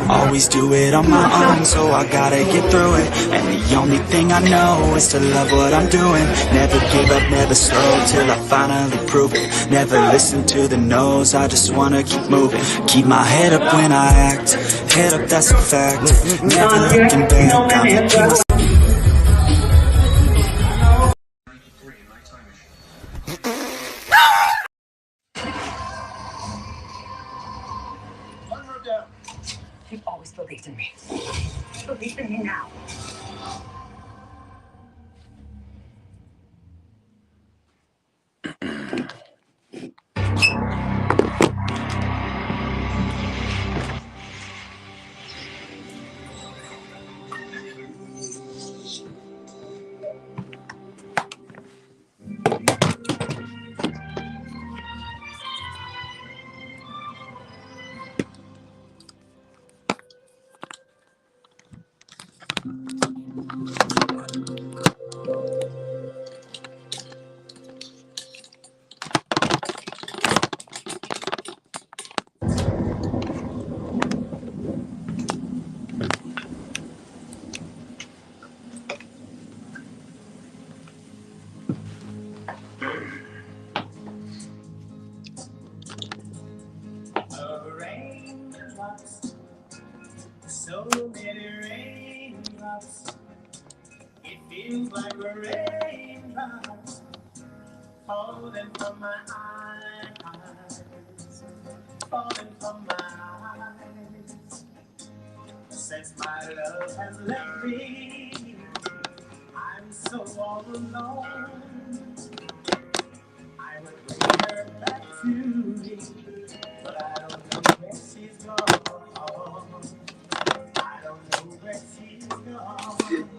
Always do it on my own, so I gotta get through it. And the only thing I know is to love what I'm doing. Never give up, never slow, till I finally prove it. Never listen to the no's, I just wanna keep moving. Keep my head up when I act, head up, that's a fact. Never looking back, I'ma keep my... You've always believed in me. Believe in me now. Raindrops, so many raindrops. It feels like raindrops falling from my eyes, falling from my eyes. Since my love has left me, I'm so all alone. I would bring her back to me, but I don't know where she's gone. I don't know where she's gone.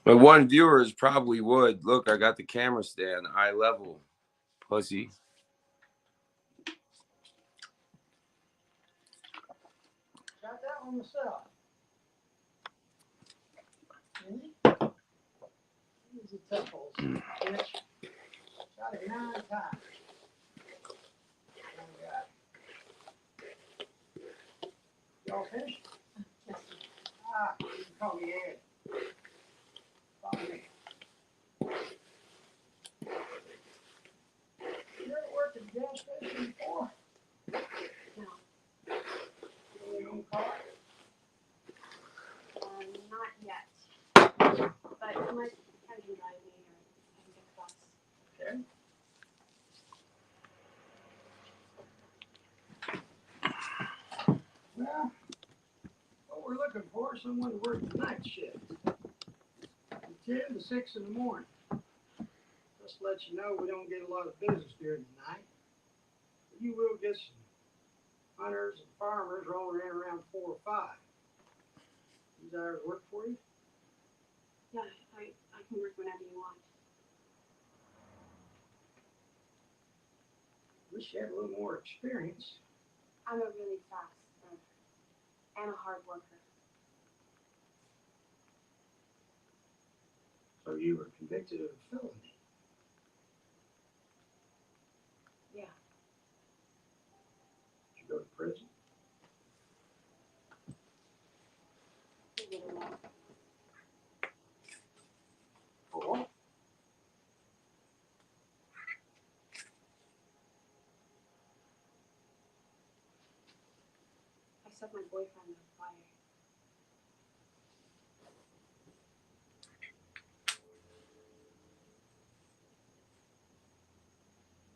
But one viewers probably would. Look, I got the camera stand, eye level. Pussy. Shot that one myself. Really? These are tough holes. Shot it 9 times. Oh, God. Y'all finished? Yes. Ah, you can call me Ed. Follow me. You ever worked at a gas station before? No. You own a car? Not yet. But you might have you drive me or I can get the bus. Okay. Well, what we're looking for is someone to work the night shift. From 10 to 6 in the morning. Just to let you know, we don't get a lot of business during the night. But you will get some hunters and farmers rolling in around 4 or 5. These hours work for you? Yeah, I can work whenever you want. Wish you had a little more experience. I'm a really fast learner and a hard worker. So you were convicted of a felony. Yeah. Did you go to prison? A little while. For what? I set my boyfriend on fire.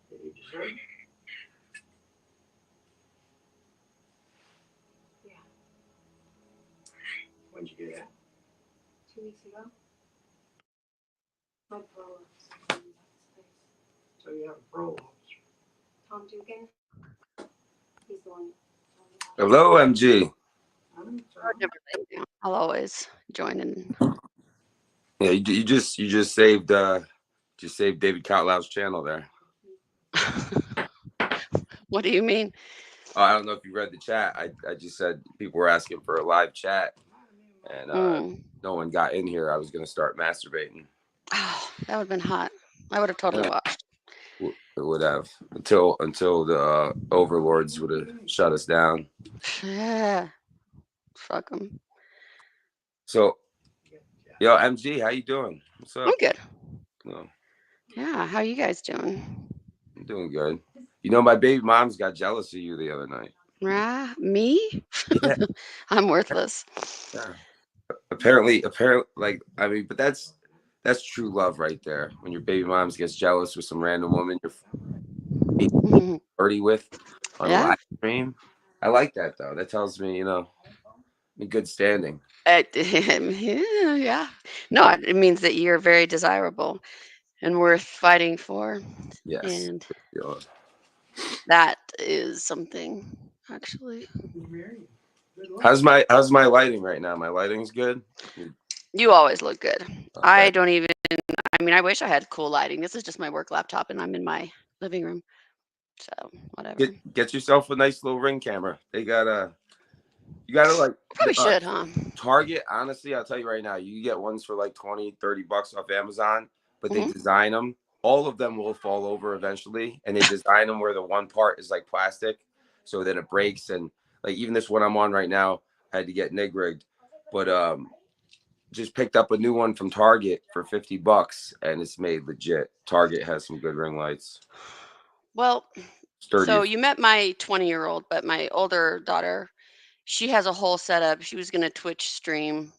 Did he deserve it? Yeah. When'd you get out? 2 weeks ago. My parole officer. So you have a parole officer. Tom Dugan. He's the one. Hello, MG. I'll always join in. Yeah, you just saved David Cotlow's channel there. What do you mean? Oh, I don't know if you read the chat. I just said people were asking for a live chat, and no one got in here. I was gonna start masturbating. Oh, that would have been hot. I would have totally watched. It would have until the overlords would have shut us down. Yeah. Fuck them. So, yo, MG, how you doing? What's up? I'm good. No, Yeah. How you guys doing? I'm doing good. You know, my baby mom's got jealous of you the other night. Me? Yeah. I'm worthless. Yeah. Apparently, like, I mean, but that's true love right there. When your baby moms gets jealous with some random woman you're Mhm. flirty with on a Yeah. live stream. I like that though. That tells me, I'm in good standing. Yeah. No, it means that you're very desirable and worth fighting for. Yes. And Yeah. that is something, actually. How's my lighting right now? My lighting's good. You always look good. Okay. I mean, I wish I had cool lighting. This is just my work laptop and I'm in my living room. So whatever. Get yourself a nice little Ring camera. They got you gotta like Probably should, huh? Target, honestly, I'll tell you right now, you get ones for like 20-30 bucks off Amazon, but they design them. All of them will fall over eventually, and they design them where the one part is like plastic so that it breaks. And like even this one I'm on right now, I had to get NIG rigged, but just picked up a new one from Target for 50 bucks, and it's made legit. Target has some good ring lights. Well, Sturdy. so you met my 20-year-old, but my older daughter, she has a whole setup. She was going to Twitch stream.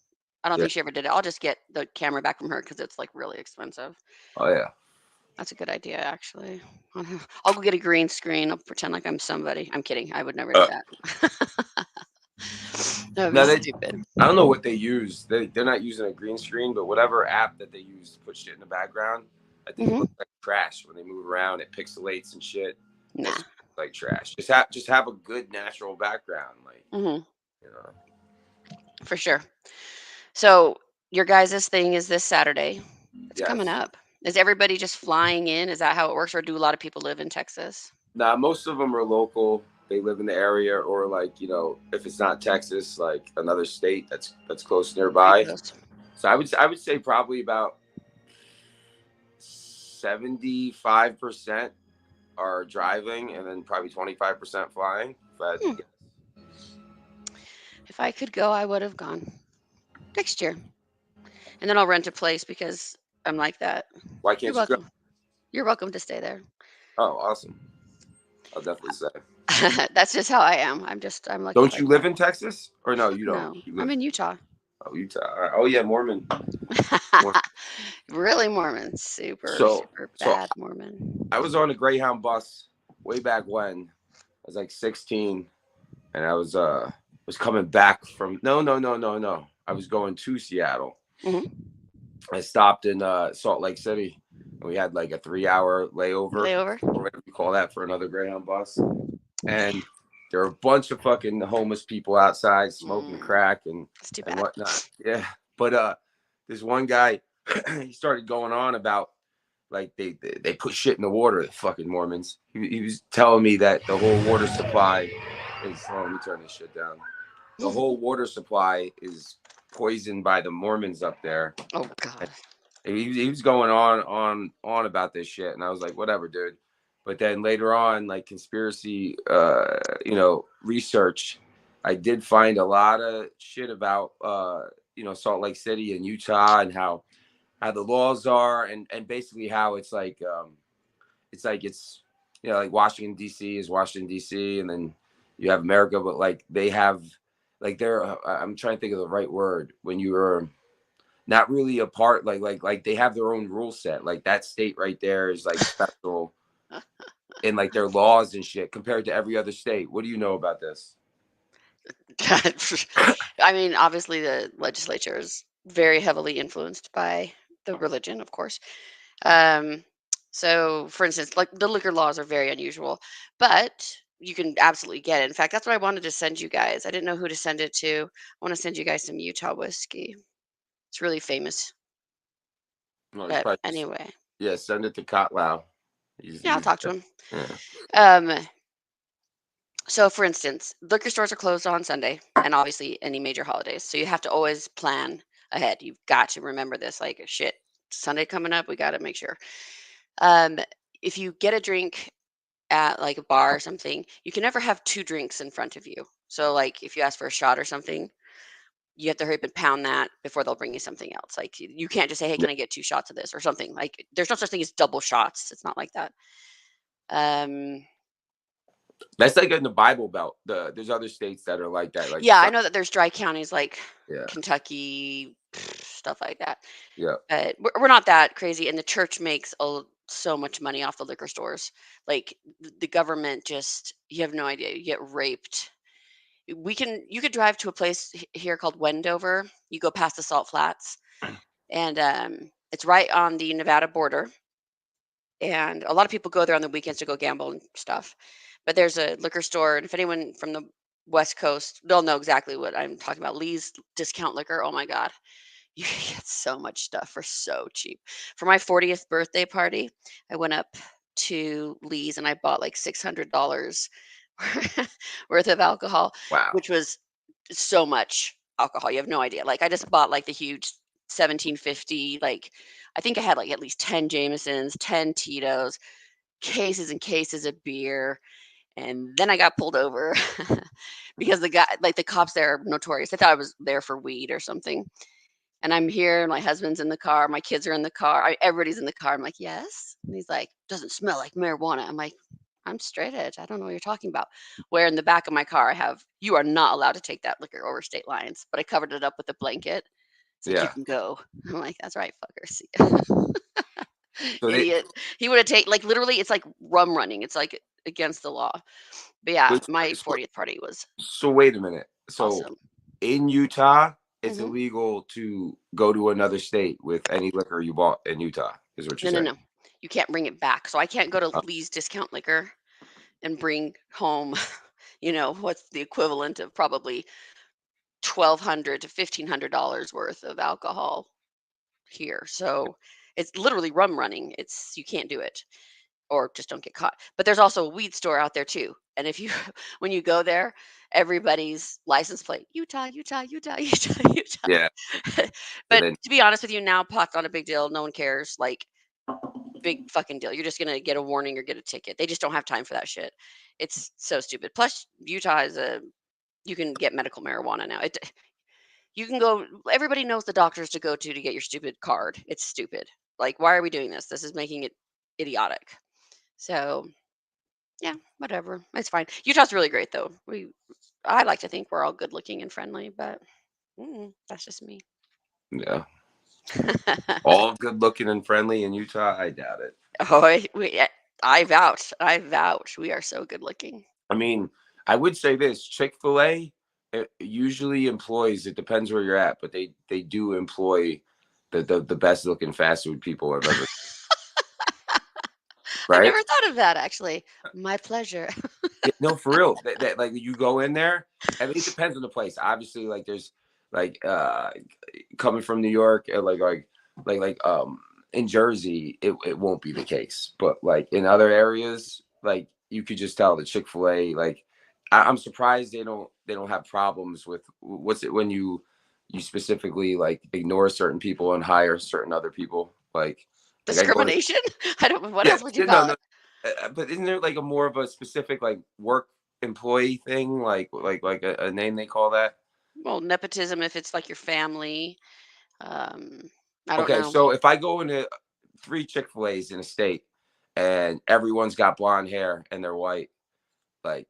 I don't think she ever did it. I'll just get the camera back from her because it's like really expensive. Oh yeah. That's a good idea, actually. I'll go get a green screen. I'll pretend like I'm somebody. I'm kidding. I would never do that. That would be stupid. I don't know what they use. They're not using a green screen, but whatever app that they use to put shit in the background, I think it looks like trash when they move around. It pixelates and shit. Nah. It's like trash. Just have a good natural background, like For sure. So your guys' thing is this Saturday. It's coming up. Is everybody just flying in? Is that how it works, or do a lot of people live in Texas? Nah, most of them are local. They live in the area, or like if it's not Texas, like another state that's close nearby. So I would say probably about 75% are driving, and then probably 25% flying. If I could go, I would have gone next year, and then I'll rent a place because I'm like that. Why can't you go? You're welcome to stay there. Oh, awesome! I'll definitely say. That's just how I am. I'm like. Don't you live in Texas? Or no, you don't? No, I'm in Utah. Oh, Utah. All right. Oh yeah, Mormon. Really Mormon. Super bad Mormon. I was on a Greyhound bus way back when. I was like 16, and I was coming back from no. I was going to Seattle. I stopped in Salt Lake City, and we had like a 3-hour layover, or whatever you call that, for another Greyhound bus. And there were a bunch of fucking homeless people outside smoking crack and whatnot. Yeah, but this one guy, he started going on about like they put shit in the water. The fucking Mormons. He was telling me that the whole water supply is. Oh, let me turn this shit down. The whole water supply is poisoned by the Mormons up there. Oh God. He was going on about this shit, and I was like, whatever, dude. But then later on, like conspiracy, research, I did find a lot of shit about, Salt Lake City and Utah, and how the laws are, and basically how it's like like Washington D.C. is Washington D.C. and then you have America, but like they have like I'm trying to think of the right word when you are not really a part, like they have their own rule set. Like that state right there is like special. And like their laws and shit compared to every other state. What do you know about this? I mean, obviously the legislature is very heavily influenced by the religion, of course. Um, so, for instance, like the liquor laws are very unusual, but you can absolutely get it. In fact, that's what I wanted to send you guys. I didn't know who to send it to. I want to send you guys some Utah whiskey. It's really famous. No, it's But probably just, anyway, yeah, send it to Kotlau. yeah, I'll talk to him. Yeah. Um, so, for instance, liquor stores are closed on Sunday and obviously any major holidays. So you have to always plan ahead. You've got to remember this. Like, shit, Sunday coming up, we got to make sure. Um, if you get a drink at like a bar or something, you can never have two drinks in front of you. So, like, if you ask for a shot or something, you have to hurry up and pound that before they'll bring you something else. Like, you can't just say, "Hey, Yeah. can I get two shots of this?" or something. Like, there's no such thing as double shots. It's not like that. Um, That's like in the Bible Belt. There's other states that are like that. Like yeah, I some, know that there's dry counties like yeah, Kentucky, stuff like that. yeah, But we're not that crazy, and the church makes so much money off the liquor stores. Like the government just, you have no idea. You get raped. You could drive to a place here called Wendover. You go past the Salt Flats, and it's right on the Nevada border. And a lot of people go there on the weekends to go gamble and stuff. But there's a liquor store, and if anyone from the West Coast, they'll know exactly what I'm talking about. Lee's Discount Liquor. Oh my God, you can get so much stuff for so cheap. For my 40th birthday party, I went up to Lee's and I bought like $600 worth of alcohol, wow, which was so much alcohol. You have no idea. Like I just bought like the huge 1750. Like I think I had like at least 10 Jamesons, 10 Tito's, cases and cases of beer. And then I got pulled over because the cops there are notorious. They thought I was there for weed or something. And I'm here, my husband's in the car, my kids are in the car, everybody's in the car. I'm like, yes. And he's like, doesn't smell like marijuana. I'm like, I'm straight edge. I don't know what you're talking about. Where in the back of my car, I have, you are not allowed to take that liquor over state lines, but I covered it up with a blanket. It's like, you yeah. can go. I'm like, that's right, fuckers. So they, Idiot. He would have taken, like, literally, it's like rum running. It's like against the law. But yeah, but- my so, 40th party was so wait a minute. So awesome. in Utah, it's Mhm. illegal to go to another state with any liquor you bought in Utah. Is what No, you're no, saying? no. You can't bring it back. So I can't go to Uh, Lee's Discount Liquor and bring home, what's the equivalent of probably $1,200 to $1,500 worth of alcohol here. So it's literally rum running. You can't do it, or just don't get caught. But there's also a weed store out there too. And if you, when you go there, everybody's license plate, Utah, Utah, Utah, Utah, Utah. yeah. So But then, to be honest with you, now pot's not a big deal. No one cares. Like, big fucking deal. You're just gonna get a warning or get a ticket. They just don't have time for that shit. It's so stupid. Plus, Utah is you can get medical marijuana now. You can go. Everybody knows the doctors to go to get your stupid card. It's stupid. Like, why are we doing this? This is making it idiotic. So yeah, whatever. It's fine. Utah's really great though. I like to think we're all good looking and friendly, but that's just me. yeah, all good looking and friendly in Utah. I doubt it. Oh, I vouch. I vouch. We are so good looking. I mean, I would say this: Chick-fil-A usually employs. It depends where you're at, but they do employ the best looking fast food people I've ever. I've Right? never thought of that actually. My pleasure. Yeah, no, for real. That like you go in there. I mean, it depends on the place. Obviously, like there's like coming from New York, like in Jersey, it won't be the case. But like in other areas, like you could just tell the Chick-fil-A. Like I'm surprised they don't have problems with what's it when you specifically like ignore certain people and hire certain other people. Like I go to Discrimination? I don't. What yeah else would you no call no it? but isn't there like a more of a specific like work employee thing, like a name they call that? Well, nepotism if it's like your family. Um, I don't Okay, know. so if I go into 3 Chick-fil-A's in a state and everyone's got blonde hair and they're white, like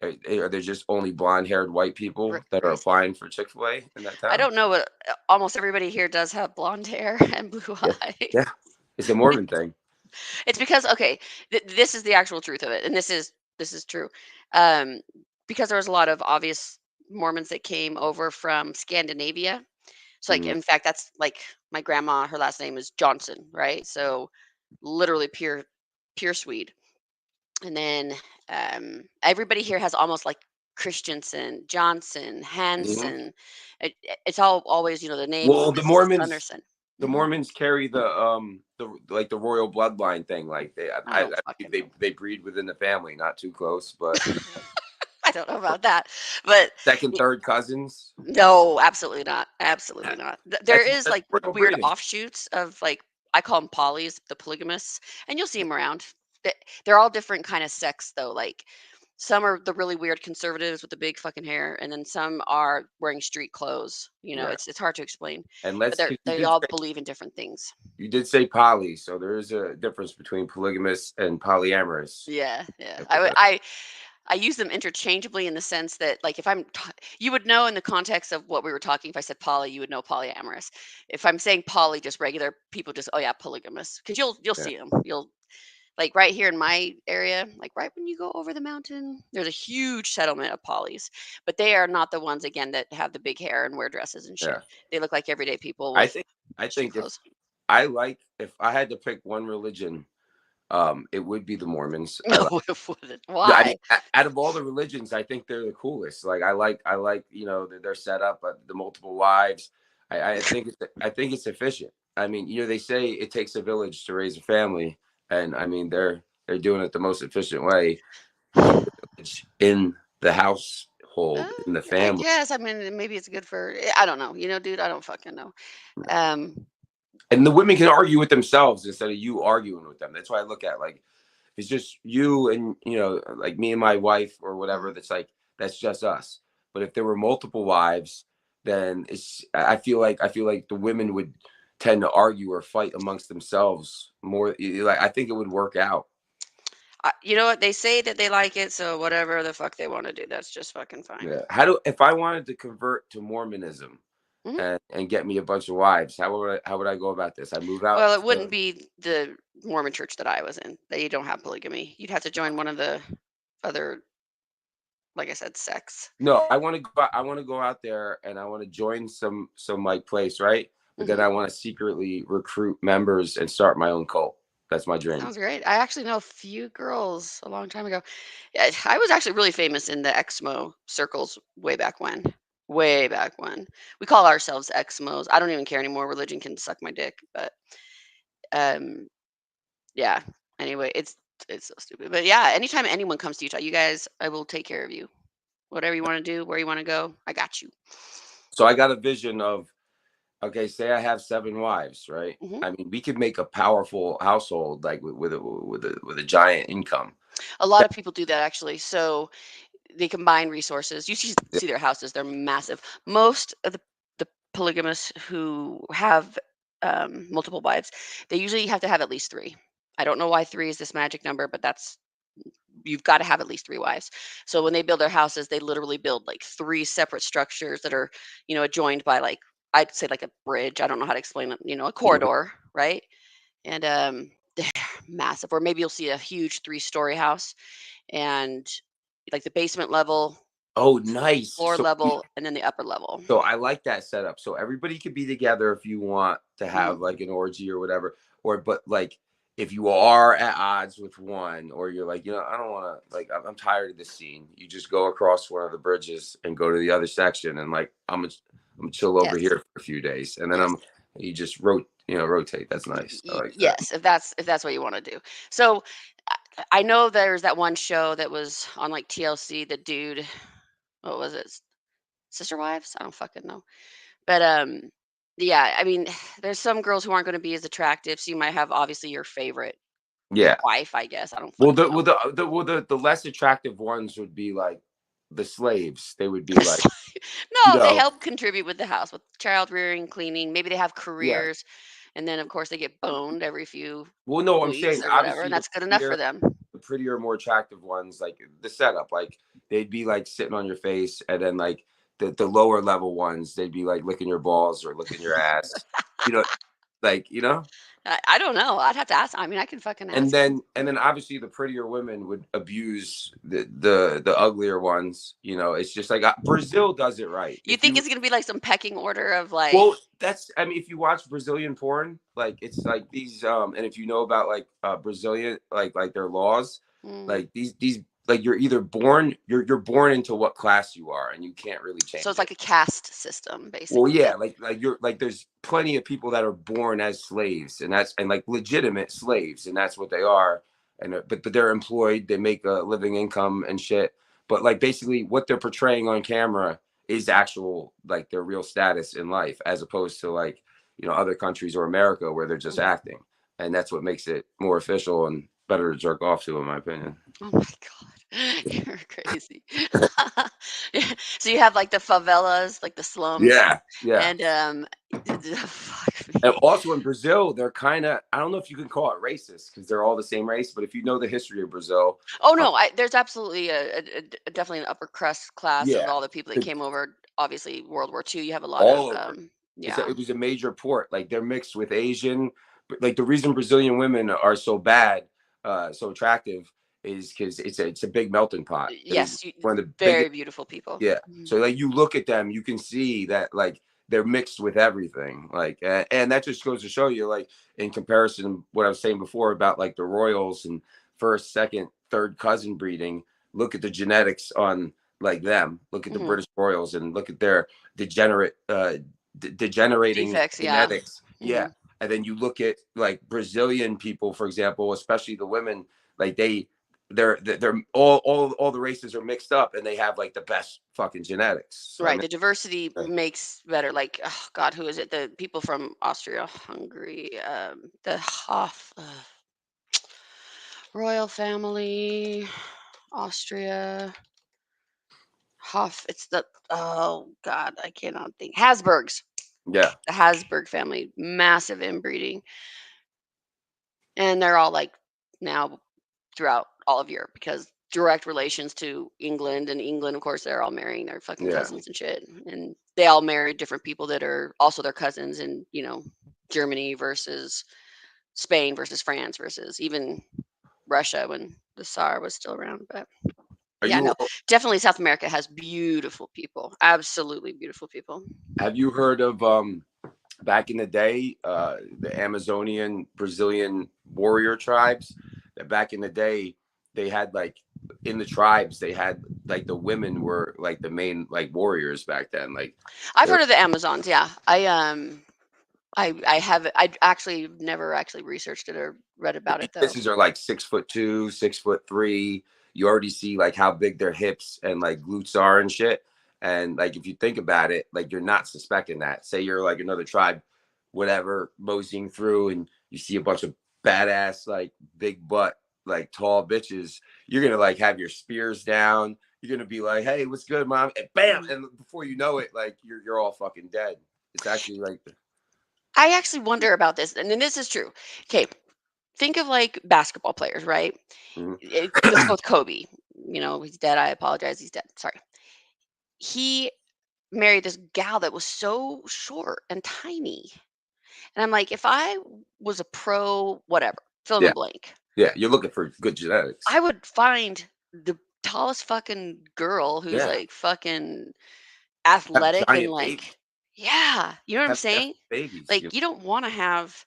are there just only blonde haired white people that are Race. applying for Chick-fil-A in that I town? don't know what. Almost everybody here does have blonde hair and blue Yeah, eyes. yeah, it's a Mormon thing. It's because okay, this is the actual truth of it, and this is true. Um, because there was a lot of obvious Mormons that came over from Scandinavia. So like, in fact, that's like my grandma, her last name is Johnson, right? So literally pure Swede. And then everybody here has almost like Christensen, Johnson, Mhm. Hansen. It's all always, the name Well, the Mrs. Mormons, Gunderson. the Mhm. Mormons carry the like the royal bloodline thing. Like I don't fucking know. they breed within the family, not too close, but I don't know about that, but second, third cousins. no, absolutely not. Absolutely not. There is That's like royal weird breeding. offshoots of like I call them polys, the polygamists, and you'll see them around. They're all different kind of sects though. Like some are the really weird conservatives with the big fucking hair, and then some are wearing street clothes. Right. It's hard to explain, And but let's they all believe in different things. you did say poly, so there is a difference between polygamous and polyamorous. Yeah, yeah. Okay. I use them interchangeably in the sense that, like, if you would know in the context of what we were talking. If I said poly, you would know polyamorous. If I'm saying poly, just regular people, just oh yeah, polygamous, because you'll Yeah. see them. You'll like right here in my area, like right when you go over the mountain, there's a huge settlement of polys, but they are not the ones again that have the big hair and wear dresses and shit. Yeah. They look like everyday people I with think I street think clothes. if I had to pick one religion, it would be the Mormons. No, it wouldn't. I mean, Why? out of all the religions, I think they're the coolest. Like I like they're set up, the multiple wives. I think it's efficient. I mean, they say it takes a village to raise a family, and I mean they're doing it the most efficient way. Keep the village in the Uh, household, in the I family. guess. I mean, maybe it's good for. I don't know. Dude, I don't fucking know. Um, And the women can argue with themselves instead of you arguing with them. That's why I look at, like, it's just you and like me and my wife or whatever. That's just us. But if there were multiple wives, then I feel like the women would tend to argue or fight amongst themselves more. Like, I think it would work out. you know what? They say that they like it, so whatever the fuck they want to do, that's just fucking fine. Yeah. If I wanted to convert to Mormonism Mhm. and get me a bunch of wives, how would I go about this? I move out. Well, it wouldn't be the Mormon church that I was in. They don't have polygamy. You'd have to join one of the other, like I said, sects. No, I want to go out there and I want to join some like place, right? But then Hmm. I want to secretly recruit members and start my own cult. That's my dream. Sounds great. I actually know a few girls a long time ago. Yeah, I was actually really famous in the Exmo circles way back when. Way back when. We call ourselves Exmos. I don't even care anymore. Religion can suck my dick, but um yeah. Anyway, it's so stupid. But yeah, anytime anyone comes to Utah, you guys, I will take care of you. Whatever you want to do, where you want to go, I got you. So I got a vision of, okay, say I have 7 wives, right? Hmm. I mean, we could make a powerful household, like with a giant income. A lot of people do that actually. So they combine resources. You see their houses; they're massive. Most of the polygamists who have multiple wives, they usually have to have at least three. I don't know why three is this magic number, but that's you've got to have at least three wives. So when they build their houses, they literally build like three separate structures that are, adjoined by like I'd say like a bridge. I don't know how to explain it. A Mhm. corridor, right? And they're massive. Or maybe you'll see a huge 3-story house, and like the basement level, Oh, nice. floor level, and then the upper level. So I like that setup. So everybody could be together if you want to Mhm. have like an orgy or whatever. But like, if you are at odds with one, or you're like, I don't want to, like, I'm tired of this scene. You just go across one of the bridges and go to the other section, and like, I'm chill over Yes. here for a few days, and then Yes. you just rotate. That's nice. I like that. Yes, if that's what you want to do. So I know there's that one show that was on like TLC. The dude, what was it? Sister Wives? I don't fucking know. But yeah, I mean, there's some girls who aren't going to be as attractive, so you might have obviously your favorite Yeah. wife, I guess. I don't Well, fucking know. the less attractive ones would be like the slaves. They would be like, you No, they know, help contribute with the house, with child rearing, cleaning. Maybe they have yeah. careers, and then of course they get boned every few Well, no, I'm weeks saying or whatever, obviously and that's good enough for them. the prettier, more attractive ones, like the setup, like they'd be like sitting on your face, and then like the lower level ones, they'd be like licking your balls or licking your ass, you know, like I don't know. I'd have to ask. I mean, I can fucking ask. And him. then obviously the prettier women would abuse the uglier ones. You know, it's just like Brazil does it right. You If think it's gonna be like some pecking order of like? well, that's, I mean, if you watch Brazilian porn, like it's like these and if you know about like Brazilian like their laws, mm. like these like you're either born you're born into what class you are and you can't really change So it's it. like a caste system, basically. Well, yeah, like you're like there's plenty of people that are born as slaves, and that's and like legitimate slaves, and that's what they are. And but they're employed, they make a living income and shit. But like basically, what they're portraying on camera is actual like their real status in life, as opposed to like other countries or America where they're just acting, and that's what makes it more official and better to jerk off to, in my opinion. Oh my god, you're crazy. So you have like the favelas, like the slums, Yeah, yeah. and fuck me. And also in Brazil, they're kind of, I don't know if you can call it racist because they're all the same race, but if you know the history of Brazil, Oh no, there's absolutely definitely an upper crust class of yeah, all the people that the- came over. Obviously, World War II. You have a lot all of over. yeah. It was a major port. Like they're mixed with Asian, but like the reason Brazilian women are so bad, so attractive, is because it's a big melting pot. Yes, One of the very biggest, beautiful people. yeah. Mhm. So like you look at them, you can see that like they're mixed with everything. Like, and that just goes to show you, like in comparison, what I was saying before about like the royals and first, second, third cousin breeding. Look at the genetics on like them. Look at the Mhm. British royals and look at their degenerating Defects, yeah. genetics. Yeah. Mhm. And then you look at like Brazilian people, for example, especially the women, like they're all the races are mixed up and they have like the best fucking genetics. So, I Right, mean, the diversity makes better. Like, oh God, who is it? The people from Austria, Hungary, the Hoff royal family, Austria, Hoff. It's the oh God, I cannot think. Habsburgs, yeah. the Habsburg family, massive inbreeding, and they're all like now throughout all of Europe because direct relations to England, and England, of course, they're all marrying their fucking Yeah. cousins and shit, and they all marry different people that are also their cousins in Germany versus Spain versus France versus even Russia when the Tsar was still around. But Are yeah, you no, definitely South America has beautiful people, absolutely beautiful people. have you heard of back in the day, the Amazonian Brazilian warrior tribes? That back in the day, they had like in the tribes, they had like the women were like the main like warriors back then. Like I've heard of the Amazons. Yeah, I have. I actually never actually researched it or read about it though. Misses are like 6'2", 6'3". You already see like how big their hips and like glutes are and shit. And like if you think about it, like you're not suspecting that. Say you're like another tribe, whatever, moseying through, and you see a bunch of badass like big butt like tall bitches. You're gonna like have your spears down. You're gonna be like, "Hey, what's good, mom?" And bam! And before you know it, like you're all fucking dead. It's actually like I actually wonder about this, and then this is true. Okay, think of like basketball players, right? Mhm. Let's go with Kobe. He's dead. I apologize. He's dead. Sorry. He married this gal that was so short and tiny. And I'm like, if I was a pro, whatever, fill in the yeah, blank, yeah. You're looking for good genetics. I would find the tallest fucking girl who's Yeah. like fucking Have athletic and giant babies. like, yeah, you know what I'm Have saying? babies. Like, you don't want to have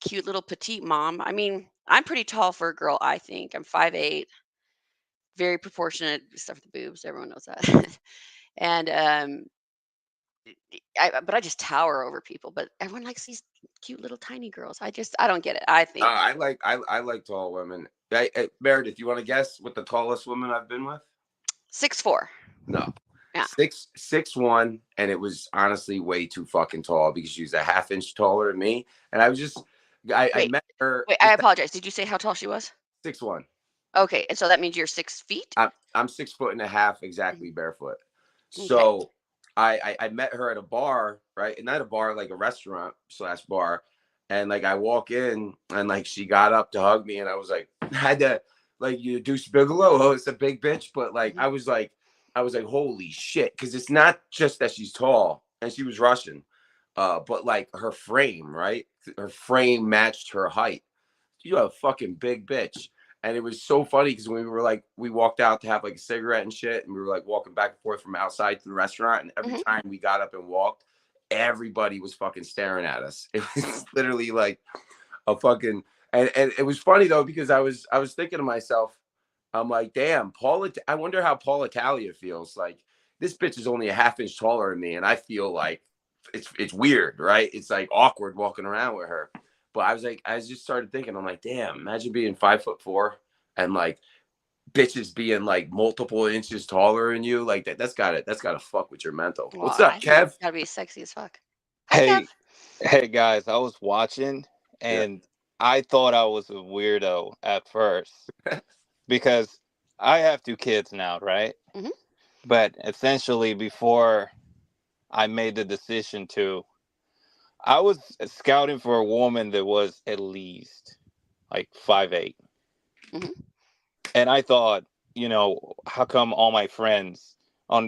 cute little petite mom. I mean, I'm pretty tall for a girl, I think. I'm 5'8", very proportionate, except for the boobs. Everyone knows that. And but I just tower over people. But everyone likes these cute little tiny girls. I don't get it. I think I like tall women. Meredith, you want to guess what the tallest woman I've been with? 6'4". No. Yeah. 6'1", and it was honestly way too fucking tall because she was a half inch taller than me. And I was just I met her Wait, I apologize. Did you say how tall she was? 6'1". Okay, and so that means you're 6 feet. I'm 6'1.5" exactly barefoot. Okay. So I met her at a bar, right? And not a bar, like a restaurant / bar. And like I walk in and like she got up to hug me and I was like, had to like you Deuce Bigelow. Oh, it's a big bitch. But like I was like, holy shit. Cause it's not just that she's tall and she was Russian. but like her frame, right? Her frame matched her height. You a fucking big bitch. And it was so funny because we walked out to have like a cigarette and shit, and we were like walking back and forth from outside to the restaurant, and every time we got up and walked, everybody was fucking staring at us. It was literally like a fucking, and it was funny though, because I was thinking to myself, I'm like, damn, I wonder how Paul Italia feels. Like, this bitch is only a half inch taller than me, and I feel like it's weird, right? It's like awkward walking around with her. But I just started thinking, I'm like, damn, imagine being 5'4" and like bitches being like multiple inches taller than you. Like that's gotta fuck with your mental. Well, What's up, I think Kev? it's gotta be sexy as fuck. Hi, Kev. Hey guys, I was watching and I thought I was a weirdo at first because I have 2 kids now, right? Mhm. But essentially, before I made the decision I was scouting for a woman that was at least like 5'8". Mhm. And I thought, how come all my friends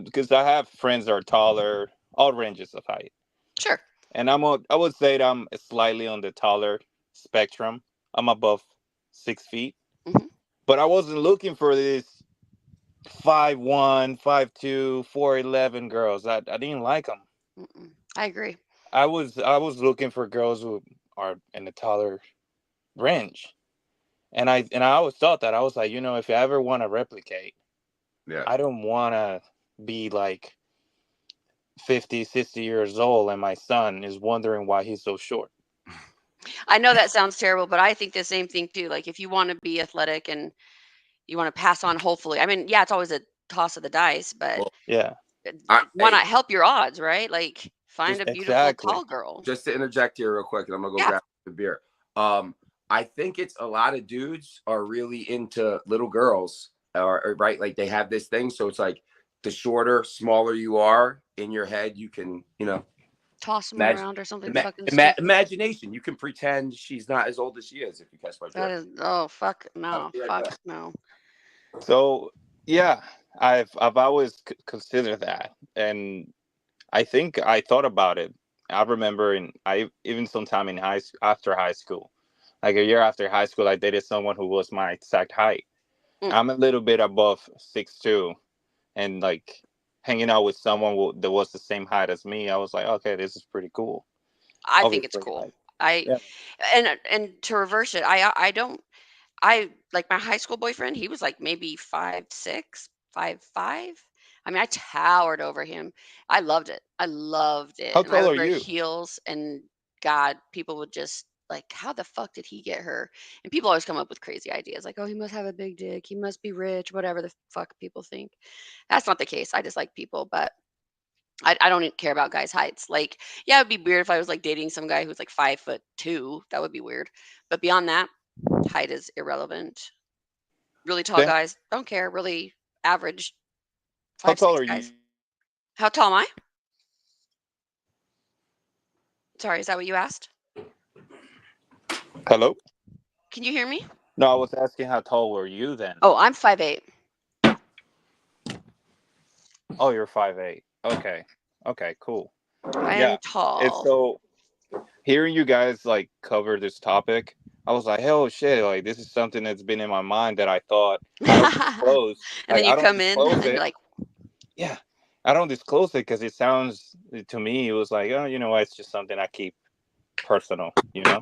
because I have friends that are taller, all ranges of height. Sure. And I would say that I'm slightly on the taller spectrum. I'm above 6 feet. Mhm. But I wasn't looking for this 5'1", 5'2", 4'11" girls. I didn't like them. Mm-mm. I agree. I was looking for girls who are in the taller range. And I always thought that. I was like, if I ever want to replicate, I don't want to be like 50, 60 years old and my son is wondering why he's so short. I know that sounds terrible, but I think the same thing too. Like, if you want to be athletic and you want to pass on, hopefully, I mean, yeah, it's always a toss of the dice, but Well, Yeah, why not help your odds, right? Like, find a beautiful exactly. tall girl. Just to interject here real quick, and I'm gonna go Yeah. grab the beer. I think it's a lot of dudes are really into little girls, or right, like they have this thing. So it's like the shorter, smaller you are in your head, you can, Toss them Imagine- around or something fucking stupid. imagination. You can pretend she's not as old as she is, if you catch my That drift. is, oh, fuck no. be right Fuck back. no. So yeah, I've always considered that, and I think I thought about it. I remember even sometime in after high school, like a year after high school, I dated someone who was my exact height. Mm. I'm a little bit above 6'2", and like hanging out with someone that was the same height as me, I was like, okay, this is pretty cool. I think it's Obviously, cool. yeah. And to reverse it, I don't. I like my high school boyfriend. He was like maybe 5'6", 5'5". I mean, I towered over him. I loved it. I loved it. How And I tall would are wear you? heels, and God, people would just like, how the fuck did he get her? And people always come up with crazy ideas like, oh, he must have a big dick. He must be rich, whatever the fuck people think. That's not the case. I just like people, but I don't even care about guys' heights. Like, yeah, it'd be weird if I was like dating some guy who's like 5'2". That would be weird. But beyond that, height is irrelevant. Really tall Then guys don't care. Really average how 5'6" tall are guys. you? How tall am I? Sorry, is that what you asked? Hello? Can you hear me? No, I was asking how tall were you then? Oh, I'm 5'8". Oh, you're 5'8". Okay, cool. I Yeah. am It's tall. so hearing you guys like cover this topic, I was like, hell shit, like this is something that's been in my mind that I thought I don't disclose. And then I you don't come in disclose and then it. you're like, Yeah. I don't disclose it because it sounds to me it was like, oh, it's just something I keep personal, yeah.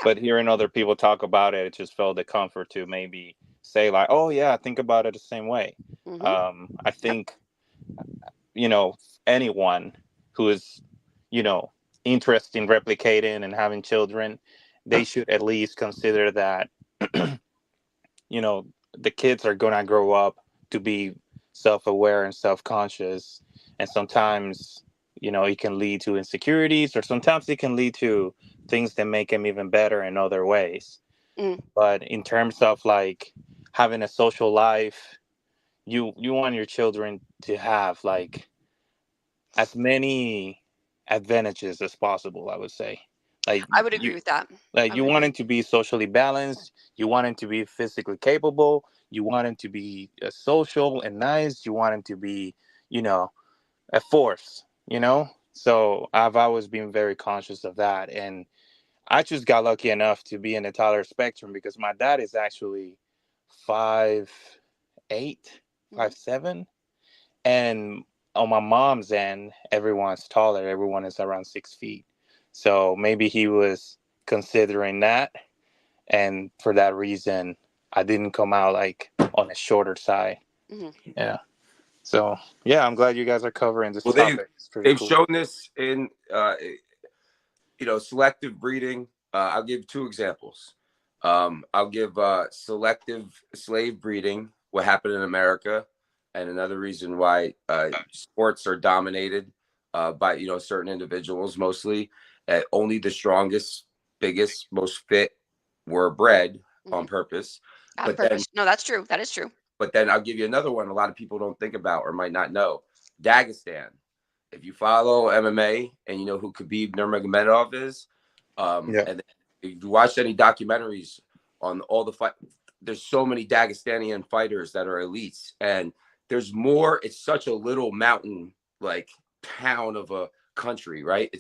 But hearing other people talk about it, it just felt the comfort to maybe say like, oh yeah, I think about it the same way. Mhm. I think, anyone who is, interested in replicating and having children, they should at least consider that, the kids are gonna grow up to be self-aware and self-conscious, and sometimes, it can lead to insecurities, or sometimes it can lead to things that make them even better in other ways. Mm. But in terms of like having a social life, you want your children to have like as many advantages as possible, I would say. Like I would agree with that. you want them to be socially balanced, you want them to be physically capable, you want them to be social and nice, you want them to be, a force, So I've always been very conscious of that. And I just got lucky enough to be in the toddler spectrum because my dad is actually 5'8", 5'7", and on my mom's end, everyone's taller. Everyone is around 6 feet. So maybe he was considering that, and for that reason, I didn't come out like on the shorter side. Mm-hmm. Yeah. So yeah, I'm glad you guys are covering this Well, topic. It's pretty they've cool. shown this in selective breeding. I'll give two examples. I'll give selective slave breeding, what happened in America, and another reason why sports are dominated by certain individuals mostly. Only the strongest, biggest, most fit were bred on purpose. On purpose. No, that's true. That is true. But then I'll give you another one a lot of people don't think about or might not know. Dagestan. If you follow MMA and you know who Khabib Nurmagomedov is, and if you watch any documentaries on all the fight, there's so many Dagestanian fighters that are elites, and there's more. It's such a little mountain like town of a country, right?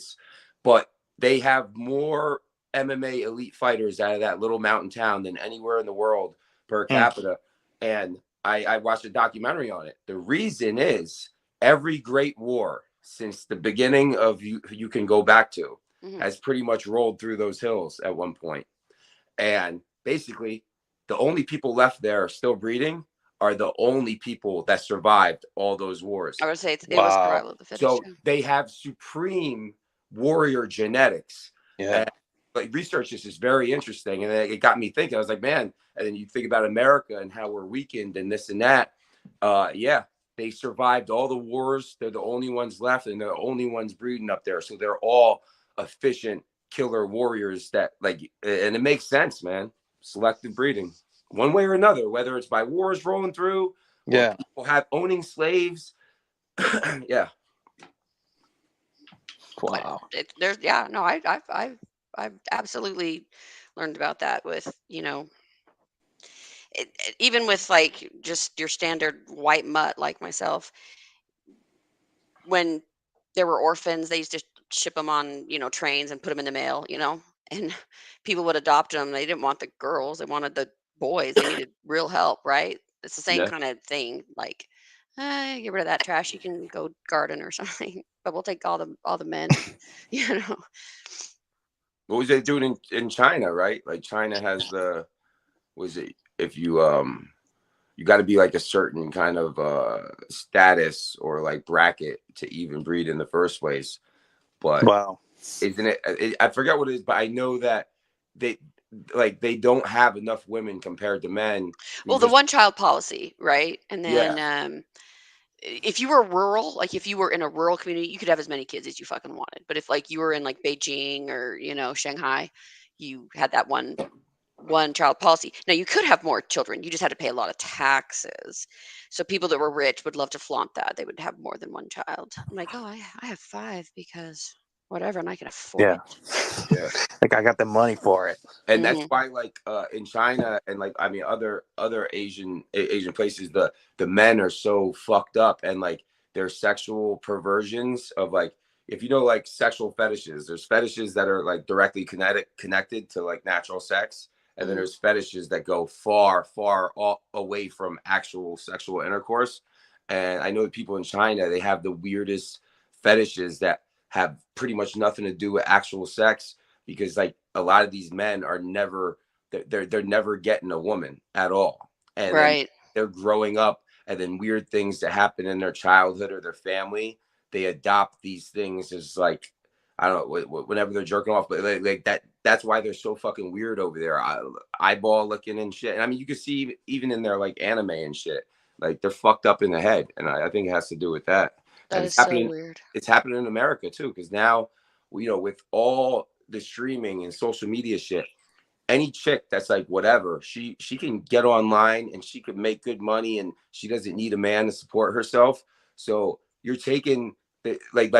But they have more MMA elite fighters out of that little mountain town than anywhere in the world per capita. And I watched a documentary on it. The reason is every great war since the beginning of you can go back to has pretty much rolled through those hills at one point. And basically, the only people left there still breeding are the only people that survived all those wars. I would say it was survival of the fittest. So they have supreme warrior genetics. Yeah. And, like, research this is very interesting. And it got me thinking. I was like, man, and then you think about America and how we're weakened and this and that. They survived all the wars. They're the only ones left, and they're the only ones breeding up there. So they're all efficient killer warriors that and it makes sense, man. Selective breeding, one way or another, whether it's by wars rolling through, or people owning slaves. Yeah. Wow. I've absolutely learned about that with, even with like just your standard white mutt like myself. When there were orphans, they used to ship them on, trains and put them in the mail, and people would adopt them. They didn't want the girls. They wanted the boys. They needed real help, right? It's the same kind of thing. Like, get rid of that trash. You can go garden or something, but we'll take all the men, What was they doing in China, right? Like China has if you got to be like a certain kind of status or like bracket to even breed in the first place. But isn't it? I forget what it is, but I know that they don't have enough women compared to men. Well, the one child policy, right? And then if you were rural, like if you were in a rural community, you could have as many kids as you fucking wanted. But if like you were in like Beijing or Shanghai, you had that one child policy. Now you could have more children. You just had to pay a lot of taxes. So people that were rich would love to flaunt that. They would have more than one child. I'm like, oh, I have 5 because whatever, and I can afford it. Yeah. Like I got the money for it. And that's why, like, in China and like, I mean, other Asian places, the men are so fucked up, and like their sexual perversions of like, if like sexual fetishes, there's fetishes that are like directly connected to like natural sex. And then there's fetishes that go far, far away from actual sexual intercourse. And I know that people in China, they have the weirdest fetishes that have pretty much nothing to do with actual sex, because like a lot of these men are never, they're never getting a woman at all. And they're growing up, and then weird things that happen in their childhood or their family, they adopt these things as like, I don't know, whenever they're jerking off, but like that's why they're so fucking weird over there. Eyeball looking and shit. And I mean, you can see even in their like anime and shit, like they're fucked up in the head. And I think it has to do with that. That is so weird. It's happening in America too, because now, with all the streaming and social media shit, any chick that's like whatever, she can get online and she could make good money, and she doesn't need a man to support herself. So you're taking the like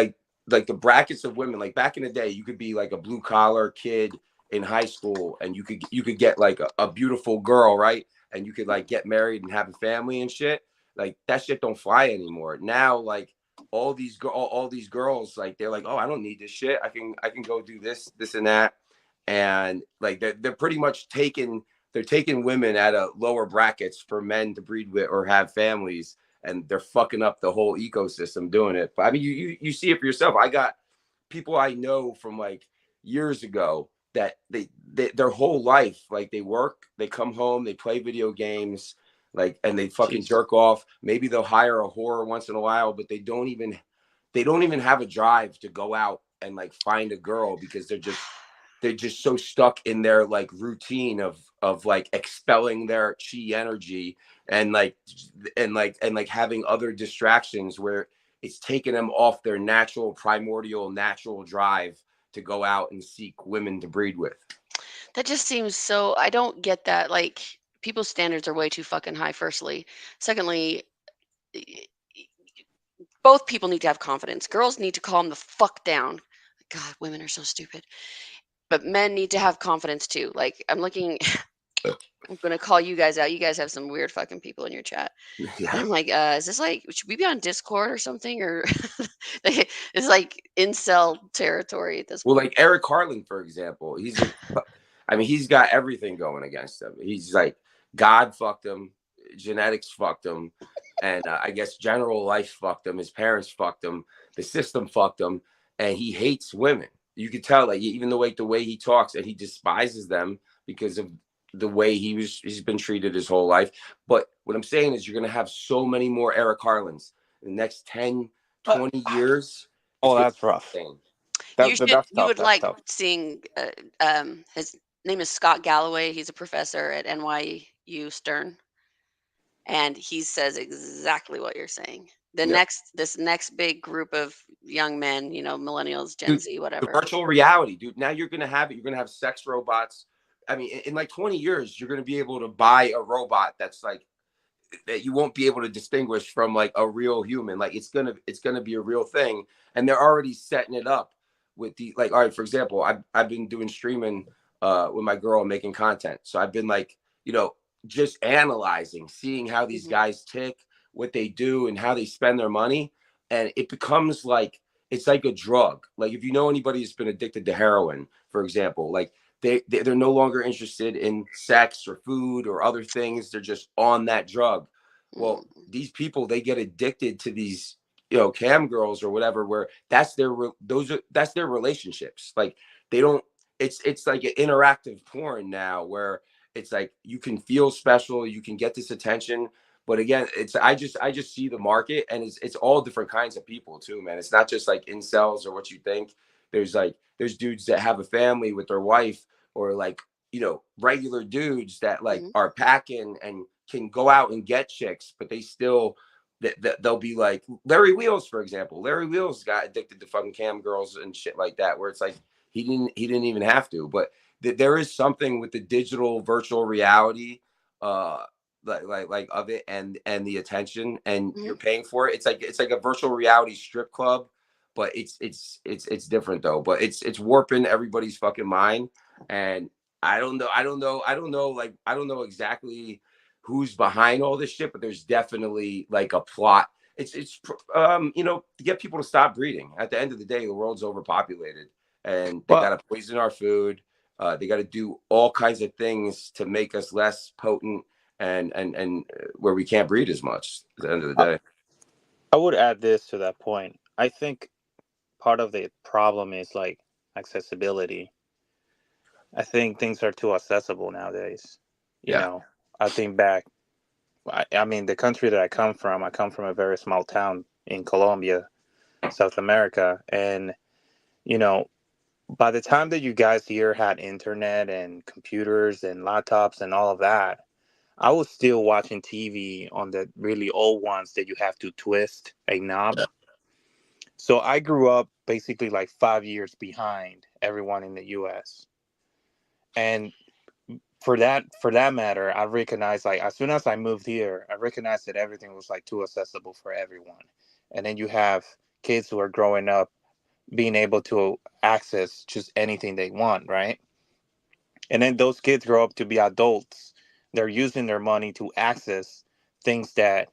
the brackets of women. Like back in the day, you could be like a blue collar kid in high school, and you could get like a beautiful girl, right? And you could like get married and have a family and shit. Like that shit don't fly anymore. Now, like all these girls, like, they're like, oh, I don't need this shit. I can go do this and that. And like they're pretty much taking women at a lower brackets for men to breed with or have families, and they're fucking up the whole ecosystem doing it. But I mean, you see it for yourself. I got people I know from like years ago that they their whole life, like, they work, they come home, they play video games, like, and they fucking jerk off. Maybe they'll hire a whore once in a while, but they don't even have a drive to go out and like find a girl, because they're just so stuck in their like routine of like expelling their chi energy and like having other distractions where it's taking them off their primordial natural drive to go out and seek women to breed with. That just seems so, I don't get that. Like, people's standards are way too fucking high, firstly. Secondly, both people need to have confidence. Girls need to calm the fuck down. God, women are so stupid. But men need to have confidence too. Like, I'm looking, I'm going to call you guys out. You guys have some weird fucking people in your chat. Yeah. And I'm like, is this like, should we be on Discord or something? Or it's like incel territory at this point. Well, like Eric Carlin, for example, he's got everything going against him. He's like, God fucked him, genetics fucked him, and I guess general life fucked him. His parents fucked him, the system fucked him, and he hates women. You could tell, like, even the way he talks, and he despises them because of the way he's been treated his whole life. But what I'm saying is, you're gonna have so many more Eric Carlins in the next 10, 20 years. Oh, that's rough. You would like seeing. His name is Scott Galloway. He's a professor at NYU Stern, and he says exactly what you're saying. This next big group of young men, millennials, Gen Z, whatever. The virtual reality, dude. Now you're gonna have sex robots. I mean, in like 20 years, you're gonna be able to buy a robot that's like that you won't be able to distinguish from like a real human. Like, it's gonna be a real thing, and they're already setting it up with the, like, all right, for example, I've been doing streaming with my girl, making content, so I've been like, just analyzing, seeing how these guys tick, what they do, and how they spend their money, and it becomes like, it's like a drug. Like, if you know anybody who's been addicted to heroin, for example, like they're no longer interested in sex or food or other things. They're just on that drug. Well, these people, they get addicted to these, cam girls or whatever, where that's their relationships. Like, they don't, it's like an interactive porn now, where it's like you can feel special, you can get this attention. But again, I just see the market, and it's all different kinds of people too, man. It's not just like incels or what you think. There's dudes that have a family with their wife, or like, regular dudes that like are packing and can go out and get chicks, but they still they'll be like Larry Wheels, for example. Larry Wheels got addicted to fucking cam girls and shit like that, where it's like he didn't even have to. But there is something with the digital virtual reality like of it, and the attention, and you're paying for it. It's like a virtual reality strip club, but it's different though. But it's warping everybody's fucking mind, and I don't know exactly who's behind all this shit, but there's definitely like a plot. It's to get people to stop breeding. At the end of the day, the world's overpopulated, and they gotta poison our food. They got to do all kinds of things to make us less potent, and where we can't breed as much at the end of the day. I would add this to that point. I think part of the problem is like accessibility. I think things are too accessible nowadays. You know, I think back, I mean, the country that I come from a very small town in Colombia, South America. And, by the time that you guys here had internet and computers and laptops and all of that, I was still watching TV on the really old ones that you have to twist a knob. So I grew up basically like 5 years behind everyone in the US. And for that matter, I recognized, like, as soon as I moved here, I recognized that everything was like too accessible for everyone. And then you have kids who are growing up being able to access just anything they want, right? And then those kids grow up to be adults. They're using their money to access things that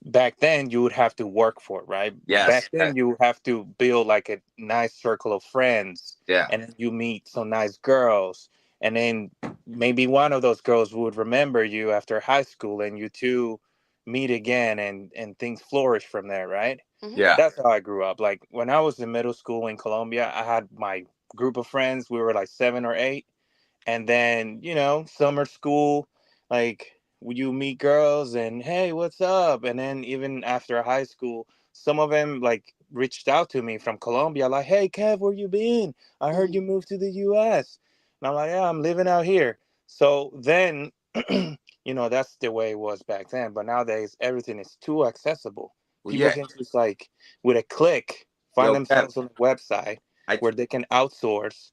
back then you would have to work for it, right? Yes. Back then you have to build like a nice circle of friends. Yeah. And then you meet some nice girls. And then maybe one of those girls would remember you after high school and you two meet again and things flourish from there, right? Yeah. That's how I grew up. Like when I was in middle school in Colombia, I had my group of friends. We were like 7 or 8. And then, summer school, like you meet girls and hey, what's up? And then even after high school, some of them like reached out to me from Colombia, like, hey, Kev, where you been? I heard you moved to the US. And I'm like, yeah, I'm living out here. So then, that's the way it was back then. But nowadays, everything is too accessible. Well, People yeah. can just like, with a click, find themselves on a website where they can outsource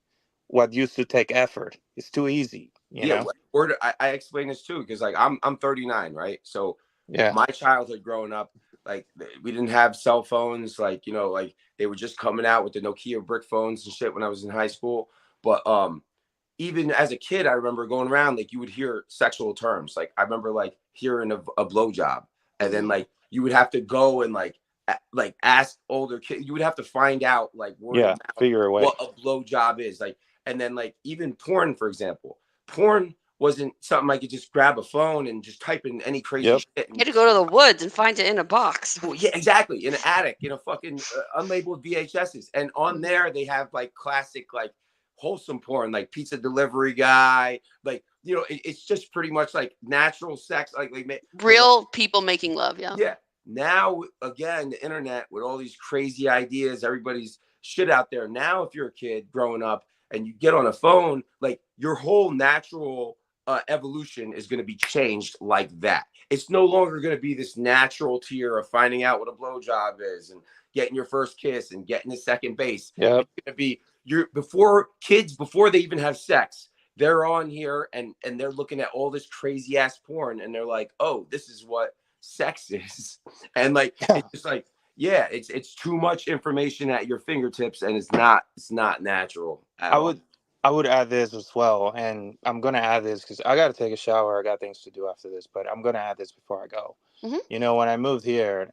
what used to take effort. It's too easy, you know? Or I explain this too, because like I'm 39, right? So my childhood growing up, like we didn't have cell phones, like like they were just coming out with the Nokia brick phones and shit when I was in high school. But even as a kid, I remember going around, like you would hear sexual terms. Like I remember like hearing a blowjob, and then like you would have to go and like ask older kids. You would have to find out like figure a way what a blowjob is like. And then like even porn, for example, porn wasn't something I could just grab a phone and just type in any crazy shit. You had to go to the woods and find it in a box. Well, yeah, exactly. In an attic, in a fucking unlabeled VHSs. And on there, they have like classic, like wholesome porn, like Pizza Delivery Guy. Like, it's just pretty much like natural sex. Like real people making love. Yeah. Yeah. Now, again, the internet with all these crazy ideas, everybody's shit out there. Now, if you're a kid growing up and you get on a phone, like your whole natural evolution is going to be changed like that. It's no longer going to be this natural tier of finding out what a blowjob is and getting your first kiss and getting to second base. Yep. It's going to be before they even have sex, they're on here and they're looking at all this crazy ass porn and they're like, oh, this is what sex is. And like it's just like, yeah, it's too much information at your fingertips and it's not natural at all. I would add this as well, and I'm gonna add this because I gotta take a shower. I got things to do after this, but I'm gonna add this before I go. When I moved here,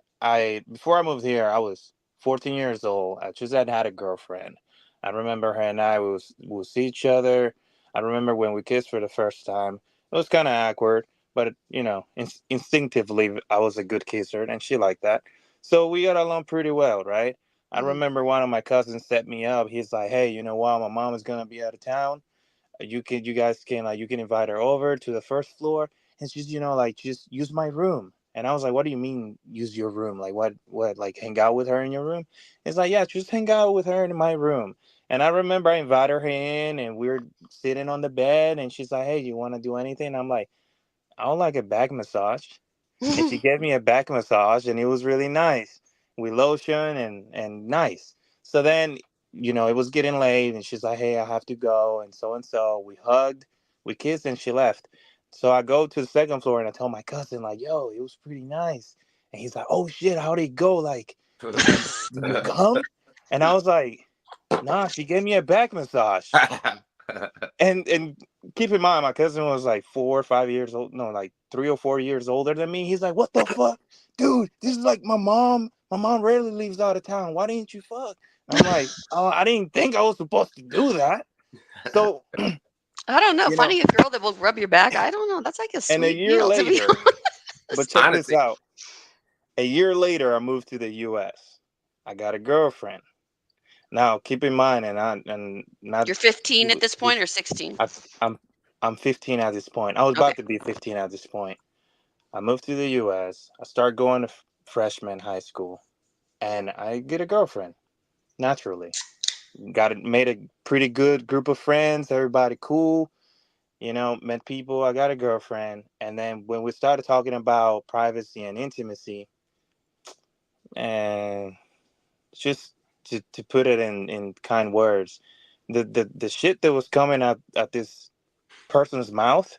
before I moved here, I was 14 years old. I just had a girlfriend. I remember her and I would see each other. I remember when we kissed for the first time. It was kind of awkward, but instinctively I was a good kisser, and she liked that. So we got along pretty well, right? I remember one of my cousins set me up. He's like, hey, you know what? My mom is going to be out of town. You guys can you can invite her over to the first floor and she's, just use my room. And I was like, what do you mean use your room? Like what, like hang out with her in your room? It's like, yeah, just hang out with her in my room. And I remember I invited her in and we were sitting on the bed and she's like, hey, do you want to do anything? I'm like, I would like a back massage. And she gave me a back massage and it was really nice. We lotion and nice. So then, it was getting late and she's like, hey, I have to go. And so. We hugged, we kissed, and she left. So I go to the second floor and I tell my cousin, like, yo, it was pretty nice. And he's like, oh shit, how'd it go? Like, did you come? And I was like, nah, she gave me a back massage. And keep in mind, my cousin was like 4 or 5 years old. No, like 3 or 4 years older than me. He's like, what the fuck? Dude, this is like my mom. My mom rarely leaves out of town. Why didn't you fuck? And I'm like, oh, I didn't think I was supposed to do that. So I don't know. Finding a girl that will rub your back, I don't know. That's like a sweet and a year deal, later, but check this out. A year later, I moved to the U.S. I got a girlfriend. Now, keep in mind, you're 15 at this point or 16? I'm 15 at this point. I was about to be 15 at this point. I moved to the U.S. I start going to freshman high school, and I get a girlfriend. Naturally, made a pretty good group of friends. Everybody cool, met people. I got a girlfriend, and then when we started talking about privacy and intimacy, and just to put it in kind words, the shit that was coming out at this person's mouth,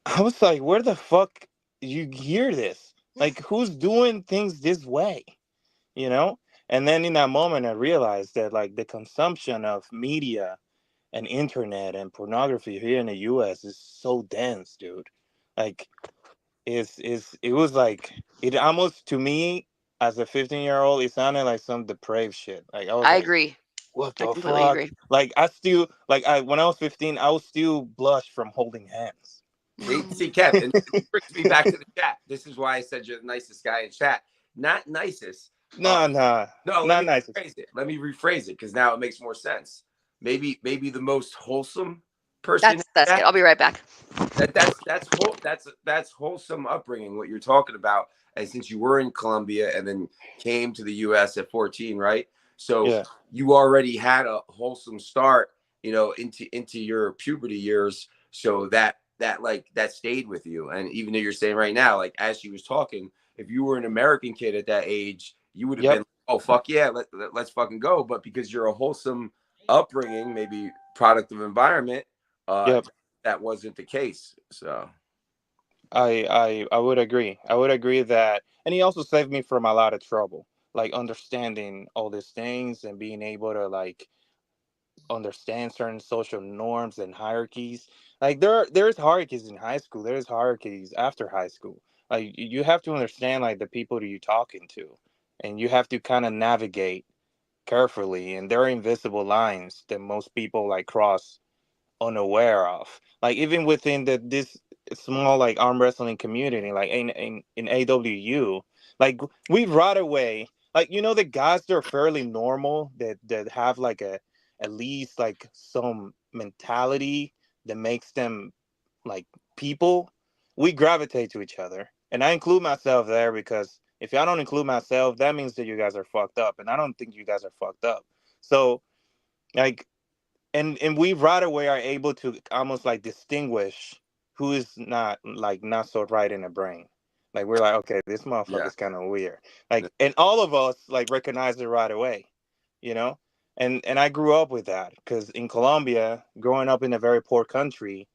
I was like, where the fuck you hear this? Like, who's doing things this way? And then in that moment, I realized that like the consumption of media and internet and pornography here in the U.S. is so dense, dude. Like, it was like, it almost, to me as a 15-year-old, it sounded like some depraved shit. Like I was I like, agree. what I the completely fuck? agree. Like I still, when I was 15, I was still blushed from holding hands. See, Kev, and this brings me back to the chat. This is why I said you're the nicest guy in chat. Not nicest. No, No, let not me nice. rephrase it. Let me rephrase it because now it makes more sense. Maybe the most wholesome person. That's good. I'll be right back. That's wholesome upbringing. What you're talking about, and since you were in Colombia and then came to the U.S. at 14, right? So Yeah. you already had a wholesome start, into your puberty years. So that stayed with you. And even though you're saying right now, like as she was talking, if you were an American kid at that age, you would have been, oh fuck yeah, let's fucking go. But because you're a wholesome upbringing, maybe product of environment, that wasn't the case. So I would agree. I would agree that, and he also saved me from a lot of trouble, like understanding all these things and being able to like understand certain social norms and hierarchies. Like there's hierarchies in high school. There's hierarchies after high school. Like you have to understand like the people that you're talking to, and you have to kind of navigate carefully. And there are invisible lines that most people like cross unaware of. Like even within this small like arm wrestling community, like in AWU, like we right away, like the guys that are fairly normal that have like at least like some mentality that makes them like people, we gravitate to each other. And I include myself there because if I don't include myself, that means that you guys are fucked up. And I don't think you guys are fucked up. So like, and we right away are able to almost like distinguish who is not so right in the brain. Like we're like, okay, this motherfucker's kind of weird. Like, and all of us like recognize it right away, you know. And I grew up with that because in Colombia, growing up in a very poor country,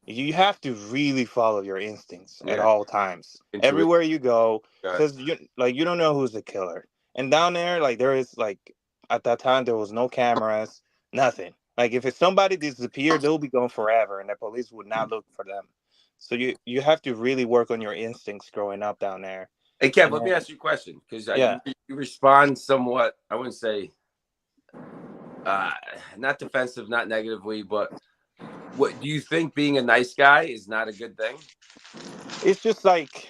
you have to really follow your instincts at all times, everywhere you go, because you don't know who's the killer. And down there, like there is like at that time there was no cameras, nothing. Like if it's somebody disappeared, they'll be gone forever, and the police would not look for them. So you have to really work on your instincts growing up down there. Hey Kev, let me ask you a question because you respond somewhat, I wouldn't say not defensive, not negatively, but what do you think being a nice guy is not a good thing? It's just like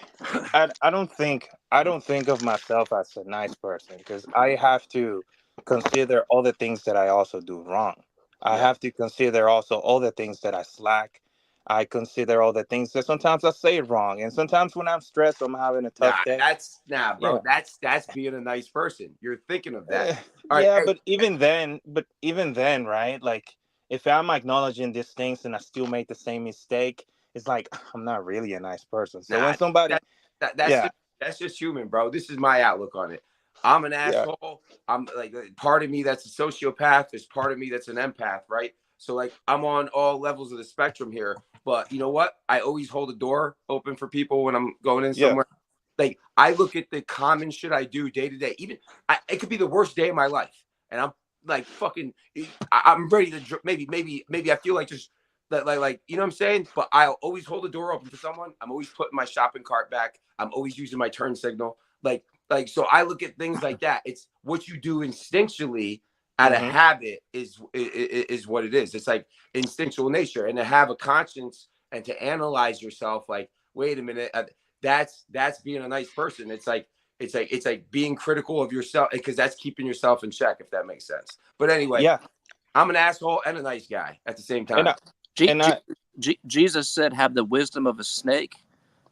I don't think of myself as a nice person because I have to consider all the things that I also do wrong. I have to consider also all the things that I slack. I consider all the things that sometimes I say wrong, and sometimes when I'm stressed, I'm having a tough day. Bro. That's being a nice person. You're thinking of that. But even then, right? Like if I'm acknowledging these things and I still make the same mistake, it's like I'm not really a nice person. So when somebody, that's just human, bro. This is my outlook on it. I'm an asshole. I'm like part of me that's a sociopath. There's part of me that's an empath, right? So like I'm on all levels of the spectrum here. But you know what? I always hold the door open for people when I'm going in somewhere. Like I look at the common shit I do day to day. Even it could be the worst day of my life, and I'm like fucking. I'm ready to maybe I feel like just like you know what I'm saying. But I'll always hold the door open for someone. I'm always putting my shopping cart back. I'm always using my turn signal. Like so I look at things like that. It's what you do instinctually out of habit is what it is. It's like instinctual nature, and to have a conscience and to analyze yourself. Like, wait a minute, that's being a nice person. It's like being critical of yourself because that's keeping yourself in check. If that makes sense. But anyway, I'm an asshole and a nice guy at the same time. Jesus said, "Have the wisdom of a snake,"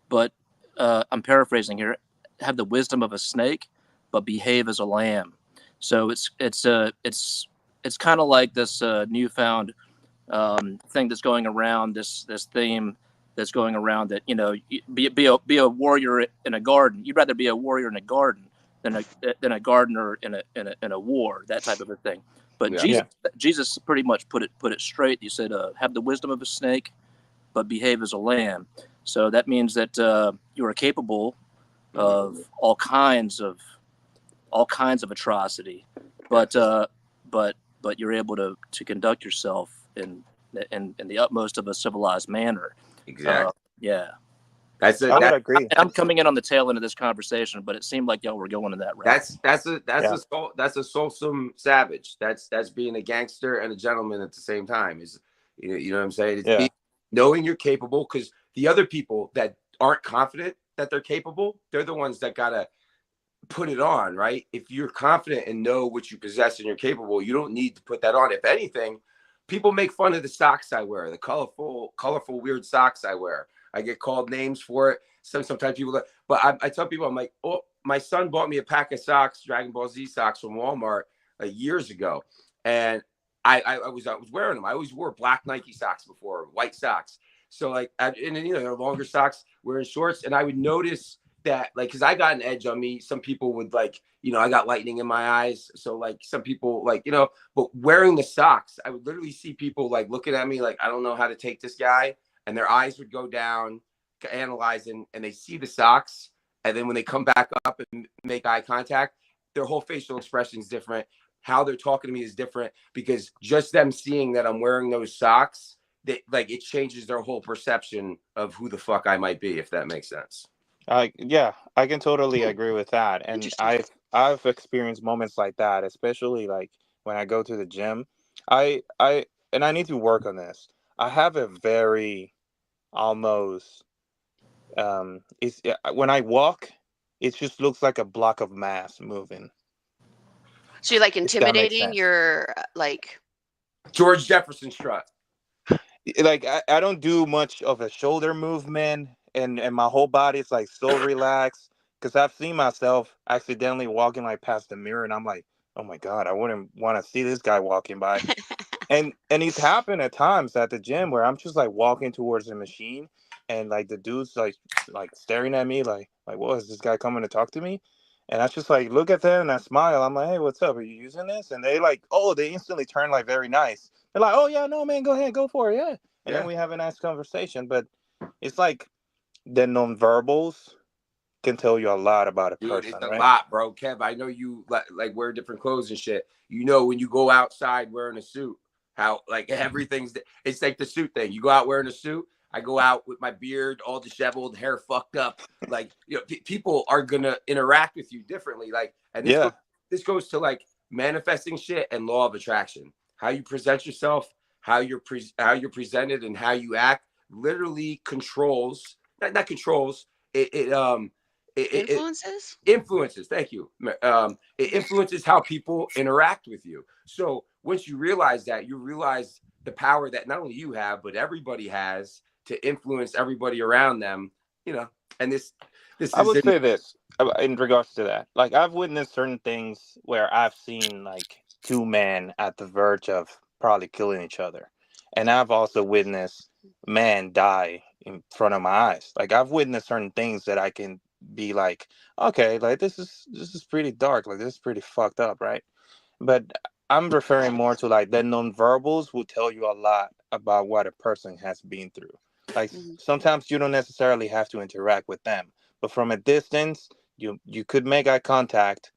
but I'm paraphrasing here. Have the wisdom of a snake, but behave as a lamb. So it's kind of like this newfound thing that's going around, this theme that's going around that be a warrior in a garden. You'd rather be a warrior in a garden than a gardener in a war, that type of a thing. But Jesus pretty much put it straight. He said, "Have the wisdom of a snake, but behave as a lamb." So that means that you are capable of all kinds of atrocity, but you're able to conduct yourself in the utmost of a civilized manner. Exactly. That's it. I would agree. I'm coming in on the tail end of this conversation, but it seemed like y'all were going in that route. That's a soulsome savage. That's being a gangster and a gentleman at the same time. Is you know what I'm saying? It's knowing you're capable, because the other people that aren't confident that they're capable, they're the ones that gotta put it on, right? If you're confident and know what you possess and you're capable, you don't need to put that on. If anything, people make fun of the socks I wear, the colorful, weird socks I wear. I get called names for it. Sometimes people, but I tell people, I'm like, oh, my son bought me a pack of socks, Dragon Ball Z socks from Walmart years ago, and I was wearing them. I always wore black Nike socks before, white socks. So like, and then, you know, they're longer socks, wearing shorts, and I would notice that, like, because I got an edge on me. Some people would, like, you know, I got lightning in my eyes. So like some people, like, you know, but wearing the socks, I would literally see people like looking at me like, I don't know how to take this guy. And their eyes would go down, analyzing, and they see the socks. And then when they come back up and make eye contact, their whole facial expression is different. How they're talking to me is different, because just them seeing that I'm wearing those socks, like, it changes their whole perception of who the fuck I might be, if that makes sense. Yeah, I can totally agree with that. And I've experienced moments like that, especially like when I go to the gym. I need to work on this. I have a very almost when I walk, it just looks like a block of mass moving. So you're like intimidating, you're like George Jefferson strut. Like I don't do much of a shoulder movement, and my whole body is like so relaxed, because I've seen myself accidentally walking like past the mirror, and I'm like, oh my God, I wouldn't want to see this guy walking by. and it's happened at times at the gym where I'm just like walking towards the machine, and like the dude's like staring at me like what, is this guy coming to talk to me? And I just like look at them and I smile. I'm like, hey, what's up? Are you using this? And they like, oh, they instantly turn like very nice. They're like, oh yeah, no man, go ahead, go for it, yeah. And then we have a nice conversation. But it's like the nonverbals can tell you a lot about a person. It's a lot, bro. Kev, I know you like wear different clothes and shit. You know, when you go outside wearing a suit, how like everything's, it's like the suit thing. You go out wearing a suit. I go out with my beard all disheveled, hair fucked up. Like, you know, people are gonna interact with you differently. Like, and this goes to like manifesting shit and law of attraction. How you present yourself, how you're presented, and how you act literally controls. Not controls. It influences. Influences. Thank you. It influences how people interact with you. So once you realize that, you realize the power that not only you have, but everybody has to influence everybody around them, you know. And this I would say this in regards to that. Like, I've witnessed certain things where I've seen like two men at the verge of probably killing each other, and I've also witnessed man die in front of my eyes. Like, I've witnessed certain things that I can be like, okay, like this is pretty dark, like this is pretty fucked up, right? But I'm referring more to like the nonverbals will tell you a lot about what a person has been through. Like, sometimes you don't necessarily have to interact with them, but from a distance, you could make eye contact,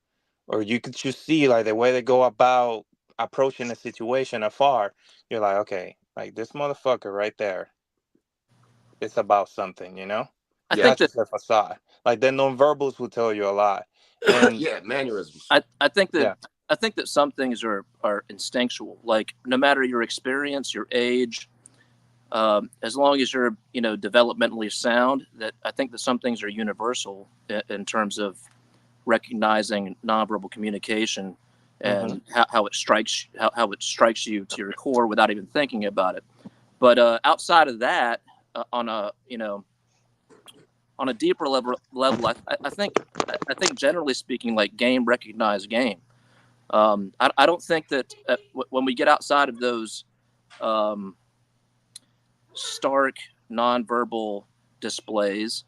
or you could just see like the way they go about approaching a situation afar. You're like, okay, like this motherfucker right there, it's about something, you know? I think that's a facade. Like, the nonverbals will tell you a lot. And mannerisms. I think that some things are instinctual. Like, no matter your experience, your age, as long as you're, you know, developmentally sound, that I think that some things are universal in terms of recognizing nonverbal communication and how it strikes you to your core without even thinking about it. But outside of that, on a deeper level, I think generally speaking, like, game recognized game. I don't think that when we get outside of those stark nonverbal displays,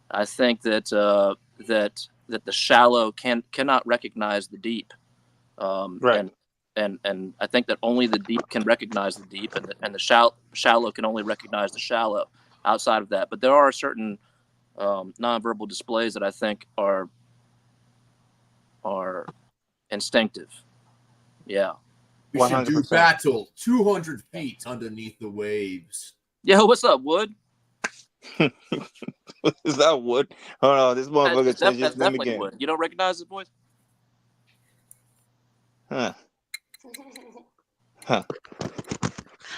I think that that the shallow cannot recognize the deep, right? And I think that only the deep can recognize the deep, and the shallow can only recognize the shallow. Outside of that, but there are certain nonverbal displays that I think are instinctive. Yeah. We should do battle 200 feet underneath the waves. Yeah, what's up, Wood? Is that wood? Hold on, this motherfucker changed his That's name definitely again. wood. You don't recognize his voice? Huh.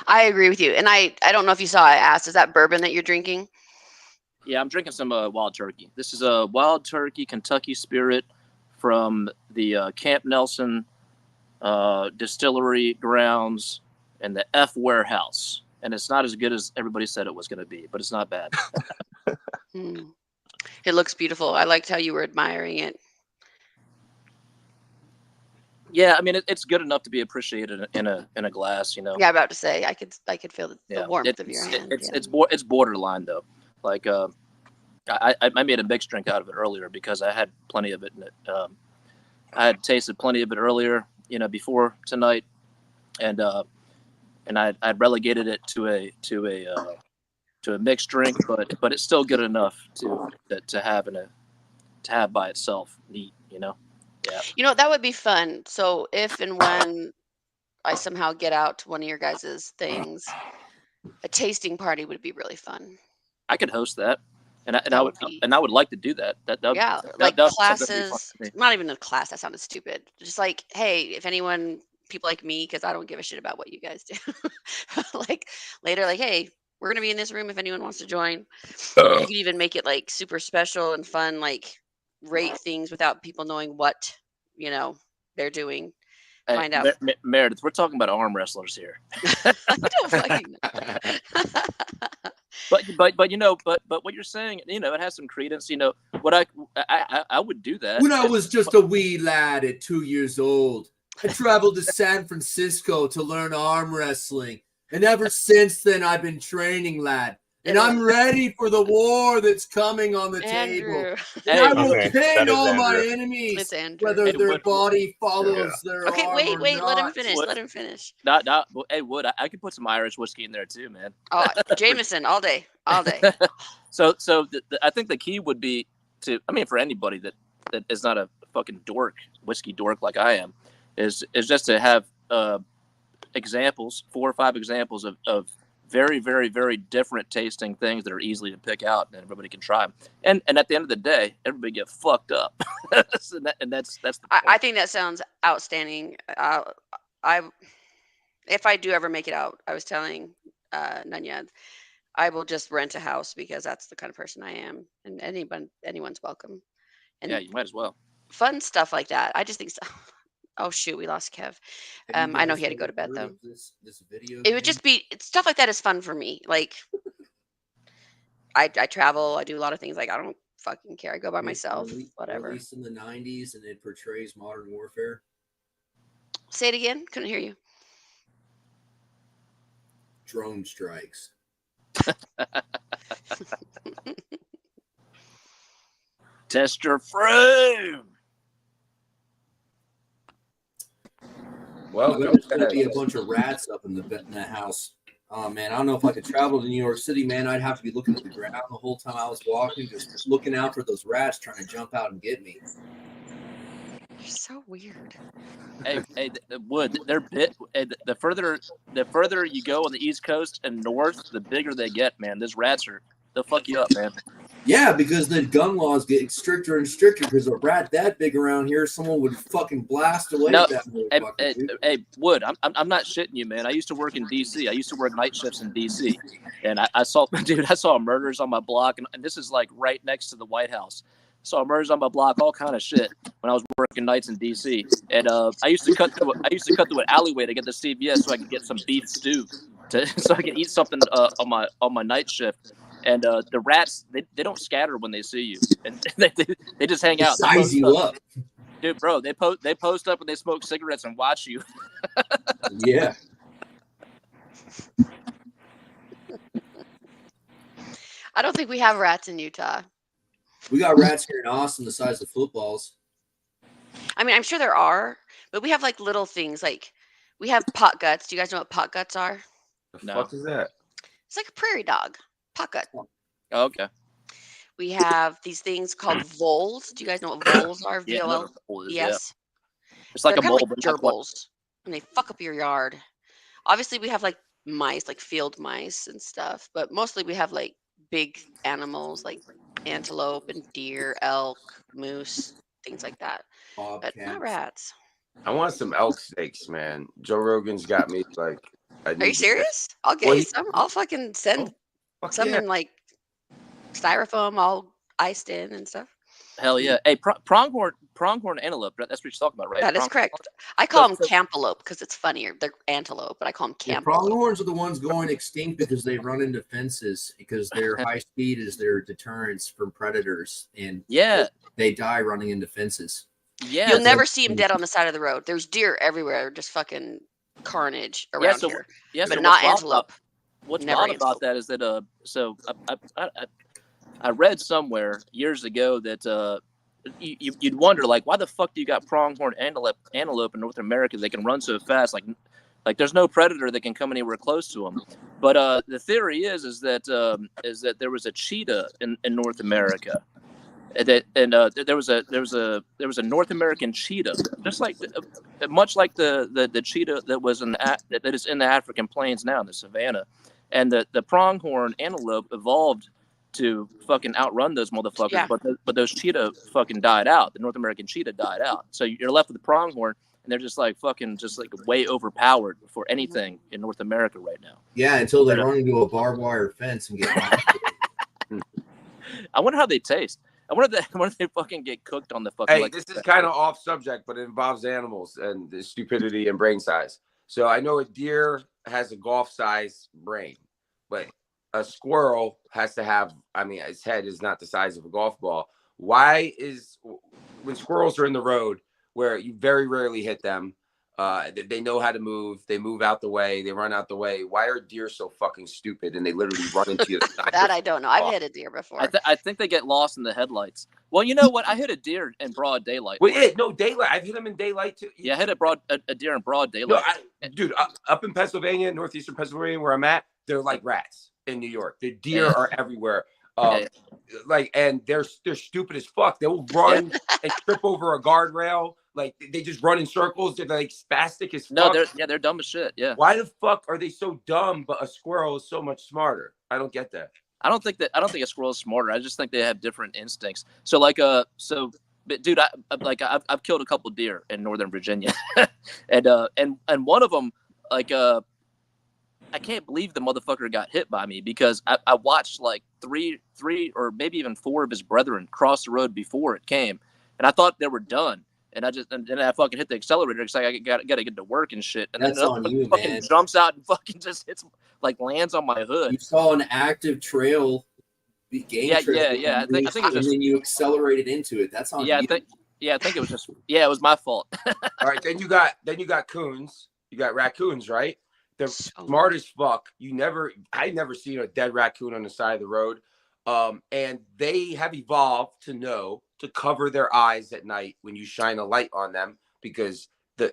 I agree with you. And I don't know if you saw, I asked, is that bourbon that you're drinking? Yeah, I'm drinking some Wild Turkey. This is a Wild Turkey Kentucky Spirit from the Camp Nelson distillery grounds and the F Warehouse. And it's not as good as everybody said it was going to be, but it's not bad. It looks beautiful. I liked how you were admiring it. Yeah, I mean it's good enough to be appreciated in a glass, you know. Yeah, I'm about to say I could feel the warmth of your hand. It's borderline though. Like I made a mixed drink out of it earlier because I had plenty of it in it. I had tasted plenty of it earlier, you know, before tonight, and I'd relegated it to a mixed drink, but it's still good enough to have by itself. Neat, you know. Yeah. You know, that would be fun. So if and when I somehow get out to one of your guys' things, a tasting party would be really fun. I could host that, and I would like to do that. Like classes. Not even a class. That sounded stupid. Just like, hey, if anyone, people like me, because I don't give a shit about what you guys do. Like later, like, hey, we're gonna be in this room if anyone wants to join. You could even make it like super special and fun, like rate things without people knowing what, you know, they're doing. Find out. Meredith, we're talking about arm wrestlers here. I don't fucking know. But you know, but what you're saying, you know, it has some credence. You know, what I would do that. When I was just a wee lad at 2 years old, I traveled to San Francisco to learn arm wrestling. And ever since then, I've been training, lad. And I'm ready for the war that's coming on the table. And I will pin all my enemies, whether their body follows their arm. Okay, wait, or let him not. finish. Let him finish. Hey, Wood, I could put some Irish whiskey in there too, man. Oh, Jameson, all day. So I think the key would be to, I mean, for anybody that is not a fucking whiskey dork like I am, is just to have examples, 4 or 5 examples of very, very, very different tasting things that are easily to pick out and everybody can try them. And at the end of the day, everybody get fucked up. and that's the point. I think that sounds outstanding. If I do ever make it out, I was telling Nanya, I will just rent a house because that's the kind of person I am, and anyone's welcome. And yeah, you might as well. Fun stuff like that. I just think so. Oh shoot, we lost Kev. I know he had to go to bed though. This video it would just be stuff like that is fun for me. Like I travel, I do a lot of things. Like I don't fucking care. I go by myself. Whatever. Released in the 90s, and it portrays modern warfare. Say it again. Couldn't hear you. Drone strikes. Test your frame. Well, there's going to be a bunch of rats up in that house. Oh, man, I don't know if I could travel to New York City, man. I'd have to be looking at the ground the whole time I was walking, just looking out for those rats trying to jump out and get me. You're so weird. Hey, Wood, they're the further you go on the East Coast and north, the bigger they get, man. Those rats they'll fuck you up, man. Yeah, because the gun laws get stricter and stricter because a rat that big around here, someone would fucking blast away that motherfucker. Hey, Wood, I'm not shitting you, man. I used to work in D.C. I used to work night shifts in D.C. And I saw murders on my block, and this is like right next to the White House. Saw murders on my block, all kind of shit when I was working nights in D.C. And I used to cut through an alleyway to get to CVS so I could get some beef stew so I could eat something on my night shift. And the rats, they don't scatter when they see you, and they just hang out. They size you up, dude, bro. They post up and they smoke cigarettes and watch you. Yeah. I don't think we have rats in Utah. We got rats here in Austin the size of footballs. I mean, I'm sure there are, but we have like little things. Like we have pot guts. Do you guys know what pot guts are? The fuck is that? It's like a prairie dog. Pocket. Oh, okay. We have these things called voles. Do you guys know what voles are? VOL. Yes. Yeah. It's like they're a mole, like gerbils, and they fuck up your yard. Obviously, we have like mice, like field mice and stuff, but mostly we have like big animals like antelope and deer, elk, moose, things like that. But not rats. I want some elk steaks, man. Joe Rogan's got me like. I Are you need to get- serious? I'll get Well, you he- some. I'll fucking send Fuck some yeah. in like styrofoam, all iced in and stuff. Hell yeah. Hey, pronghorn antelope. That's what you're talking about, right? That is Prong- correct. I call them So- cantaloupe because it's funnier. They're antelope, but I call them Yeah, cantaloupe. pronghorns are the ones going extinct because they run into fences because their high speed is their deterrence from predators, and Yeah. they die running into fences. Yeah. You'll so- never see them dead on the side of the road. There's deer everywhere, just fucking carnage around here. Yeah, but so not what's wild antelope. What's Never wild antelope. about that is that so I read somewhere years ago that you'd wonder like why the fuck do you got pronghorn antelope in North America that can run so fast like there's no predator that can come anywhere close to them. But the theory is that there was a cheetah in North America. There was a North American cheetah, just like much like the cheetah that was that is in the African plains now in the savannah, and the pronghorn antelope evolved to fucking outrun those motherfuckers. Yeah. But those cheetah fucking died out. The North American cheetah died out. So you're left with the pronghorn, and they're just like way overpowered for anything in North America right now. Yeah, until they run into a barbed wire fence and get. I wonder how they taste. I wonder if they fucking get cooked on the fucking. Hey, this is kind of off subject, but it involves animals and the stupidity and brain size. So I know a deer has a golf size brain, but a squirrel has to have, I mean, its head is not the size of a golf ball. Why is, when squirrels are in the road where you very rarely hit them, they know how to move, they move out the way, they run out the way. Why are deer so fucking stupid and they literally run into you? That I don't know. I've hit a deer before. I think they get lost in the headlights. Well, you know what? I hit a deer in broad daylight. Well, yeah, no, daylight. I've hit them in daylight too. Yeah, I hit a deer in broad daylight. No, dude, up in Pennsylvania, northeastern Pennsylvania, where I'm at, they're like rats in New York. The deer are everywhere. Like, and they're stupid as fuck. They'll run and trip over a guardrail. Like, they just run in circles. They're like spastic as fuck. No, they're dumb as shit. Yeah. Why the fuck are they so dumb? But a squirrel is so much smarter. I don't get that. I don't think a squirrel is smarter. I just think they have different instincts. So but dude, I've killed a couple deer in Northern Virginia, and one of them, I can't believe the motherfucker got hit by me because I watched like three or maybe even four of his brethren cross the road before it came, and I thought they were done. And then I fucking hit the accelerator because I got to get to work and shit. And That's then on you, fucking man. jumps out and fucking just hits, lands on my hood. You saw an active trail, game trail. Yeah. I think it was and just, then you accelerated into it. That's on you. I think it was just, it was my fault. All right, then you got coons. You got raccoons, right? They're smart as fuck. I never seen a dead raccoon on the side of the road. And they have evolved to know to cover their eyes at night when you shine a light on them because they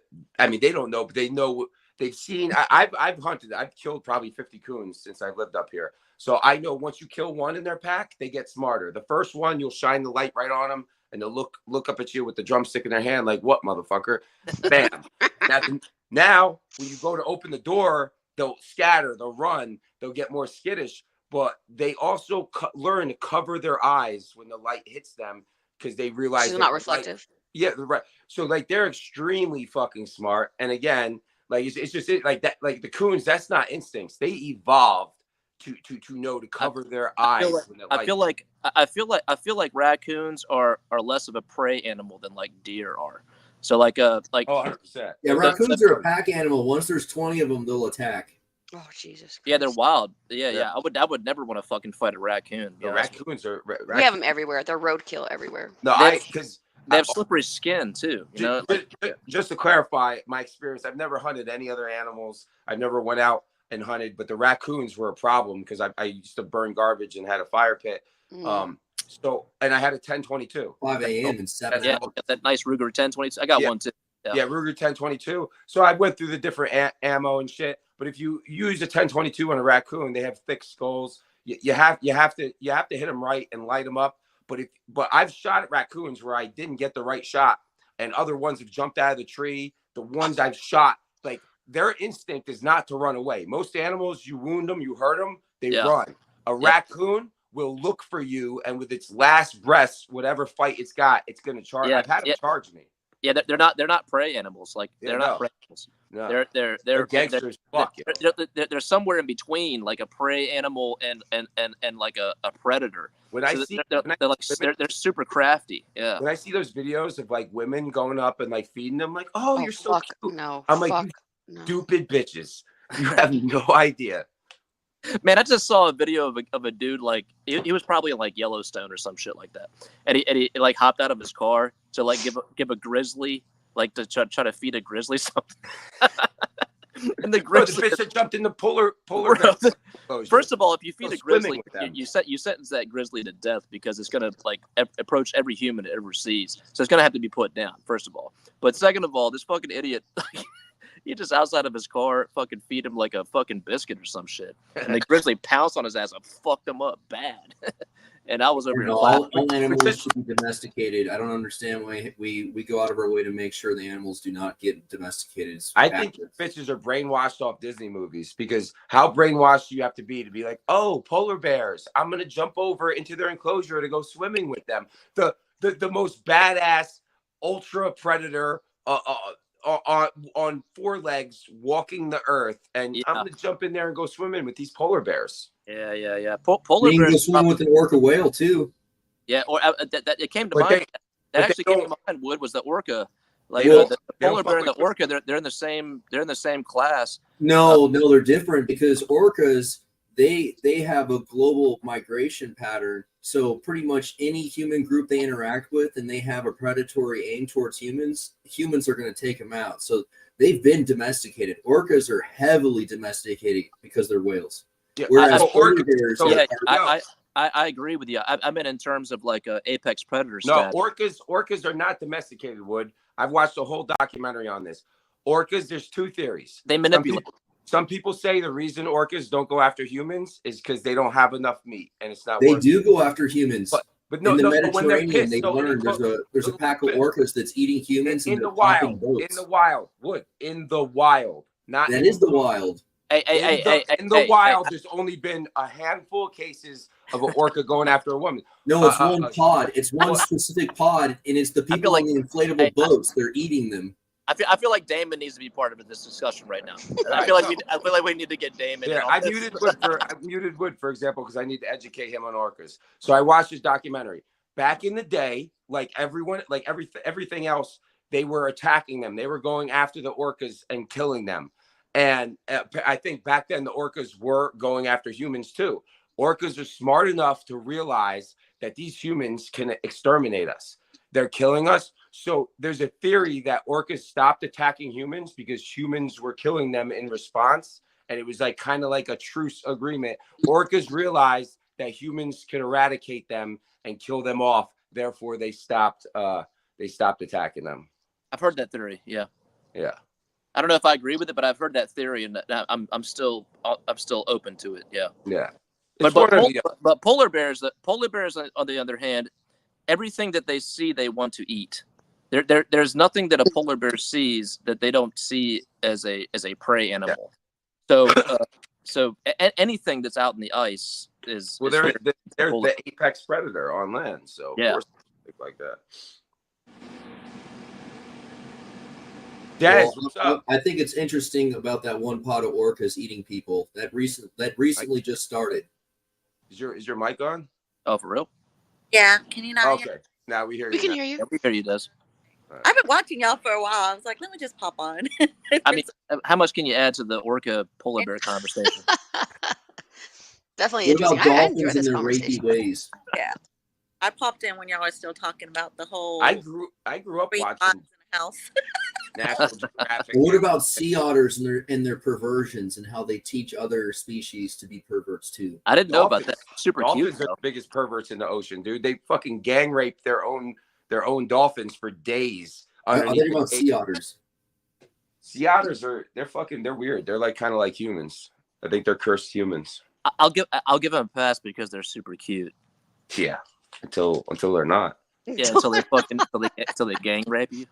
don't know, but they know. They've seen. I've hunted. I've killed probably 50 coons since I've lived up here. So I know once you kill one in their pack, they get smarter. The first one, you'll shine the light right on them, and they'll look up at you with the drumstick in their hand, like, "What, motherfucker?" Bam. Now, when you go to open the door, they'll scatter, they'll run, they'll get more skittish. But they also learn to cover their eyes when the light hits them because they realize they're not reflective. Yeah, they're right. So they're extremely fucking smart. And again, it's just like that. Like the coons, that's not instincts. They evolved to know to cover their eyes. I feel like raccoons are less of a prey animal than like deer are. So 100%. Yeah, raccoons are a pack animal. Once there's 20 of them, they'll attack. Oh Jesus Christ. Yeah, they're wild. Yeah. I would never want to fucking fight a raccoon. The raccoons are. We have them everywhere. They're roadkill everywhere. No, because they have slippery skin too. You know. Just to clarify my experience, I've never hunted any other animals. I've never went out and hunted, but the raccoons were a problem because I used to burn garbage and had a fire pit. So and I had a 10-22. 5 a.m. and 7 Yeah, that nice Ruger 10-22. I got one too. Yeah, Ruger 10-22. So I went through the different ammo and shit. But if you use a 10-22 on a raccoon, they have thick skulls. You have to hit them right and light them up. But I've shot at raccoons where I didn't get the right shot, and other ones have jumped out of the tree. The ones I've shot, like their instinct is not to run away. Most animals, you wound them, you hurt them, they run. A raccoon will look for you, and with its last breath, whatever fight it's got, it's gonna charge. Yeah, I've had them charge me. Yeah, they're not prey animals. Like they're not prey animals. No. They're gangsters. They're somewhere in between, like a prey animal and like a predator. When so I see, they're super crafty. Yeah. When I see those videos of like women going up and like feeding them, like, oh, you're so cute. No, I'm like, you stupid bitches. You have no idea. Man, I just saw a video of a dude, like he was probably in like Yellowstone or some shit like that, and he like hopped out of his car to like give a grizzly, like to try to feed a grizzly something. And the grizzly, the fish that jumped in the polar bear. First of all, if you feed a grizzly, you sentence that grizzly to death, because it's gonna like approach every human it ever sees, so it's gonna have to be put down. First of all, but second of all, this fucking idiot. He just outside of his car fucking feed him like a fucking biscuit or some shit. And the grizzly pounced on his ass and fucked him up bad. And I was over here laughing. All animals should be domesticated. I don't understand why we go out of our way to make sure the animals do not get domesticated. I think bitches are brainwashed off Disney movies, because how brainwashed do you have to be like, oh, polar bears, I'm going to jump over into their enclosure to go swimming with them. The most badass ultra predator on four legs walking the earth, and I'm gonna jump in there and go swimming with these polar bears. Yeah. Polar bears go swimming with an orca whale too. Yeah, or that it came to mind. That actually came to mind. Wood was the orca, like the polar bear and the orca. They're in the same class. No, they're different, because orcas they have a global migration pattern. So pretty much any human group they interact with and they have a predatory aim towards humans are going to take them out. So they've been domesticated. Orcas are heavily domesticated because they're whales. Yeah, whereas I agree with you. I meant in terms of like apex predator status. No, orcas are not domesticated, Wood. I've watched a whole documentary on this. Orcas, there's two theories. They manipulate. Some people say the reason orcas don't go after humans is because they don't have enough meat, and it's not. They do go after humans, but no, in the no, Mediterranean, pissed, they learned there's a pack of orcas that's eating humans in the wild. In the wild, Wood. In the wild, not that is the wild. In the wild, there's only been a handful of cases of an orca going after a woman. No, it's one pod. It's one specific pod, and it's the people on the inflatable boats. They're eating them. I feel like Damon needs to be part of this discussion right now. I feel like we need to get Damon. Yeah, I muted Wood for example, because I need to educate him on orcas. So I watched his documentary. Back in the day, like everyone, like everything else, they were attacking them. They were going after the orcas and killing them. And I think back then the orcas were going after humans too. Orcas are smart enough to realize that these humans can exterminate us. They're killing us. So there's a theory that orcas stopped attacking humans because humans were killing them in response. And it was like kind of like a truce agreement. Orcas realized that humans can eradicate them and kill them off. Therefore, they stopped attacking them. I've heard that theory. Yeah. Yeah. I don't know if I agree with it, but I've heard that theory, and I'm still open to it. Yeah. Yeah. But polar bears, on the other hand, everything that they see, they want to eat. There's nothing that a polar bear sees that they don't see as a prey animal. Yeah. So anything that's out in the ice is they're the apex predator on land. So of course like that. Des, what's up? I think it's interesting about that one pod of orcas eating people that recently just started. Is your mic on? Oh, for real? Yeah. Can you not hear? Okay. Now we hear you. We can hear you. Yeah, we hear you, Des. Right. I've been watching y'all for a while. I was like, let me just pop on. I mean, how much can you add to the orca polar bear conversation? Definitely interesting. I enjoy this conversation. Ways. Yeah. I popped in when y'all were still talking about the whole. I grew up watching in the house. National Geographic. What about sea otters and their perversions and how they teach other species to be perverts too? I didn't know about that. Super dolphins cute. Are the biggest perverts in the ocean, dude. They fucking gang rape their own dolphins for days. I think about sea otters. Sea otters they're weird. They're like kind of like humans. I think they're cursed humans. I'll give them a pass because they're super cute. Yeah, until they're not. Yeah, until they gang rape you.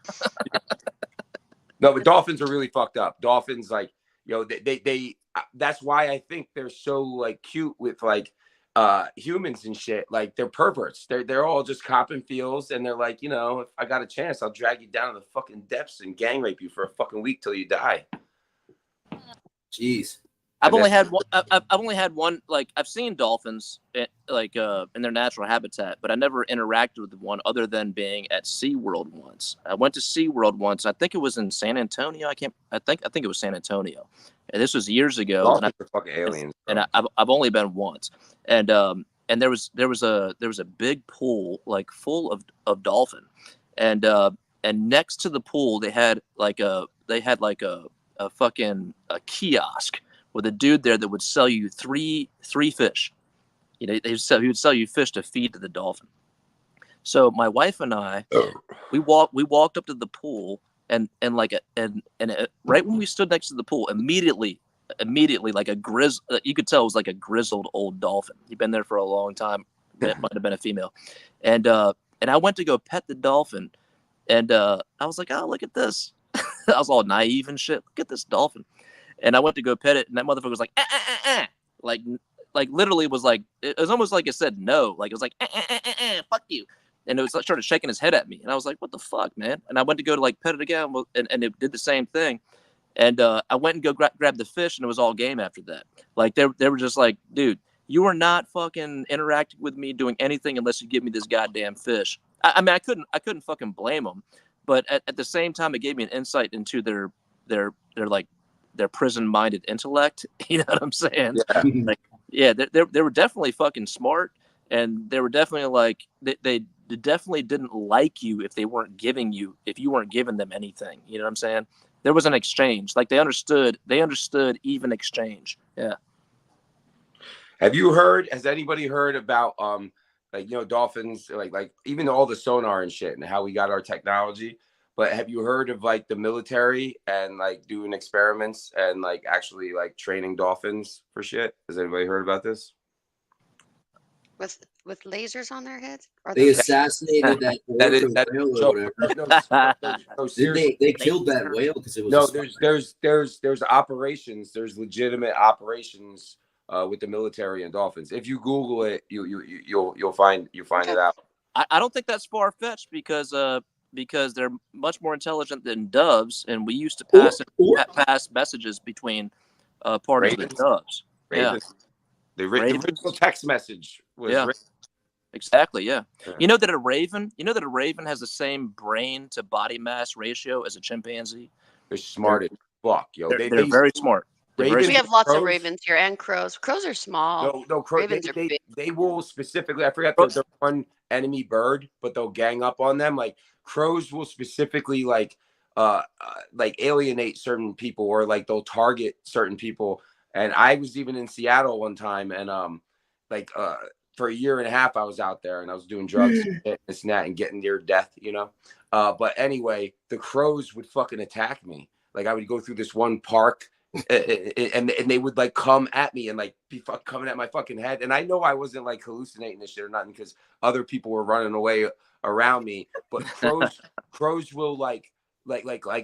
No, but dolphins are really fucked up. Dolphins, like, they that's why I think they're so like cute with like humans and shit. Like they're perverts. They're all just copping feels, and they're like, you know, if I got a chance, I'll drag you down to the fucking depths and gang rape you for a fucking week till you die. Jeez. I've only had one. I've only had one. Like I've seen dolphins, in their natural habitat, but I never interacted with one other than being at SeaWorld once. I went to SeaWorld once. I think it was in San Antonio. I think it was San Antonio, and this was years ago. Dolphins are fucking aliens. And I've only been once, and there was a big pool like full of dolphin, and next to the pool they had like a fucking kiosk with a dude there that would sell you three fish. You know, he would sell you fish to feed to the dolphin. So my wife and I, we walked up to the pool, and right when we stood next to the pool, immediately like you could tell it was like a grizzled old dolphin. He'd been there for a long time. It might have been a female, and I went to go pet the dolphin, and I was like, oh, look at this. I was all naive and shit. Look at this dolphin. And I went to go pet it, and that motherfucker was like, like literally was like, it was almost like it said no. Like it was like, fuck you. And it was like, started shaking his head at me. And I was like, what the fuck, man? And I went to go to like pet it again, and it did the same thing. And I went and go grab the fish, and it was all game after that. Like they were just like, dude, you are not fucking interacting with me, doing anything unless you give me this goddamn fish. I mean, I couldn't fucking blame them, but at the same time, it gave me an insight into their prison-minded intellect. You know what I'm saying? Yeah. They were definitely fucking smart, and they were definitely like they definitely didn't like you if you weren't giving them anything. You know what I'm saying? There was an exchange. Like they understood even exchange. Yeah. Has anybody heard about like, you know, dolphins, like even all the sonar and shit and how we got our technology? But have you heard of like the military and like doing experiments and like actually like training dolphins for shit? Has anybody heard about this? With lasers on their heads? They assassinated that whale or whatever. They killed that whale because it was there's operations. There's legitimate operations with the military and dolphins. If you Google it, you'll find it out. I don't think that's far fetched because they're much more intelligent than doves, and we used to pass messages between parties of the doves. Ravens. Yeah. The original text message was exactly. Yeah. You know that a raven has the same brain to body mass ratio as a chimpanzee. They're smart as fuck, yo. They're very smart. We have lots of ravens here and crows. Crows are small. No, crows. Ravens are big. They will specifically. I forgot their one enemy bird, but they'll gang up on them. Like crows will specifically like alienate certain people, or like they'll target certain people. And I was even in Seattle one time, and for a year and a half, I was out there and I was doing drugs and this and that and getting near death, you know. But anyway, the crows would fucking attack me. Like I would go through this one park, and they would like come at me and like be coming at my fucking head. And I know I wasn't like hallucinating this shit or nothing because other people were running away around me. But crows will like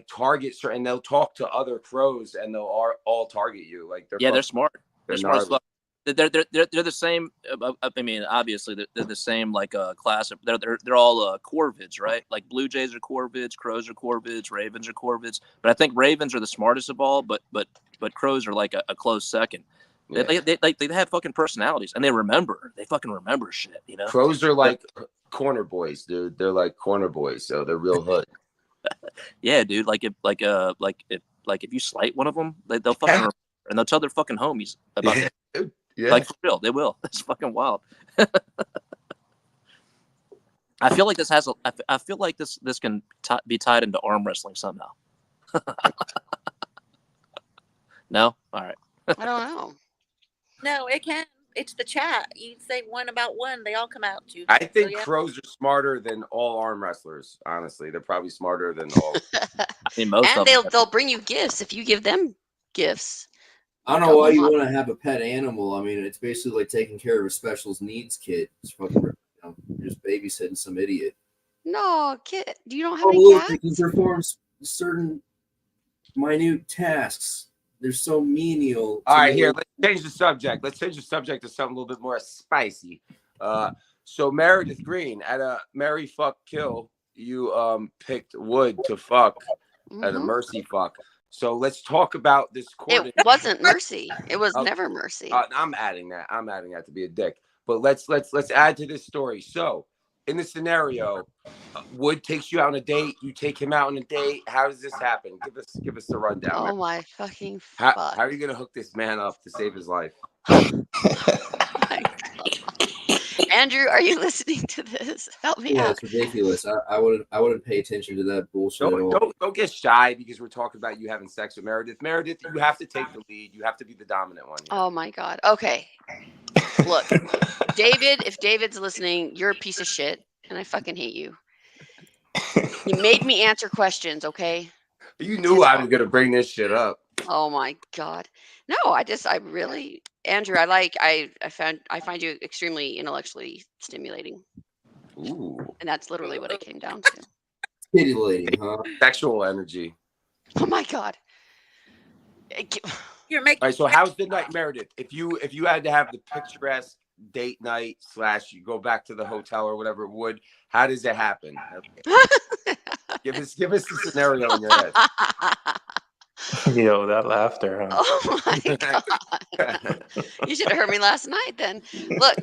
target certain, and they'll talk to other crows and they'll all target you. Like they're smart. They're smart as fuck. They're the same. I mean, obviously they're the same like class. They're all corvids, right? Like blue jays are corvids, crows are corvids, ravens are corvids. But I think ravens are the smartest of all. But crows are like a close second. Yeah. They have fucking personalities, and they fucking remember shit. You know, crows are like corner boys, dude. They're like corner boys, so they're real hood. Yeah, dude. If you slight one of them, they'll fucking remember, and they'll tell their fucking homies about it. Yeah. Like for real, they will. That's fucking wild. I feel like this can be tied into arm wrestling somehow. No, all right. I don't know. No, it can. It's the chat. You say one about one, they all come out to you. I think crows are smarter than all arm wrestlers. Honestly, they're probably smarter than all. I mean, most and they'll bring you gifts if you give them gifts. I don't know why you want to have a pet animal. I mean, it's basically like taking care of a special needs kid. It's fucking, you're just babysitting some idiot. No, kid, you don't have any cats? He can perform certain minute tasks They're so menial. All right, here, let's change the subject. Let's change the subject to something a little bit more spicy. So Meredith Green, at a Mary Fuck Kill, you picked Wood to fuck at a Mercy Fuck. So let's talk about this court. It wasn't Mercy. It was never Mercy. I'm adding that. I'm adding that to be a dick. But let's add to this story. So in the scenario, Wood takes you out on a date. You take him out on a date. How does this happen? Give us the rundown. Oh man. my fucking How fuck. are you gonna hook this man up to save his life? Andrew, are you listening to this? Help me Yeah, out. it's ridiculous. I wouldn't pay attention to that bullshit at all. Don't get shy because we're talking about you having sex with Meredith. Meredith, you have to take the lead. You have to be the dominant one. Here. Oh my God. Okay. Look, David, if David's listening, you're a piece of shit and I fucking hate you. You made me answer questions, okay? You knew I was gonna bring this shit up. Oh my God. No, I really, Andrew, I find you extremely intellectually stimulating. Ooh. And that's literally what it came down to. Titillating, huh? Sexual energy. Oh my God. You're making. All right, so how's the night, Meredith? If you had to have the picturesque date night / you go back to the hotel or whatever it would, how does it happen? give us the scenario in your head. Yo, that laughter, huh? Oh my God. You should have heard me last night then. Look,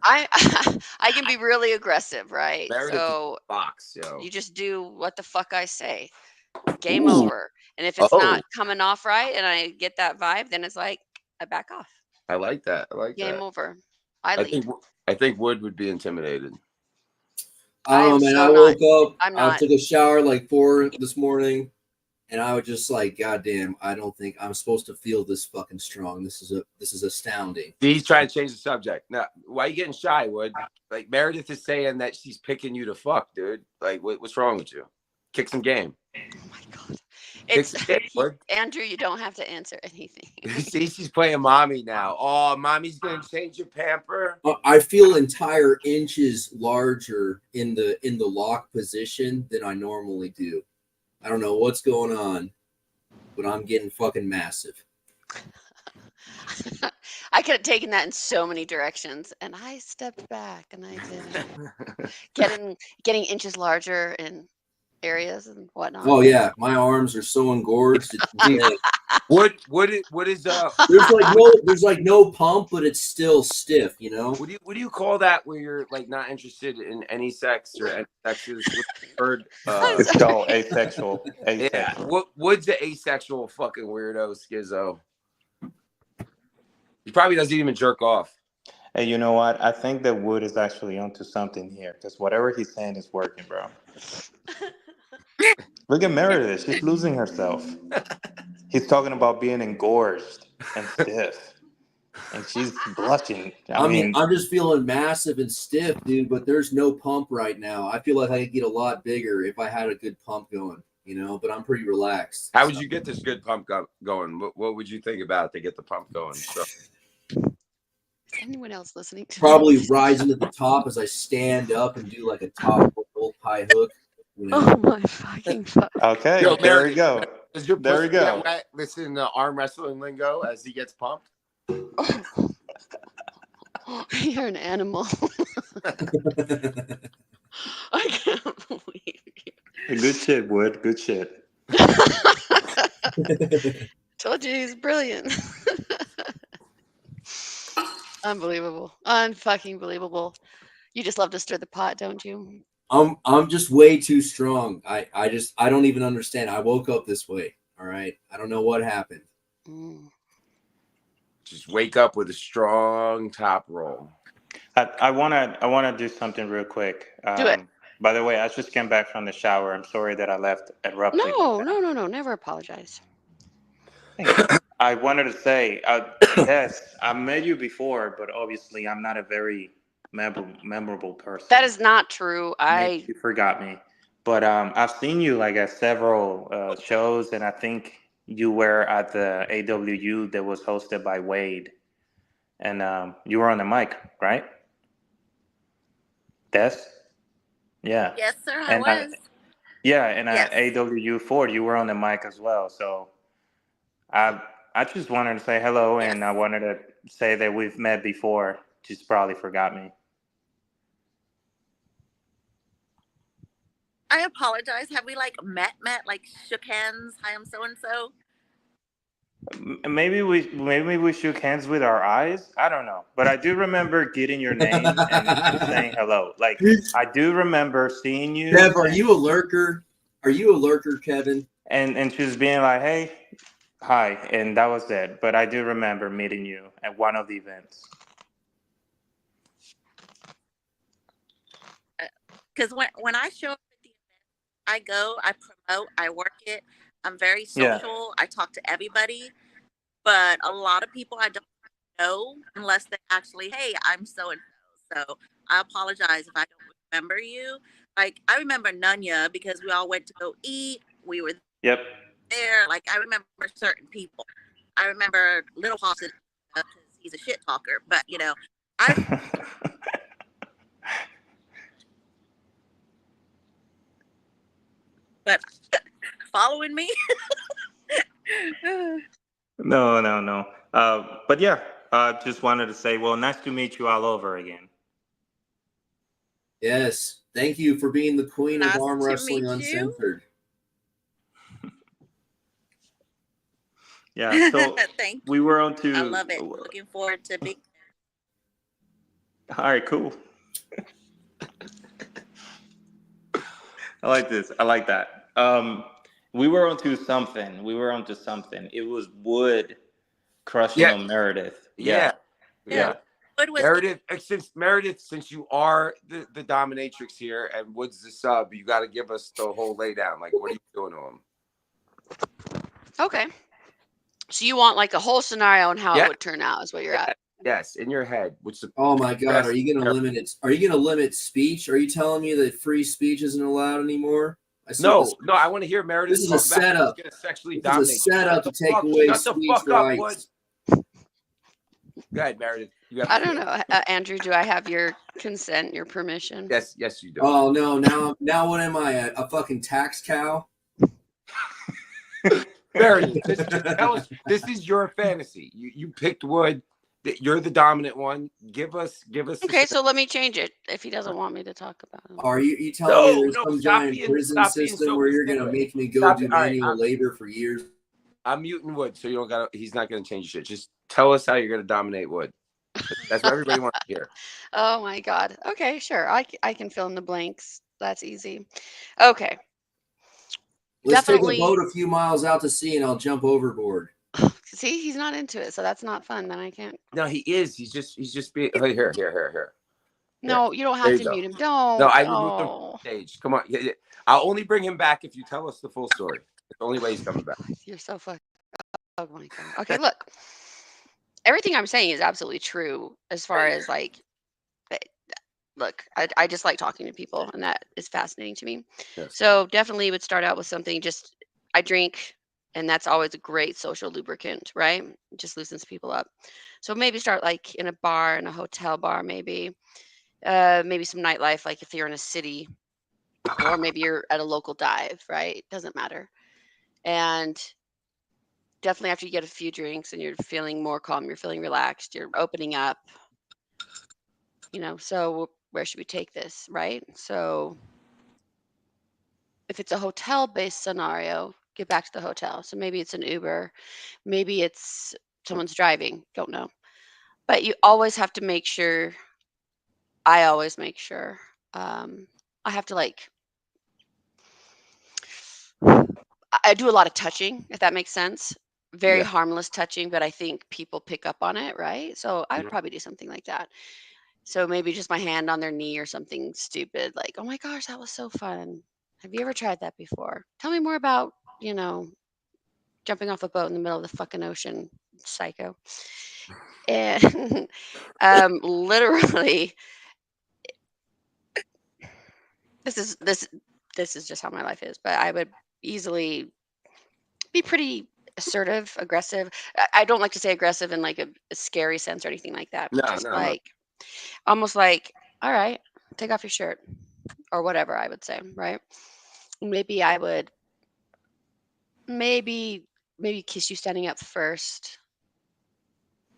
I can be really aggressive, right? Meredith So box, yo. you just do what the fuck I say. Game over. And if it's not coming off right and I get that vibe, then it's like I back off. I like that. Game over. I think Wood would be intimidated. I woke up. I took a shower like 4 this morning, and I was just like, God damn, I don't think I'm supposed to feel this fucking strong. This is astounding. He's trying to change the subject. Now, why are you getting shy, Wood? Like Meredith is saying that she's picking you to fuck, dude. Like, what's wrong with you? Kick some game. Oh my God. Andrew, you don't have to answer anything. See, she's playing mommy now. Oh, mommy's gonna change your pamper. I feel entire inches larger in the lock position than I normally do. I don't know what's going on, but I'm getting fucking massive. I could have taken that in so many directions, and I stepped back, and I did getting inches larger in areas and whatnot. Oh yeah, my arms are so engorged. What is there's like no pump, but it's still stiff, you know. What do you call that where you're like not interested in any sex or any sexes? It's called asexual. Yeah. What's the asexual fucking weirdo schizo? He probably doesn't even jerk off. Hey, you know what? I think that Wood is actually onto something here because whatever he's saying is working, bro. Look at Meredith. She's losing herself. He's talking about being engorged and stiff. And she's blushing. I mean, I'm just feeling massive and stiff, dude, but there's no pump right now. I feel like I could get a lot bigger if I had a good pump going, you know, but I'm pretty relaxed. How would you get this good pump going? What would you think about to get the pump going? So. Anyone else listening to probably rising to the top as I stand up and do like a top roll high hook. You know? Oh my fucking fuck. Okay, Yo, there we go. There we go. Listen to arm wrestling lingo as he gets pumped. You're an animal. I can't believe you. Good shit, Wood. Good shit. Told you he's brilliant. Unbelievable. Unfucking believable. You just love to stir the pot, don't you? I'm just way too strong. I don't even understand. I woke up this way. All right. I don't know what happened. Just wake up with a strong top roll. I wanna do something real quick. Do it. By the way, I just came back from the shower. I'm sorry that I left abruptly. No. Never apologize. I wanted to say, yes, I met you before, but obviously I'm not a very memorable person. That is not true. You forgot me. But I've seen you like at several shows, and I think you were at the AWU that was hosted by Wade. And you were on the mic, right? Des? Yeah. Yes, sir, I was. At AWU 4, you were on the mic as well. So I just wanted to say hello, Yes. and I wanted to say that we've met before. Just probably forgot me. I apologize. Have we like met, like shook hands? Hi, I'm so and so. Maybe we shook hands with our eyes. I don't know, but I do remember getting your name and saying hello. Like I do remember seeing you. Kev, are you a lurker? Are you a lurker, Kevin? And just being like, "Hey, hi," and that was it. But I do remember meeting you at one of the events. Because when I show up at the event, I go, I promote, I work it. I'm very Yeah. social. I talk to everybody, but a lot of people I don't know unless they actually, hey, I'm so and so. So I apologize if I don't remember you. Like I remember Nunya because we all went to go eat. We were Yep. there. Like I remember certain people. I remember Little Hoss because he's a shit talker. But you know, I but following me. No. But yeah, just wanted to say, well, nice to meet you all over again. Yes. Thank you for being the queen Nice of arm to wrestling meet you. uncensored. Yeah. So Thank we were on to. I love it. Looking forward to being All right, cool. I like this. I like that. We were onto something. It was Wood crushing on Meredith. Yeah. What was Meredith, since you are the dominatrix here and Wood's the sub, you got to give us the whole laydown. Like, what are you doing to him? Okay. So you want like a whole scenario on how it would turn out is what you're at. Yes, in your head. Oh my God, are you going to limit it? Are you going to limit speech? Are you telling me that free speech isn't allowed anymore? No, I want to hear Meredith. This is a setup. Sexually this is a setup to take away speech rights. Go ahead, Meredith. I don't know, Andrew. Do I have your consent, your permission? Yes, you do. Oh no! Now what am I? A fucking tax cow? Meredith, tell us. This is your fantasy. You picked Wood. You're the dominant one. Give us. Okay, so let me change it if he doesn't want me to talk about it. Are you telling me there's some giant prison system where you're gonna make me go do manual labor for years? I'm muting Wood, so you don't got. He's not gonna change shit. Just tell us how you're gonna dominate Wood. That's what everybody wants to hear. Oh my God. Okay, sure. I can fill in the blanks. That's easy. Okay. Let's take a boat a few miles out to sea, and I'll jump overboard. See, he's not into it, so that's not fun. Then I can't. No, he is. He's just being. Oh, here. No, you don't have to mute him. Don't. No, I removed him from the stage. Come on. I'll only bring him back if you tell us the full story. It's the only way he's coming back. You're so fucking. Oh my God. Okay, look. Everything I'm saying is absolutely true as far as like, look, I just like talking to people, and that is fascinating to me. Yes. So definitely would start out with something just, I drink, and that's always a great social lubricant, right? It just loosens people up. So maybe start like in a bar, in a hotel bar, maybe some nightlife, like if you're in a city, or maybe you're at a local dive, right? Doesn't matter. And definitely after you get a few drinks and you're feeling more calm, you're feeling relaxed, you're opening up, so where should we take this, right? So if it's a hotel-based scenario, get back to the hotel. So maybe it's an Uber, maybe it's someone's driving, don't know. But you always have to make sure, I always make sure, I have to I do a lot of touching, if that makes sense. Very harmless touching, but I think people pick up on it, right? So I would probably do something like that. So maybe just my hand on their knee or something stupid, like, oh my gosh, that was so fun. Have you ever tried that before? Tell me more about, jumping off a boat in the middle of the fucking ocean, psycho. And literally, this is just how my life is, but I would easily be pretty assertive, aggressive. I don't like to say aggressive in like a scary sense or anything like that. But almost like, all right, take off your shirt or whatever I would say, right? Maybe I would maybe kiss you standing up first.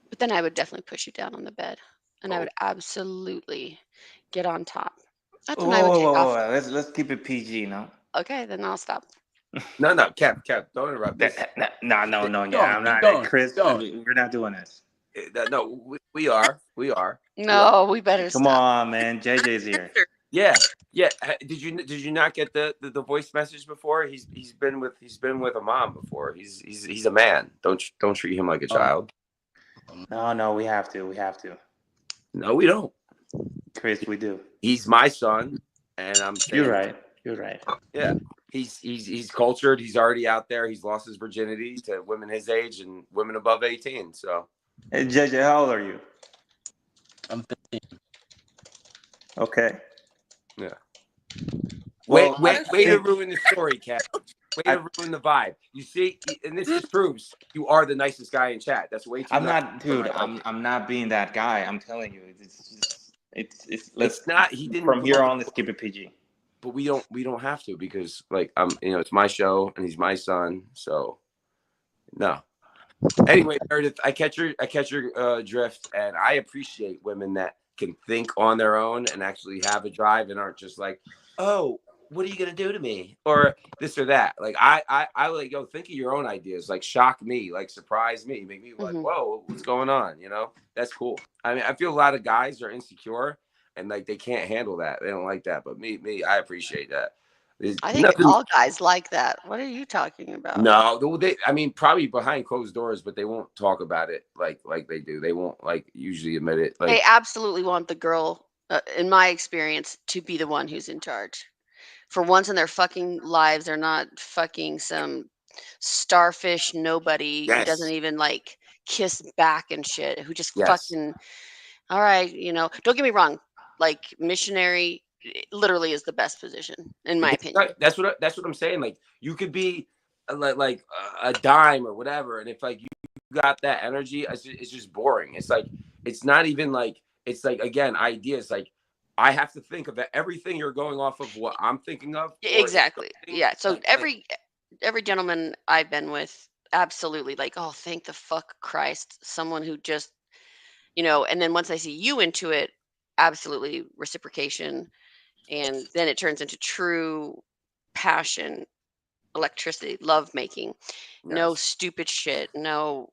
But then I would definitely push you down on the bed, and I would absolutely get on top. That's when I would take off. Let's keep it PG, no? Okay, then I'll stop. No, Kev, don't interrupt this. No, I'm not. Don't, Chris, don't. we're not doing this. No, we are. No, we better Come stop. on, man. JJ's here. Yeah. Did you not get the voice message before? He's been with a mom before. He's a man. Don't treat him like a child. No, we have to. No, we don't. Chris, we do. He's my son, and I'm saying, You're right. Yeah. He's cultured. He's already out there. He's lost his virginity to women his age and women above 18. So, Hey, JJ, how old are you? I'm 15. Okay. yeah. Well, Way to ruin the story, Kat. Way to ruin the vibe. You see, and this just proves you are the nicest guy in chat. That's way too. I'm not, dude. I'm not being that guy. I'm telling you, It's not. He didn't. From here on, let's keep it PG. But we don't have to, because like it's my show and he's my son. So no. Anyway, Meredith, I catch your drift, and I appreciate women that can think on their own and actually have a drive and aren't just like, oh, what are you gonna do to me, or this or that. Like I like, yo, think of your own ideas, like shock me, like surprise me, make me like, whoa, what's going on? That's cool. I mean, I feel a lot of guys are insecure and like they can't handle that. They don't like that. But me, I appreciate that. I think all guys like that. What are you talking about? No, I mean, probably behind closed doors, but they won't talk about it like they do. They won't like usually admit it. Like, they absolutely want the girl, in my experience, to be the one who's in charge. For once in their fucking lives, they're not fucking some starfish nobody who doesn't even like kiss back and shit, who just fucking, all right, don't get me wrong, like missionary literally is the best position in my opinion. That's what I'm saying. Like you could be like a dime or whatever, and if like you got that energy, it's just boring. It's like it's not even like, it's like, again, ideas. Like I have to think of everything. You're going off of what I'm thinking of. Exactly. Yeah. So every gentleman I've been with, absolutely, like, oh, thank the fuck Christ, someone who just, and then once I see you into it, absolutely reciprocation. And then it turns into true passion, electricity, love making. No stupid shit. No,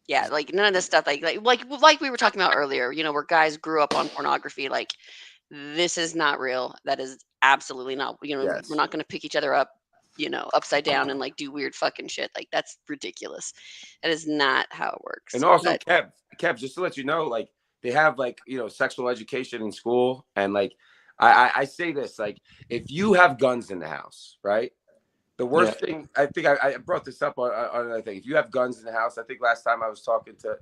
yeah, like none of this stuff. Like we were talking about earlier. Where guys grew up on pornography. Like this is not real. That is absolutely not. We're not going to pick each other up, upside down and like do weird fucking shit. Like that's ridiculous. That is not how it works. And also, Kev, just to let you know, like. They have like, sexual education in school. And like, I say this, like, if you have guns in the house, right? The worst thing, I think I brought this up on another thing. If you have guns in the house, I think last time I was talking to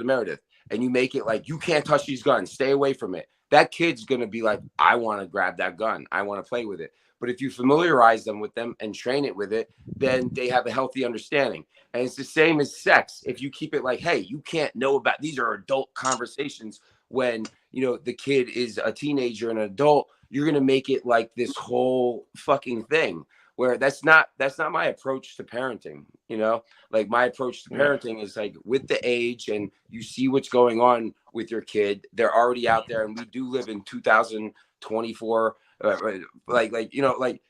Meredith, and you make it like, you can't touch these guns, stay away from it. That kid's going to be like, I want to grab that gun. I want to play with it. But if you familiarize them with them and train it with it, then they have a healthy understanding. And it's the same as sex. If you keep it like, hey, you can't know about, these are adult conversations when, the kid is a teenager and an adult, you're going to make it like this whole fucking thing where that's not my approach to parenting. Like my approach to parenting is like with the age, and you see what's going on with your kid. They're already out there, and we do live in 2024. Like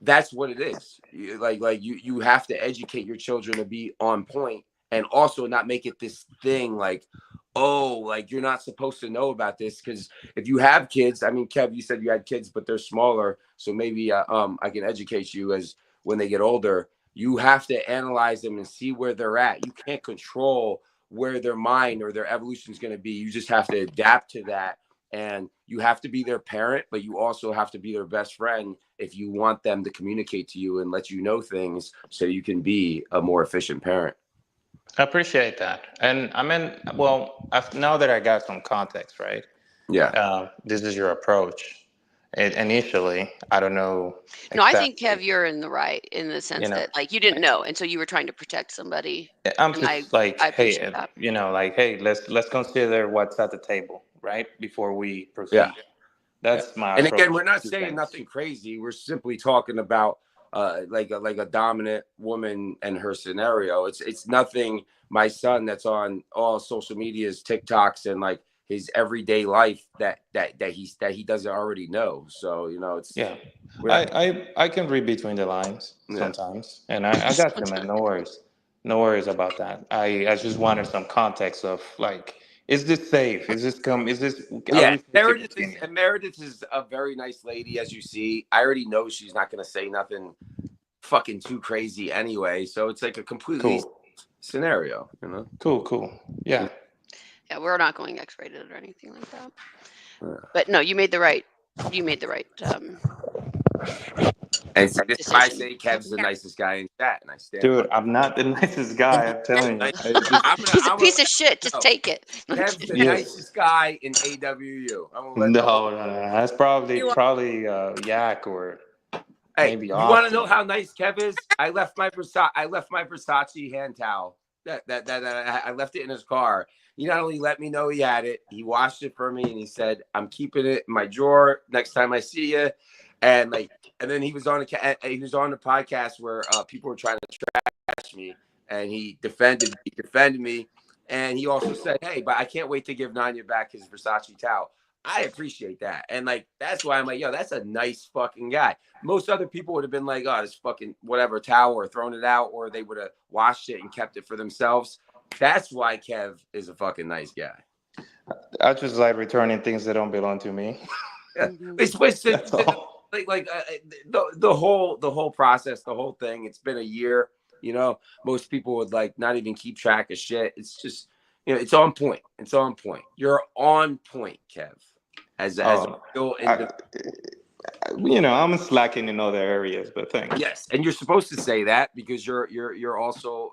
that's what it is. You have to educate your children to be on point, and also not make it this thing like, oh, like you're not supposed to know about this. Because if you have kids, I mean, Kev, you said you had kids, but they're smaller, so maybe I can educate you as when they get older. You have to analyze them and see where they're at. You can't control where their mind or their evolution is going to be. You just have to adapt to that. And you have to be their parent, but you also have to be their best friend if you want them to communicate to you and let you know things so you can be a more efficient parent. I appreciate that. And I mean, well, now that I got some context, right? Yeah. This is your approach. Initially, I don't know. No, I think, Kev, you're in the sense that like you didn't know. And so you were trying to protect somebody. I'm just like, hey, hey, let's consider what's at the table. Right before we proceed. That's my. And again, we're not saying nothing crazy. We're simply talking about like a dominant woman and her scenario. It's nothing. My son that's on all social medias, TikToks, and like his everyday life that he doesn't already know. So it's I can read between the lines sometimes, and I got you, man. No worries about that. I just wanted some context of like, is this safe? Is this Meredith is a very nice lady, as you see. I already know she's not going to say nothing fucking too crazy anyway, so it's like a completely scenario, Cool. Yeah, we're not going X-rated or anything like that. But no, you made the right and so this is why I say Kev's the nicest guy in chat, and I stand. Dude, I'm not the nicest guy. I'm telling you. He's a piece of shit. Just take it. Kev's the nicest guy in AWU. No. That's probably Yak or maybe. You want to know how nice Kev is? I left my Versace hand towel. That I left it in his car. He not only let me know he had it, he washed it for me, and he said, "I'm keeping it in my drawer next time I see you." And then he was on the podcast where people were trying to trash me, and he defended me, and he also said, "Hey, but I can't wait to give Nanya back his Versace towel." I appreciate that, and that's why I'm like, yo, that's a nice fucking guy. Most other people would have been like, oh, this fucking whatever towel, or thrown it out, or they would have washed it and kept it for themselves. That's why Kev is a fucking nice guy. I just like returning things that don't belong to me. The whole process, the whole thing. It's been a year. Most people would not even keep track of shit. It's just it's on point. It's on point. You're on point, Kev. As a real individual. I'm slacking in other areas, but thanks. Yes, and you're supposed to say that because you're also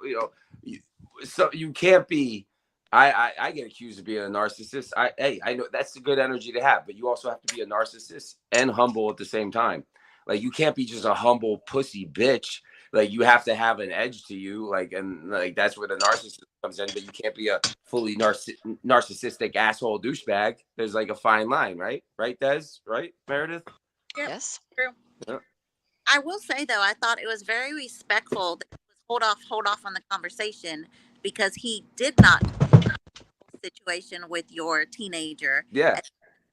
so you can't be. I get accused of being a narcissist. I know that's a good energy to have, but you also have to be a narcissist and humble at the same time. You can't be just a humble pussy bitch. You have to have an edge to you. That's where the narcissist comes in. But you can't be a fully narcissistic asshole douchebag. There's a fine line, right? Right, Des? Right, Meredith? Yep. Yes. True. Yeah. I will say though, I thought it was very respectful that it was hold off on the conversation because he did not situation with your teenager. Yeah. He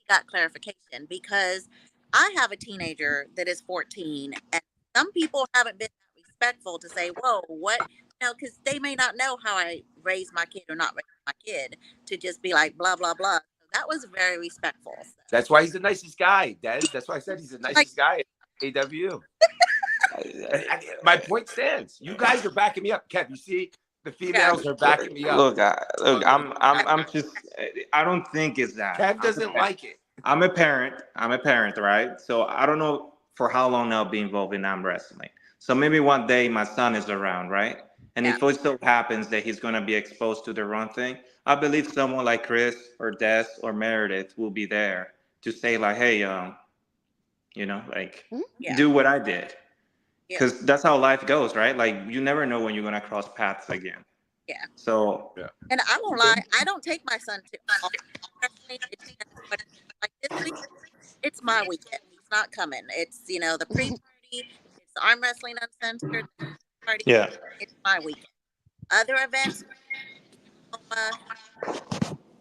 got clarification because I have a teenager that is 14 and some people haven't been that respectful to say, whoa, what? Because they may not know how I raise my kid or not raise my kid to just be like, blah, blah, blah. So that was very respectful. So. That's why he's the nicest guy, Des. That's why I said he's the nicest guy at AW. My point stands. You guys are backing me up, Kev. You see? The females are backing me up. Look, I'm just. I don't think it's that. Kev doesn't like it. I'm a parent, right? So I don't know for how long I'll be involved in arm wrestling. So maybe one day my son is around, right? And if it so happens that he's going to be exposed to the wrong thing, I believe someone like Chris or Des or Meredith will be there to say hey, do what I did. Because that's how life goes, right? You never know when you're going to cross paths again. Yeah. So. Yeah. And I won't lie, I don't take my son to this week, it's my weekend. He's not coming. It's, the pre-party, it's the arm wrestling uncensored party. Yeah. It's my weekend. Other events,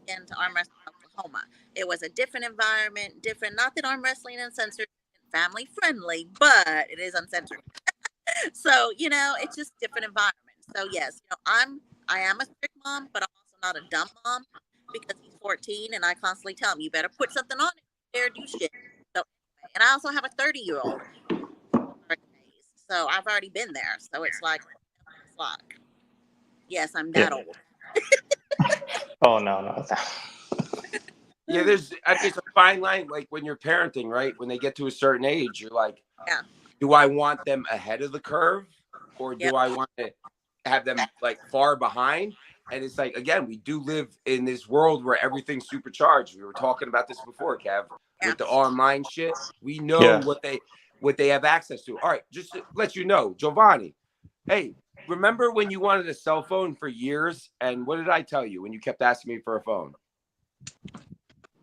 and arm wrestling Oklahoma. It was a different environment, not that arm wrestling uncensored family friendly, but it is uncensored. So, it's just different environment. So yes, I am a strict mom, but I'm also not a dumb mom because he's 14 and I constantly tell him, you better put something on it, you better do shit. So, and I also have a 30-year-old. So I've already been there. So it's yes, I'm that old. Oh, no. Yeah, there's a fine line, when you're parenting, right? When they get to a certain age, you're like, do I want them ahead of the curve or do I want to have them far behind? And it's again, we do live in this world where everything's supercharged. We were talking about this before, Kev, with the online shit. We know what they have access to. All right, just to let you know, Giovanni, hey, remember when you wanted a cell phone for years? And what did I tell you when you kept asking me for a phone?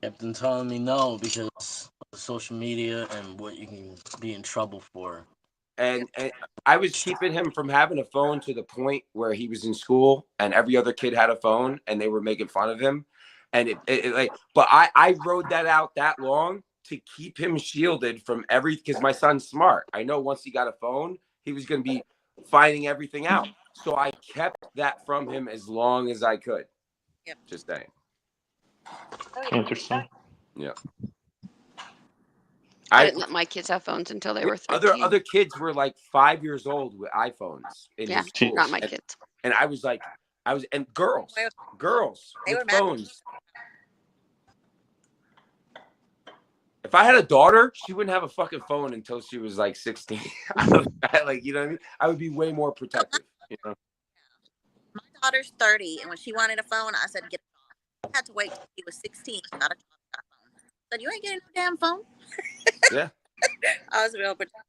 Kept on telling me no because of social media and what you can be in trouble for. and I was keeping him from having a phone to the point where he was in school and every other kid had a phone and they were making fun of him. And but I rode that out that long to keep him shielded from because my son's smart. I know once he got a phone, he was going to be finding everything out. So I kept that from him as long as I could. Yep. Just saying. Interesting. Yeah. I didn't let my kids have phones until they were 13. Other kids were like 5 years old with iPhones. Yeah, not my kids. And I was like, and girls with phones. If I had a daughter, she wouldn't have a fucking phone until she was like 16. Like, you know what I mean? I would be way more protective, you know? My daughter's 30, and when she wanted a phone, I said, get it off. I had to wait till he was 16. Got a phone. I said, you ain't getting no damn phone. Yeah. I was real protective.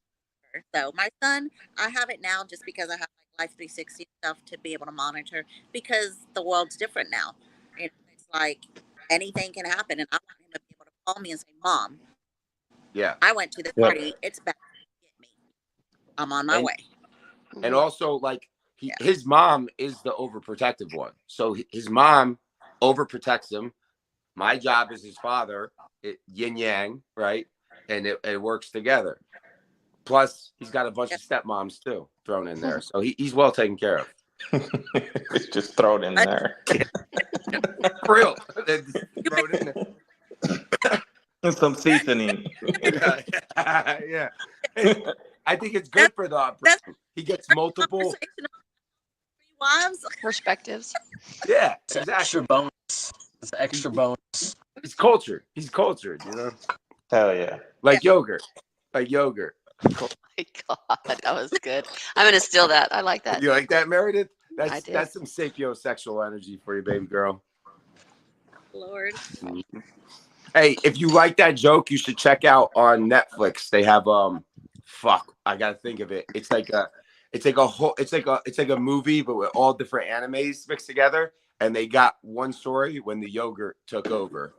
So my son, I have it now just because I have like Life 360 stuff to be able to monitor, because the world's different now. And it's like anything can happen, and I want him to be able to call me and say, Mom, yeah, I went to the party. It's back. Get me. I'm on my way. And also, like, his mom is the overprotective one. So his mom overprotects him. My job as his father, yin yang, right? And it works together. Plus, he's got a bunch of stepmoms too thrown in there, so he's well taken care of. Just throw it in there. For real. Throw it in there. And some seasoning. Yeah. I think it's good for the he gets multiple wives perspectives. Yeah, It's exactly. extra bonus. It's extra bonus. He's cultured. He's cultured, you know. Hell yeah. Like yogurt. Like yogurt. Oh my God, that was good. I'm gonna steal that. I like that. You like that, Meredith? I did. That's some sapiosexual energy for you, baby girl. Lord. Hey, if you like that joke, you should check out on Netflix. They have I gotta think of it. It's like a movie, but with all different animes mixed together. And they got one story when the yogurt took over,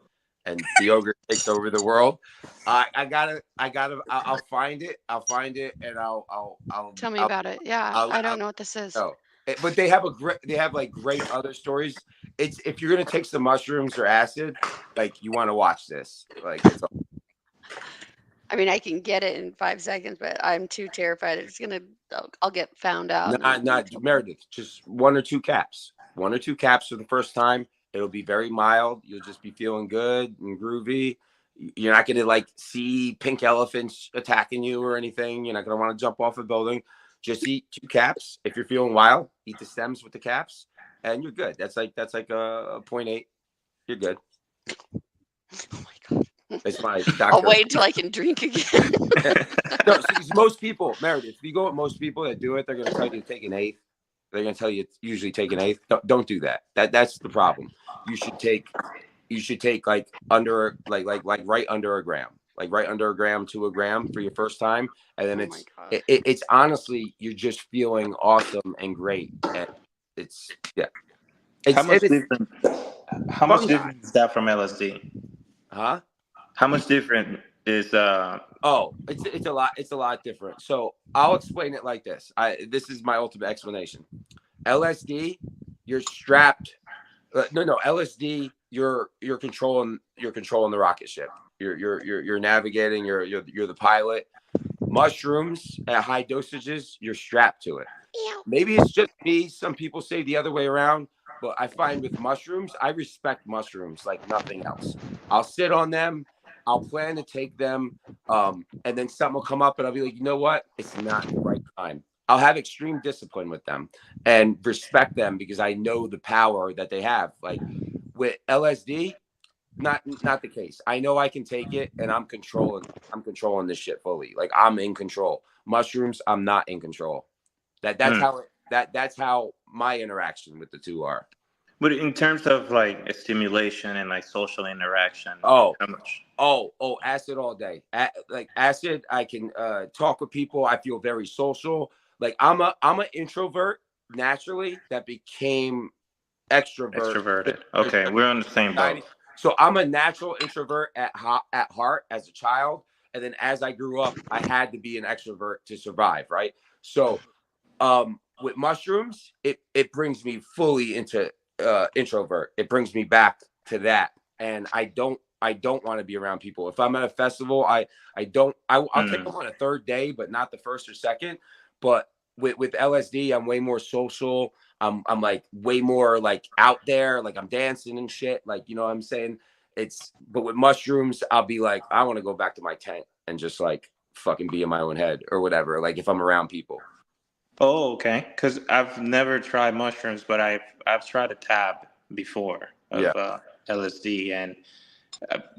and the yogurt takes over the world. I'll find it. And I'll tell me about it. Yeah, I don't know what this is. No, but they have great other stories. It's if you're gonna take some mushrooms or acid, like you want to watch this. Like, I mean, I can get it in 5 seconds, but I'm too terrified. I'll get found out. Not Meredith. Just 1 or 2 caps. 1 or 2 caps for the first time. It'll be very mild. You'll just be feeling good and groovy. You're not going to like see pink elephants attacking you or anything. You're not going to want to jump off a building. Just eat 2 caps. If you're feeling wild, eat the stems with the caps, and you're good. That's like a 0.8. You're good. Oh my God. It's my doctor. I'll wait until I can drink again. No, most people, Meredith, if you go with most people that do it, they're going to tell you to take an 1/8. They're going to tell you usually take an 1/8. Don't do that. That's the problem. You should take like under right under a gram, like right under a gram to a gram for your first time, and then it's honestly you're just feeling awesome and great, and it's How much different is that from LSD? Huh? How much different is it's a lot different. So I'll explain it like this. This is my ultimate explanation. LSD, you're strapped. No, LSD, you're controlling the rocket ship. You're navigating. You're the pilot. Mushrooms at high dosages, you're strapped to it. Maybe it's just me. Some people say the other way around. But I find with mushrooms, I respect mushrooms like nothing else. I'll sit on them. I'll plan to take them. And then something will come up and I'll be like, you know what? It's not the right time. I'll have extreme discipline with them and respect them because I know the power that they have. Like with LSD, not the case. I know I can take it and I'm controlling this shit fully. Like I'm in control. Mushrooms, I'm not in control. That's how my interaction with the two are. But in terms of like a stimulation and like social interaction, how much? Acid all day. Like acid, I can talk with people. I feel very social. Like I'm an introvert naturally that became extroverted. Okay, we're on the same boat. So I'm a natural introvert at heart as a child, And then as I grew up, I had to be an extrovert to survive, right? So with mushrooms, it brings me fully into introvert. It brings me back to that. And I don't want to be around people. If I'm at a festival, I'll take them on a third day, but not the first or second. But with LSD, I'm way more social. I'm like way more like out there, like I'm dancing and shit. Like, you know what I'm saying? But with mushrooms, I'll be like, I want to go back to my tent and just like fucking be in my own head or whatever. Like if I'm around people. Oh, okay. Because I've never tried mushrooms, but I've tried a tab before of LSD, and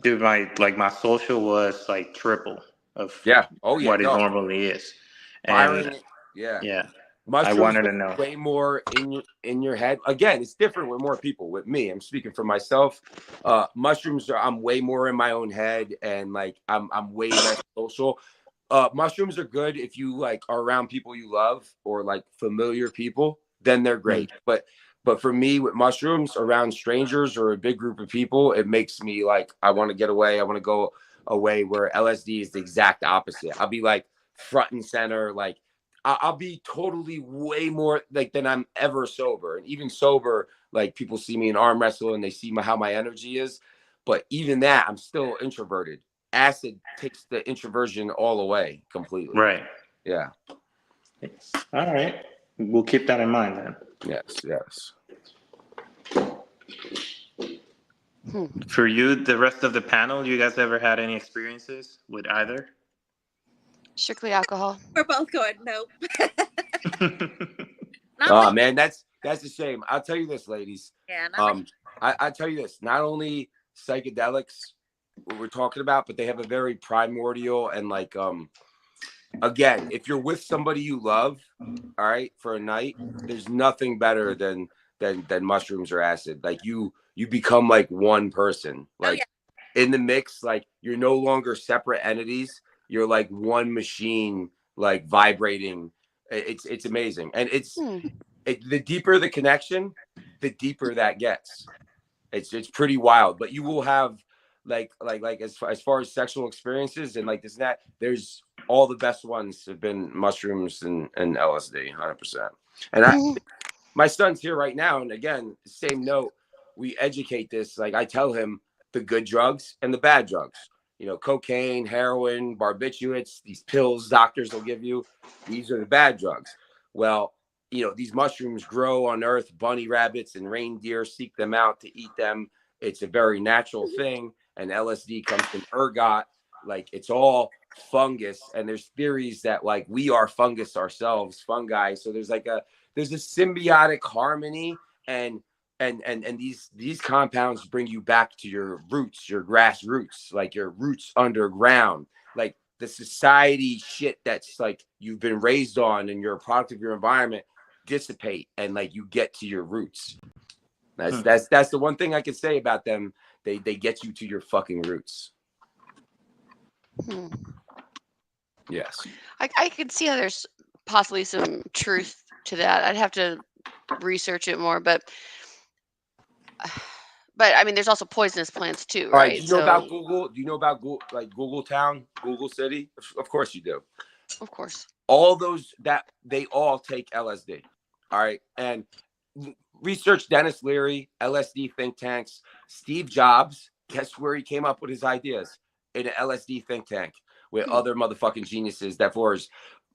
dude, my social was like triple of what it normally is. And yeah. Mushrooms I wanted to know. Way more in your head. Again, it's different with more people. With me, I'm speaking for myself. Mushrooms I'm way more in my own head, and like I'm way less social. Mushrooms are good if you like are around people you love or like familiar people, then they're great. But for me with mushrooms around strangers or a big group of people, it makes me like, I want to get away. I want to go away, where LSD is the exact opposite. I'll be like front and center. Like I'll be totally way more like than I'm ever sober. And even sober, like people see me in arm wrestle and they see how my energy is. But even that, I'm still introverted. Acid takes the introversion all away completely. Right. Yeah. All right. We'll keep that in mind then. Yes. For you, the rest of the panel, you guys ever had any experiences with either? Strictly alcohol. We're both going, nope. Oh man, that's a shame. I'll tell you this, ladies. Yeah. I tell you this. Not only psychedelics what we're talking about, but they have a very primordial and like again, if you're with somebody you love, all right, for a night, there's nothing better than mushrooms or acid. Like you become like one person. Like in the mix, like you're no longer separate entities. You're like one machine, like vibrating. It's amazing. And the deeper the connection, the deeper that gets. It's pretty wild. But you will have like as far as sexual experiences and like this and that, there's all the best ones have been mushrooms and LSD, 100%. And my son's here right now, and again, same note, we educate this. Like I tell him the good drugs and the bad drugs. You know, cocaine, heroin, barbiturates, these pills doctors will give you, these are the bad drugs. Well, you know, these mushrooms grow on earth. Bunny rabbits and reindeer seek them out to eat them. It's a very natural thing. And LSD comes from ergot. Like it's all fungus. And there's theories that like we are fungus ourselves, fungi. So there's a symbiotic harmony, and these compounds bring you back to your roots, your grassroots, like your roots underground, like the society shit that's like you've been raised on and you're a product of your environment dissipate, and like you get to your roots. That's the one thing I can say about them. They get you to your fucking roots. Yes. I could see how there's possibly some truth to that. I'd have to research it more, but I mean, there's also poisonous plants too, right? Do you know about Google? Do you know about Google, like Google Town, Google City? Of course you do. Of course. All those that they all take LSD. All right, and research Dennis Leary, LSD think tanks. Steve Jobs, guess where he came up with his ideas? In an LSD think tank with other motherfucking geniuses. That for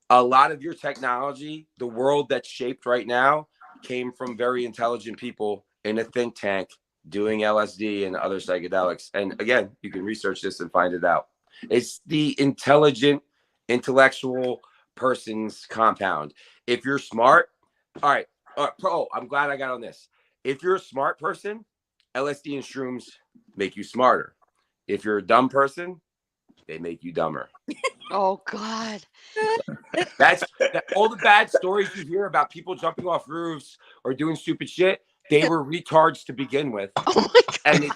a lot of your technology, the world that's shaped right now, came from very intelligent people in a think tank doing LSD and other psychedelics. And again, you can research this and find it out. It's the intelligent, intellectual person's compound. If you're smart, all right, I'm glad I got on this. If you're a smart person, LSD and shrooms make you smarter. If you're a dumb person, they make you dumber. Oh God. All the bad stories you hear about people jumping off roofs or doing stupid shit, they were retards to begin with. Oh my God. And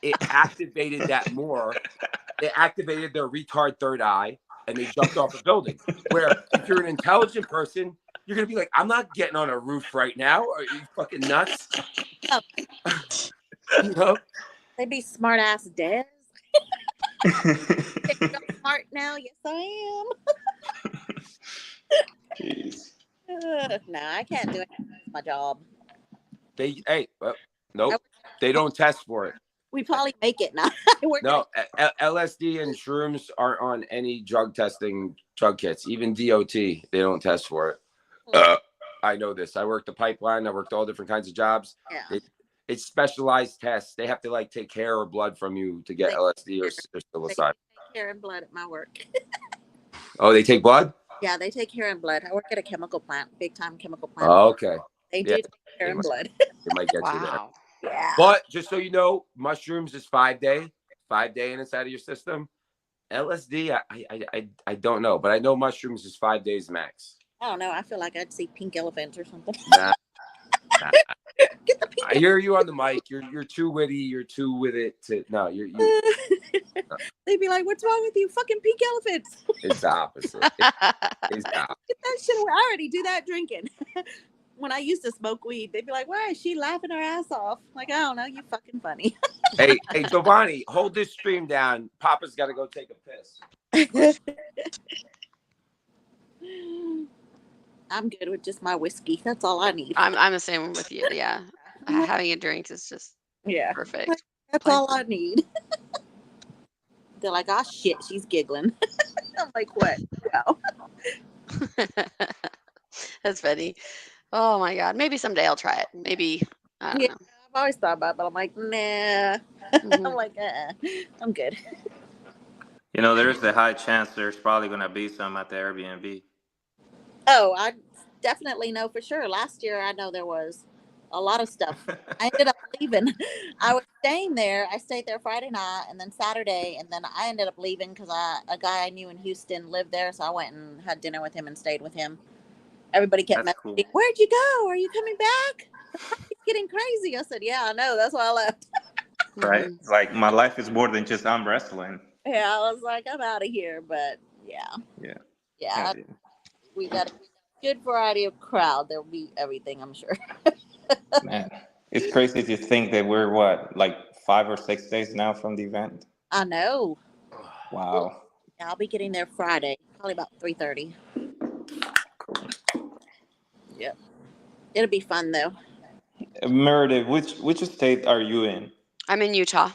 it activated that more. It activated their retard third eye, and they jumped off a building. Where if you're an intelligent person, you're gonna be like, I'm not getting on a roof right now. Are you fucking nuts? You know? They'd be smart ass dead. smart now. Yes, I am. Jeez. No, I can't do it. It's my job. Nope. They don't test for it. We probably make it now. No, LSD and shrooms aren't on any drug kits. Even DOT, they don't test for it. I know this. I worked the pipeline. I worked all different kinds of jobs. Yeah. It's specialized tests. They have to like take hair or blood from you to get LSD or psilocybin. They take hair and blood at my work. Oh, they take blood? Yeah, they take hair and blood. I work at a chemical plant, big time chemical plant. Oh, okay. They do take hair and blood. They might get you there. Yeah. But just so you know, mushrooms is 5 day and it's out of your system. LSD, I don't know, but I know mushrooms is 5 days max. I don't know. I feel like I'd see pink elephants or something. Nah. Get the pink I hear you on the mic. You're too witty. You're too with it. No. They'd be like, "What's wrong with you? Fucking pink elephants." It's the opposite. It's the opposite. Get that shit away. I already do that drinking. When I used to smoke weed, they'd be like, "Why is she laughing her ass off?" Like, I don't know. You fucking funny. Hey, Giovanni, hold this stream down. Papa's got to go take a piss. I'm good with just my whiskey. That's all I need. I'm the same with you. Yeah, having a drink is just perfect. That's all I need. They're like, "Oh shit, she's giggling." I'm like, "What?" Wow. That's funny. Oh my god, maybe someday I'll try it. Maybe I don't know. I've always thought about it, but I'm like, nah. I'm like, I'm good. You know, there's a high chance there's probably going to be some at the Airbnb. Oh, I definitely know for sure. Last year, I know there was a lot of stuff. I ended up leaving. I was staying there. I stayed there Friday night and then Saturday, and then I ended up leaving because a guy I knew in Houston lived there, so I went and had dinner with him and stayed with him. Everybody kept messaging, cool. "Where'd you go? Are you coming back? It's getting crazy." I said, "Yeah, I know. That's why I left." Right? Like, my life is more than just I'm wrestling. Yeah, I was like, I'm out of here. But yeah. We got a good variety of crowd. There'll be everything, I'm sure. Man, it's crazy to think that we're like 5 or 6 days now from the event. I know. Wow. Yeah, I'll be getting there Friday, probably about 3:30. Cool. Yep. It'll be fun though. Meredith, which state are you in? I'm in Utah.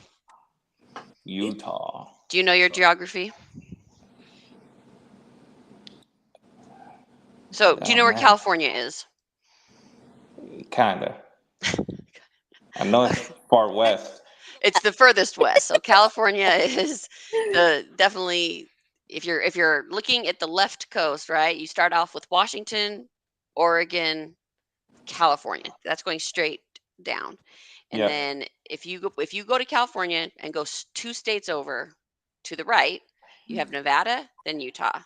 Utah. Do you know your geography? So, do you know where California is? Kinda. I know it's far west. It's the furthest west. So California is definitely, if you're looking at the left coast, right? You start off with Washington, Oregon, California. That's going straight down. And then if you go to California and go 2 states over to the right, you have Nevada, then Utah.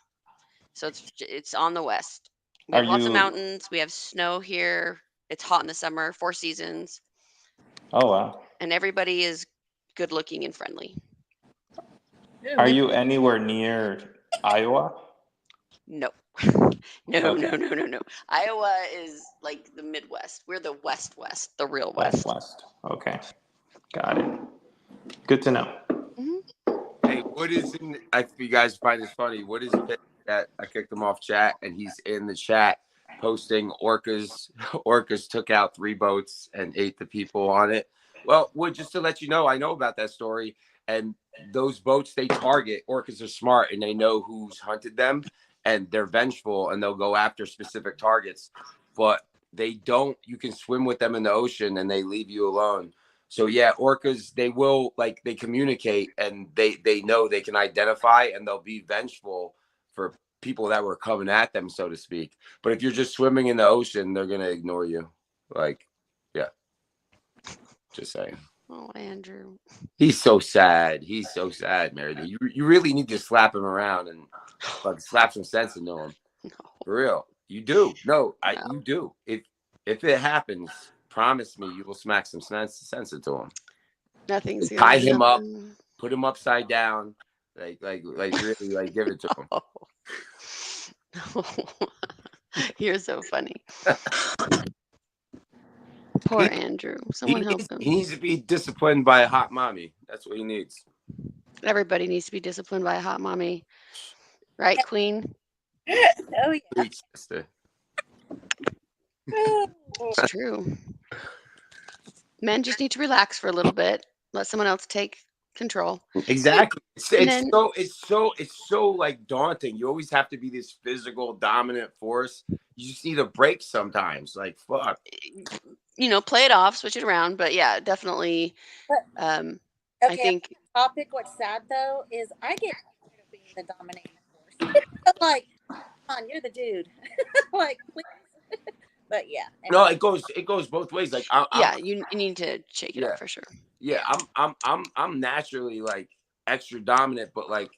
So it's on the west. We have lots of mountains. We have snow here. It's hot in the summer, 4 seasons. Oh, wow. And everybody is good looking and friendly. Are you anywhere near Iowa? No. No. Iowa is like the Midwest. We're the West, the real West. West. Okay. Got it. Good to know. Hey, what is if you guys find this funny, what is it that I kicked him off chat and he's in the chat posting orcas took out 3 boats and ate the people on it? Well, just to let you know, I know about that story, and those boats they target. Orcas are smart and they know who's hunted them, and they're vengeful and they'll go after specific targets, but they don't. You can swim with them in the ocean and they leave you alone. So yeah, orcas, they communicate and they know, they can identify, and they'll be vengeful for people that were coming at them, so to speak. But if you're just swimming in the ocean, they're gonna ignore you. Just saying. Oh, Andrew. He's so sad, Meredith. You really need to slap him around and slap some sense into him. No. For real. You do. No, you do. If it happens, promise me you will smack some sense into him. Nothing's gonna tie him up, happen. put him upside down, really give it to him. Oh. You're so funny. Poor Andrew. Someone help him. He needs to be disciplined by a hot mommy. That's what he needs. Everybody needs to be disciplined by a hot mommy, right, Queen? Oh yeah. Preach, sister. It's true. Men just need to relax for a little bit. Let someone else take control. Exactly. And then- It's so like daunting. You always have to be this physical dominant force. You just need a break sometimes. Like fuck. You know, play it off, switch it around. But yeah, definitely. I think. Topic. What's sad though is I get tired of being the dominating force. Like, come on, you're the dude. Like, please. But yeah. No, it goes both ways. Like, you need to shake it up for sure. Yeah, I'm naturally like extra dominant, but like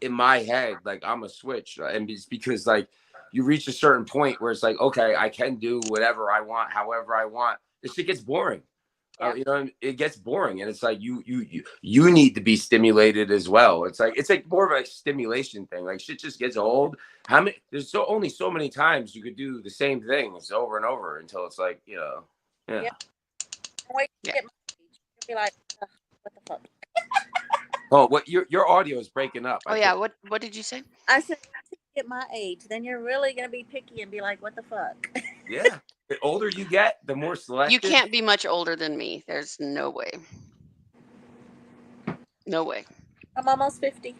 in my head, like I'm a switch, and it's because like you reach a certain point where it's like, okay, I can do whatever I want, however I want. This shit gets boring. You know, it gets boring, and it's like you need to be stimulated as well. It's like more of a stimulation thing. Like shit just gets old. There's only so many times you could do the same things over and over until it's like, you know, yeah. Wait to get my age. You'll be like, what the fuck? Oh, what your audio is breaking up. Oh yeah, what did you say? I said, get my age, then you're really gonna be picky and be like, what the fuck? Yeah. The older you get, the more selective. You can't be much older than me. There's no way. No way. I'm almost 50.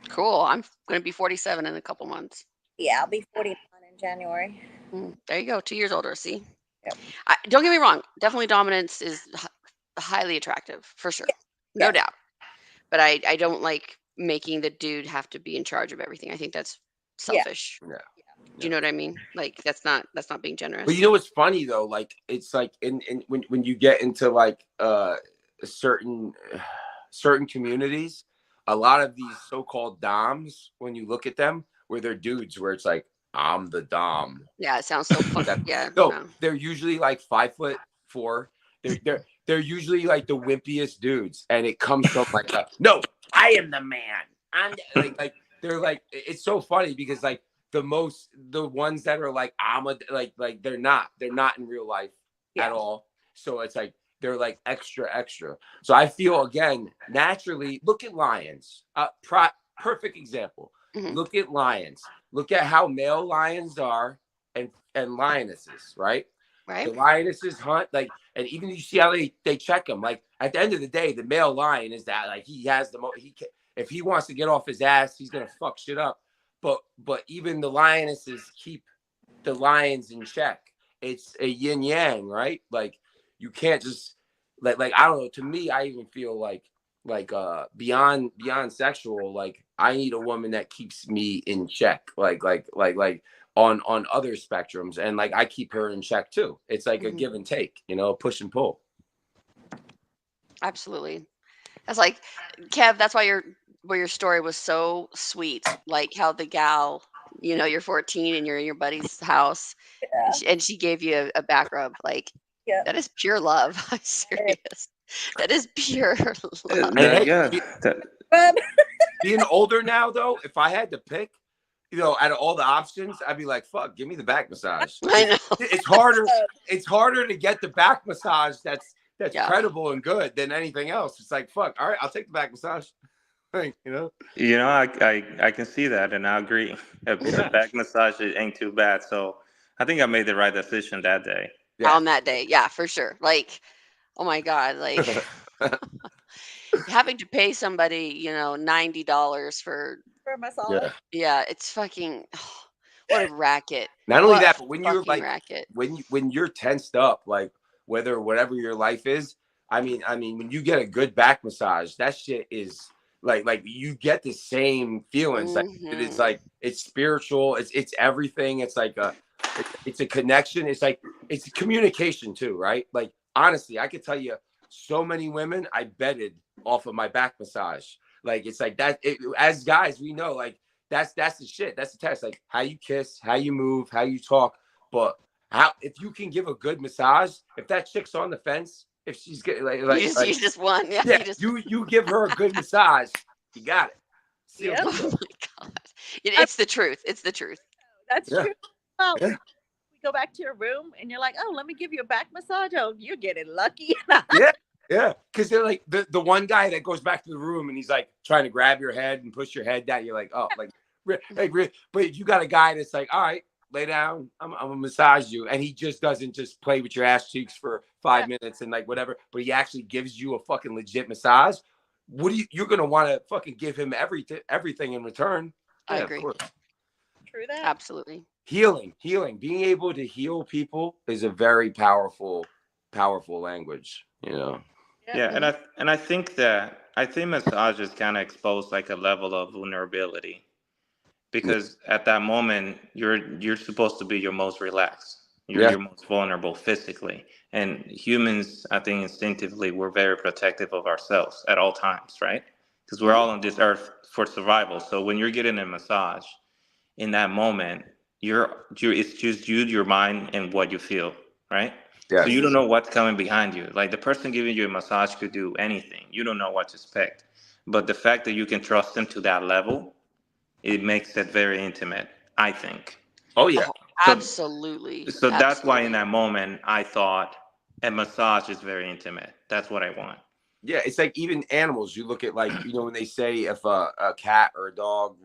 Cool. I'm going to be 47 in a couple months. Yeah, I'll be 41 in January. There you go. 2 years older. See? Yep. Don't get me wrong. Definitely dominance is highly attractive for sure. Yeah. No doubt. But I don't like making the dude have to be in charge of everything. I think that's selfish. Yeah. Do you know what I mean? Like that's not being generous. But you know what's funny though? Like it's like when you get into like certain communities, a lot of these so-called doms, when you look at them, where they're dudes, where it's like, I'm the dom. Yeah, it sounds so fun. Yeah. No, they're usually like 5'4". They're usually like the wimpiest dudes, and it comes from like, no, I am the man. I'm like they're like, it's so funny because like the ones that are like like they're not in real life at all. So it's like they're like extra. So I feel again naturally. Look at lions. Perfect example. Mm-hmm. Look at lions. Look at how male lions are and lionesses, right? Right. The lionesses hunt like, and even you see how they check them. Like at the end of the day, the male lion is that like he has the if he wants to get off his ass, he's gonna fuck shit up. But even the lionesses keep the lions in check. It's a yin yang, right? Like you can't just like I don't know. To me, I even feel like beyond sexual. Like I need a woman that keeps me in check. Like on other spectrums, and like I keep her in check too. It's like a give and take, you know, push and pull. Absolutely. That's like Kev. That's why your story was so sweet. Like how the gal, you know, you're 14 and you're in your buddy's house, and she gave you a back rub. Like that is pure love. I'm serious. That is pure love. Being older now, though, if I had to pick, you know, out of all the options, I'd be like, fuck, give me the back massage. I know. It's harder. It's harder to get the back massage that's credible and good than anything else. It's like, fuck, all right, I'll take the back massage. You know, I can see that, and I agree. A back massage ain't too bad. So I think I made the right decision that day. Yeah. On that day, yeah, for sure. Like, oh my god, like having to pay somebody, you know, $90 for a massage. Yeah, it's fucking what a racket. Not only that, but when you're like racket. when you're tensed up, like whatever your life is, I mean, when you get a good back massage, that shit is like you get the same feelings. Like it's like it's spiritual. It's everything. It's like it's a connection. It's like it's a communication too, right? Like honestly, I could tell you so many women I betted off of my back massage. Like it's like that. As guys, we know like that's the shit. That's the test. Like how you kiss, how you move, how you talk. But if you can give a good massage, if that chick's on the fence, if she's getting you just won. Yeah. You give her a good massage, you got it. Oh my god, it's the truth. It's the truth. That's true. Oh, we go back to your room and you're like, oh, let me give you a back massage. Oh, you're getting lucky. Yeah. Yeah, because they're like the one guy that goes back to the room and he's like trying to grab your head and push your head down. You're like, oh, but you got a guy that's like, all right, lay down. I'm gonna massage you, and he just doesn't just play with your ass cheeks for 5 minutes and like whatever, but he actually gives you a fucking legit massage. You're gonna want to fucking give him everything in return. I agree. True that. Absolutely. Healing, being able to heal people is a very powerful language, you know. Yeah, and I think massages kind of expose like a level of vulnerability, because at that moment you're supposed to be your most relaxed. You're your most vulnerable physically, and humans, I think instinctively, we're very protective of ourselves at all times, right? Because we're all on this earth for survival. So when you're getting a massage, in that moment, it's just you, your mind, and what you feel, right? Yes. So you don't know what's coming behind you. Like the person giving you a massage could do anything. You don't know what to expect. But the fact that you can trust them to that level, it makes it very intimate, I think. Oh, yeah. Absolutely. So that's why in that moment, I thought a massage is very intimate. That's what I want. Yeah, it's like even animals. You look at like, you know, when they say if a cat or a dog,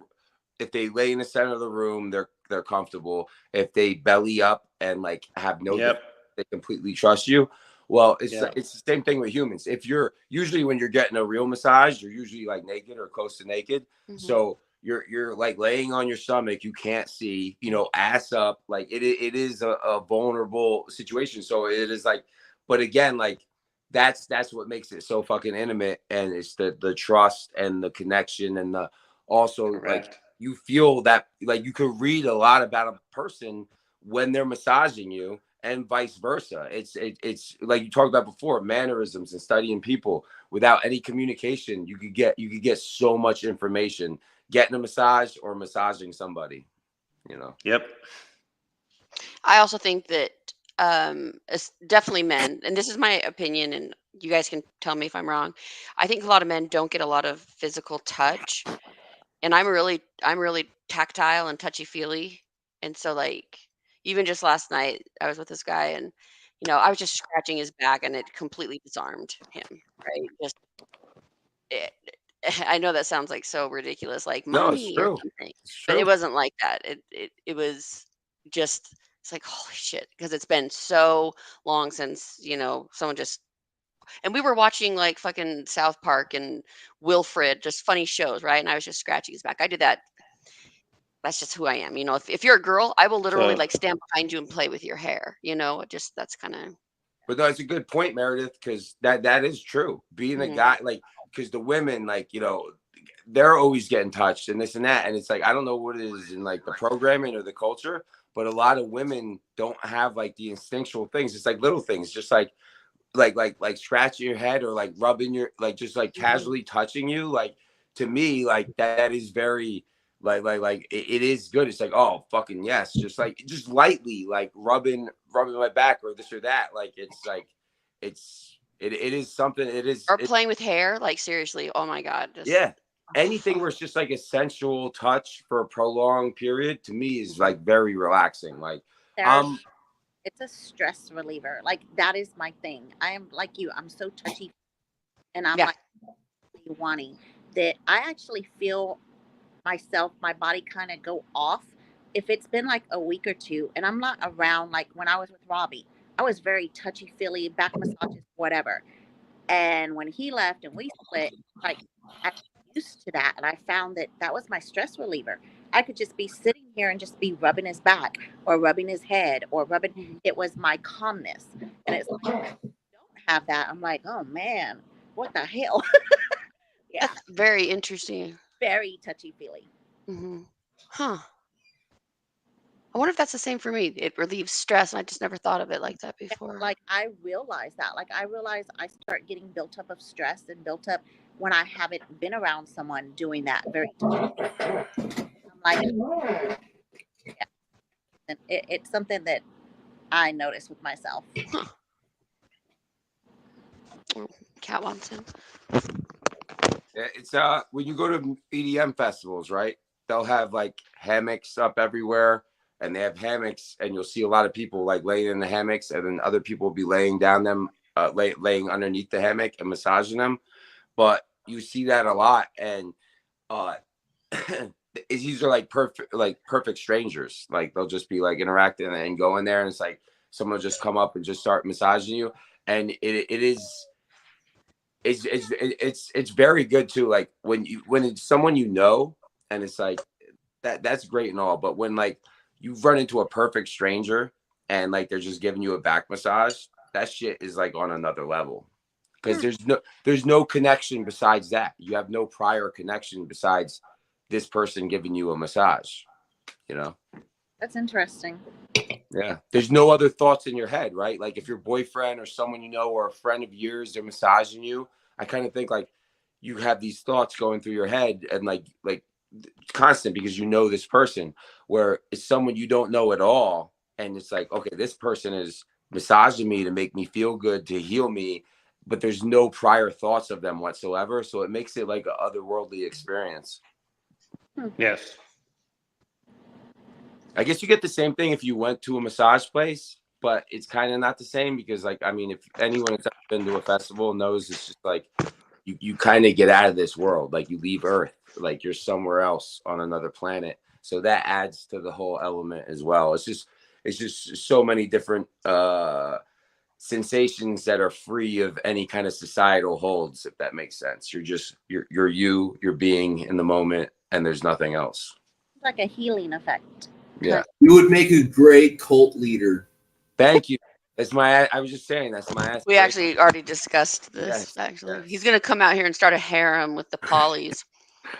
if they lay in the center of the room, they're comfortable. If they belly up and like have no, they completely trust you. Well, it's the same thing with humans. If you're usually when you're getting a real massage, you're usually like naked or close to naked. Mm-hmm. So you're like laying on your stomach. You can't see, you know, ass up. Like it is a vulnerable situation. So it is like, but again, like that's what makes it so fucking intimate. And it's the trust and the connection and the also like you feel that like you could read a lot about a person when they're massaging you and vice versa. It's like you talked about before, mannerisms and studying people. Without any communication, you could get so much information getting a massage or massaging somebody, you know? Yep. I also think that it's definitely men, and this is my opinion, and you guys can tell me if I'm wrong. I think a lot of men don't get a lot of physical touch, and I'm really tactile and touchy-feely, and so like even just last night I was with this guy and you know I was just scratching his back and it completely disarmed him, right? Just I know that sounds like so ridiculous, like mommy or something, but it wasn't like that. It was just, it's like holy shit, because it's been so long since, you know, someone just, and we were watching like fucking South Park and Wilfred, just funny shows, right? And I was just scratching his back. I did that. That's just who I am. You know, if you're a girl, I will literally like stand behind you and play with your hair, you know, just that's kind of. But that's a good point, Meredith, because that is true. Being a guy, like, because the women, like, you know, they're always getting touched and this and that. And it's like, I don't know what it is in like the programming or the culture, but a lot of women don't have like the instinctual things. It's like little things, just like scratching your head or like rubbing your, like, just like casually touching you. Like, to me, like that is very, like it is good. It's like, oh fucking yes, just lightly like rubbing my back or this or that. Like it's like it is something. It is or playing with hair. Like seriously, oh my god. Anything where it's just like a sensual touch for a prolonged period to me is like very relaxing. Like it's a stress reliever. Like that is my thing. I am like you. I'm so touchy, and I'm like wanting that. I actually feel myself, my body kind of go off if it's been like a week or two and I'm not around. Like when I was with Robbie, I was very touchy-feely, back massages, whatever. And when he left and we split, like I got used to that, and I found that was my stress reliever. I could just be sitting here and just be rubbing his back or rubbing his head or rubbing. It was my calmness. And it's like, I don't have that. I'm like, oh man, what the hell? Yeah, that's very interesting. Very touchy-feely. Huh. I wonder if that's the same for me. It relieves stress, and I just never thought of it like that before. Like I realize that. Like I realize I start getting built up of stress and built up when I haven't been around someone doing that. Very touchy-feely. I'm like, yeah. And it's something that I notice with myself. Huh. Cat wants him. It's when you go to EDM festivals, right? They'll have like hammocks up everywhere, and they have hammocks, and you'll see a lot of people like laying in the hammocks, and then other people will be laying down them laying underneath the hammock and massaging them. But you see that a lot, and these are like perfect strangers. Like they'll just be like interacting and go in there, and it's like someone will just come up and just start massaging you, and it's very good too. Like when it's someone you know, and it's like that's great and all, but when like you run into a perfect stranger and like they're just giving you a back massage, that shit is like on another level. Because there's no connection besides that. You have no prior connection besides this person giving you a massage, you know? That's interesting. Yeah. There's no other thoughts in your head, right? Like if your boyfriend or someone you know or a friend of yours, they're massaging you, I kind of think like you have these thoughts going through your head and like constant because you know this person, where it's someone you don't know at all. And it's like, okay, this person is massaging me to make me feel good, to heal me, but there's no prior thoughts of them whatsoever. So it makes it like an otherworldly experience. Yes. I guess you get the same thing if you went to a massage place, but it's kind of not the same because, like, I mean, if anyone has ever been to a festival knows it's just like you kind of get out of this world, like you leave Earth, like you're somewhere else on another planet. So that adds to the whole element as well. It's just so many different sensations that are free of any kind of societal holds, if that makes sense. You're being in the moment, and there's nothing else. It's like a healing effect. Yeah. You would make a great cult leader. Thank you. I was just saying that's my aspiration. We actually already discussed this. Yes, Actually, yes. he's gonna come out here and start a harem with the Pollies.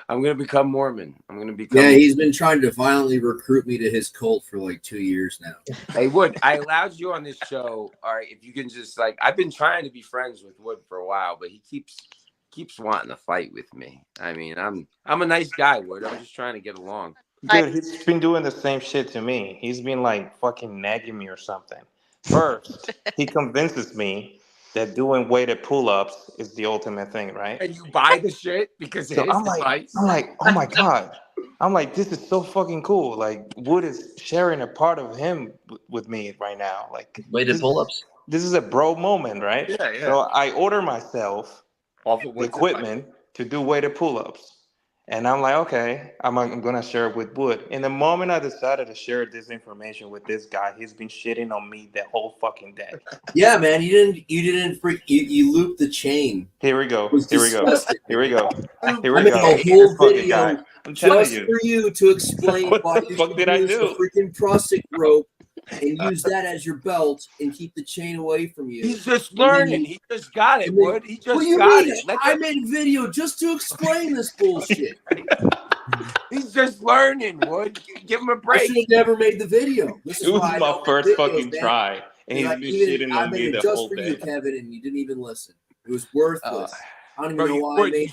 I'm gonna become Mormon. I'm gonna become. Yeah, he's been trying to violently recruit me to his cult for like 2 years now. Hey, Wood, I allowed you on this show. All right, if you can just like, I've been trying to be friends with Wood for a while, but he keeps wanting to fight with me. I mean, I'm a nice guy, Wood. I'm just trying to get along. Dude, he's been doing the same shit to me. He's been like fucking nagging me or something. First, he convinces me that doing weighted pull-ups is the ultimate thing, right? And you buy the shit because So I'm like, oh my God. I'm like, this is so fucking cool. Like, Wood is sharing a part of him with me right now. Like, Weighted pull-ups. This is a bro moment, right? Yeah. So I order myself off of the equipment to do weighted pull-ups. And I'm like, okay, I'm going to share it with Wood. In the moment I decided to share this information with this guy, he's been shitting on me the whole fucking day. Yeah, man, you looped the chain. Here we go. Here we go. A whole video I'm telling just for you to explain why you should use the freaking prostate rope and use that as your belt and keep the chain away from you. He's just learning. He just got it, Wood. He just got it. I made a video just to explain this bullshit. He's just learning, Wood. Give him a break. I should have never made the video. This is it was why my first fucking try. And he's been shitting on me the whole day. You, Kevin, and you didn't even listen. It was worthless. I don't even know why I made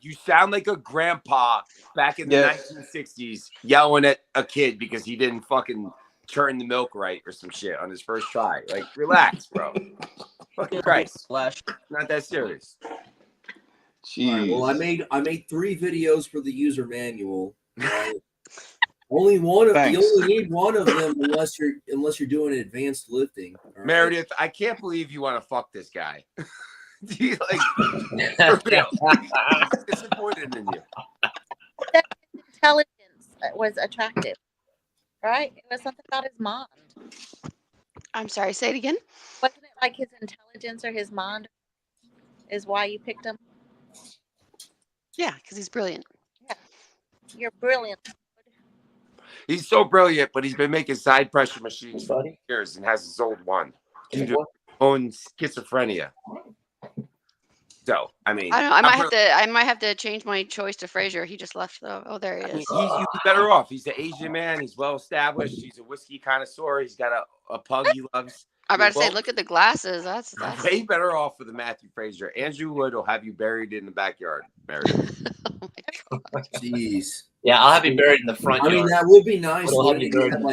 you sound like a grandpa back in the 1960s yelling at a kid because he didn't fucking turn the milk right or some shit on his first try. Like, relax, bro. Fucking Christ. Not that serious. Jeez. Right, well, I made 3 videos for the user manual. Only one of you only need one of them unless you're doing advanced lifting. Right? Meredith, I can't believe you want to fuck this guy. Do you for real? I'm disappointed in you. That intelligence was attractive, right? It was something about his mind. I'm sorry, say it again. Wasn't it like his intelligence or his mind is why you picked him? Yeah, because he's brilliant. Yeah, you're brilliant. He's so brilliant, but he's been making side pressure machines for years and hasn't sold one due to his own schizophrenia. So, I mean, I don't know. I might have to change my choice to Fraser. He just left though. Oh, there he is. He's better off. He's an Asian man. He's well established. He's a whiskey connoisseur. He's got a pug he loves. I'm about to say, look at the glasses. That's way better off with the Matthew Fraser. Andrew Wood will have you buried in the backyard, Meredith. Oh my God. Jeez. Yeah, I'll have you buried in the front yard. I mean, that would be nice. We'll have If you you buried had in the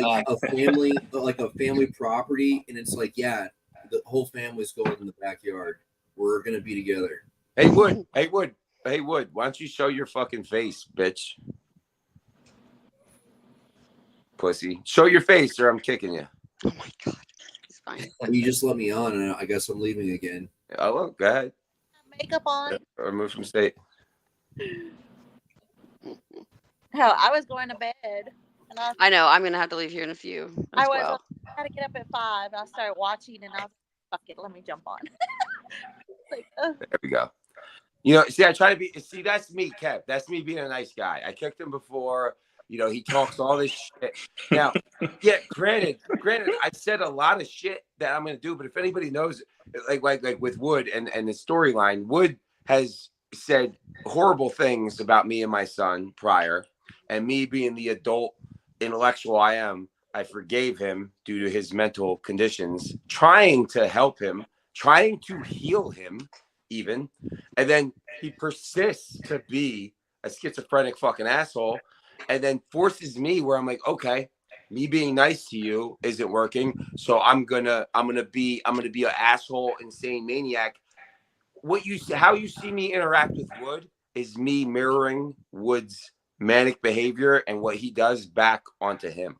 like back. a family property, and it's like, yeah, the whole family's going in the backyard. We're gonna be together. Hey Wood. Why don't you show your fucking face, bitch? Pussy. Show your face or I'm kicking you. Oh my God. He's fine. You just let me on, and I guess I'm leaving again. Oh, well, go ahead. Makeup on. Or move from state. Hell, I was going to bed, and I know. I'm gonna have to leave here in a few as well. I had to get up at 5. And I started watching, and I was like, "Fuck it, let me jump on." Like, There we go. You know, see, I try to be. See, that's me, Kev. That's me being a nice guy. I kicked him before. You know, he talks all this shit. Now, yeah, granted, I said a lot of shit that I'm gonna do. But if anybody knows, like with Wood and the storyline, Wood has said horrible things about me and my son prior, and me being the adult intellectual I am, I forgave him due to his mental conditions, trying to help him, trying to heal him, even, and then he persists to be a schizophrenic fucking asshole. And then forces me where I'm like, okay, me being nice to you isn't working, so I'm gonna be an asshole, insane maniac. How you see me interact with Wood is me mirroring Wood's manic behavior and what he does back onto him.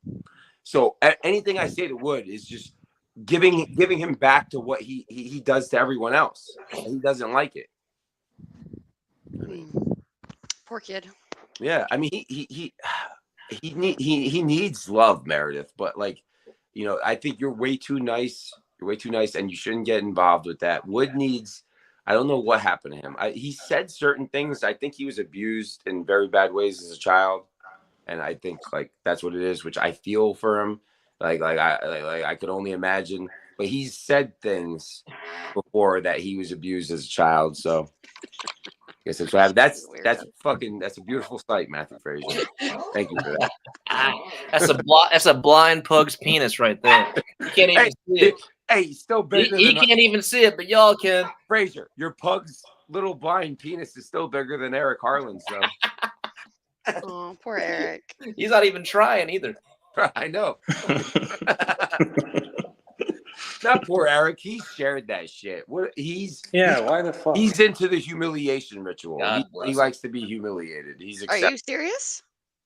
So anything I say to Wood is just giving him back to what he does to everyone else. And he doesn't like it. Poor kid. Yeah, I mean he needs love, Meredith. But like, you know, I think you're way too nice. You're way too nice, and you shouldn't get involved with that. Wood needs. I don't know what happened to him. He said certain things. I think he was abused in very bad ways as a child, and I think like that's what it is. Which I feel for him. I could only imagine. But he's said things before that he was abused as a child. So. Yes, that's what that's a beautiful sight, Matthew Frazier. Thank you for that. That's a blind pug's penis right there. You can't even see it. Hey, still bigger. He can't even see it, but y'all can. Frazier, your pug's little blind penis is still bigger than Eric Harlan's, though. Oh, poor Eric. He's not even trying either. I know. Not poor Eric. He shared that shit. Why the fuck? He's into the humiliation ritual. He likes to be humiliated. Are you serious?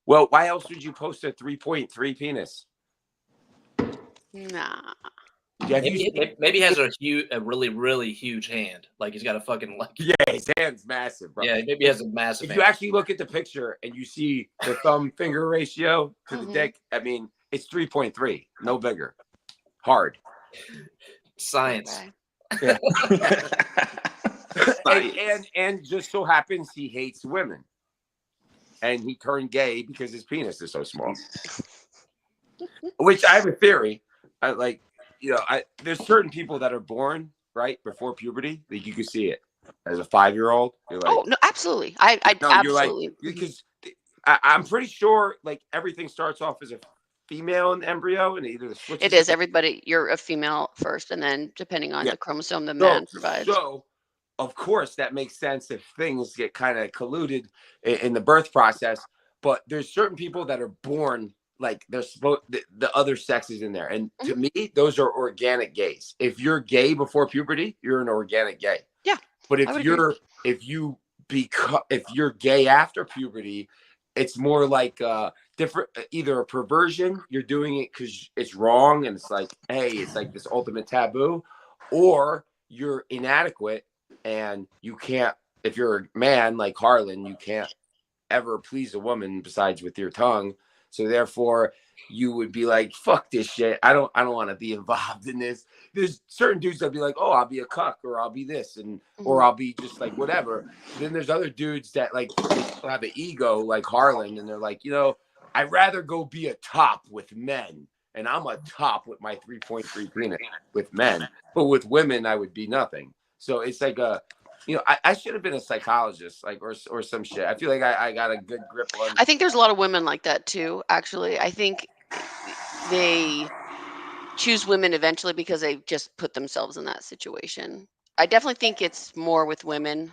Well, why else would you post a 3.3 penis? Nah. Maybe he has a really, really huge hand. Like he's got a fucking like. Yeah, his hand's massive, bro. Yeah, maybe he has a massive If hand. you actually look at the picture and you see the thumb finger ratio to the dick, I mean, it's 3.3, no bigger. Hard. Science. Okay. Yeah. and just so happens he hates women. And he turned gay because his penis is so small. Which I have a theory. There's certain people that are born right before puberty that you can see it. As a 5-year-old, you're like, oh no, absolutely. I absolutely, because I'm pretty sure like everything starts off as a female in the embryo, and either the switch. It is everybody. You're a female first, and then depending on the chromosome the man provides. So, of course, that makes sense if things get kind of colluded in the birth process. But there's certain people that are born like they're supposed. The other sex is in there, and to me, those are organic gays. If you're gay before puberty, you're an organic gay. Yeah. But if you're gay after puberty, it's more like different, either a perversion, you're doing it because it's wrong and it's like, hey, it's like this ultimate taboo, or you're inadequate and you can't, if you're a man like Harlan, you can't ever please a woman besides with your tongue. So therefore you would be like, fuck this shit. I don't want to be involved in this. There's certain dudes that be like, oh, I'll be a cuck, or I'll be this, and or I'll be just like whatever. Then there's other dudes that like have an ego like Harlan, and they're like, you know, I'd rather go be a top with men, and I'm a top with my 3.3 penis with men, but with women I would be nothing. So it's like I should have been a psychologist, like or some shit. I feel like I got a good grip on. I think there's a lot of women like that too. Actually, I think they choose women eventually because they just put themselves in that situation. I definitely think it's more with women.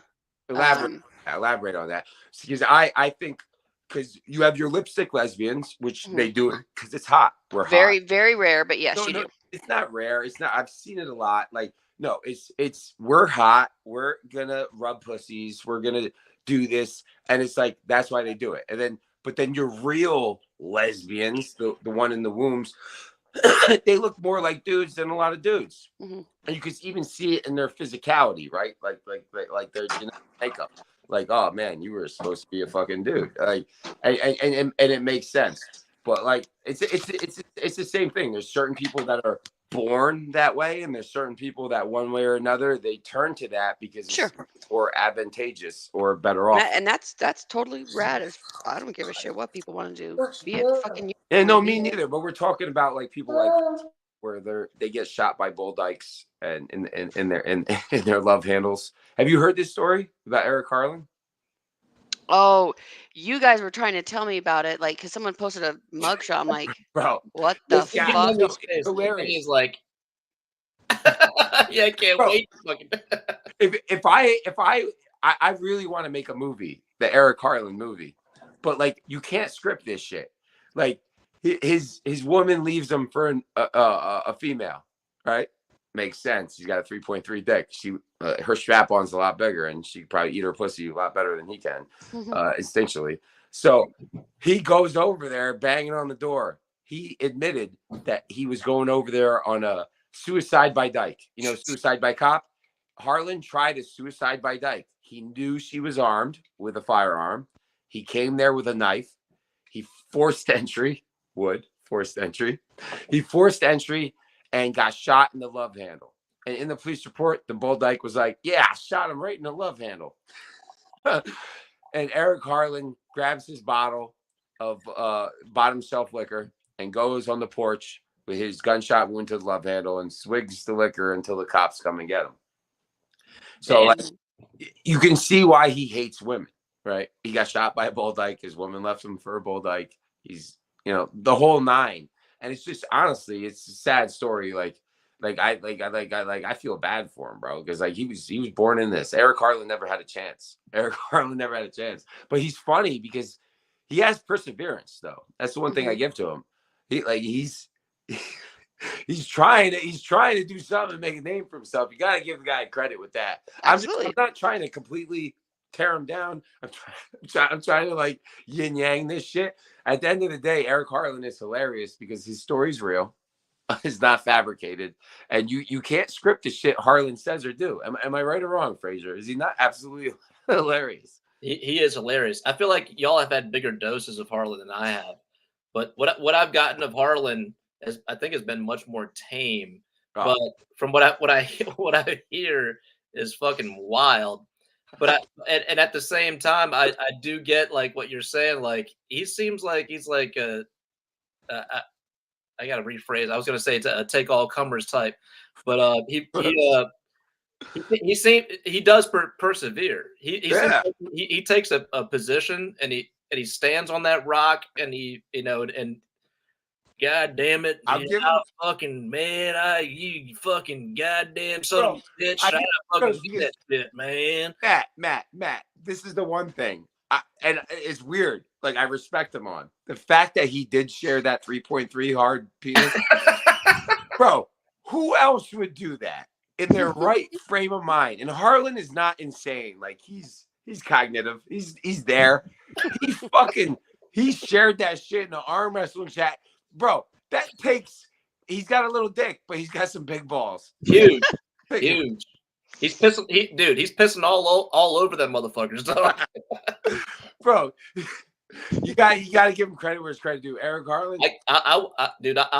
Elaborate on that, because I think because you have your lipstick lesbians, which they do it because it's hot. We're very hot. Very rare, but yes, you do. It's not rare. It's not. I've seen it a lot. Like. No, it's we're hot. We're gonna rub pussies. We're gonna do this, and it's like that's why they do it. And then, but then your real lesbians, the one in the wombs, they look more like dudes than a lot of dudes. Mm-hmm. And you could even see it in their physicality, right? Like their genetic makeup. Like, oh man, you were supposed to be a fucking dude. Like, and it makes sense. But like, it's the same thing. There's certain people that are born that way, and there's certain people that one way or another they turn to that because Sure. it's more advantageous or better off. And that's totally rad. If I don't give a shit what people want to do, be it fucking. Yeah, no, me neither. But we're talking about like people like where they get shot by bull dykes and in their love handles. Have you heard this story about Eric Harlan? Oh, you guys were trying to tell me about it, like, because someone posted a mugshot. I'm like, bro, what the yeah, fuck? It's hilarious. He's like, yeah, I can't Bro, wait. Fucking if I really want to make a movie, the Eric Harlan movie, but like you can't script this shit. Like his woman leaves him for a female, right? Makes sense. She's got a 3.3 dick. She her strap on's a lot bigger, and she could probably eat her pussy a lot better than he can, instinctually. So he goes over there banging on the door. He admitted that he was going over there on a suicide by dyke. You know, suicide by cop. Harlan tried a suicide by dyke. He knew she was armed with a firearm. He came there with a knife. He forced entry. He forced entry and got shot in the love handle. And in the police report, the bull dyke was like, yeah, I shot him right in the love handle. And Eric Harlan grabs his bottle of bottom shelf liquor and goes on the porch with his gunshot wound to the love handle and swigs the liquor until the cops come and get him. So like, you can see why he hates women, right? He got shot by a bull dyke. His woman left him for a bull dyke. He's, you know, the whole nine. And it's just, honestly, it's a sad story. I feel bad for him, bro, because like he was born in this. Eric Harlan never had a chance. But he's funny because he has perseverance, though. That's the one thing I give to him. He's trying to do something and make a name for himself. You got to give the guy credit with that. I'm not trying to completely tear him down. I'm trying to like yin yang this shit. At the end of the day, Eric Harlan is hilarious because his story's real. It's not fabricated, and you can't script the shit Harlan says or do. Am I right or wrong, Fraser? Is he not absolutely hilarious? He is hilarious. I feel like y'all have had bigger doses of Harlan than I have, but what I've gotten of Harlan I think has been much more tame. Oh. But from what I hear is fucking wild. But and at the same time, I do get like what you're saying. Like he seems like he's like I gotta rephrase. I was gonna say a take all comers type, but he does persevere. He takes a position and he stands on that rock and he and God damn it, fucking man, you fucking goddamn son of a bitch, I fucking do that shit, man. Matt, this is the one thing, and it's weird. Like I respect him on the fact that he did share that 3.3 hard penis, bro. Who else would do that in their right frame of mind? And Harlan is not insane. Like he's cognitive. He's there. He shared that shit in the arm wrestling chat. Bro, that takes. He's got a little dick, but he's got some big balls. Huge. He's pissing. He's pissing all over them motherfuckers. Bro, you got to give him credit where it's credit due. Eric Harlan, I'll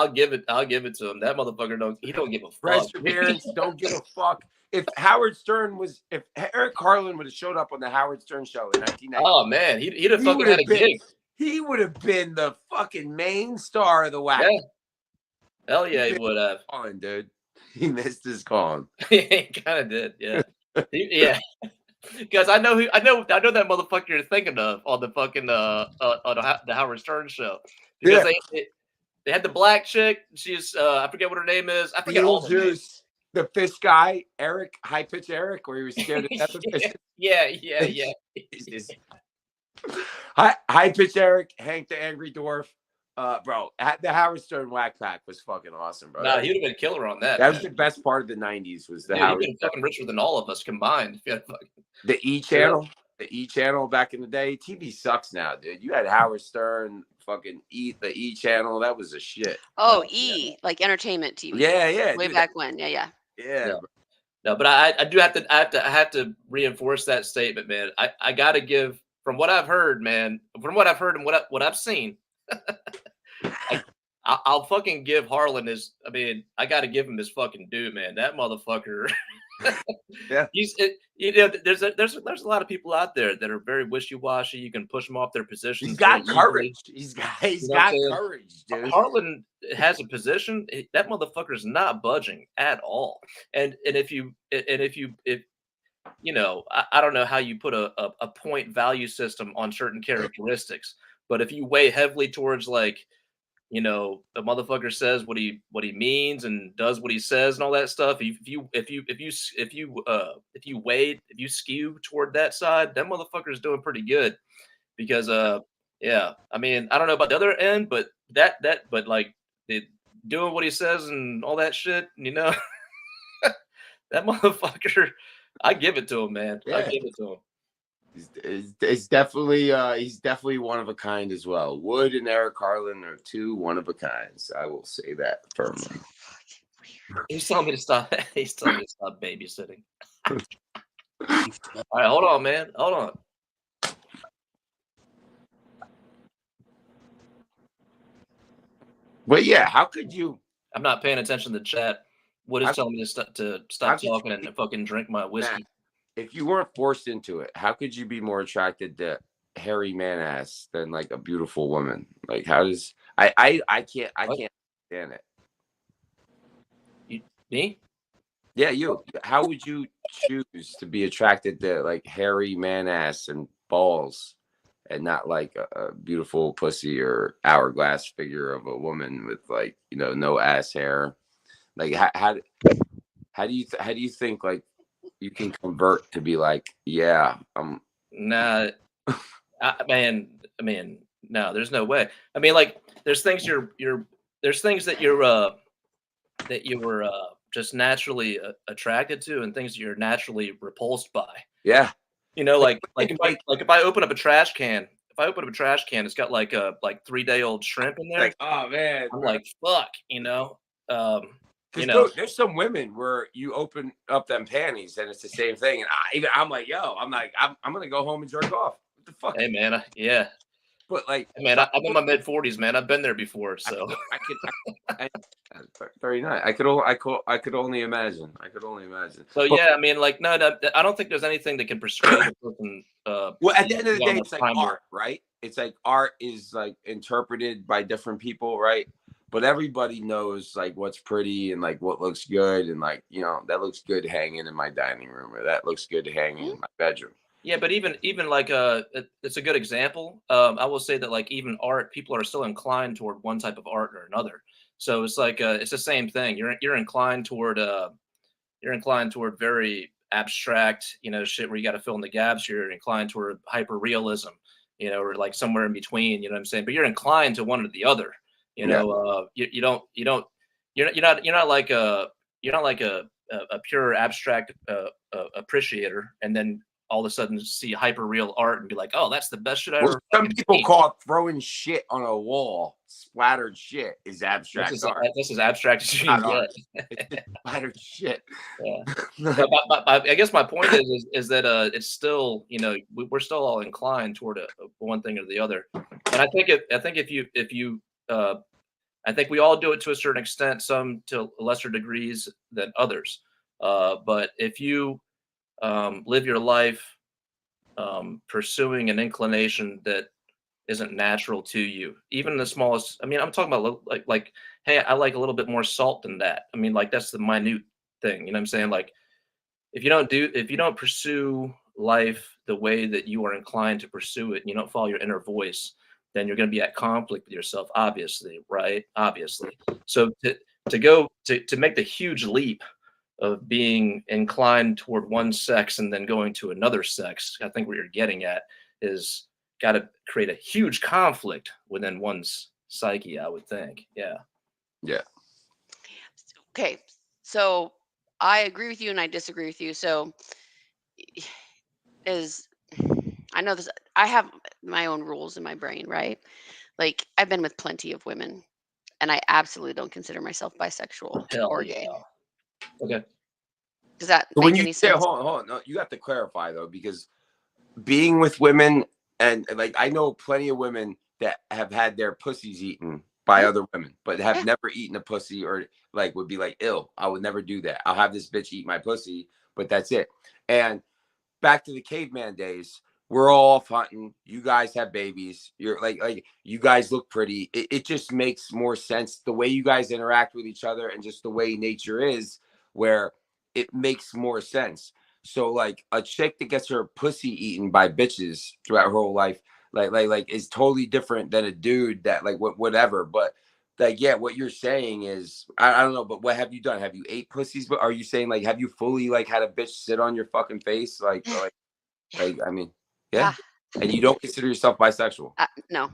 give it to him. That motherfucker don't give a fuck. Perseverance, don't give a fuck. If Eric Harlan would have showed up on the Howard Stern show in 1990, oh man, he'd have fucking had a gig. He would have been the fucking main star of the Whack. Yeah. Hell yeah, he would have. On, dude. He missed his calling. He kind of did, yeah. Yeah. Because I know that motherfucker you're thinking of on the fucking the Howard Stern show. Because they had the black chick. She's I forget what her name is. I forget all the names. The fish guy, Eric, high pitch Eric, where he was scared to death of fish. Yeah. High pitch Eric, Hank the Angry Dwarf. Bro, the Howard Stern Whack Pack was fucking awesome, bro. Nah, he would have been killer on that. That was the best part of the 90s was the Howard. He'd been fucking richer than all of us combined. The E channel. The E channel back in the day. TV sucks now, dude. You had Howard Stern, fucking the E channel. That was a shit. Oh, E, like entertainment TV. Yeah. Way Dude, back when. Yeah. Yeah. No, but I do have to I have to reinforce that statement, man. I gotta give, from what I've heard, man, from what I've heard and what I've seen, I'll fucking give Harlan his. I mean, I got to give him his fucking due, man. That motherfucker. Yeah. There's a lot of people out there that are very wishy-washy. You can push them off their positions. He's got very courage. easily. He's got You know what I'm saying? courage, dude. Harlan has a position. That motherfucker's not budging at all. And if you I don't know how you put a point value system on certain characteristics, but if you weigh heavily towards, like, the motherfucker says what he means and does what he says and all that stuff. If you skew toward that side, that motherfucker's doing pretty good, because yeah, I mean, I don't know about the other end, but but like doing what he says and all that shit, that motherfucker, I give it to him, man. Yeah. I give it to him. It's definitely he's definitely one of a kind as well. Wood and Eric Harlan are two one of a kinds. I will say that firmly. He's telling me to stop. He's telling me to stop babysitting. All right, hold on, man. Hold on. But yeah, how could you? I'm not paying attention to the chat. Wood is telling me to stop talking and fucking drink my whiskey. If you weren't forced into it, how could you be more attracted to hairy man ass than like a beautiful woman? Like, how does I can't understand it. Me? Yeah, you. How would you choose to be attracted to like hairy man ass and balls, and not like a beautiful pussy or hourglass figure of a woman with, like, no ass hair? Like, how do you think, like, you can convert to be like, yeah, Nah, man. I mean, no, there's no way. I mean, like, there's things there's things that you were just naturally attracted to, and things you're naturally repulsed by. Yeah. Like if I open up a trash can, it's got like a 3-day-old shrimp in there. Like, oh man, I'm like, fuck, there's some women where you open up them panties and it's the same thing, and I'm like, I'm gonna go home and jerk off. What the fuck? Hey man, yeah. But like, man, I'm in my mid-40s, man. I've been there before, so I 39. I could only imagine. So yeah, I mean, like, no, I don't think there's anything that can persuade a person. Well, at the end of the day, it's like art, right? It's like art is like interpreted by different people, right? But everybody knows like what's pretty and like what looks good, and like, that looks good hanging in my dining room, or that looks good hanging in my bedroom. Yeah, but even like it's a good example. I will say that, like, even art, people are still inclined toward one type of art or another. So it's like it's the same thing. You're inclined toward very abstract, shit where you got to fill in the gaps. You're inclined toward hyper realism, or like somewhere in between. You know what I'm saying? But you're inclined to one or the other. You're not like a pure abstract appreciator, and then all of a sudden see hyper real art and be like, oh, that's the best shit I ever. Some people call throwing shit on a wall, splattered shit, is abstract art. This is abstract as you can get. It's splattered shit. Yeah. but I guess my point is that it's still, we're still all inclined toward one thing or the other. And I think I think we all do it to a certain extent, some to lesser degrees than others. But if you live your life pursuing an inclination that isn't natural to you, even the smallest, I mean, I'm talking about like, hey, I like a little bit more salt than that. I mean, like, that's the minute thing, you know what I'm saying? Like, if you don't pursue life the way that you are inclined to pursue it, and you don't follow your inner voice, then you're going to be at conflict with yourself, obviously, right? Obviously. So to make the huge leap of being inclined toward one sex and then going to another sex, I think what you're getting at is got to create a huge conflict within one's psyche, I would think. Yeah. Yeah. Okay. So I agree with you and I disagree with you. So I know this, I have my own rules in my brain, right? Like, I've been with plenty of women, and I absolutely don't consider myself bisexual Hell or yeah. gay. Okay. Does that So make when you any say, sense? hold on, no, you have to clarify though, because being with women and like I know plenty of women that have had their pussies eaten by other women, but have never eaten a pussy or like would be like, ill. I would never do that. I'll have this bitch eat my pussy, but that's it. And back to the caveman days, we're all off hunting. You guys have babies. You're like you guys look pretty. It just makes more sense the way you guys interact with each other and just the way nature is, where it makes more sense. So like a chick that gets her pussy eaten by bitches throughout her whole life, like is totally different than a dude that like whatever. But like yeah, what you're saying is I don't know, but what have you done? Have you ate pussies? But are you saying like have you fully like had a bitch sit on your fucking face? Like I mean, yeah. And you don't consider yourself bisexual? No,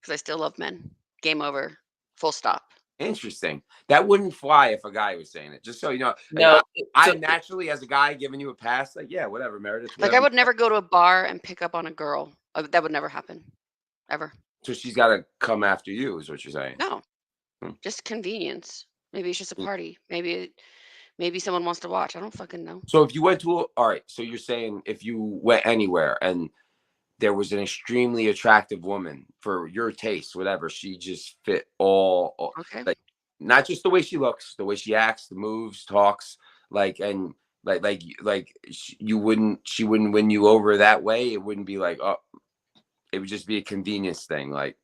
because I still love men. Game over. Full stop. Interesting. That wouldn't fly if a guy was saying it. Just so you know. No, Like, I naturally, as a guy, giving you a pass. Like, yeah, whatever, Meredith. Like, I would never go to a bar and pick up on a girl. That would never happen, ever. So she's got to come after you, is what you're saying? No, just convenience. Maybe it's just a party. Maybe someone wants to watch. I don't fucking know. So if you went to all right, so you're saying if you went anywhere and there was an extremely attractive woman for your taste, whatever, she just fit all okay. Like not just the way she looks, the way she acts, the moves, talks, like and she wouldn't win you over that way. It wouldn't be like, oh, it would just be a convenience thing. Like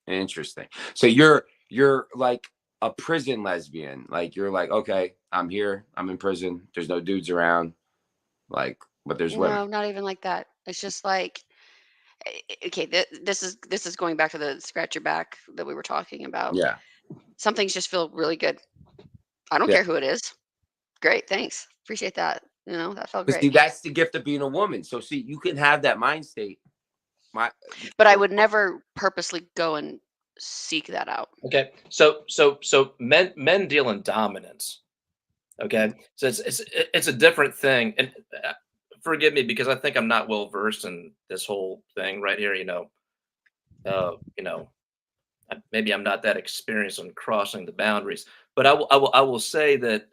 interesting. So you're like a prison lesbian. Like you're like, okay, I'm here, I'm in prison, there's no dudes around, like, but there's women. No, not even like that. It's just like, okay, this is going back to the scratch your back that we were talking about. Yeah. Some things just feel really good. I don't care who it is. Great, thanks. Appreciate that. You know, that felt great. See, that's the gift of being a woman. So see, you can have that mind state. But I would never purposely go and seek that out. Okay. So men deal in dominance. Okay. So it's a different thing. And forgive me because I think I'm not well versed in this whole thing right here. Maybe I'm not that experienced on crossing the boundaries, but I will say that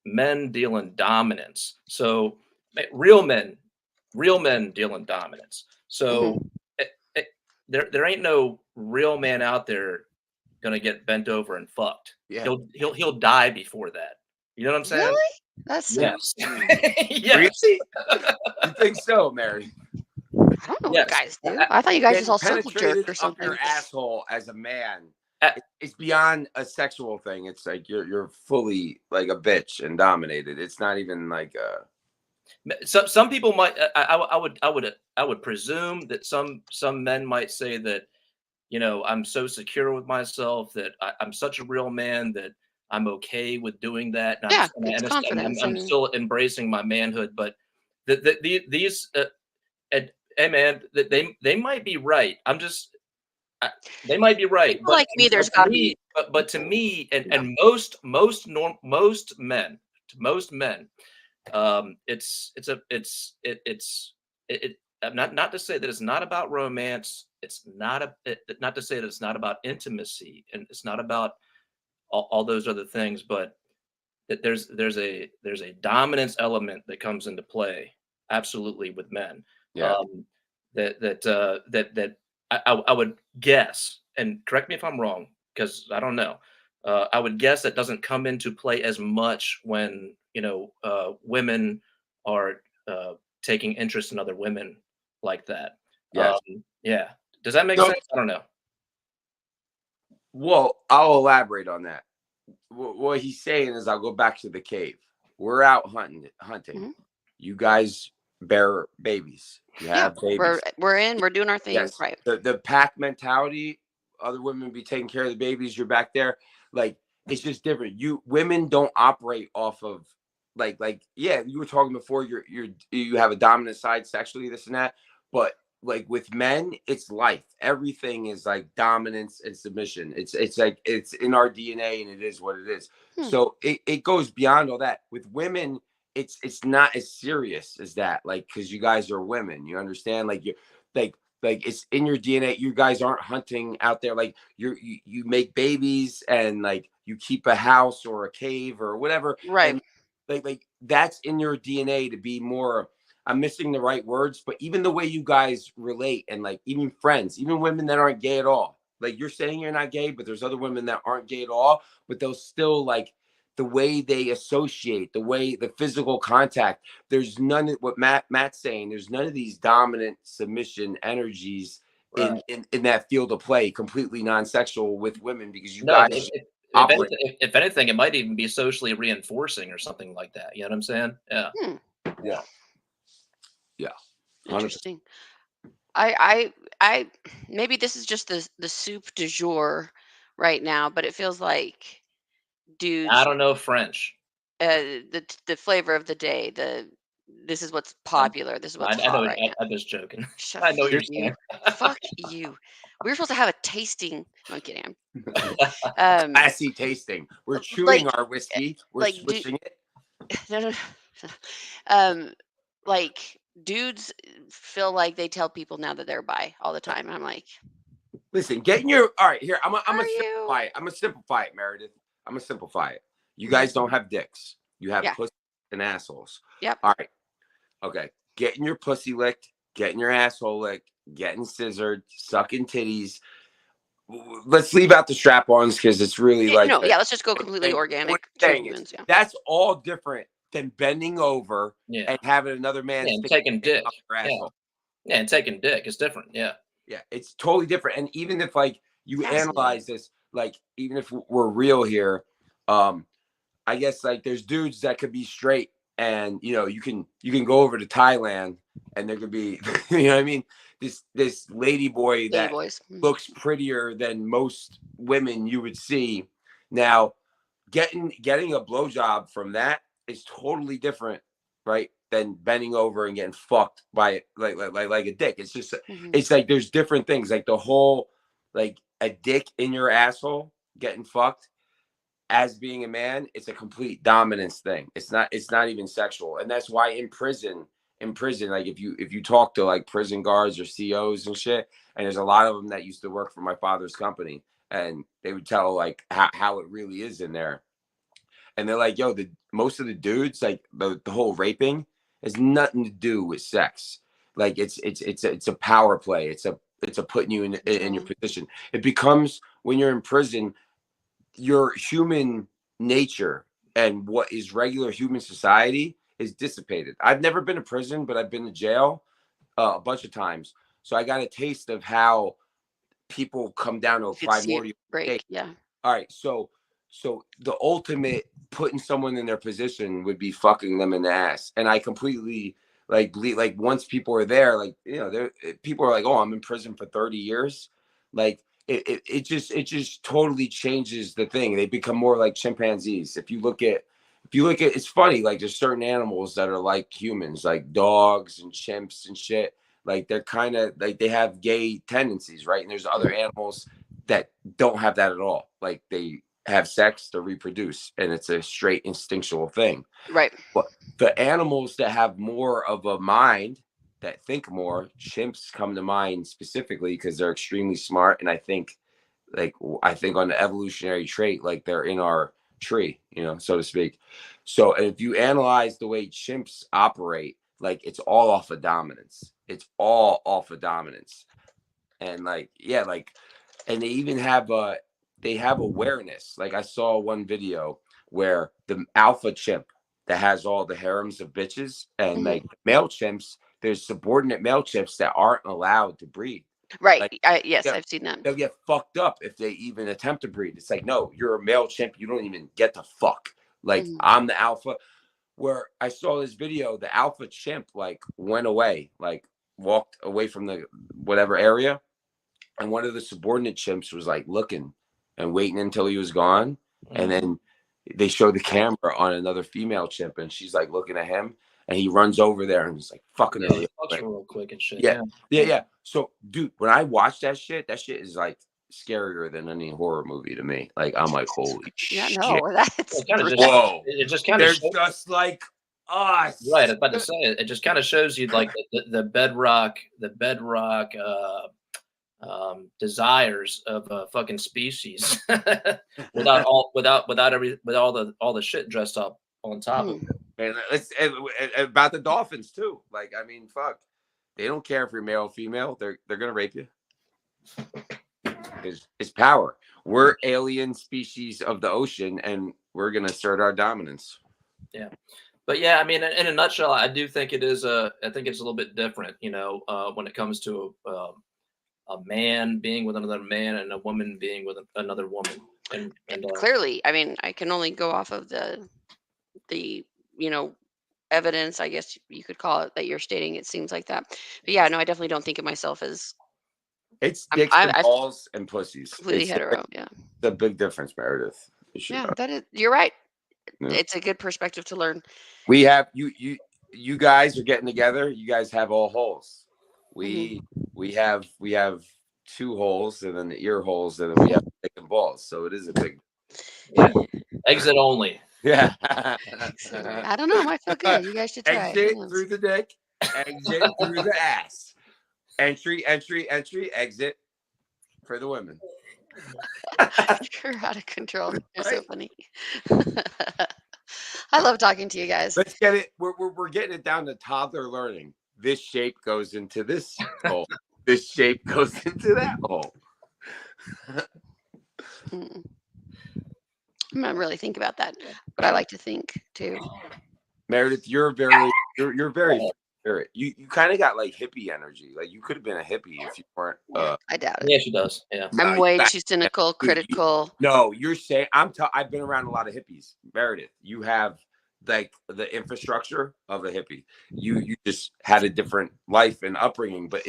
men deal in dominance. So real men deal in dominance. So there ain't no real man out there gonna get bent over and fucked. Yeah. He'll die before that. You know what I'm saying? Really? That's yes. Yes. Really? You think so, Mary? I don't know what guys do. I thought you guys just all circle jerk or something. Your asshole as a man. It's beyond a sexual thing. It's like you're fully like a bitch and dominated. It's not even like a. Some people might. I would presume that some men might say that, I'm so secure with myself that I'm such a real man that I'm okay with doing that. And I'm still embracing my manhood. But these, hey man, they might be right. They might be right. People like me, there's got to be. But to me, and most men, not to say that it's not about romance. It's not to say that it's not about intimacy, and it's not about all those other things, but that there's a dominance element that comes into play absolutely with men. Yeah. That I would guess, and correct me if I'm wrong, because I don't know. I would guess that doesn't come into play as much when women are taking interest in other women like that. Yeah. Yeah. Does that make sense? I don't know. Well, I'll elaborate on that. What he's saying is, I'll go back to the cave. We're out hunting. Mm-hmm. You guys bear babies. You have babies. We're doing our thing. Yes. Right. The pack mentality. Other women be taking care of the babies. You're back there. Like, it's just different. Women don't operate off of like yeah. You were talking before. You have a dominant side sexually, this and that. But like with men, it's life. Everything is like dominance and submission. It's like it's in our DNA, and it is what it is. So it goes beyond all that. With women, it's not as serious as that. Like, because you guys are women, you understand. Like like it's in your DNA. You guys aren't hunting out there. Like you make babies and like you keep a house or a cave or whatever. Right. And like that's in your DNA to be more. I'm missing the right words, but even the way you guys relate and like even friends, even women that aren't gay at all. Like you're saying you're not gay, but there's other women that aren't gay at all, but they'll still like the way they associate, the way the physical contact. There's none of what Matt's saying. There's none of these dominant submission energies in that field of play, completely non-sexual with women because you guys. If anything, it might even be socially reinforcing or something like that. You know what I'm saying? Yeah. Yeah. Yeah. 100%. Interesting. I maybe this is just the soup du jour right now, but it feels like dudes. I don't know French. The flavor of the day. This is what's popular. This is what's hot right now. I'm just joking. I know you're saying. Fuck you. We were supposed to have a tasting. I'm kidding. Classy tasting. We're chewing our whiskey. We're like, switching it. No. Like dudes feel like they tell people now that they're bi all the time. And I'm like, listen, all right, here. I'm gonna simplify it. I'm gonna simplify it, Meredith. I'm gonna simplify it. You guys don't have dicks. You have pussy and assholes. Yep. All right. Okay. Getting your pussy licked, getting your asshole licked, getting scissored, sucking titties. Let's leave out the strap-ons because it's really like let's just go completely organic. That's all different than bending over and having another man taking dick up your asshole. Yeah, and taking dick is different. Yeah. Yeah, it's totally different. And even if like you analyze this, like even if we're real here, I guess like there's dudes that could be straight and you can go over to Thailand and there could be you know what I mean, this lady boy that looks prettier than most women you would see. Now getting a blowjob from that is totally different, right, than bending over and getting fucked by like a dick. It's just it's like there's different things, like the whole like a dick in your asshole getting fucked as being a man, it's a complete dominance thing. It's not even sexual. And that's why in prison, like if you talk to like prison guards or COs and shit, and there's a lot of them that used to work for my father's company, and they would tell like how it really is in there. And they're like, yo, most of the dudes, like the whole raping has nothing to do with sex. Like it's a power play. It's a putting you in your position. It becomes when you're in prison, your human nature and what is regular human society is dissipated. I've never been to prison, but I've been to jail a bunch of times. So I got a taste of how people come down to a primordial state. Yeah. All right. So the ultimate putting someone in their position would be fucking them in the ass. And I completely like once people are there, like, people are like, oh, I'm in prison for 30 years. Like it just totally changes the thing. They become more like chimpanzees. If you look at, it's funny, like there's certain animals that are like humans, like dogs and chimps and shit. Like they're kind of like, they have gay tendencies, right? And there's other animals that don't have that at all. Like they have sex to reproduce and it's a straight instinctual thing. Right. But the animals that have more of a mind, that think more, chimps come to mind specifically because they're extremely smart. And I think on the evolutionary trait, like they're in our tree, so to speak. So if you analyze the way chimps operate, like it's all off of dominance. It's all off of dominance. And and they even have awareness. Like I saw one video where the alpha chimp that has all the harems of bitches and like male chimps, there's subordinate male chimps that aren't allowed to breed. Right. Like, I've seen that. They'll get fucked up if they even attempt to breed. It's like, no, you're a male chimp. You don't even get to fuck. Like I'm the alpha. Where I saw this video, the alpha chimp like went away, like walked away from the whatever area. And one of the subordinate chimps was like looking and waiting until he was gone. And then they show the camera on another female chimp and she's like looking at him and he runs over there and he's like fucking her real quick and shit. Yeah. So dude, when I watch that shit is like scarier than any horror movie to me. Like I'm like, holy shit. No, that's It just whoa. It just kind of, there's just like Oh, right. I was about to say it. It just kind of shows you like the bedrock desires of a fucking species without all the shit dressed up on top of it. And it's about the dolphins too. Like, I mean, fuck, they don't care if you're male or female. They're gonna rape you. It's power. We're alien species of the ocean, and we're gonna assert our dominance. Yeah. But yeah, I mean, in a nutshell, I do think it is I think it's a little bit different, you know, when it comes to a man being with another man and a woman being with another woman. And clearly, I mean, I can only go off of the you know, evidence, I guess you could call it, that you're stating. It seems like that. But yeah, no, I definitely don't think of myself as. It's dicks and balls and pussies. Completely hetero. Yeah. The big difference, Meredith. Yeah, that is. You're right. Yeah. It's a good perspective to learn. We have you guys are getting together. You guys have all holes. We have 2 holes, and then the ear holes, and then we have dick and balls. So it is a big exit only. Yeah. I don't know. I might feel good. You guys should try. Exit through the dick, exit through the ass. Entry, exit for the women. You're out of control. You're so funny. I love talking to you guys. Let's get it. We're getting it down to toddler learning. This shape goes into this hole. This shape goes into that hole. I'm gonna really think about that, but I like to think too. Meredith, you're very spirit. You kind of got like hippie energy. Like you could have been a hippie if you weren't. I doubt it. Yeah, she does. Yeah, I'm way too cynical, critical. No, you're saying I've been around a lot of hippies. Meredith, you have like the infrastructure of a hippie. You just had a different life and upbringing. But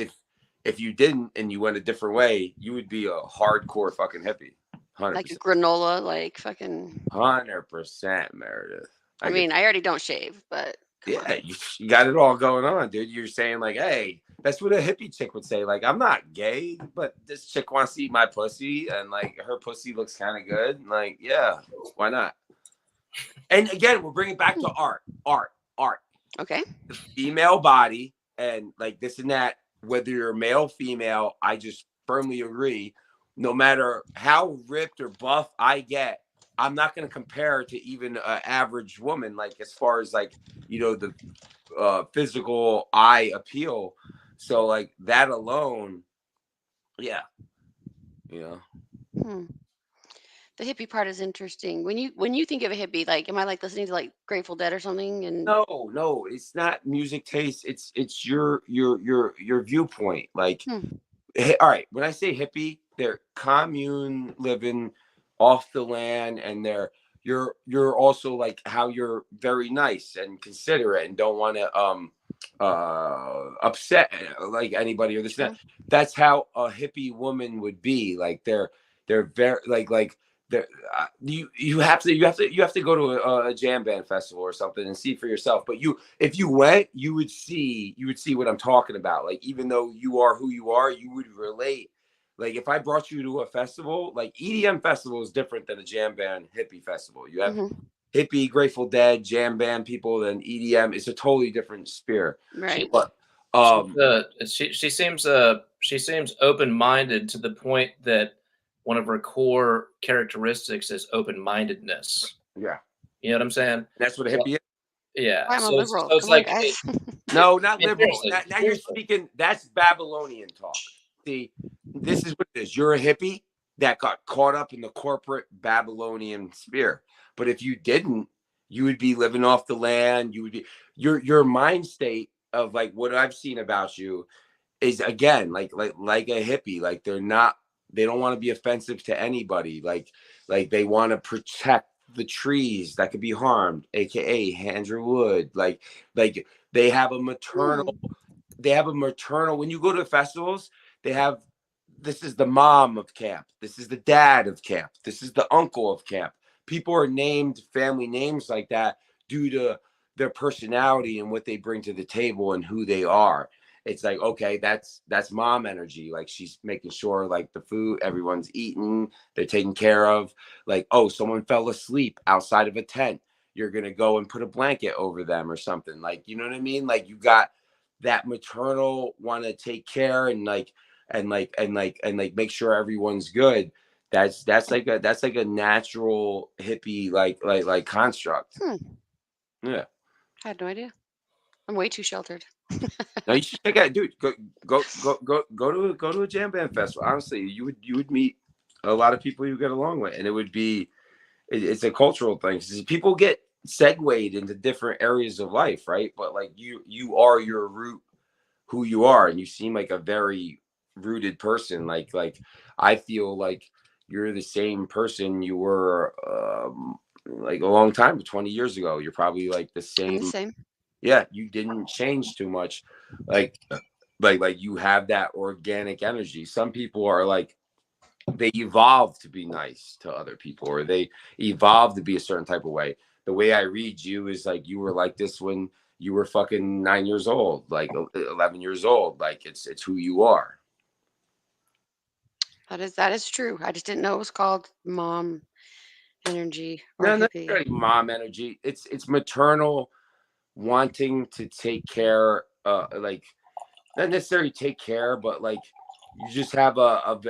if you didn't and you went a different way, you would be a hardcore fucking hippie. 100%. Like a granola, like fucking 100%, Meredith. I mean, I already don't shave, but yeah, you got it all going on, dude. You're saying like, hey, that's what a hippie chick would say. Like, I'm not gay, but this chick wants to eat my pussy, and like her pussy looks kind of good. And, like, yeah, why not? And again, we're bringing back to art. Okay. The female body and like this and that. Whether you're male, female, I just firmly agree. No matter how ripped or buff I get, I'm not going to compare to even an average woman, like as far as like, you know, the physical eye appeal. So like that alone, yeah, you know. The hippie part is interesting. When you think of a hippie, like, am I like listening to like Grateful Dead or something? And no, it's not music taste. It's your viewpoint. Like, all right, when I say hippie, they're commune living off the land, and you're also like how you're very nice and considerate and don't want to upset like anybody or this and that. That's how a hippie woman would be. Like they're very like you have to go to a jam band festival or something and see for yourself. But if you went, you would see what I'm talking about. Like, even though you are who you are, you would relate. Like if I brought you to a festival, like EDM festival is different than a jam band hippie festival. You have hippie, Grateful Dead, jam band people, then EDM. It's a totally different sphere. Right. But she seems open-minded to the point that one of her core characteristics is open-mindedness. Yeah. You know what I'm saying? That's what a hippie is. Yeah. I'm a liberal. So it's Come like, on, guys. No, not liberal. Now you're speaking. That's Babylonian talk. See, this is what it is. You're a hippie that got caught up in the corporate Babylonian sphere. But if you didn't, you would be living off the land. You would be your mind state of like what I've seen about you is again like a hippie. Like they don't want to be offensive to anybody. Like they want to protect the trees that could be harmed, aka Andrew Wood. Like they have a maternal. They have a maternal. When you go to festivals, this is the mom of camp. This is the dad of camp. This is the uncle of camp. People are named family names like that due to their personality and what they bring to the table and who they are. It's like, okay, that's mom energy. Like she's making sure like the food, everyone's eating, they're taken care of. Like, oh, someone fell asleep outside of a tent. you're going to go and put a blanket over them or something. Like, you know what I mean? Like, you got that maternal want to take care and make sure everyone's good. That's like a natural hippie like construct. Yeah. I had no idea. I'm way too sheltered. No, you should check out, dude. Go to a jam band festival. Honestly, you would meet a lot of people you get along with, and it's a cultural thing. People get segued into different areas of life, right? But like you are your root, who you are, and you seem like a very rooted person. Like I feel like you're the same person you were like a long time, 20 years ago. You're probably like the same. Yeah, you didn't change too much. Like you have that organic energy. Some people are like, they evolve to be nice to other people, or they evolve to be a certain type of way. The way I read you is like you were like this when you were fucking 9 years old, like 11 years old. Like it's who you are. That is true. I just didn't know it was called mom energy or No, hippie. not really mom energy. It's maternal, wanting to take care, like not necessarily take care, but like you just have No,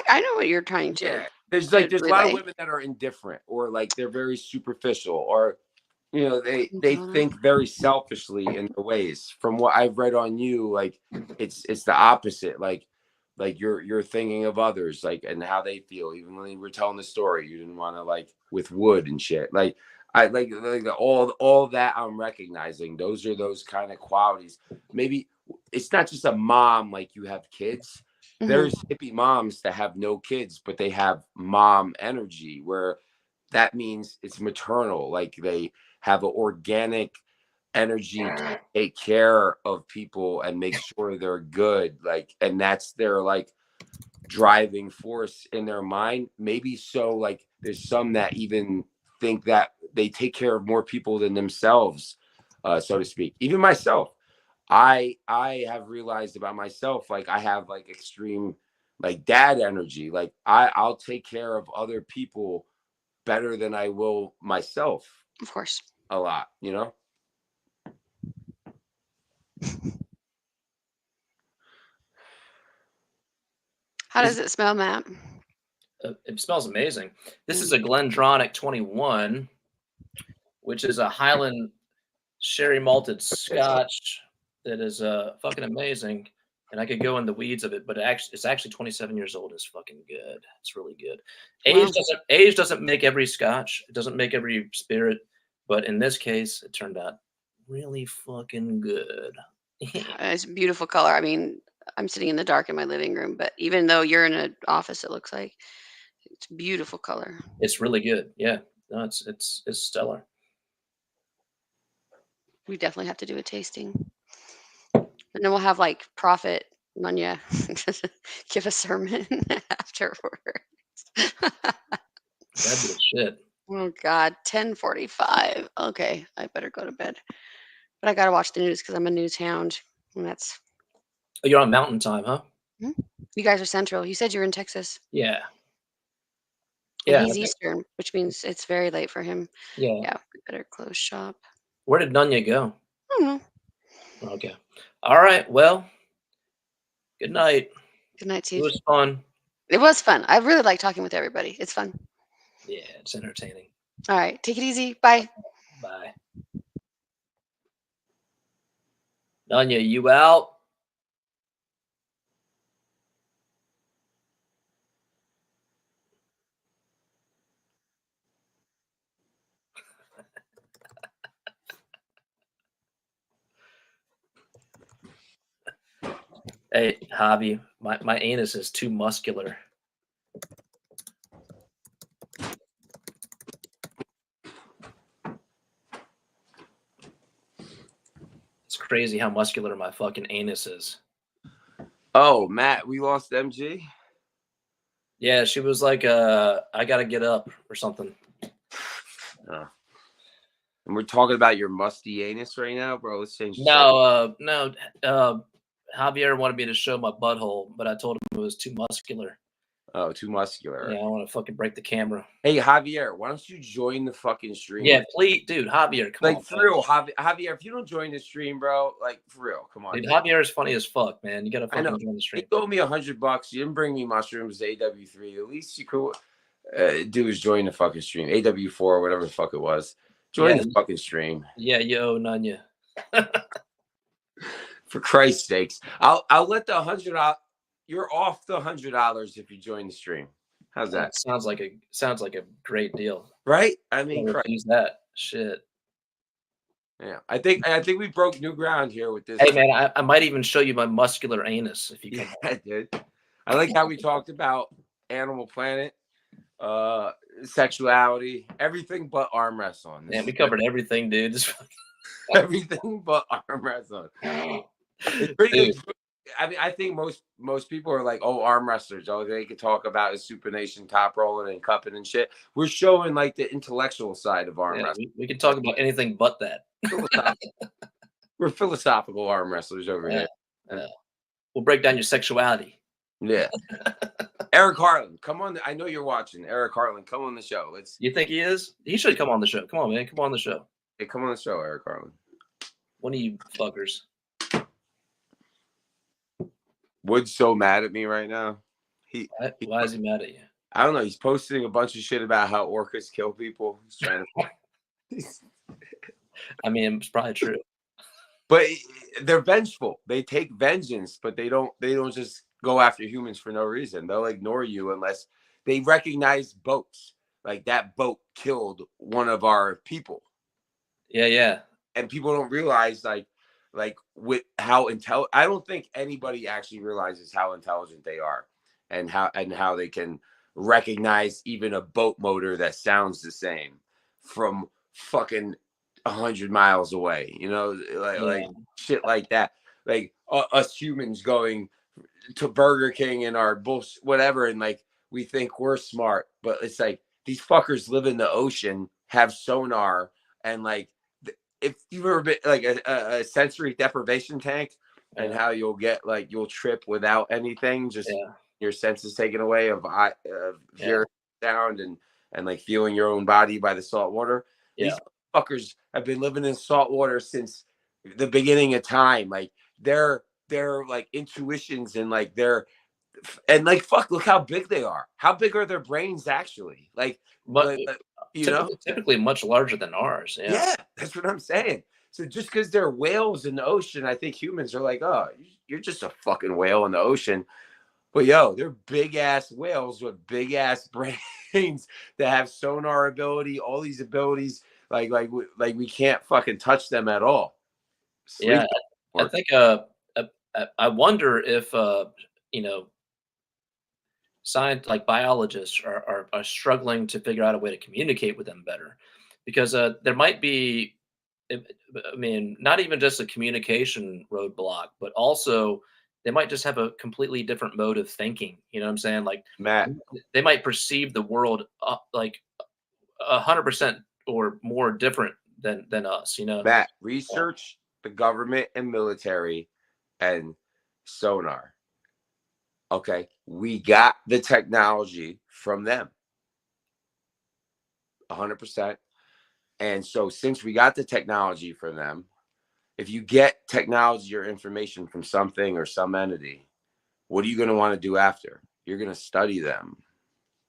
I know what you're trying to. Yeah, there's a lot of women that are indifferent, or like they're very superficial, or you know they think very selfishly in their ways. From what I've read on you, like it's the opposite. Like you're thinking of others, like, and how they feel. Even when you were telling the story, you didn't want to, like, with wood and shit. Like I like all that I'm recognizing. Those are those kind of qualities. Maybe it's not just a mom, like you have kids. There's hippie moms that have no kids, but they have mom energy, where that means it's maternal. Like they have an organic energy to take care of people and make sure they're good. Like, and that's their like driving force in their mind. Maybe so, like there's some that even think that they take care of more people than themselves, so to speak. Even myself. I have realized about myself, like I have like extreme like dad energy. Like I'll take care of other people better than I will myself. Of course. A lot, you know? How does it smell, Matt? It smells amazing. This is a Glendronach 21, which is a Highland sherry malted Scotch that is fucking amazing. And I could go in the weeds of it, but it's actually 27 years old. It's fucking good. It's really good. Age doesn't make every Scotch. It doesn't make every spirit. But in this case, it turned out really fucking good. It's a beautiful color. I mean, I'm sitting in the dark in my living room, but even though you're in an office, it looks like it's a beautiful color. It's really good. Yeah. No, it's stellar. We definitely have to do a tasting. And then we'll have like Prophet Munya give a sermon afterwards. That'd be shit. Oh God, 10:45. Okay, I better go to bed. But I gotta watch the news because I'm a news hound, and that's. Oh, you're on Mountain Time, huh? You guys are Central. You said you were in Texas. Yeah. Yeah. He's Eastern, which means it's very late for him. Yeah. Yeah. We better close shop. Where did Nunya go? I don't know. Okay. All right. Well, good night. Good night to you. It was fun. It was fun. I really like talking with everybody. It's fun. Yeah, it's entertaining. All right. Take it easy. Bye. Bye. Nunya, you out? Hey, Javi, my anus is too muscular. It's crazy how muscular my fucking anus is. Oh, Matt, we lost MG? Yeah, she was like, I gotta get up or something. Oh. And we're talking about your musty anus right now, bro. Let's change. No, Javier wanted me to show my butthole, but I told him it was too muscular. Oh, too muscular. Yeah, I want to fucking break the camera. Hey, Javier, why don't you join the fucking stream? Yeah, please, dude, Javier, come on. Like, for real, Javier, if you don't join the stream, bro, like, for real, come on. Dude, Javier is funny as fuck, man. You gotta fucking join the stream. He owed me $100. You didn't bring me mushrooms to AW3. The least you could do is join the fucking stream. AW4 or whatever the fuck it was. Join the fucking stream. Yeah, yo, Nanya. For Christ's sakes. I'll let the $100. You're off the $100 if you join the stream. How's that? Sounds like a great deal. Right? I mean, use that shit. Yeah, I think we broke new ground here with this. Hey man, I might even show you my muscular anus if you come. Yeah, dude. I like how we talked about Animal Planet, sexuality, everything but arm wrestling. Man, we covered everything, dude. Everything but arm wrestling. It's pretty good. I mean, I think most people are like, oh, arm wrestlers. Oh, they could talk about is supination, top rolling, and cupping and shit. We're showing like the intellectual side of arm wrestling. We can talk about anything but that. We're philosophical arm wrestlers over here. We'll break down your sexuality. Yeah. Eric Harlan, come on. I know you're watching. Eric Harlan, come on the show. You think he is? He should come on the show. Come on, man. Come on the show. Hey, come on the show, Eric Harlan. One of you fuckers. Wood's so mad at me right now. Why is he mad at you? I don't know. He's posting a bunch of shit about how orcas kill people. He's trying to. I mean, it's probably true. But they're vengeful. They take vengeance, but they don't just go after humans for no reason. They'll ignore you unless they recognize boats. Like that boat killed one of our people. Yeah. And people don't realize like with how I don't think anybody actually realizes how intelligent they are and how they can recognize even a boat motor that sounds the same from fucking 100 miles away, like shit like that. Like us humans going to Burger King and our bullshit, whatever. And like, we think we're smart, but it's like these fuckers live in the ocean, have sonar. And like, if you've ever been like a sensory deprivation tank and how you'll trip without anything, just your senses taken away of hearing sound and like feeling your own body by the salt water. These fuckers have been living in salt water since the beginning of time. Like their like intuitions and like fuck, look how big they are. How big are their brains actually? Like, but typically much larger than ours. Yeah, that's what I'm saying. So just because they're whales in the ocean, I think humans are like, oh, you're just a fucking whale in the ocean. But yo, they're big ass whales with big ass brains that have sonar ability, all these abilities. Like we can't fucking touch them at all. I think I wonder if science, like biologists are struggling to figure out a way to communicate with them better, because there might be, I mean, not even just a communication roadblock, but also they might just have a completely different mode of thinking. You know what I'm saying? Like Matt, they might perceive the world like 100% or more different than us. Matt, research the government and military and sonar. Okay, we got the technology from them 100%. And so since we got the technology from them, if you get technology or information from something or some entity, what are you going to want to do after? You're going to study them,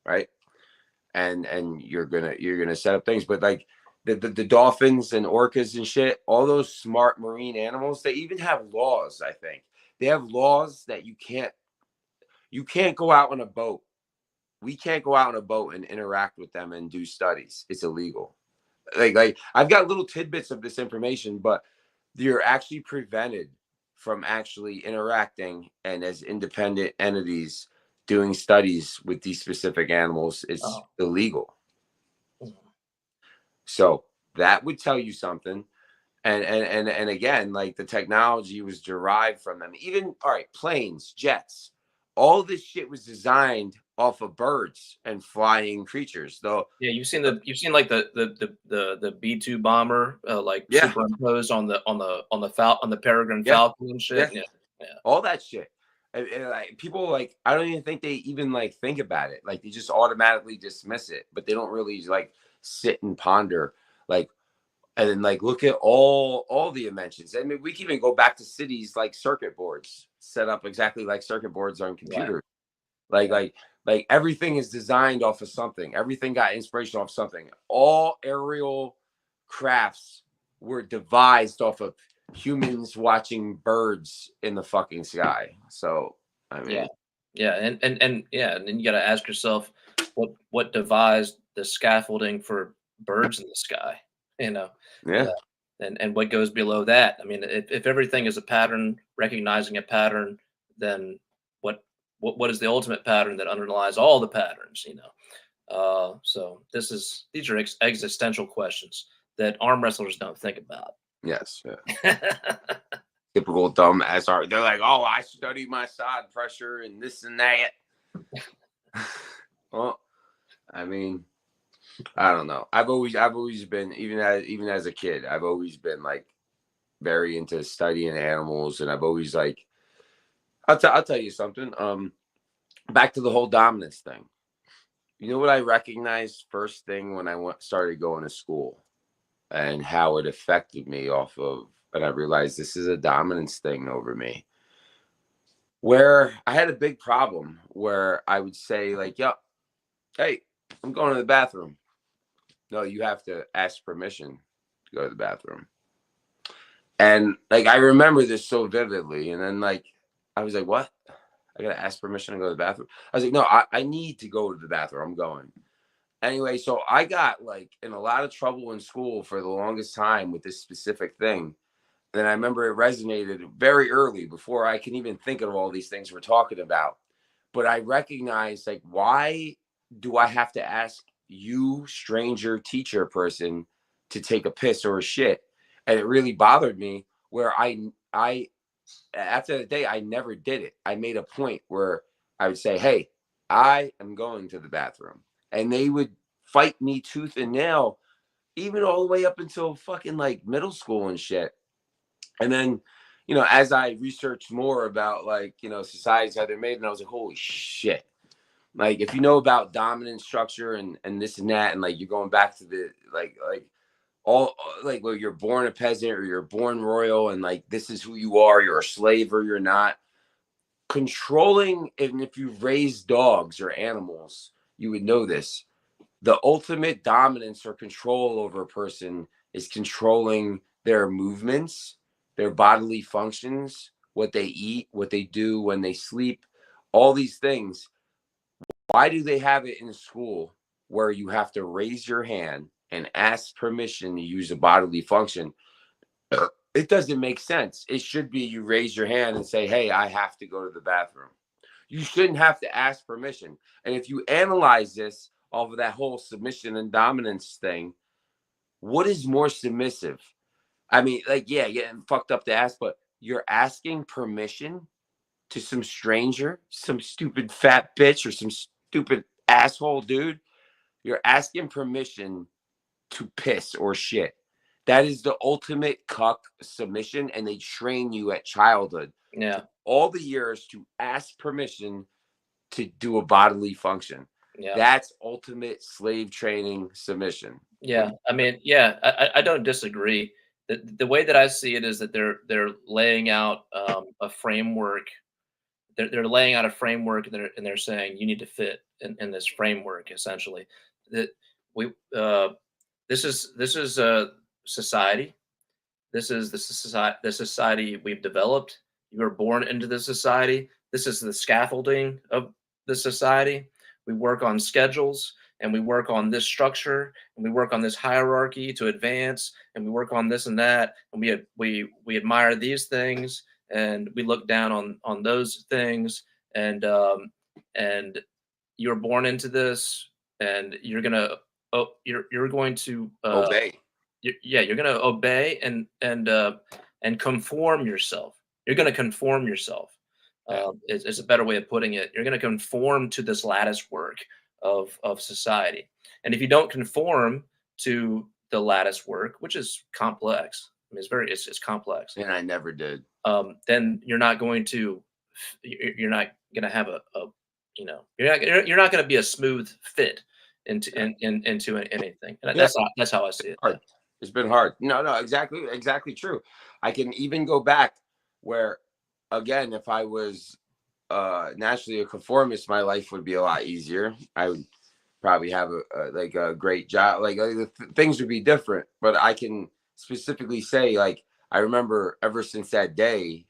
right? And you're going to set up things. But like the dolphins and orcas and shit, all those smart marine animals, they even have laws. I think they have laws that you can't go out on a boat. We can't go out on a boat and interact with them and do studies. It's illegal. Like I've got little tidbits of this information, but you're actually prevented from actually interacting and as independent entities doing studies with these specific animals. It's illegal. So that would tell you something. And again, like the technology was derived from them. Even, all right, planes, jets, all this shit was designed off of birds and flying creatures. Though, yeah, you've seen like the B-2 bomber superimposed on the Peregrine Falcon and shit. Yeah. All that shit. And like people like I don't even think they even like think about it. Like they just automatically dismiss it, but they don't really like sit and ponder like and then like look at all the inventions. I mean, we can even go back to cities like circuit boards set up exactly like circuit boards on computers. Right. Like everything is designed off of something. Everything got inspiration off something. All aerial crafts were devised off of humans watching birds in the fucking sky. So I mean, and then you got to ask yourself what devised the scaffolding for birds in the sky, you know? And what goes below that. I mean, if everything is a pattern, recognizing a pattern, then what is the ultimate pattern that underlies all the patterns, you know? So these are existential questions that arm wrestlers don't think about. Yes. Typical dumb ass art. They're like, oh, I study my side pressure and this and that. Well, I mean, I don't know. I've always been, even as a kid, I've always been like very into studying animals, and I've always like, I'll tell you something. Back to the whole dominance thing. You know what I recognized first thing when I started going to school, and how it affected me off of, and I realized this is a dominance thing over me. Where I had a big problem where I would say like, "Yo, hey, I'm going to the bathroom." No, you have to ask permission to go to the bathroom. And like I remember this so vividly, and then like I was like, "What? I gotta ask permission to go to the bathroom?" I was like, "No, I need to go to the bathroom. I'm going." Anyway, so I got like in a lot of trouble in school for the longest time with this specific thing. And I remember it resonated very early before I can even think of all these things we're talking about. But I recognized like, why do I have to ask you, stranger teacher person, to take a piss or a shit? And it really bothered me where I after the day, I never did it. I made a point where I would say, hey, I am going to the bathroom. And they would fight me tooth and nail, even all the way up until fucking like middle school and shit. And then, you know, as I researched more about like, you know, societies, how they're made, and I was like, holy shit. Like, if you know about dominant structure and this and that, and like you're going back to the like all like where you're born a peasant or you're born royal, and like this is who you are, you're a slave or you're not. Controlling, and if you've raised dogs or animals, you would know this. The ultimate dominance or control over a person is controlling their movements, their bodily functions, what they eat, what they do when they sleep, all these things. Why do they have it in school where you have to raise your hand and ask permission to use a bodily function? It doesn't make sense. It should be you raise your hand and say, hey, I have to go to the bathroom. You shouldn't have to ask permission. And if you analyze this off of that whole submission and dominance thing, what is more submissive? I mean, like, yeah, getting fucked up to ask, but you're asking permission to some stranger, some stupid fat bitch or some stupid asshole dude. You're asking permission to piss or shit. That is the ultimate cuck submission, and they train you at childhood. Yeah. All the years to ask permission to do a bodily function. Yeah. That's ultimate slave training submission. Yeah. I mean, yeah, I don't disagree. The way that I see it is that they're laying out a framework. They're laying out a framework, and they're saying you need to fit in this framework. Essentially, that this is a society. This is the society we've developed. You were born into the society. This is the scaffolding of the society. We work on schedules, and we work on this structure, and we work on this hierarchy to advance, and we work on this and that, and we admire these things, and we look down on those things, and you're born into this, and you're going to obey. You're going to obey and conform yourself. You're going to conform yourself. Is a better way of putting it. You're going to conform to this lattice work of society. And if you don't conform to the lattice work, which is complex, I mean, it's complex. And I never did. Then you're not going to you're not gonna have a you know, you're not gonna be a smooth fit into into anything. And that's how I see it. Hard. It's been hard. No, exactly true. I can even go back where, again, if I was naturally a conformist, my life would be a lot easier. I would probably have a great job. Things would be different. But I can specifically say, like, I remember ever since that day,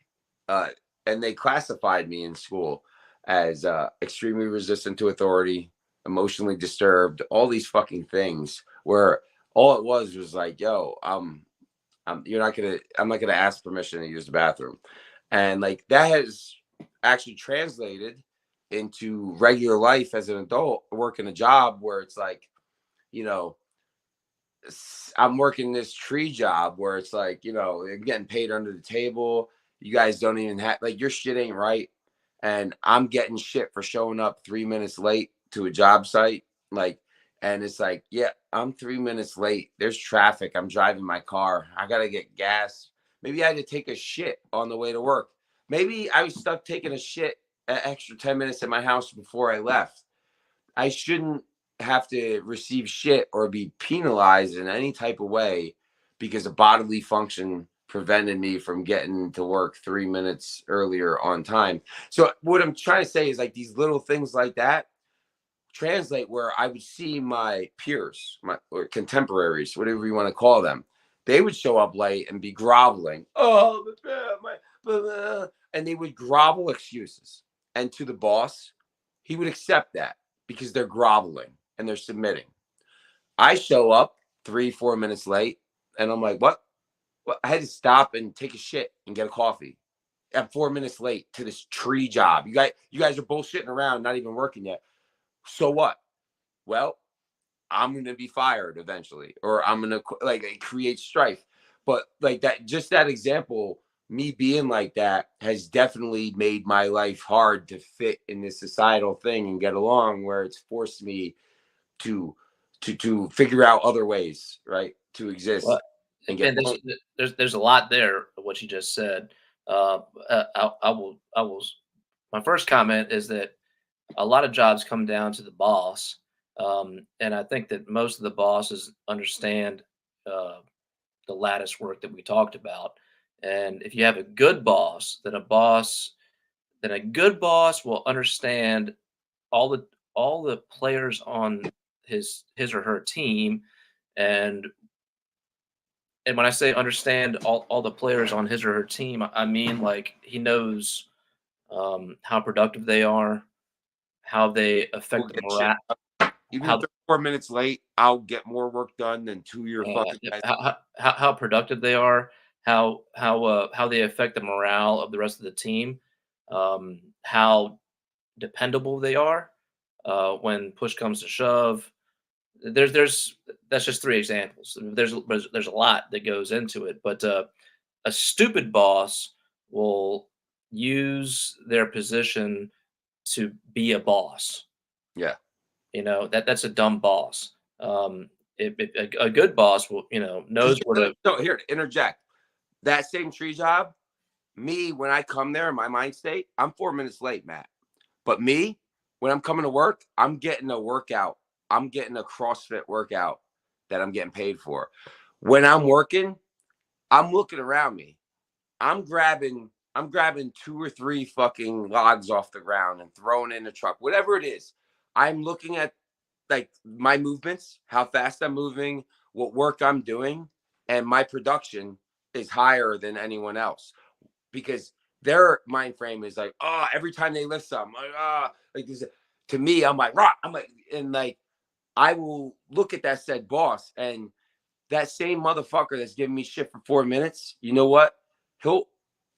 and they classified me in school as extremely resistant to authority, emotionally disturbed, all these fucking things, where all it was like, yo, I'm not gonna ask permission to use the bathroom. And like that has actually translated into regular life as an adult, working a job where it's like, you know, I'm working this tree job where it's like, you know, I'm getting paid under the table. You guys don't even have, like, your shit ain't right. And I'm getting shit for showing up 3 minutes late to a job site. Like, and it's like, yeah, I'm 3 minutes late. There's traffic. I'm driving my car. I got to get gas. Maybe I had to take a shit on the way to work. Maybe I was stuck taking a shit an extra 10 minutes at my house before I left. I shouldn't have to receive shit or be penalized in any type of way because a bodily function prevented me from getting to work 3 minutes earlier on time. So what I'm trying to say is, like, these little things like that translate where I would see my peers, or contemporaries, whatever you want to call them. They would show up late and be groveling. Oh, and they would grovel excuses. And to the boss, he would accept that because they're groveling and they're submitting. I show up 3-4 minutes late and I'm like, what? I had to stop and take a shit and get a coffee. I'm 4 minutes late to this tree job. You guys are bullshitting around, not even working yet. So what? Well, I'm going to be fired eventually, or I'm going to create strife. But like that, just that example, me being like that has definitely made my life hard to fit in this societal thing and get along, where it's forced me to figure out other ways, right, to exist. Well, and there's a lot there of what you just said. I will. My first comment is that a lot of jobs come down to the boss, and I think that most of the bosses understand the lattice work that we talked about. And if you have a good boss, then a good boss will understand all the players on his or her team. And when I say understand all the players on his or her team, I mean, like, he knows how productive they are, how they affect the morale. Even if they're 4 minutes late, I'll get more work done than 2 year fucking guys. How productive they are, how they affect the morale of the rest of the team, how dependable they are when push comes to shove. That's just 3 examples. There's a lot that goes into it, but a stupid boss will use their position to be a boss. Yeah. You know, that's a dumb boss. A good boss will, knows where to. So here, to interject, that same tree job, me, when I come there in my mind state, I'm 4 minutes late, Matt. But me, when I'm coming to work, I'm getting a workout. I'm getting a CrossFit workout that I'm getting paid for. When I'm working, I'm looking around me. I'm grabbing 2 or 3 fucking logs off the ground and throwing in the truck, whatever it is. I'm looking at, like, my movements, how fast I'm moving, what work I'm doing, and my production is higher than anyone else because their mind frame is like, oh, every time they lift something, like this. To me, I'm like, rah, and like, I will look at that said boss, and that same motherfucker that's giving me shit for 4 minutes, you know what?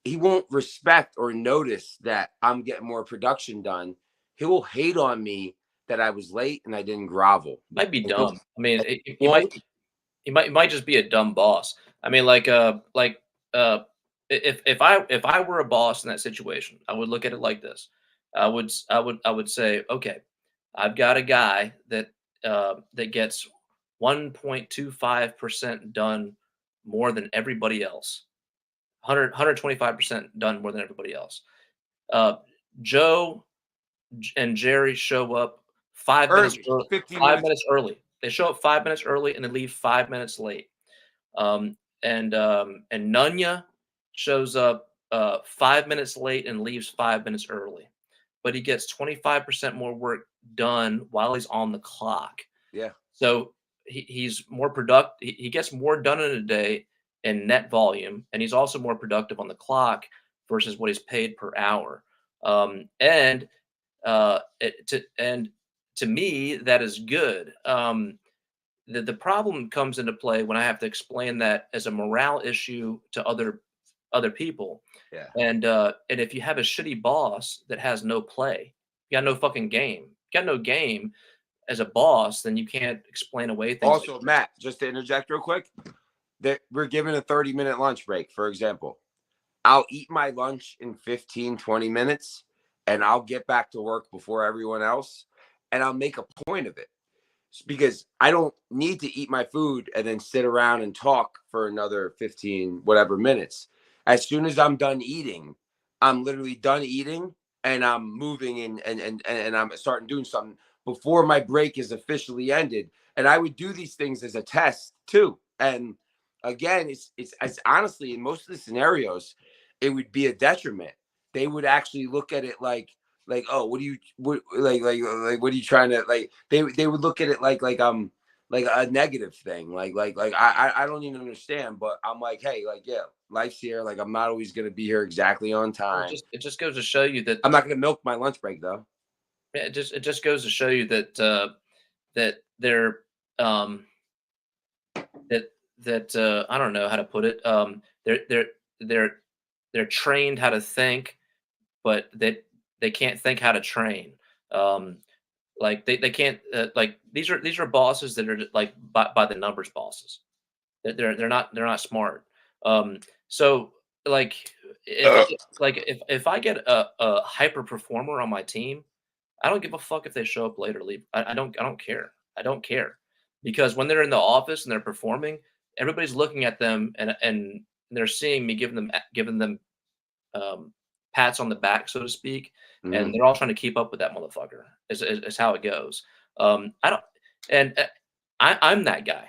He won't respect or notice that I'm getting more production done. He will hate on me that I was late and I didn't grovel. Might be dumb. I mean, he might just be a dumb boss. I mean, if I were a boss in that situation, I would look at it like this. I would say, okay, I've got a guy that gets 1.25% done more than everybody else. 125% done more than everybody else. Joe and Jerry show up 5 minutes early, 5 minutes early. They show up 5 minutes early and they leave 5 minutes late. And Nunya shows up 5 minutes late and leaves 5 minutes early, but he gets 25% more work done while he's on the clock. Yeah. So he's more productive. He gets more done in a day in net volume, and he's also more productive on the clock versus what he's paid per hour. And to me, that is good. The problem comes into play when I have to explain that as a morale issue to other people. Yeah. And if you have a shitty boss that has no play, you got no fucking game. You got no game as a boss, then you can't explain away things. Also, like Matt, just to interject real quick, that we're given a 30-minute lunch break, for example. I'll eat my lunch in 15, 20 minutes, and I'll get back to work before everyone else, and I'll make a point of it. Because I don't need to eat my food and then sit around and talk for another 15 whatever minutes. As soon as I'm done eating, I'm literally done eating and I'm moving and I'm starting doing something before my break is officially ended. And I would do these things as a test too. And again, it's honestly, in most of the scenarios, it would be a detriment. They would actually look at it like, oh, what are you trying to like? They would look at it like a negative thing. I don't even understand. But I'm like, hey, like, yeah, life's here. Like, I'm not always gonna be here exactly on time. It just goes to show you that I'm not gonna milk my lunch break though. Yeah, it just goes to show you that that they're I don't know how to put it. They're trained how to think, but they can't think how to train. Like they can't like these are bosses that are like by the numbers bosses. They're not smart. So like if I get a hyper performer on my team, I don't give a fuck if they show up late or leave. I don't care. I don't care, because when they're in the office and they're performing, everybody's looking at them and they're seeing me giving them pats on the back, so to speak, and they're all trying to keep up with that motherfucker. Is how it goes. I'm that guy.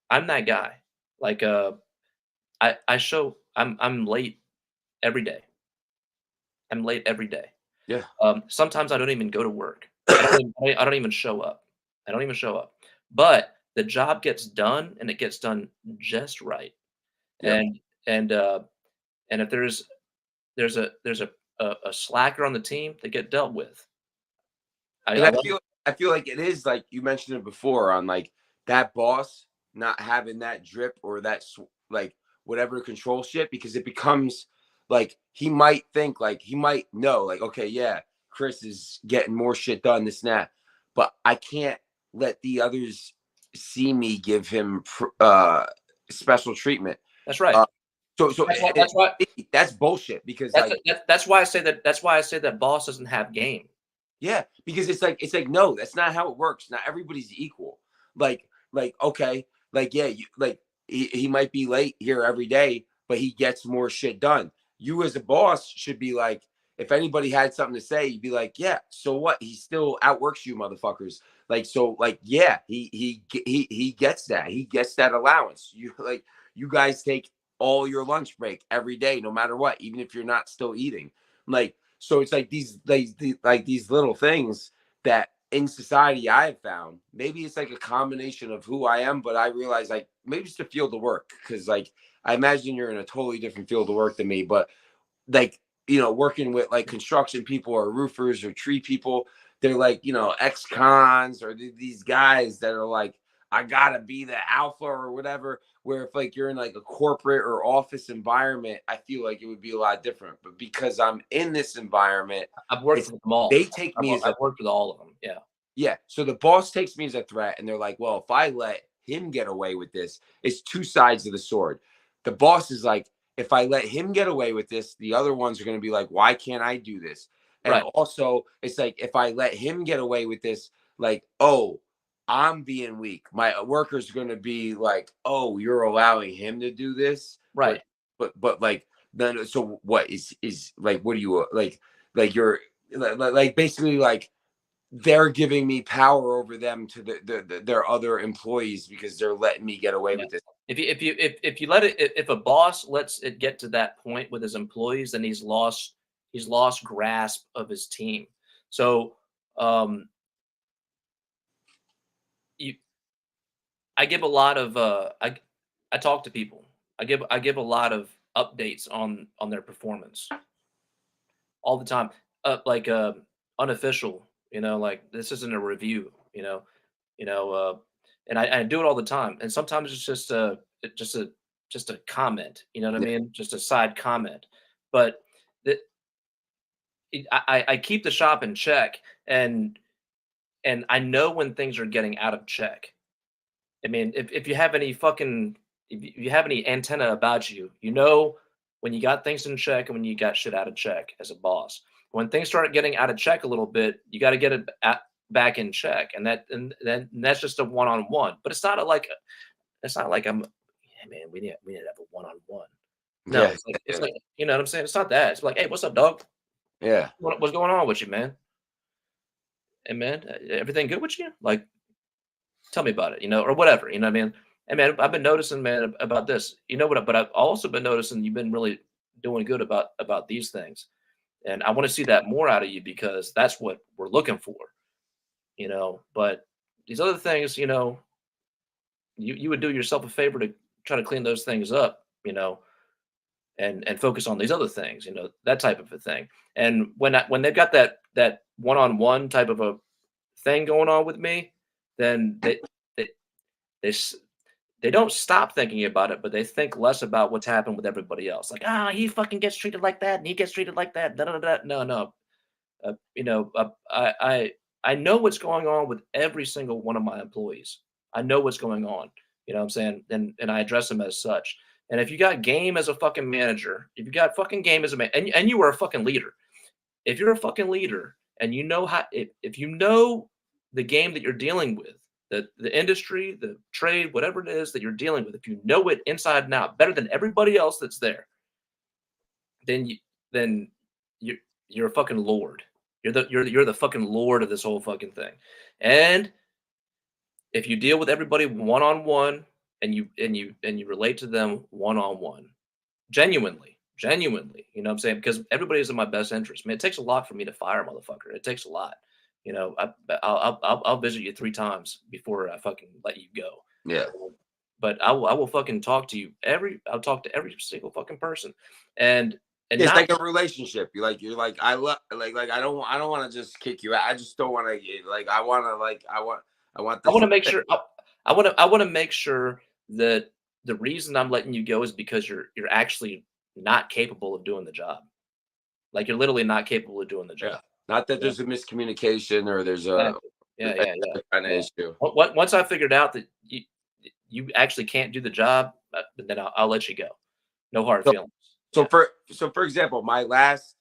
I'm that guy. Like I'm late every day. I'm late every day. Yeah. Sometimes I don't even go to work. I don't even show up. I don't even show up. But the job gets done, and it gets done just right. Yeah. And if there's a slacker on the team, they get dealt with. I feel like it is like you mentioned it before on like that boss not having that drip or that like whatever control shit, because it becomes like he might think like he might know like, okay, yeah, Chris is getting more shit done, this and that, but I can't let the others see me give him special treatment. That's right. So that's bullshit, because that's why I say that boss doesn't have game. Yeah, because it's like no, that's not how it works. Not everybody's equal. Like okay, like yeah, he might be late here every day, but he gets more shit done. You as a boss should be like, if anybody had something to say, you'd be like, yeah, so what? He still outworks you, motherfuckers. Like, so like, yeah, he gets that. He gets that allowance. You guys take all your lunch break every day, no matter what, even if you're not still eating. Like, so it's like these little things that in society I have found. Maybe it's like a combination of who I am, but I realize like maybe it's the field of work, because like I imagine you're in a totally different field of work than me, but like, you know, working with like construction people or roofers or tree people, they're like, you know, ex-cons or these guys that are like, I gotta be the alpha or whatever. Where if like you're in like a corporate or office environment, I feel like it would be a lot different. But because I'm in this environment, I've worked with them all. They take me I've worked with all of them. Yeah. Yeah. So the boss takes me as a threat, and they're like, well, if I let him get away with this, it's two sides of the sword. The boss is like, if I let him get away with this, the other ones are going to be like, why can't I do this? And also, it's like, if I let him get away with this, like, oh, I'm being weak. My workers are going to be like, oh, you're allowing him to do this. Right. But like, then, so what is like, what do you like like you're like basically like they're giving me power over them to their other employees because they're letting me get away with this. If you let it, if a boss lets it get to that point with his employees, then he's lost grasp of his team. So I give a lot of I talk to people. I give a lot of updates on their performance all the time, like unofficial. Like this isn't a review. And I do it all the time. And sometimes it's just a comment. You know what I mean? Just a side comment. But I keep the shop in check, and I know when things are getting out of check. I mean, if you have any if you have any antenna about you, you know when you got things in check and when you got shit out of check as a boss. When things start getting out of check a little bit, you got to get it back in check, and that's just a one-on-one. But it's not like I'm, yeah, man, we need to have a one-on-one. No, Yeah. it's like, you know what I'm saying? It's not that. It's like, hey, what's up, dog? Yeah. What's going on with you, man? Hey, man, everything good with you? Like, tell me about it, or whatever, you know what I mean? Hey, man, I've been noticing, man, about this. You know what? But I've also been noticing you've been really doing good about these things. And I want to see that more out of you because that's what we're looking for, But these other things, you would do yourself a favor to try to clean those things up, and focus on these other things, that type of a thing. And when they've got that one-on-one type of a thing going on with me, then they don't stop thinking about it, but they think less about what's happened with everybody else. Like, he fucking gets treated like that, and he gets treated like that. Da, da, da. No. I know what's going on with every single one of my employees. I know what's going on. You know what I'm saying? And I address them as such. And if you got game as a fucking manager, if you got fucking game as a man, and you are a fucking leader, if you're a fucking leader and you know how, if you know the game that you're dealing with, the industry, the trade, whatever it is that you're dealing with, if you know it inside and out better than everybody else that's there, then you're a fucking lord. You're the fucking lord of this whole fucking thing. And if you deal with everybody one-on-one and you relate to them one-on-one, genuinely, you know what I'm saying? Because everybody is in my best interest. Man, it takes a lot for me to fire a motherfucker. It takes a lot. I'll visit you 3 times before I fucking let you go. Yeah. But I will fucking talk to you I'll talk to every single fucking person. And it's like a relationship. You're like I love I don't want to just kick you out. I just don't want to I want to make sure I want to make sure that the reason I'm letting you go is because you're actually not capable of doing the job. Like you're literally not capable of doing the job. Yeah. Not that there's a miscommunication or there's a kind of issue. Once I figured out that you actually can't do the job, then I'll let you go. No hard feelings. So for example, my last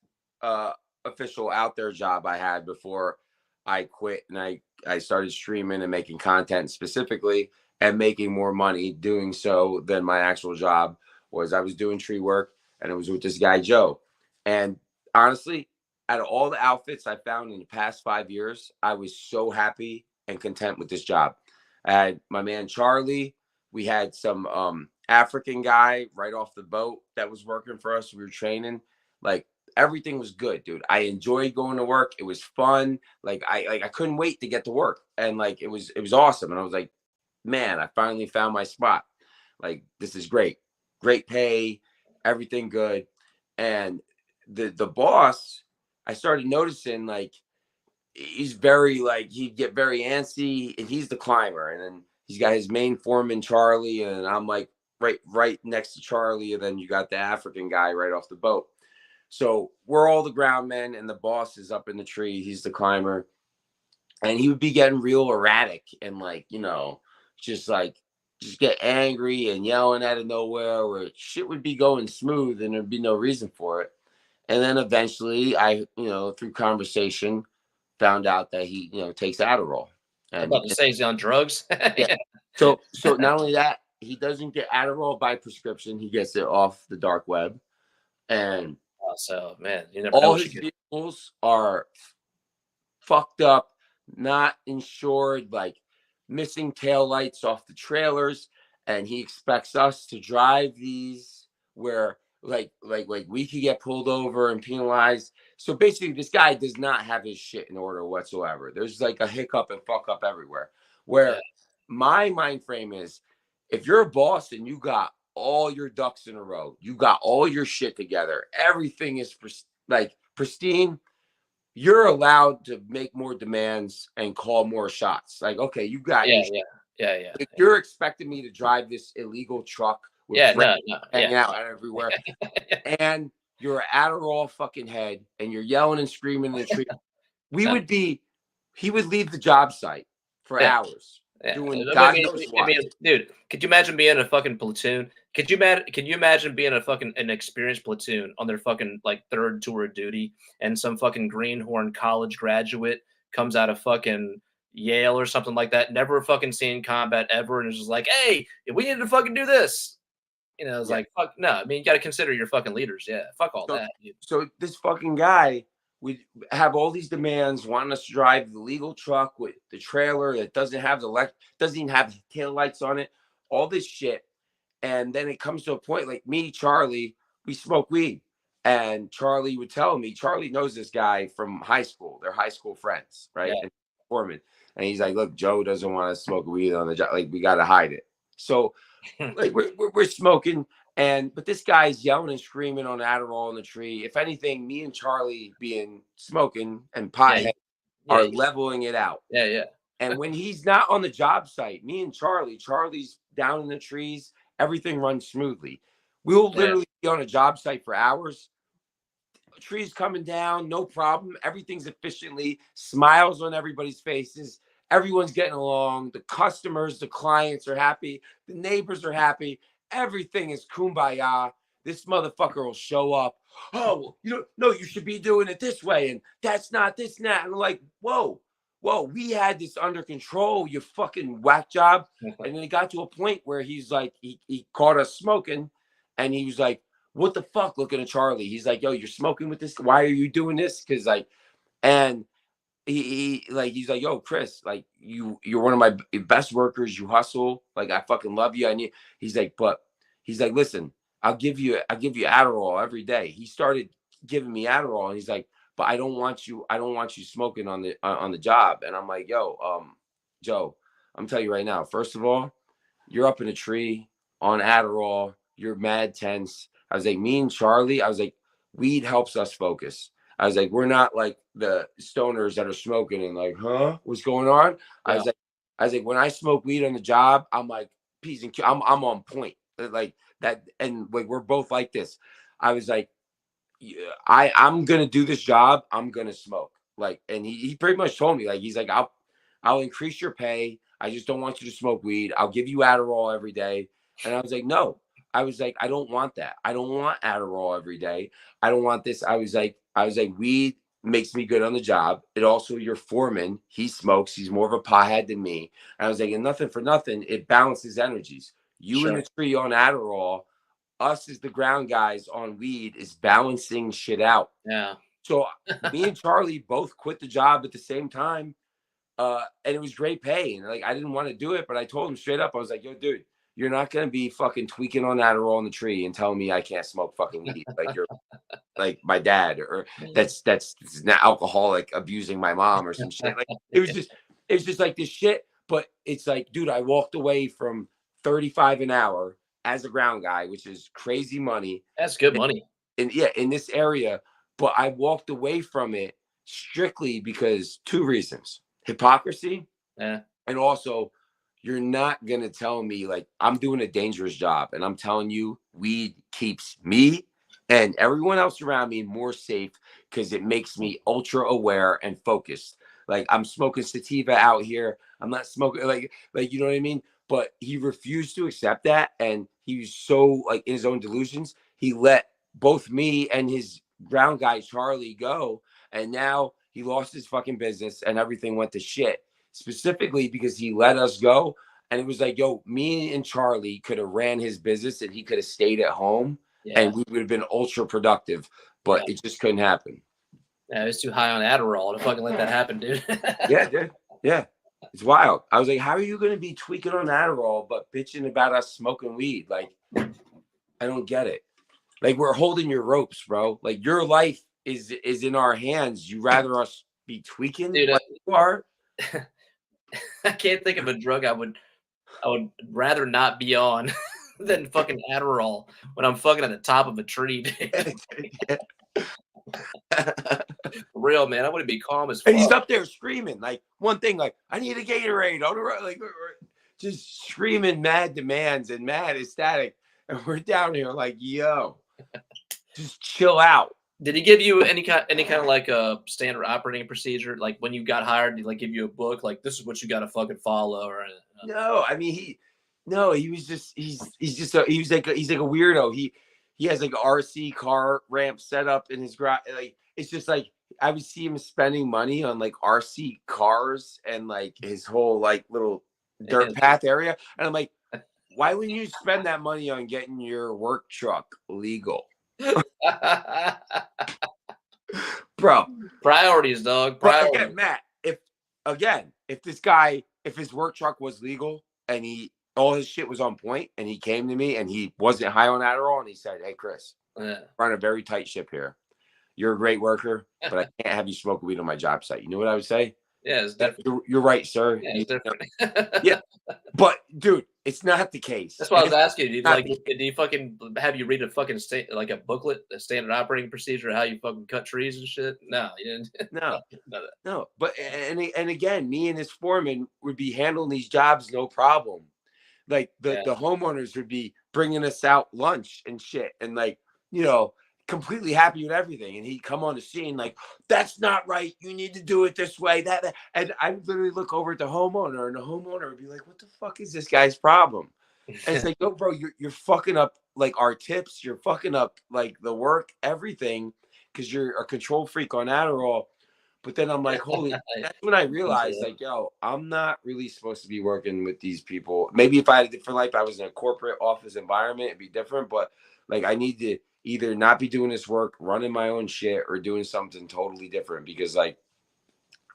official out there job I had before I quit and I started streaming and making content specifically and making more money doing so than my actual job was I was doing tree work and it was with this guy, Joe. And honestly, out of all the outfits I found in the past 5 years, I was so happy and content with this job. I had my man, Charlie. We had some African guy right off the boat that was working for us. We were training. Like everything was good, dude. I enjoyed going to work. It was fun. I couldn't wait to get to work. And it was awesome. And I was like, man, I finally found my spot. Like, this is great. Great pay, everything good. And the boss, I started noticing he's very he'd get very antsy and he's the climber. And then he's got his main foreman, Charlie. And I'm like right next to Charlie. And then you got the African guy right off the boat. So we're all the ground men and the boss is up in the tree. He's the climber. And he would be getting real erratic and just get angry and yelling out of nowhere where shit would be going smooth and there'd be no reason for it. And then eventually I, through conversation, found out that he, takes Adderall. I'm about to say he's on drugs. Yeah. So not only that, he doesn't get Adderall by prescription. He gets it off the dark web. And so, man, you never all know his vehicles are fucked up, not insured, like missing taillights off the trailers, and he expects us to drive these where like we could get pulled over and penalized. So basically this guy does not have his shit in order whatsoever. There's like a hiccup and fuck up everywhere. Where my mind frame is, if you're a boss and you got all your ducks in a row, you got all your shit together, everything is pristine, you're allowed to make more demands and call more shots. Like, okay, you got If you're expecting me to drive this illegal truck with hanging out everywhere, and you're Adderall fucking head and you're yelling and screaming in the tree, he would leave the job site for hours. Doing God knows what. Dude, could you imagine being in a fucking platoon? Can you imagine being an experienced platoon on their fucking like third tour of duty, and some fucking greenhorn college graduate comes out of fucking Yale or something like that, never fucking seen combat ever, and is just like, hey, we need to fucking do this. You know, it's like, fuck no. I mean, you got to consider your fucking leaders. Yeah, fuck all that. Dude. So this fucking guy would have all these demands, wanting us to drive the legal truck with the trailer that doesn't have doesn't even have tail lights on it, all this shit. And then it comes to a point like me, Charlie, we smoke weed. And Charlie would tell me, Charlie knows this guy from high school. They're high school friends, right? And Foreman. And he's like, look, Joe doesn't want to smoke weed on the job. Like, we got to hide it. So like we're smoking. But this guy's yelling and screaming on Adderall in the tree. If anything, me and Charlie being smoking and pothead are leveling it out. And when he's not on the job site, me and Charlie's down in the trees, everything runs smoothly. We'll literally be on a job site for hours. Trees coming down, no problem. Everything's efficiently, smiles on everybody's faces. Everyone's getting along. The customers, the clients are happy. The neighbors are happy. Everything is kumbaya. This motherfucker will show up. Oh, you should be doing it this way. And that's not this and that. And I'm like, whoa, we had this under control, you fucking whack job. And then it got to a point where he's like, he caught us smoking. And he was like, what the fuck? Looking at Charlie. He's like, yo, you're smoking with this? Why are you doing this? Because and he's like, yo, Chris, like you're one of my best workers. You hustle. Like, I fucking love you. And he's like, listen, I'll give you Adderall every day. He started giving me Adderall, and he's like, but I don't want you smoking on the job. And I'm like, yo, Joe, I'm telling you right now, first of all, you're up in a tree on Adderall. You're mad tense. I was like, me and Charlie, I was like, weed helps us focus. I was like, we're not like the stoners that are smoking and like, huh, what's going on? Yeah. I was like, when I smoke weed on the job, I'm like, peas and I'm on point like that. And like, we're both like this. I was like, I'm going to do this job. I'm going to smoke. Like, and he pretty much told me, like, he's like, I'll increase your pay. I just don't want you to smoke weed. I'll give you Adderall every day. And I was like, no. I was like, I don't want that. I don't want Adderall every day. I don't want this. I was like, weed makes me good on the job. It also, your foreman, he smokes. He's more of a pothead than me. And I was like, and nothing for nothing, it balances energies. You in the tree on Adderall, us as the ground guys on weed is balancing shit out. Yeah. So me and Charlie both quit the job at the same time. And it was great pay. And like, I didn't want to do it, but I told him straight up, I was like, yo, dude, you're not going to be fucking tweaking on Adderall in the tree and telling me I can't smoke fucking weed. Like, you're like my dad, or that's not alcoholic abusing my mom or some shit. Like, it was just like this shit. But it's like, dude, I walked away from $35 an hour as a ground guy, which is crazy money. That's good money. And in this area. But I walked away from it strictly because two reasons: hypocrisy, and also, you're not going to tell me, like, I'm doing a dangerous job, and I'm telling you, weed keeps me and everyone else around me more safe because it makes me ultra aware and focused. Like, I'm smoking sativa out here. I'm not smoking like, you know what I mean? But he refused to accept that. And he was so like in his own delusions. He let both me and his ground guy, Charlie, go. And now he lost his fucking business and everything went to shit. Specifically because he let us go. And it was like, yo, me and Charlie could have ran his business and he could have stayed at home and we would have been ultra productive, but it just couldn't happen. Yeah, I was too high on Adderall to fucking let that happen, dude. Yeah, dude. Yeah. It's wild. I was like, how are you going to be tweaking on Adderall but bitching about us smoking weed? Like, I don't get it. Like, we're holding your ropes, bro. Like, your life is in our hands. You rather us be tweaking Dude, like you are? I can't think of a drug I would rather not be on than fucking Adderall when I'm fucking at the top of a tree. For real, man. I want to be calm as fuck. And he's up there screaming, like, one thing, like, I need a Gatorade. Like, just screaming mad demands and mad ecstatic. And we're down here like, yo, just chill out. Did he give you any kind of like a standard operating procedure? Like when you got hired, did he like give you a book? Like this is what you got to fucking follow? Or no, I mean he was just he's like a weirdo. He has like an RC car ramp set up in his garage. Like it's just like I would see him spending money on like RC cars and like his whole like little dirt path area. And I'm like, why wouldn't you spend that money on getting your work truck legal? Bro, priorities, dog. Priorities. Again, Matt, if this guy, if his work truck was legal and all his shit was on point and he came to me and he wasn't high on Adderall and he said, hey, Chris, we're on a very tight ship here. You're a great worker, but I can't have you smoke weed on my job site. You know what I would say? Yeah, it's different. You're right, sir. Yeah, it's different. Yeah, but dude, it's not the case. That's why I was asking you. Did he fucking have you read a fucking like a booklet, a standard operating procedure, how you fucking cut trees and shit? No, you didn't. No. But and again, me and his foreman would be handling these jobs no problem. Like the homeowners would be bringing us out lunch and shit, and like completely happy with everything. And he'd come on the scene like, that's not right. You need to do it this way. That. And I would literally look over at the homeowner and the homeowner would be like, what the fuck is this guy's problem? And it's like, no, bro, you're fucking up like our tips. You're fucking up like the work, everything. Cause you're a control freak on Adderall. But then I'm like, holy, that's when I realized like, yo, I'm not really supposed to be working with these people. Maybe if I had a different life, I was in a corporate office environment, it'd be different. But like, I need to either not be doing this work, running my own shit, or doing something totally different. Because like,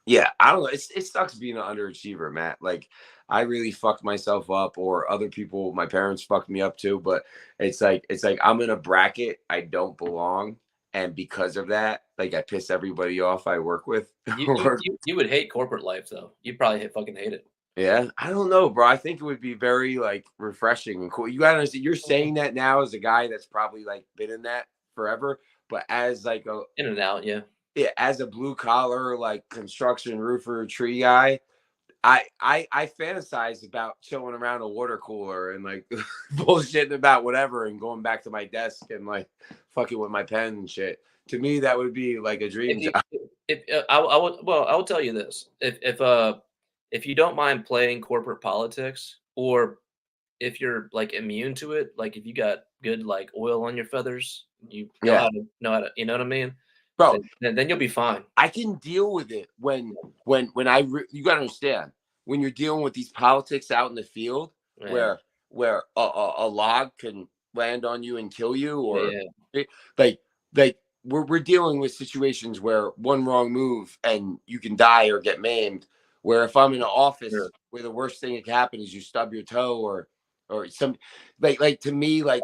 yeah, I don't know. It sucks being an underachiever, Matt. Like I really fucked myself up, or other people, my parents fucked me up too. But it's like I'm in a bracket I don't belong. And because of that, like I piss everybody off I work with. You would hate corporate life though. You'd probably fucking hate it. Yeah, I don't know, bro. I think it would be very like refreshing and cool. You gotta understand, you're saying that now as a guy that's probably like been in that forever, but as like a in and out, yeah, as a blue collar like construction roofer tree guy, I fantasize about chilling around a water cooler and like bullshitting about whatever and going back to my desk and like fucking with my pen and shit. To me, that would be like a dream job. I will tell you this: if you don't mind playing corporate politics, or if you're like immune to it, like if you got good like oil on your feathers, you know how to, you know what I mean, bro. Then you'll be fine. I can deal with it when you gotta understand, when you're dealing with these politics out in the field, where a log can land on you and kill you, or like we're dealing with situations where one wrong move and you can die or get maimed. Where if I'm in an office where the worst thing that can happen is you stub your toe or some like to me like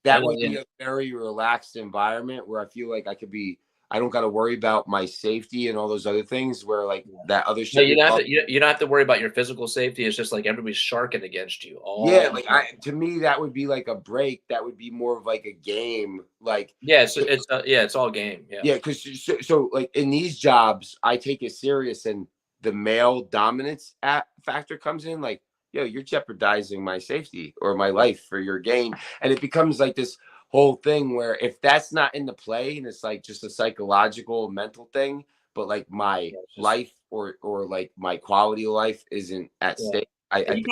that would be a very relaxed environment where I feel like I don't got to worry about my safety and all those other things where like that other shit. No, you don't have to worry about your physical safety. It's just like everybody's sharking against you. To me that would be like a break. That would be more of like a game. Like it's all game. Yeah, because so like in these jobs I take it serious, and the male dominance factor comes in, like, yo, you're jeopardizing my safety or my life for your gain. And it becomes like this whole thing where if that's not in the play and it's like just a psychological mental thing, but like my life or like my quality of life isn't at stake. I think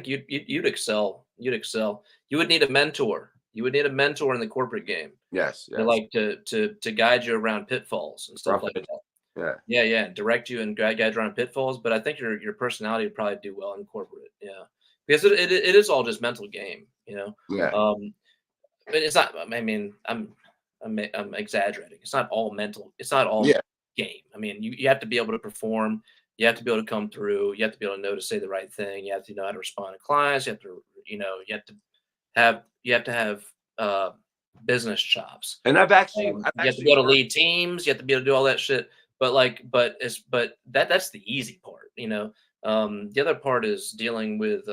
you'd excel. You'd excel. You would need a mentor. You would need a mentor in the corporate game. Yes. Like to guide you around pitfalls and stuff like that. Yeah. Direct you and guide you around pitfalls. But I think your personality would probably do well in corporate. Yeah, because it is all just mental game. You know. Yeah. But it's not. I mean, I'm I'm exaggerating. It's not all mental. It's not all game. I mean, you have to be able to perform. You have to be able to come through. You have to be able to know to say the right thing. You have to know how to respond to clients. You have to, you have to have business chops. And you have to be able to lead teams. You have to be able to do all that shit. But that's the easy part. The other part is dealing with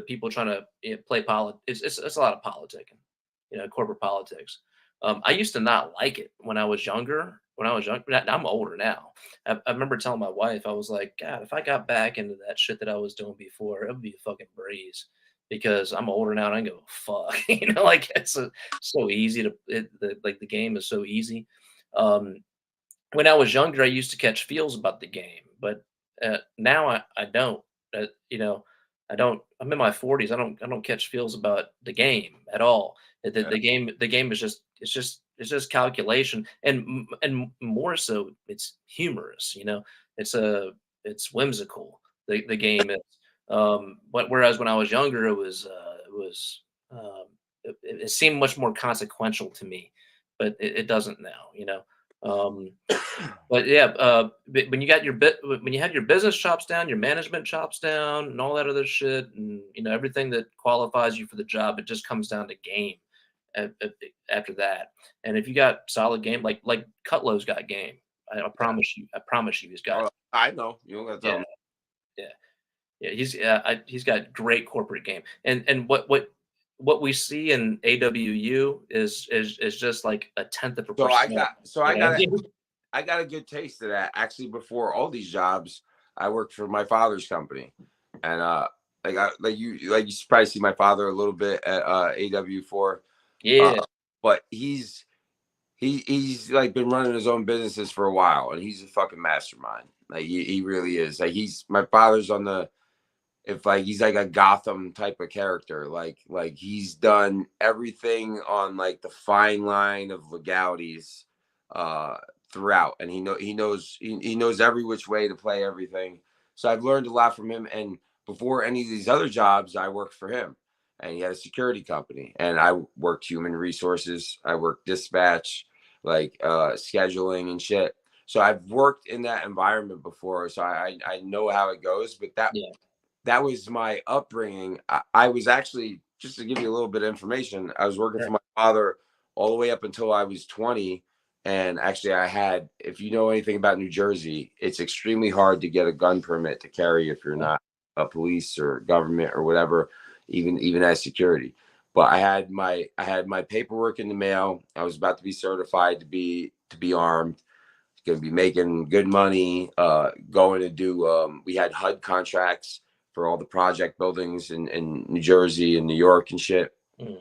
people trying to play politics. It's a lot of politicking, corporate politics. I used to not like it when I was younger. I'm older now. I remember telling my wife, I was like, God, if I got back into that shit that I was doing before, it would be a fucking breeze. Because I'm older now and I go, fuck, it's so easy the game is so easy. When I was younger, I used to catch feels about the game, but now I don't. I don't. I'm in my 40s. I don't catch feels about the game at all. The game is just calculation, and more so, it's humorous. It's whimsical. The game is. But whereas when I was younger, it seemed much more consequential to me, but it doesn't now. But yeah, when you had your business chops down, your management chops down, and all that other shit, and everything that qualifies you for the job, it just comes down to game after that. And if you got solid game, like Cutlow's got game, I promise you, he's got. I know you don't got to tell me. Yeah, he's got great corporate game, and what we see in AWU is just like a tenth of a percent. I got a good taste of that actually. Before all these jobs, I worked for my father's company, and you probably see my father a little bit at AW4. Yeah, but he's like been running his own businesses for a while, and he's a fucking mastermind. Like he really is. Like my father's on the. He's like a Gotham type of character, like he's done everything on like the fine line of legalities throughout, and he knows every which way to play everything. So I've learned a lot from him. And before any of these other jobs, I worked for him, and he had a security company, and I worked human resources. I worked dispatch, scheduling and shit. So I've worked in that environment before, so I know how it goes. But that was my upbringing. I was actually, just to give you a little bit of information, I was working for my father all the way up until I was 20. And actually if you know anything about New Jersey, it's extremely hard to get a gun permit to carry if you're not a police or government or whatever, even as security. But I had my paperwork in the mail. I was about to be certified to be armed. Going to be making good money, going to do, we had HUD contracts for all the project buildings in New Jersey and New York and shit. Mm.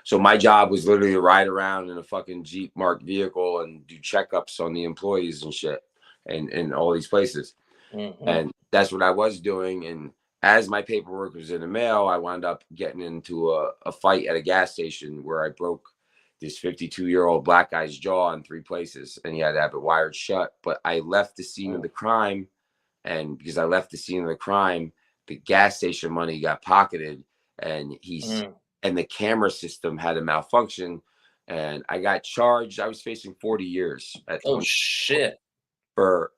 So my job was literally to ride around in a fucking Jeep marked vehicle and do checkups on the employees and shit and all these places. Mm-hmm. And that's what I was doing. And as my paperwork was in the mail, I wound up getting into a fight at a gas station where I broke this 52-year-old black guy's jaw in 3 places, and he had to have it wired shut. But I left the scene of the crime, and because I left the scene of the crime, the gas station money got pocketed, and and the camera system had a malfunction, and I got charged. I was facing 40 years. Shit! For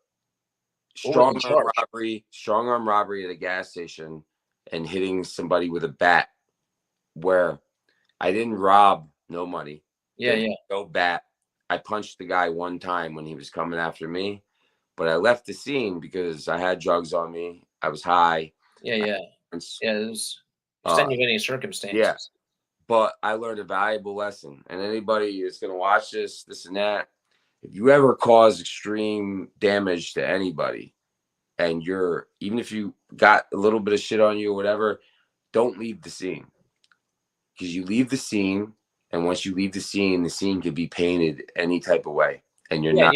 strong arm robbery at a gas station and hitting somebody with a bat, where I didn't rob no money. No bat. I punched the guy one time when he was coming after me, but I left the scene because I had drugs on me. I was high. It was extenuating circumstances. Yeah, but I learned a valuable lesson. And anybody that's going to watch this and that, if you ever cause extreme damage to anybody, and even if you got a little bit of shit on you or whatever, don't leave the scene. Because you leave the scene, and once you leave the scene could be painted any type of way, and you're not.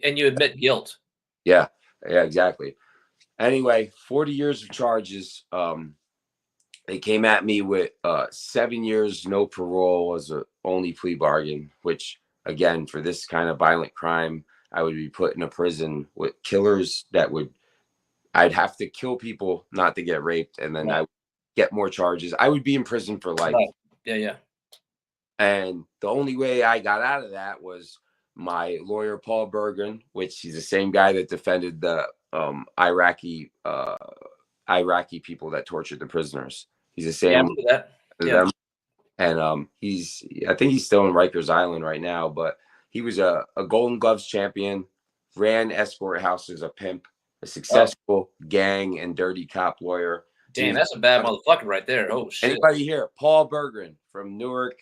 And you admit guilt. Yeah, exactly. Anyway, 40 years of charges. They came at me with 7 years, no parole as a only plea bargain, which again, for this kind of violent crime, I would be put in a prison with killers I'd have to kill people not to get raped, and then I would get more charges. I would be in prison for life. Right. Yeah. And the only way I got out of that was my lawyer, Paul Bergen, which he's the same guy that defended the Iraqi people that tortured the prisoners. He's the same. Yeah, yeah. And I think he's still in Rikers Island right now, but he was a Golden Gloves champion, ran escort house as a pimp, a successful gang and dirty cop lawyer. Damn, that's a bad motherfucker right there. Oh shit. Anybody here? Paul Bergen from Newark,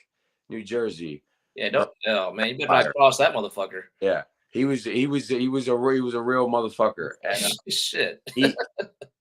New Jersey. Yeah, oh man, you better not cross that motherfucker. Yeah. He was a real motherfucker. And shit.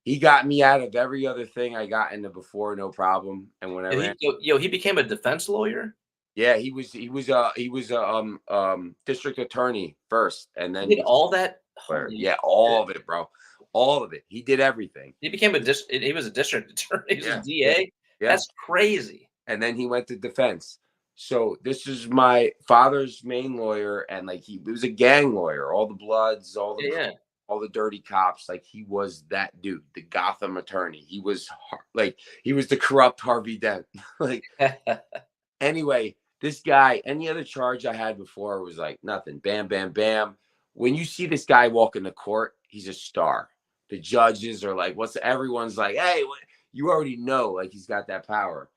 He got me out of every other thing I got into before, no problem. And when he became a defense lawyer. Yeah, he was a district attorney first, and then he did all that. Yeah, all of it, bro, all of it. He did everything. He became he was a district attorney. He was a DA. Yeah. That's crazy. And then he went to defense. So this is my father's main lawyer, and like he was a gang lawyer. All the Bloods, all the dirty cops. Like he was that dude, the Gotham attorney. He was the corrupt Harvey Dent. Like anyway, this guy. Any other charge I had before was like nothing. Bam, bam, bam. When you see this guy walk into court, he's a star. The judges are like, everyone's like, hey, you already know, like he's got that power,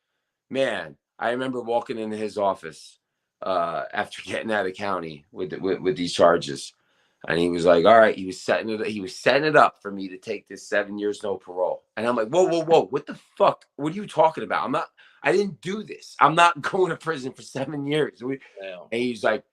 man. I remember walking into his office after getting out of county with these charges, and he was like, "All right," he was setting it up for me to take this 7 years no parole. And I'm like, "Whoa, what the fuck? What are you talking about? I didn't do this. I'm not going to prison for 7 years." And he's like,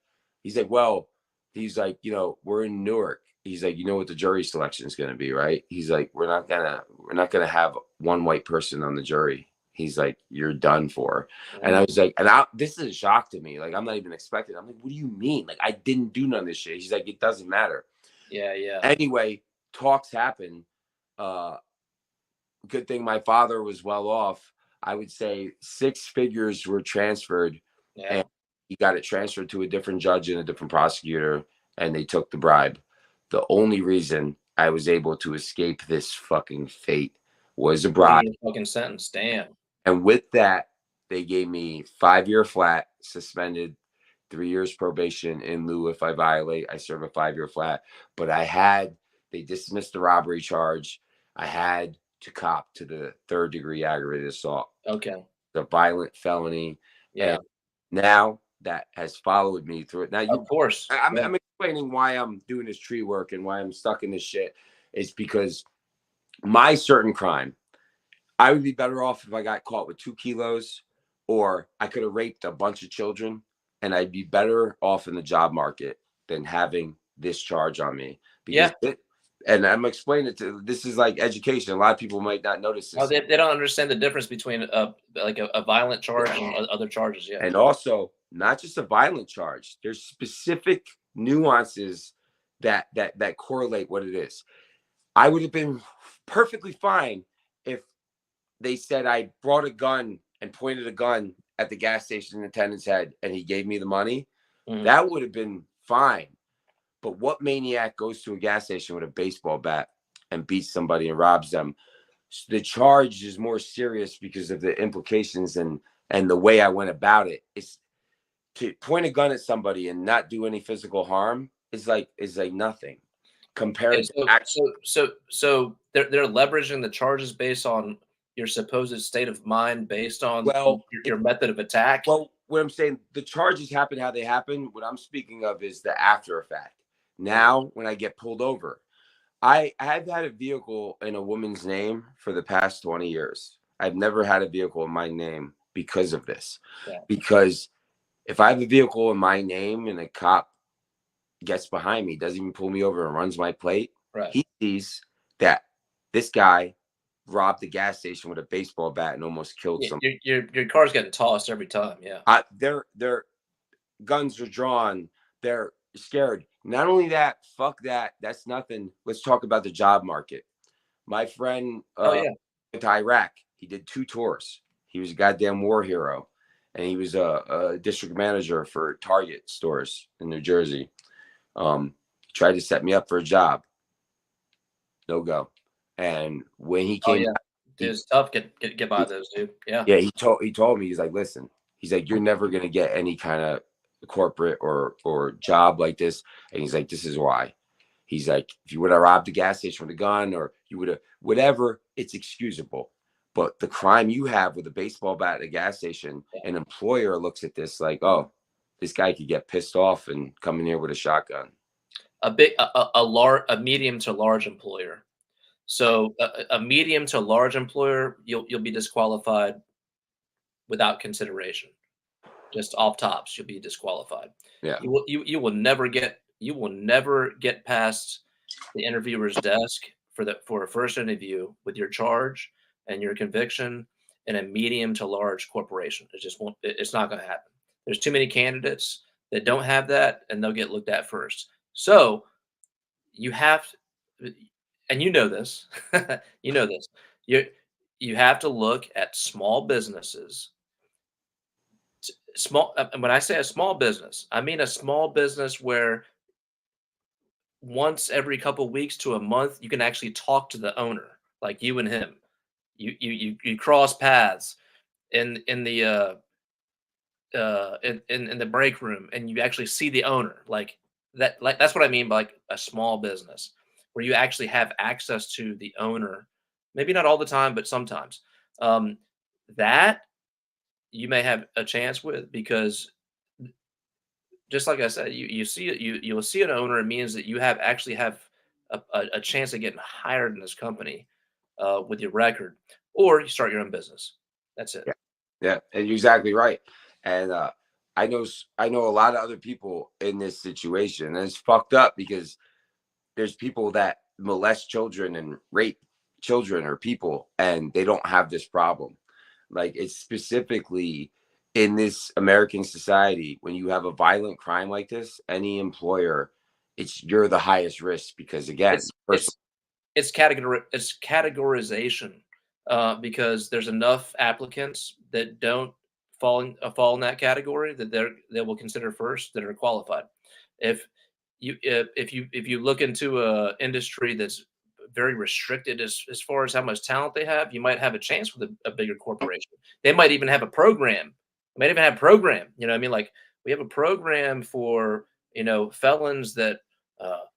"Well," he's like, "we're in Newark." He's like, "You know what the jury selection is going to be, right?" He's like, we're not gonna have one white person on the jury." He's like, "You're done for." And I was like, this is a shock to me. Like, I'm not even expecting. I'm like, "What do you mean? Like, I didn't do none of this shit." He's like, "It doesn't matter." Yeah. Anyway, talks happen. Good thing my father was well off. I would say 6 figures were transferred. Yeah. And he got it transferred to a different judge and a different prosecutor, and they took the bribe. The only reason I was able to escape this fucking fate was a bribe. Fucking sentence, damn. And with that, they gave me 5-year flat, suspended, 3 years probation in lieu if I violate. I serve a 5-year flat. But they dismissed the robbery charge. I had to cop to the 3rd-degree aggravated assault. Okay. The violent felony. Yeah. And now that has followed me through it. Now, of course. I'm explaining why I'm doing this tree work and why I'm stuck in this shit. It's because my certain crime, I would be better off if I got caught with 2 kilos, or I could have raped a bunch of children, and I'd be better off in the job market than having this charge on me. Because and I'm explaining it this is like education. A lot of people might not notice this. Oh, they don't understand the difference between a violent charge and other charges. Yeah. And also, not just a violent charge. There's specific nuances that correlate what it is. I would have been perfectly fine if they said I brought a gun and pointed a gun at the gas station attendant's head and he gave me the money. Mm-hmm. That would have been fine. But what maniac goes to a gas station with a baseball bat and beats somebody and robs them? The charge is more serious because of the implications and the way I went about it. It's to point a gun at somebody and not do any physical harm is like nothing compared to so they're leveraging the charges based on your supposed state of mind, based on your method of attack. Well, what I'm saying, the charges happen how they happen. What I'm speaking of is the after effect. Now, when I get pulled over, I've had a vehicle in a woman's name for the past 20 years. I've never had a vehicle in my name because of this. Yeah. Because if I have a vehicle in my name and a cop gets behind me, doesn't even pull me over and runs my plate, he sees that this guy robbed the gas station with a baseball bat and almost killed somebody. Your car's getting tossed every time. Yeah. Their guns are drawn. They're scared. Not only that, fuck that. That's nothing. Let's talk about the job market. My friend went to Iraq. He did 2 tours. He was a goddamn war hero. And he was a district manager for Target stores in New Jersey. Tried to set me up for a job. No go. And when he came, it's tough get by those, dude. Yeah. Yeah. He told me, he's like, "Listen, He's like, you're never gonna get any kind of corporate or job like this. And he's like, this is why. He's like, if you would have robbed a gas station with a gun, or you would have whatever, it's excusable. But the crime you have with a baseball bat at a gas station, an employer looks at this like, oh, this guy could get pissed off and come in here with a shotgun. A medium to large employer. So a medium to large employer, you'll be disqualified without consideration. Just off tops, you'll be disqualified. Yeah. You will never get past the interviewer's desk for a first interview with your charge and your conviction in a medium to large corporation. It just won't. It's not going to happen. There's too many candidates that don't have that, and they'll get looked at first. So you have, and you know this, you know this. You have to look at small businesses. Small. When I say a small business, I mean a small business where once every couple of weeks to a month, you can actually talk to the owner, like you and him. You cross paths in the in the break room, and you actually see the owner. Like that's what I mean by like a small business, where you actually have access to the owner. Maybe not all the time, but sometimes. That you may have a chance with, because just like I said, you'll see an owner. It means that you actually have a chance of getting hired in this company with your record, or you start your own business. That's it. Yeah, and you're exactly right. And I know a lot of other people in this situation, and it's fucked up because there's people that molest children and rape children or people, and they don't have this problem. Like, it's specifically in this American society, when you have a violent crime like this, any employer, you're the highest risk, because again, it's categorization, because there's enough applicants that don't fall in that category that they will consider first, that are qualified. If you look into a industry that's very restricted as far as how much talent they have, you might have a chance with a bigger corporation. They might even have a program. You know what I mean? Like, we have a program for, felons that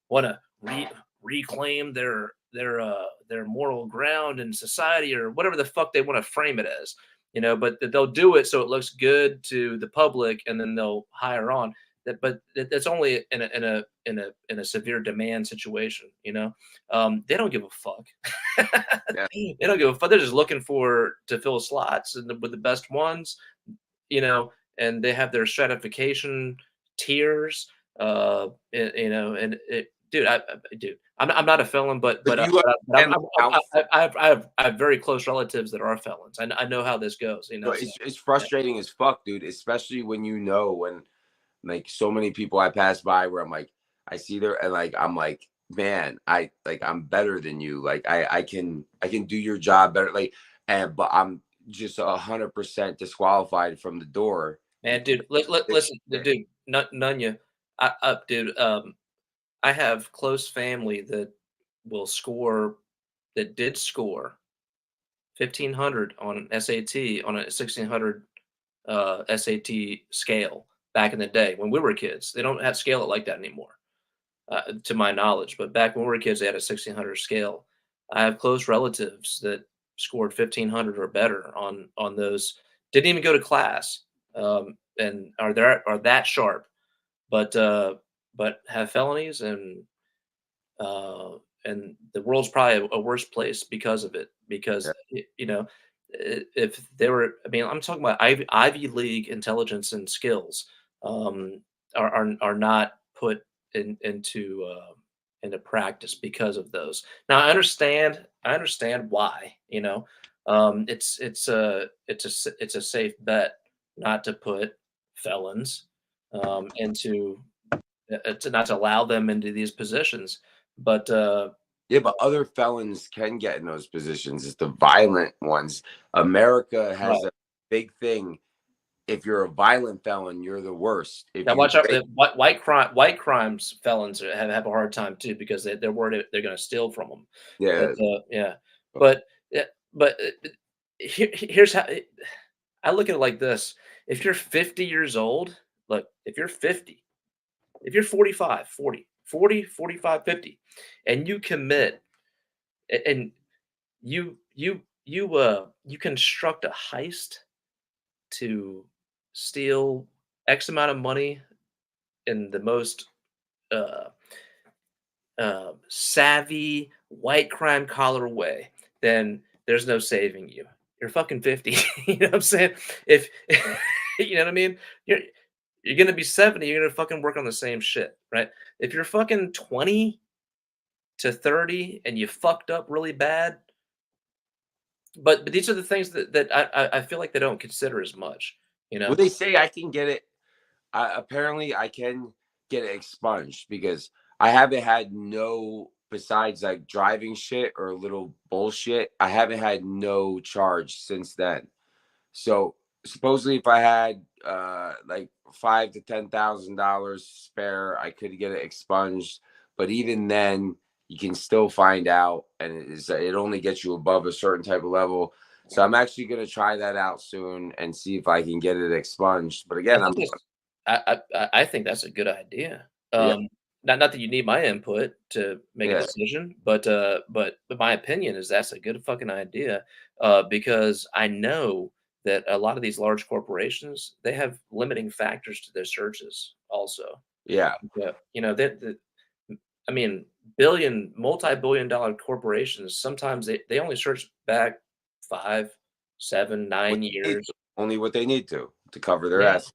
want to reclaim their moral ground in society, or whatever the fuck they want to frame it as, but they'll do it so it looks good to the public, and then they'll hire on. But that's only in a severe demand situation. They don't give a fuck. Yeah. They don't give a fuck. They're just looking to fill slots with the best ones, and they have their stratification tiers. Dude, I'm not a felon, but I have very close relatives that are felons. I know how this goes. It's frustrating as fuck, dude. Especially when when like so many people I pass by where I'm like, I see there, and like I'm like, man, I'm better than you. Like I can do your job better. But I'm just 100% disqualified from the door. Man, dude, listen, dude, Nunya, dude, I have close family that did score 1,500 on an SAT, on a 1,600 SAT scale back in the day when we were kids. They don't have scale it like that anymore, to my knowledge. But back when we were kids, they had a 1,600 scale. I have close relatives that scored 1,500 or better on those. Didn't even go to class, and are that sharp, but have felonies, and the world's probably a worse place because of it. Because if they were, I'm talking about Ivy League intelligence and skills, are not put into practice because of those. Now I understand why. It's a safe bet not to put felons not to allow them into these positions, but but other felons can get in those positions. It's the violent ones. America has a big thing. If you're a violent felon, you're the worst. Now watch out. White crimes felons have a hard time too, because they're worried they're going to steal from them. Yeah, but here's how I look at it like this: if you're 50 years old, look, if you're 50, if you're 45, 40, 40, 45, 50, and you commit and you construct a heist to steal X amount of money in the most uh, savvy white crime collar way, then there's no saving you. You're fucking 50. You know what I'm saying? If you know what I mean, you're gonna be 70. You're gonna fucking work on the same shit, right? If you're fucking 20 to 30 and you fucked up really bad, but these are the things that I feel like they don't consider as much. You know, Well, they say I can get it. Apparently, I can get it expunged because I haven't had no, besides like driving shit or little bullshit, I haven't had no charge since then. So supposedly, if I had like $5,000 to $10,000 spare, I could get it expunged. But even then, you can still find out, and it only gets you above a certain type of level. So I'm actually going to try that out soon and see if I can get it expunged. But again, I think that's a good idea. Yeah. Not that you need my input to make a decision, but my opinion is that's a good fucking idea. Because I know that a lot of these large corporations, they have limiting factors to their searches also. Yeah. You know, I mean, multi-billion dollar corporations, sometimes they only search back 5, 7, 9 years. Only what they need to cover their asses.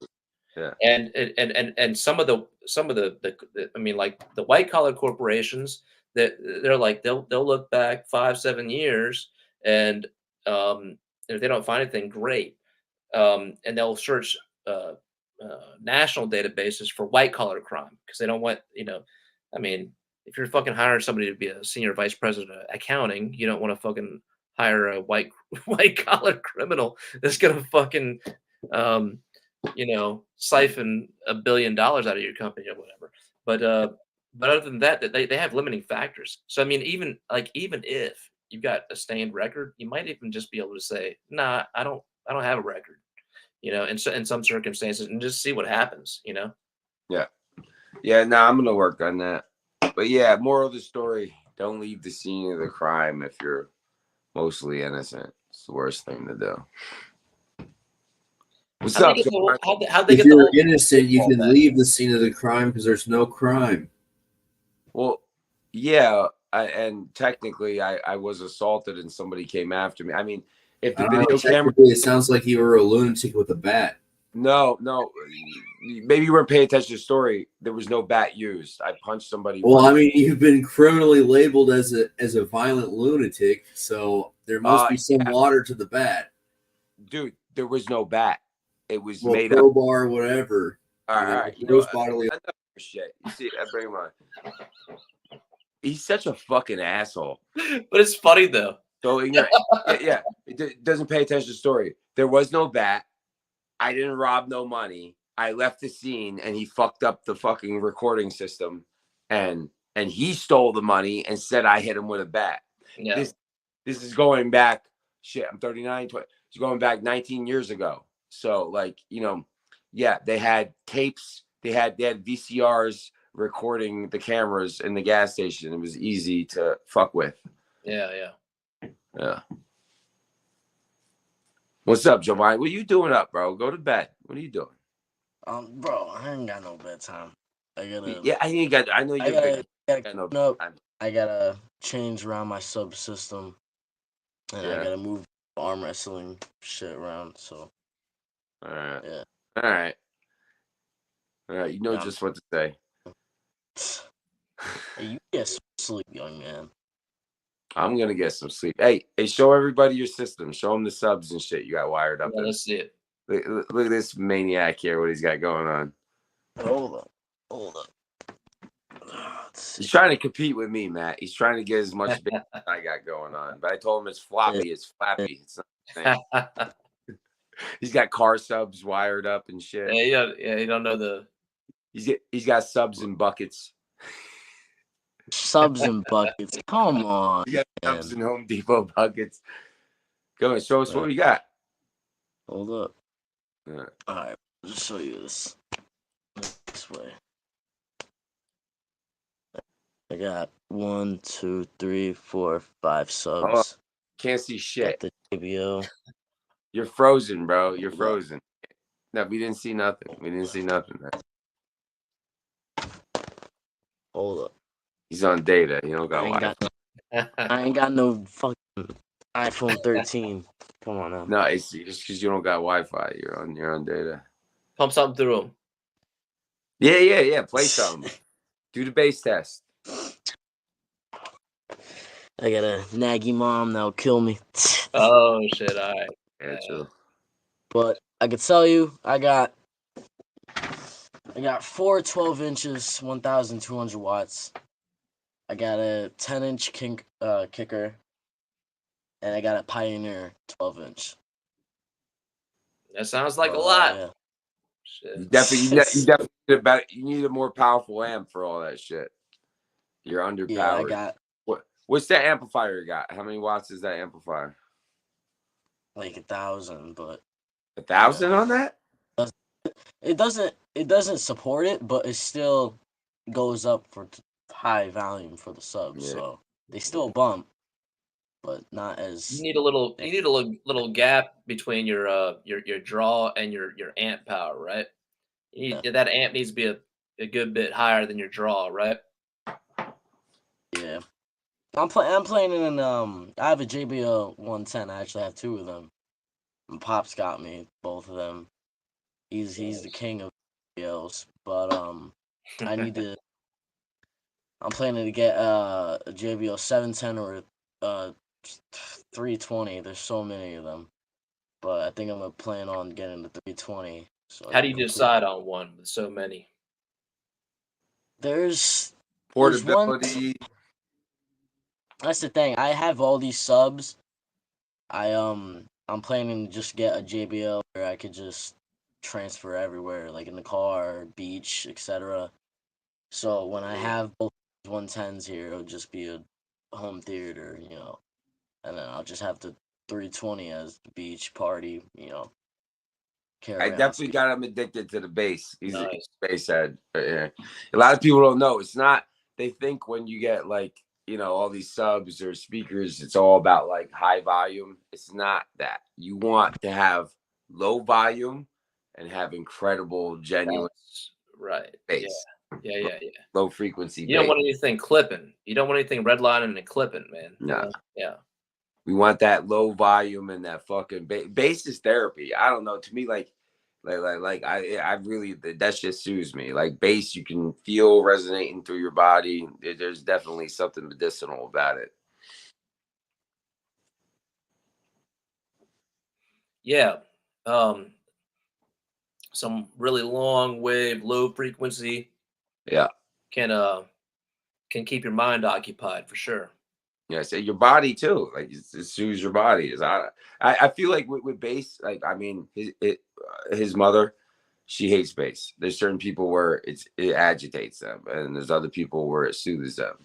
Yeah. And some of the I mean, like the white collar corporations, they're like they'll look back 5, 7 years, and if they don't find anything, great, and they'll search national databases for white collar crime because they don't want, you know, I mean, if you're fucking hiring somebody to be a senior vice president of accounting, you don't want to fucking hire a white collar criminal that's gonna fucking you know, siphon $1 billion out of your company or whatever. But other than that, they have limiting factors. So I mean, even if you've got a stained record, you might even just be able to say, nah, I don't have a record, you know, in some circumstances, and just see what happens, you know. Yeah, no, I'm gonna work on that. But yeah, moral of the story: don't leave the scene of the crime if you're mostly innocent. It's the worst thing to do. What's up? If you're innocent, you can leave the scene of the crime because there's no crime. Well, yeah, and technically, I was assaulted and somebody came after me. I mean, if the video camera, it sounds like you were a lunatic with a bat. No, maybe you weren't paying attention to the story. There was no bat used. I punched somebody. Well, I mean, you've been criminally labeled as a violent lunatic, so there must be some water to the bat. Dude, there was no bat. It was made crowbar, up. Crowbar, whatever. All right. Gross bodily. Shit. You see, I bring him on. He's such a fucking asshole. But it's funny though. So yeah, it doesn't pay attention to the story. There was no bat. I didn't rob no money. I left the scene and he fucked up the fucking recording system, and he stole the money and said I hit him with a bat. Yeah. This is going back. Shit, I'm 39. It's going back 19 years ago. So like, you know, yeah, they had tapes. They had VCRs recording the cameras in the gas station. It was easy to fuck with. Yeah. What's up, Giovanni? What are you doing up, bro? Go to bed. What are you doing? Bro, I ain't got no bedtime. I gotta. Yeah, I know you're I gotta change around my subsystem, and I gotta move arm wrestling shit around. So. All right. Yeah. All right. You know just what to say. Hey, you get some sleep, young man. I'm gonna get some sleep. Hey, show everybody your system. Show them the subs and shit you got wired up. Yeah, let's see it. Look at this maniac here. What he's got going on. Hold up. He's trying to compete with me, Matt. He's trying to get as much as I got going on. But I told him it's floppy. It's flappy. It's not the same. He's got car subs wired up and shit. Yeah, you don't know the. He's got subs and buckets. Subs and buckets. Come on. You got subs and Home Depot buckets. Go and show us what we got. Hold up. Yeah. All right, I'll just show you this way. I got 1, 2, 3, 4, 5 subs. Oh, can't see Got shit. the JBL. You're frozen, bro. You're frozen. No, we didn't see nothing. We didn't see nothing. Man. Hold up. He's on data. He don't got Wi-Fi. I ain't got no fucking iPhone 13. Come on now. No, it's just because you don't got Wi-Fi. You're on data. Pump something through him. Yeah. Play something. Do the bass test. I got a naggy mom that'll kill me. Oh shit! All right. Yeah, true. But I could tell you, I got 4 12 inches, 1,200 watts. I got a 10-inch kicker, and I got a Pioneer 12-inch. That sounds like a lot. Yeah. Shit. You definitely need a more powerful amp for all that shit. You're underpowered. Yeah, I got what's that amplifier you got? How many watts is that amplifier? like 1,000, but 1,000 on that? It doesn't support it, but it still goes up for high volume for the subs. Yeah. So they still bump, but not as. You need a little gap between your draw and your amp power, right? That amp needs to be a good bit higher than your draw, right? Yeah. I'm playing in I have a JBL 110. I actually have 2 of them. And Pop's got me both of them. He's the king of JBLs, but I need to. I'm planning to get a JBL 710 or 320. There's so many of them, but I think I'm gonna plan on getting the 320. So how do you decide on one with so many? There's portability. That's the thing. I have all these subs. I'm planning to just get a JBL where I could just transfer everywhere, like in the car, beach, etc. So when I have both 110s here, it'll just be a home theater, and then I'll just have the 320 as the beach party, I definitely got him addicted to the bass. He's a bass head. Yeah. A lot of people don't know. It's not. They think when you get all these subs or speakers, it's all about like high volume. It's not that. You want to have low volume and have incredible, genuine bass. Yeah. Low frequency. You don't want anything clipping. You don't want anything redlining and clipping, man. No. Yeah. We want that low volume and that fucking bass is therapy. I don't know. To me, I really, that shit soothes me. Like bass, you can feel resonating through your body. There's definitely something medicinal about it. Yeah. Some really long wave, low frequency. Yeah. Can keep your mind occupied for sure. Yeah, so your body too. Like it soothes your body. I feel like with bass, his mother, she hates bass. There's certain people where it agitates them, and there's other people where it soothes them.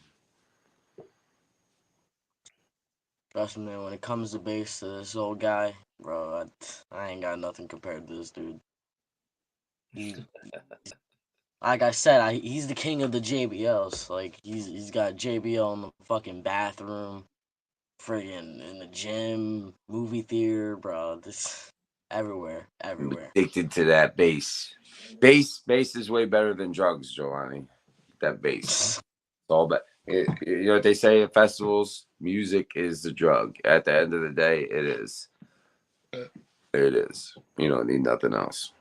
Trust me, man, when it comes to bass, to this old guy, bro, I ain't got nothing compared to this dude. Like I said, he's the king of the JBLs. Like he's got JBL in the fucking bathroom, friggin' in the gym, movie theater, bro. This everywhere. I'm addicted to that bass. Bass is way better than drugs, Giovanni. That bass. It's all about. You know what they say at festivals? Music is the drug. At the end of the day, it is. It is. You don't need nothing else.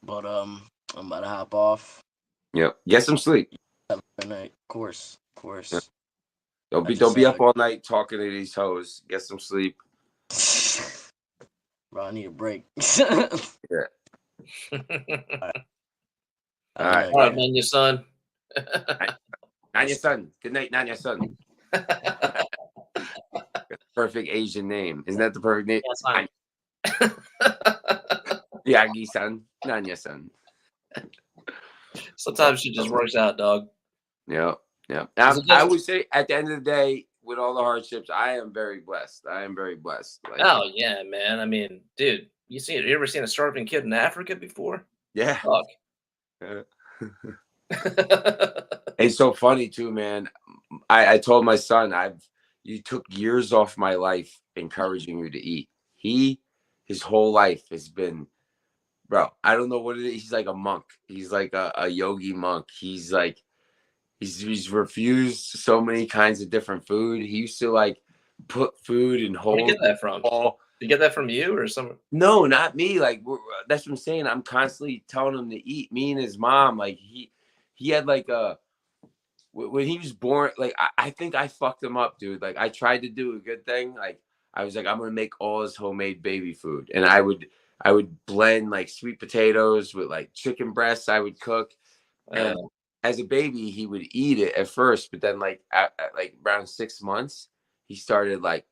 But I'm about to hop off. Yep. Get some sleep. Have a good night. Of course. Yep. Don't be up all night talking to these hoes. Get some sleep. Bro, I need a break. Yeah. All right, Nanya son. Nanya son. Good night, Nanya son. Perfect Asian name. Isn't that the perfect name? Yes, Yagi san, Nanya san. Sometimes she just works out, dog. Yeah. I would say at the end of the day, with with all the hardships, I am very blessed. I am very blessed. Like, oh yeah, man. I mean, dude, you ever seen a starving kid in Africa before? yeah. Fuck. Yeah. It's so funny too, man. I told my son, you took years off my life encouraging you to eat. His whole life has been, bro, I don't know what it is. He's like a monk. He's like a yogi monk. He's like, he's refused so many kinds of different food. He used to like put food in holes. Where do you get that from? Did you get that from you or someone? No, not me. Like, that's what I'm saying. I'm constantly telling him to eat. Me and his mom, like he had like when he was born, like I think I fucked him up, dude. Like I tried to do a good thing. Like I was like, I'm gonna make all his homemade baby food, and I would blend like sweet potatoes with like chicken breasts. I would cook. And as a baby, he would eat it at first, but then like at like around 6 months, he started like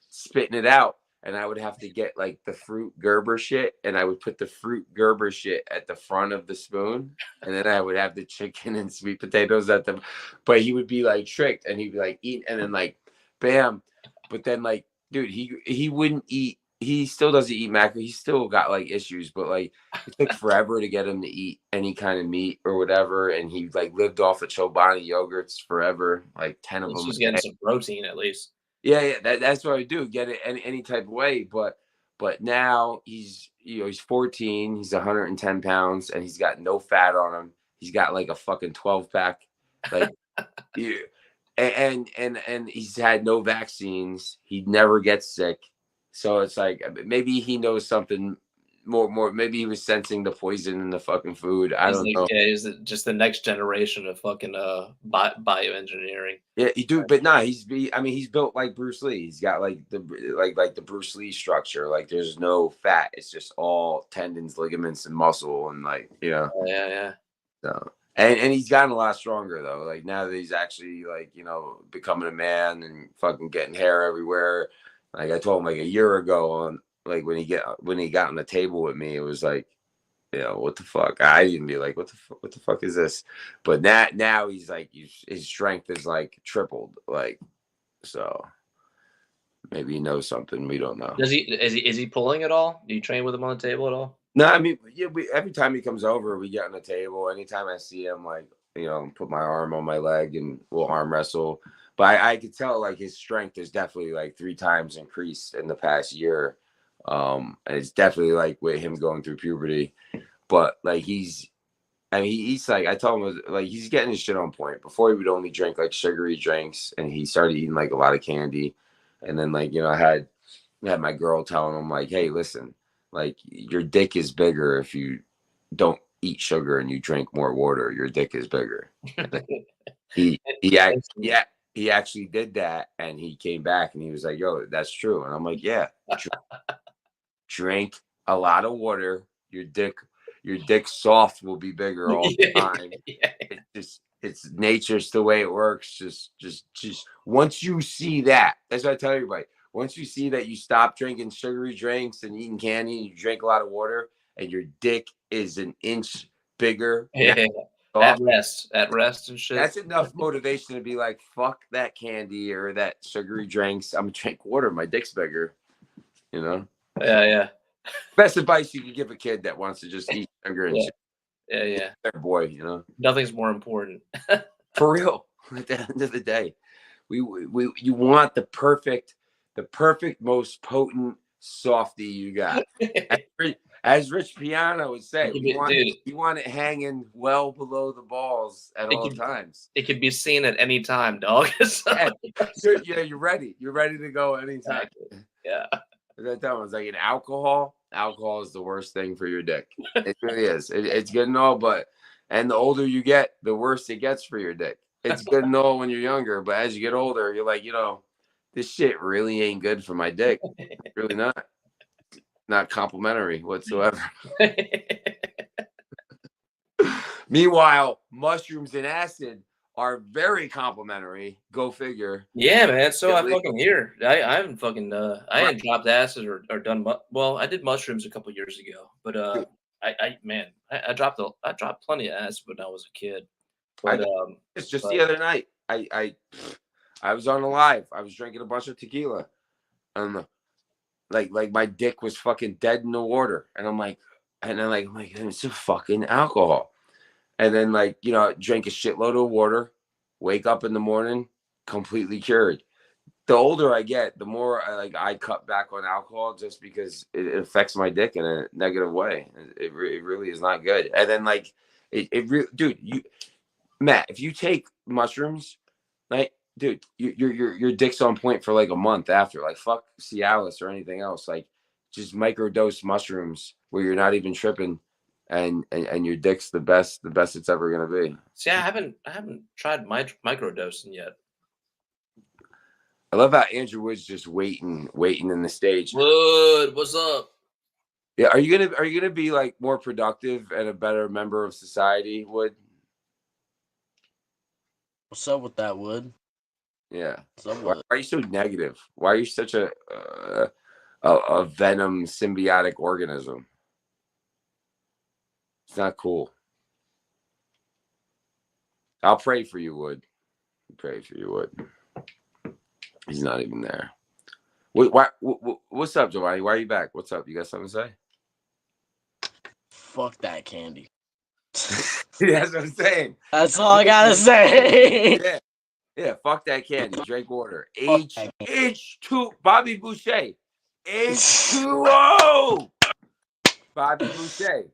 spitting it out. And I would have to get like the fruit Gerber shit, and I would put the fruit Gerber shit at the front of the spoon, and then I would have the chicken and sweet potatoes at the. But he would be like tricked, and he'd be like eat, and then like, bam. But then like, dude, he wouldn't eat. He still doesn't eat mackerel. He's still got like issues, but like it took forever to get him to eat any kind of meat or whatever. And he like lived off of Chobani yogurts forever, like 10 of them. He's getting some protein at least. Yeah, that's what I do. Get it any type of way, but now he's 14. He's 110 pounds, and he's got no fat on him. He's got like a fucking 12-pack, like, and he's had no vaccines. He never gets sick, so it's like maybe he knows something more. Maybe he was sensing the poison in the fucking food. I don't know. Yeah, he's just the next generation of fucking bioengineering. Yeah, he do, but nah, he's built like Bruce Lee. He's got like the Bruce Lee structure. Like there's no fat. It's just all tendons, ligaments, and muscle, and like Yeah. So and he's gotten a lot stronger though. Like now that he's actually like becoming a man and fucking getting hair everywhere. Like I told him like a year ago on like when he got on the table with me, it was like, what the fuck? I'd even be like, what the fuck is this? But now he's like, his strength is like tripled. Like, so maybe he knows something we don't know. Is he pulling at all? Do you train with him on the table at all? No, I mean, yeah, every time he comes over, we get on the table. Anytime I see him, like, put my arm on my leg and we'll arm wrestle. But I could tell like his strength is definitely like 3 times increased in the past year. And it's definitely like with him going through puberty, but like he eats like I told him like he's getting his shit on point. Before he would only drink like sugary drinks, and he started eating like a lot of candy. And then like I had my girl telling him like, hey, listen, like your dick is bigger if you don't eat sugar and you drink more water. Your dick is bigger. he actually did that, and he came back and he was like, yo, that's true. And I'm like, yeah. Drink a lot of water. Your dick soft will be bigger all the time. It's nature's the way it works. Just once you see that, that's what I tell everybody. Once you see that you stop drinking sugary drinks and eating candy and you drink a lot of water and your dick is an inch bigger. At rest and shit. That's enough motivation to be like, fuck that candy or that sugary drinks. I'm gonna drink water. My dick's bigger. Yeah. Best advice you can give a kid that wants to just eat sugar and shit. Yeah. Their boy, Nothing's more important. For real. At the end of the day, you want the perfect, most potent softie you got. As Rich Piano would say, you want it hanging well below the balls at all times. It can be seen at any time, dog. You're ready. You're ready to go anytime. Yeah. That was like alcohol is the worst thing for your dick. It really is. It's good and all, and the older you get, the worse it gets for your dick. It's good and all when you're younger, but as you get older, you're like, this shit really ain't good for my dick. It's really not complimentary whatsoever. Meanwhile, mushrooms and acid are very complimentary. Go figure. Yeah, man. So I fucking hear. I haven't fucking I hadn't dropped acid or done well. I did mushrooms a couple years ago, but I dropped plenty of acid when I was a kid. But it's just the other night. I was on a live. I was drinking a bunch of tequila, and like my dick was fucking dead in the water, and I'm like, it's a fucking alcohol, and then like drink a shitload of water, wake up in the morning completely cured. The older I get, the more I cut back on alcohol just because it affects my dick in a negative way. It really is not good. And then like it really, dude, Matt, if you take mushrooms, like, dude, your dick's on point for like a month after. Like, fuck Cialis or anything else. Like, just microdose mushrooms where you're not even tripping, and your dick's the best it's ever gonna be. See, I haven't tried microdosing yet. I love how Andrew Wood's just waiting in the stage. Wood, what's up? Yeah, are you gonna be like more productive and a better member of society, Wood? What's up with that, Wood? Yeah. Why are you so negative? Why are you such a venom symbiotic organism? It's not cool. I'll pray for you, Wood. Pray for you, Wood. He's not even there. What's up, Giovanni? Why are you back? What's up? You got something to say? Fuck that candy. That's what I'm saying. That's all I gotta say. Yeah. Fuck that candy. Drink water. H2. Bobby Boucher. H2O. Bobby Boucher.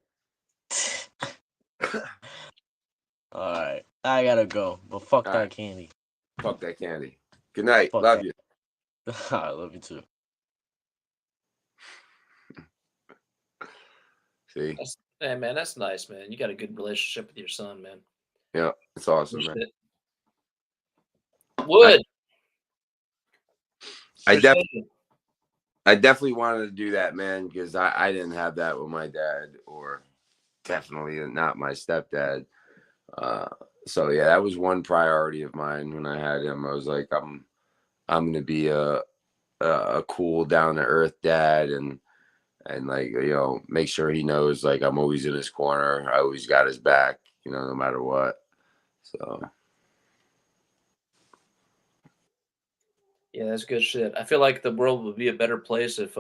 All right, I gotta go. But fuck that candy. Fuck that candy. Good night. Love you. I love you too. See? Hey, man, that's nice, man. You got a good relationship with your son, man. Yeah, it's awesome, man. Wood. I definitely wanted to do that, man, because I didn't have that with my dad, or definitely not my stepdad. So yeah, that was one priority of mine when I had him. I was like, I'm gonna be a cool, down to earth dad, and like, make sure he knows like I'm always in his corner. I always got his back, no matter what. So yeah, that's good shit. I feel like the world would be a better place if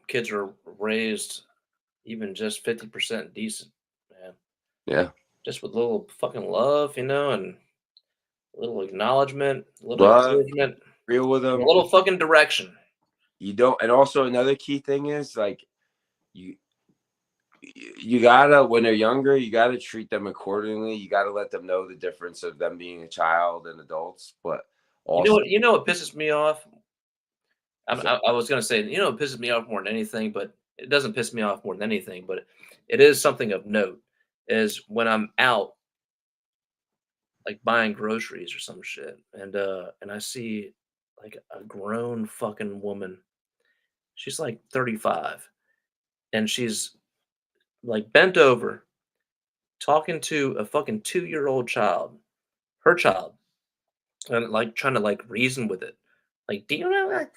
kids are raised even just 50% decent, man. Yeah. Just with a little fucking love, and a little acknowledgement, a little encouragement, real with them, a little fucking direction. You don't, and also another key thing is like you gotta, when they're younger, you gotta treat them accordingly. You gotta let them know the difference of them being a child and adults. But also, you know what pisses me off? I was gonna say, it pisses me off more than anything, but it doesn't piss me off more than anything. But it is something of note. Is when I'm out, like buying groceries or some shit, and I see like a grown fucking woman. She's like 35, and she's like bent over, talking to a fucking 2-year-old child, her child, and like trying to like reason with it. Like, do you know that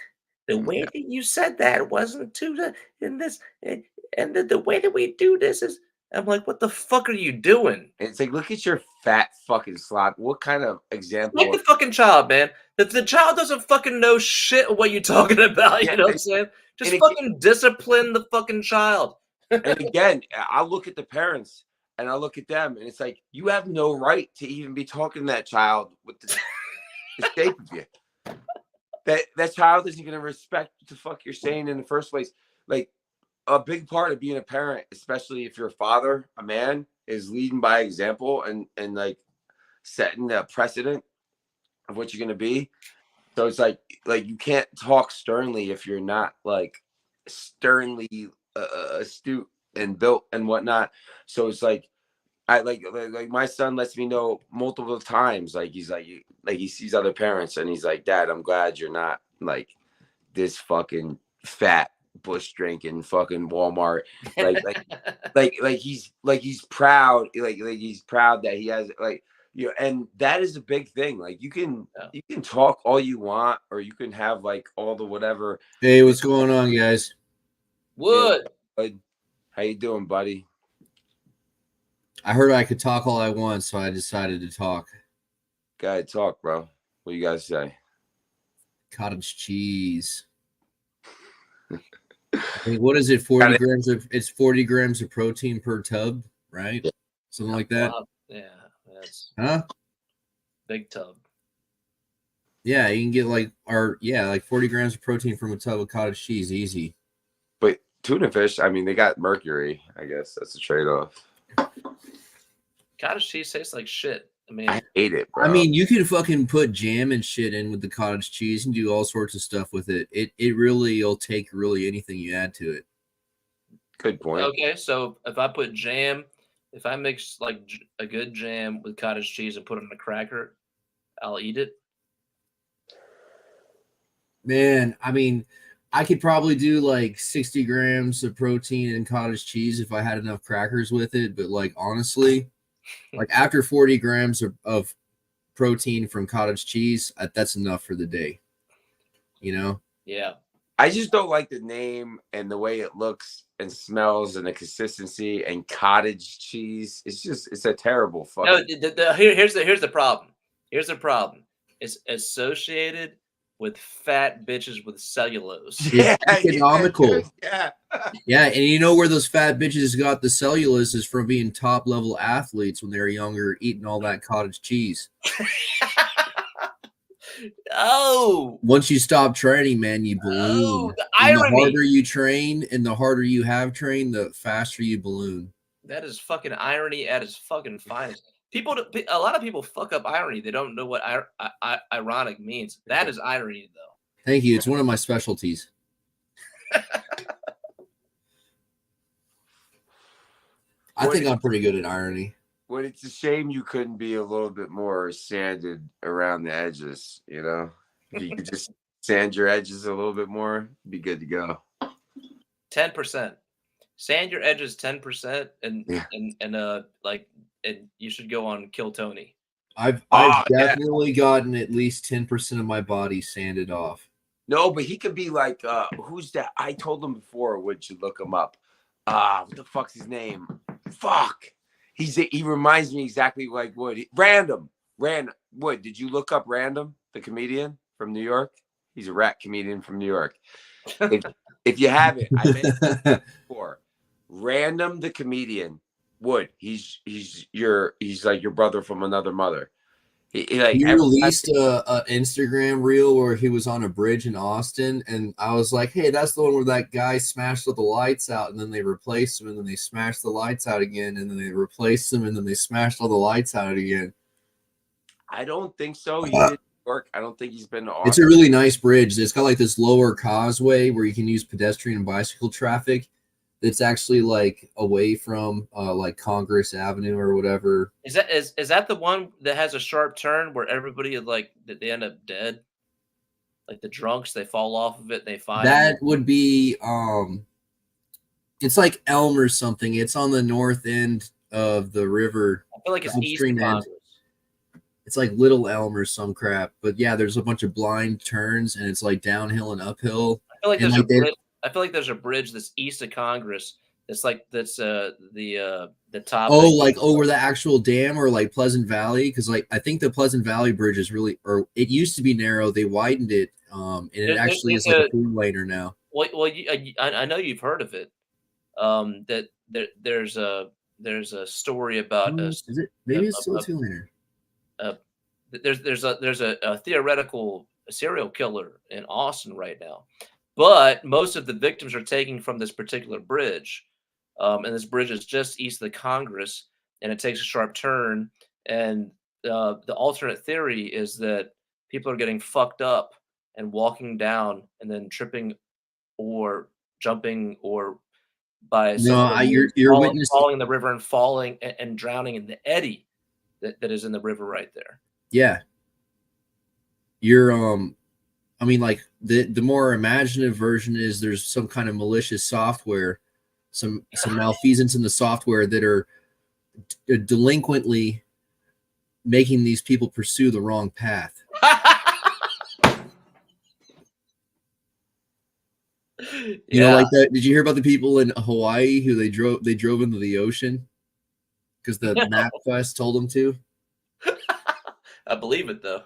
the way that you said that wasn't to in this, and the way that we do this is. I'm like, what the fuck are you doing? It's like, look at your fat fucking slob. What kind of example? Like the fucking child, man. The child doesn't fucking know shit what you're talking about. You know what I'm saying? Just fucking discipline the fucking child. And again, I look at the parents and I look at them, and it's like, you have no right to even be talking to that child with the shape of you. That child isn't going to respect what the fuck you're saying in the first place. Like, a big part of being a parent, especially if you're a father, a man, is leading by example and like setting a precedent of what you're going to be. So it's like you can't talk sternly if you're not like sternly astute and built and whatnot. So it's like, I like my son lets me know multiple times, like he's like he sees other parents and he's like, Dad, I'm glad you're not like this fucking fat Bush drinking fucking Walmart, like he's proud, like he's proud that he has, like, and that is a big thing. Like, you can talk all you want, or you can have like all the whatever. Hey, what's going on, guys? Wood, how you doing, buddy? I heard I could talk all I want, so I decided to talk. Go ahead, talk, bro. What you guys say? cottage cheese. I think, what is it? 40 grams of, it's 40 grams of protein per tub, right? Yeah. Something like that. Yeah, that's big tub. Yeah, you can get like 40 grams of protein from a tub of cottage cheese, easy. But tuna fish, I mean, they got mercury. I guess that's the trade-off. Cottage cheese tastes like shit. I mean, I hate it, bro. I mean, you can fucking put jam and shit in with the cottage cheese and do all sorts of stuff with it. It really will take really anything you add to it. Good point. Okay, so if I put jam, if I mix like a good jam with cottage cheese and put it in a cracker, I'll eat it. Man, I mean, I could probably do like 60 grams of protein and cottage cheese if I had enough crackers with it. But like, honestly, like after 40 grams of protein from cottage cheese, that's enough for the day. You know? Yeah. I just don't like the name and the way it looks and smells and the consistency and cottage cheese. It's a terrible fucking. No, here's the problem. Here's the problem. It's associated with fat bitches with cellulose. It's economical. Yeah. Yeah, and you know where those fat bitches got the cellulose is from being top level athletes when they were younger, eating all that cottage cheese. Oh. Once you stop training, man, you balloon. The and irony. the harder you train and the harder you have trained, the faster you balloon. That is fucking irony at its fucking finest. A lot of people fuck up irony. They don't know what ironic means. That is irony, though. Thank you. It's one of my specialties. I think I'm pretty good at irony. Well, it's a shame you couldn't be a little bit more sanded around the edges, you know? If you could just sand your edges a little bit more, be good to go. 10%. Sand your edges 10%, and you should go on Kill Tony. I've definitely gotten at least 10% of my body sanded off. No, but he could be like, who's that? I told him before, Wood should look him up. What the fuck's his name? Fuck. He reminds me exactly like Wood. Random. Wood, did you look up Random, the comedian from New York? He's a rap comedian from New York. If you haven't, I mentioned it before. Random, the comedian. Wood. He's like your brother from another mother. He released a Instagram reel where he was on a bridge in Austin, and I was like, hey, that's the one where that guy smashed all the lights out, and then they replaced him, and then they smashed the lights out again, and then they replaced them, and then they smashed all the lights out again. I don't think so. He did work. I don't think he's been to Austin. It's a really nice bridge. It's got like this lower causeway where you can use pedestrian and bicycle traffic. It's actually like away from like Congress Avenue or whatever. Is that the one that has a sharp turn where everybody they end up dead? Like the drunks, they fall off of it. They find that would be it's like Elm or something. It's on the north end of the river. I feel like it's east of Congress. It's like Little Elm or some crap. But yeah, there's a bunch of blind turns and it's like downhill and uphill. I feel like there's a bridge that's east of Congress. That's the top. Oh, like over the actual dam or like Pleasant Valley, because like I think the Pleasant Valley Bridge is really, or it used to be narrow. They widened it, and it actually is like a through laner now. Well, I know you've heard of it. That there's a story about. Is it? Maybe it's still a two laner. There's a theoretical serial killer in Austin right now. But most of the victims are taken from this particular bridge. And this bridge is just east of the Congress, and it takes a sharp turn. And the alternate theory is that people are getting fucked up and walking down and then tripping or jumping or by you're falling in the river and falling and drowning in the eddy that is in the river right there. Yeah. You're I mean, like the more imaginative version is there's some kind of malicious software, some malfeasance in the software that are delinquently making these people pursue the wrong path. You know, like that. Did you hear about the people in Hawaii who they drove into the ocean because the MapQuest told them to? I believe it though.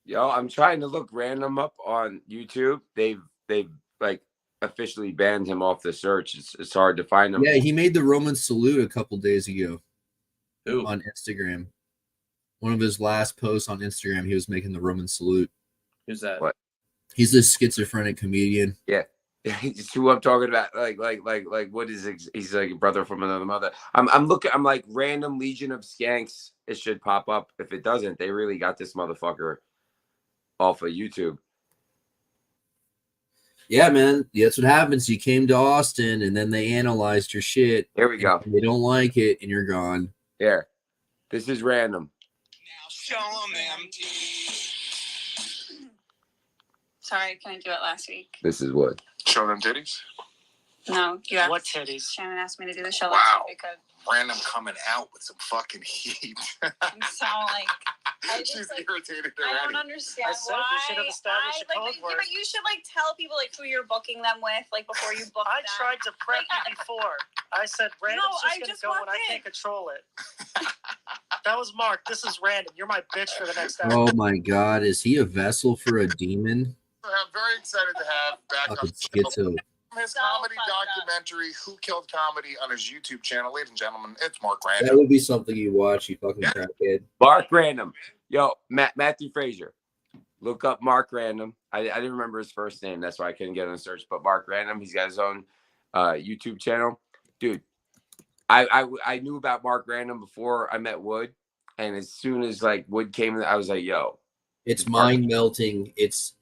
Yo, I'm trying to look random up on YouTube. They've like officially banned him off the search. It's hard to find him. Yeah, he made the Roman salute a couple days ago. Who? On Instagram. One of his last posts on Instagram, he was making the Roman salute. Who's that? What? He's this schizophrenic comedian. Yeah. It's who I'm talking about. Like what is it? He's like a brother from another mother. I'm looking. I'm like random Legion of Skanks. It should pop up. If it doesn't, they really got this motherfucker off of YouTube. Yeah, man. That's what happens. You came to Austin, and then they analyzed your shit. Here we go. They don't like it, and you're gone. Here, this is random. Now show them. Sorry, couldn't do it last week. This is what. Show them titties? No, you asked. What titties? Shannon asked me to do the show last week. Random coming out with some fucking heat. You sound like She's irritated I already. don't understand I said why. we should have established a code word. But you should tell people who you're booking them with before you book I them. tried to prep you before. I said random's I just just gonna go when I can't control it. That was Mark. This is random. You're my bitch for the next hour. Oh my God, is he a vessel for a demon? I'm very excited to have back on Fucking schizo. his comedy documentary, Who Killed Comedy, on his YouTube channel. Ladies and gentlemen, it's Mark That Random. would be something you watch, you fucking crackhead. Mark Random. Yo, Matthew Frazier. Look up Mark Random. I didn't remember his first name. That's why I couldn't get on the search. But Mark Random, he's got his own YouTube channel. Dude, I knew about Mark Random before I met Wood. And as soon as like Wood came, I was like, yo. It's mind melting. It's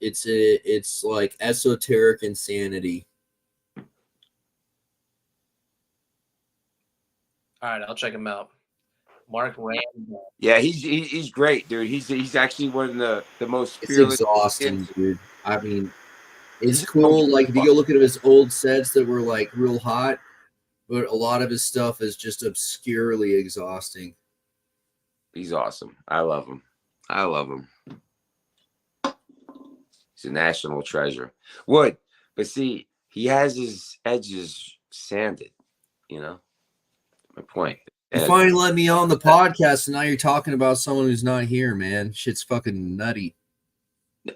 like esoteric insanity. All right, I'll check him out. Mark Random. Yeah, he's great, dude. He's actually one of the most It's fearless exhausting, dude. I mean, it's cool. Like if you go look at his old sets that were like real hot, but a lot of his stuff is just obscurely exhausting. He's awesome. I love him. I love him. He's a national treasure. Wood, but see, he has his edges sanded. You know, my point. You finally let me on the podcast, and now you're talking about someone who's not here, man. Shit's fucking nutty.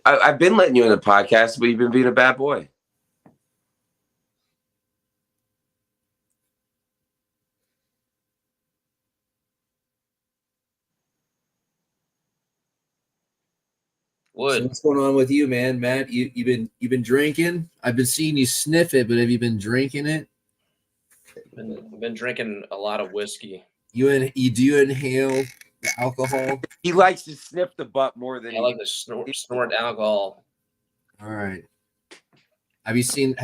I've been letting you in the podcast, but you've been being a bad boy. So what's going on with you, man? Matt, you've been drinking? I've been seeing you sniff it, but have you been drinking it? I've been drinking a lot of whiskey. Do you inhale the alcohol? He likes to sniff the butt more than I like to snort alcohol. All right. Have you seen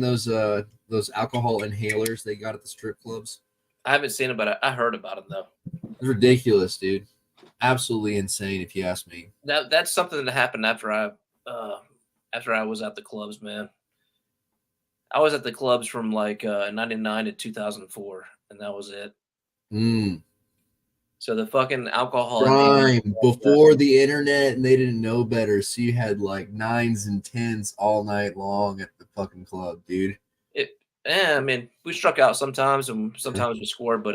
those alcohol inhalers they got at the strip clubs? I haven't seen it, but I heard about it though. It's ridiculous, dude. Absolutely insane, if you ask me. That's something that happened after I was at the clubs, man. I was at the clubs from like 99 to 2004, and that was it. So the fucking alcohol Prime before the internet, and they didn't know better. So you had like 9s and 10s all night long at the fucking club, dude. I mean, we struck out sometimes, and sometimes we scored, but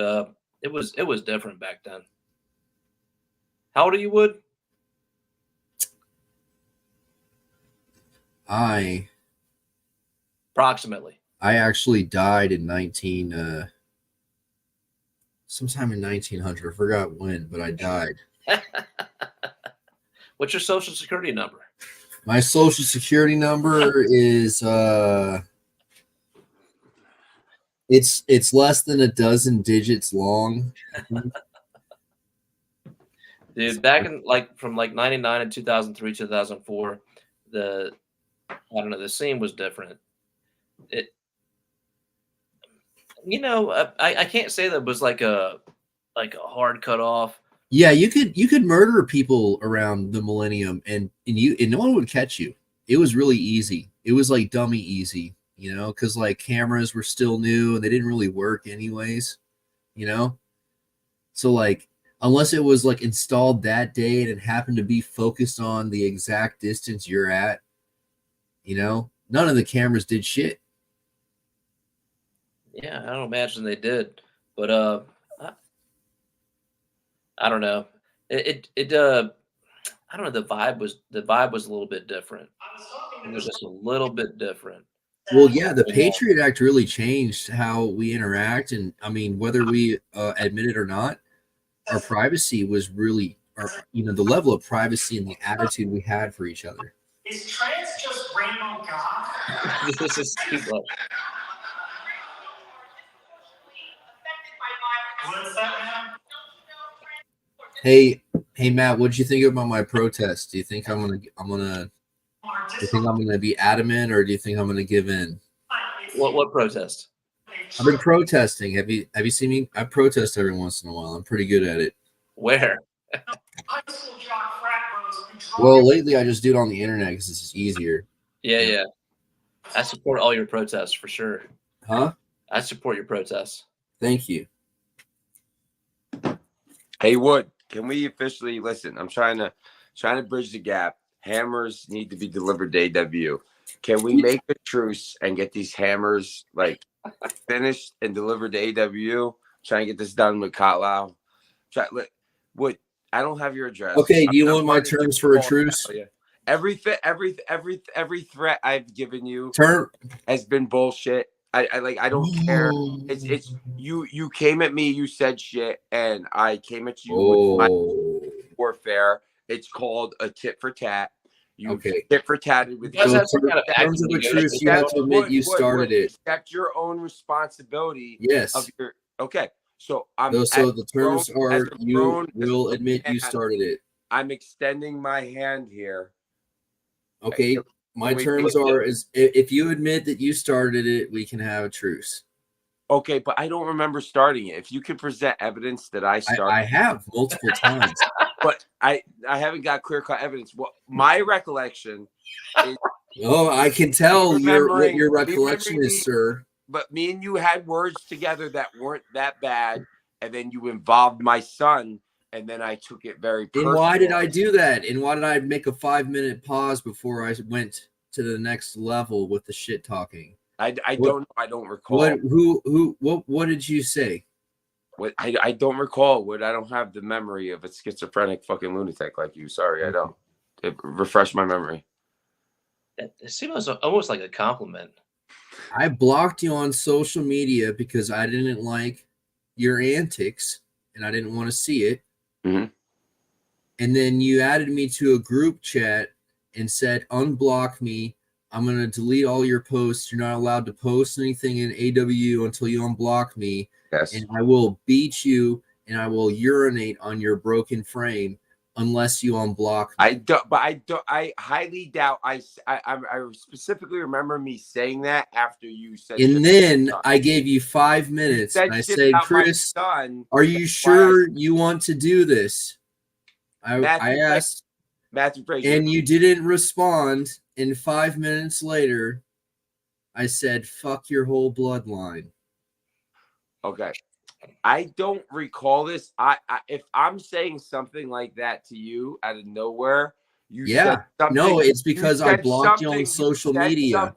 it was different back then. How old are you, Wood? Approximately. I actually died in sometime in 1900. I forgot when, but I died. What's your social security number? My social security number is it's less than a dozen digits long. Dude, back in from 99 and 2003, 2004, the scene was different. I can't say that was like a hard cutoff. Yeah, you could murder people around the millennium and no one would catch you. It was really easy. It was like dummy easy, because like cameras were still new and they didn't really work anyways, So like unless it was like installed that day and it happened to be focused on the exact distance you're at, none of the cameras did shit. Yeah, I don't imagine they did, but I don't know. I don't know. The vibe was a little bit different. It was just a little bit different. Well, yeah, the Patriot Act really changed how we interact, and I mean, whether we admit it or not, our privacy was really, the level of privacy and the attitude we had for each other. Is trans just rainbow God? This is too much. What's that, man? Hey, Matt, what did you think about my protest? Do you think I'm gonna be adamant, or do you think I'm gonna give in? What protest? I've been protesting. Have you seen me? I protest every once in a while. I'm pretty good at it. Where? Well, lately I just do it on the internet because it's just easier. Yeah. I support all your protests for sure. Huh? I support your protests. Thank you. Hey, Wood, can we officially listen? I'm trying to bridge the gap. Hammers need to be delivered to AW. Can we make a truce and get these hammers like finished and delivered to AW? Try and get this done with Kotlau. Wood, I don't have your address. Okay, do you want my terms for a truce? Every threat I've given you has been bullshit. I don't care. It's you came at me, you said shit, and I came at you with my warfare. It's called a tit for tat. You tit for tatted with terms of the truce. You have to admit you started it. Accept your own responsibility. Yes. So the terms are you will admit you started it. I'm extending my hand here. Okay. My terms are is if you admit that you started it, we can have a truce. Okay, but I don't remember starting it. If you can present evidence that I started, I have multiple times, but I haven't got clear-cut evidence. Well, my recollection is. Oh, I can tell what your recollection is, sir. But me and you had words together that weren't that bad, and then you involved my son, and then I took it very personal. And why did I do that? And why did I make a 5-minute pause before I went to the next level with the shit talking? I don't know. I don't recall. What did you say? I don't recall. I don't have the memory of a schizophrenic fucking lunatic like you. Sorry, I don't. Refresh my memory. It seems almost like a compliment. I blocked you on social media because I didn't like your antics and I didn't want to see it. Mm-hmm. And then you added me to a group chat and said, unblock me. I'm going to delete all your posts. You're not allowed to post anything in AW until you unblock me. Yes. And I will beat you and I will urinate on your broken frame unless you unblock me. I highly doubt. I specifically remember me saying that after you said. And then I gave you 5 minutes and I said, Chris, are you sure you want to do this? I asked. Matthew Frazier. And you didn't respond. And 5 minutes later, I said, fuck your whole bloodline. Okay. I don't recall this. If I'm saying something like that to you out of nowhere, said something. No, it's because I blocked you on social media.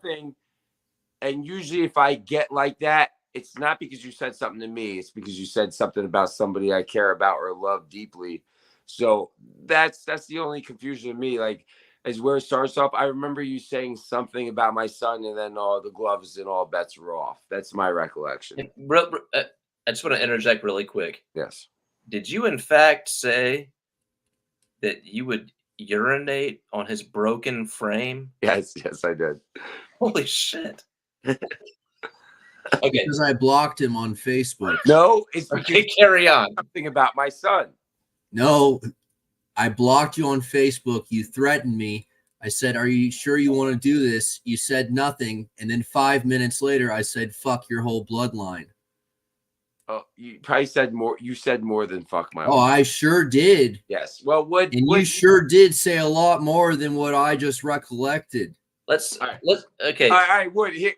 And usually if I get like that, it's not because you said something to me. It's because you said something about somebody I care about or love deeply. So that's the only confusion to me. Like, is where it starts off. I remember you saying something about my son, and then all the gloves and all bets were off. That's my recollection. I just want to interject really quick. Yes. Did you in fact say that you would urinate on his broken frame? Yes, I did. Holy shit. Okay. Because I blocked him on Facebook. No, it's because carry on. Something about my son. No, I blocked you on Facebook. You threatened me. I said, are you sure you want to do this? You said nothing. And then 5 minutes later, I said, fuck your whole bloodline. Oh, you probably said more. You said more than fuck my. Oh, I sure did. Yes. Well, you sure did say a lot more than what I just recollected. Okay. All right, Wood. Here.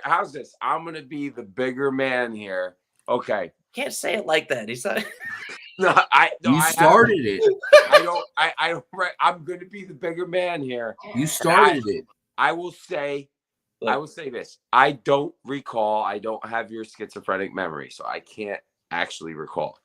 How's this? I'm gonna be the bigger man here. Okay. Can't say it like that. He's not. You started it. I'm gonna be the bigger man here. You started it. I will say this. I don't recall. I don't have your schizophrenic memory, so I can't actually recall.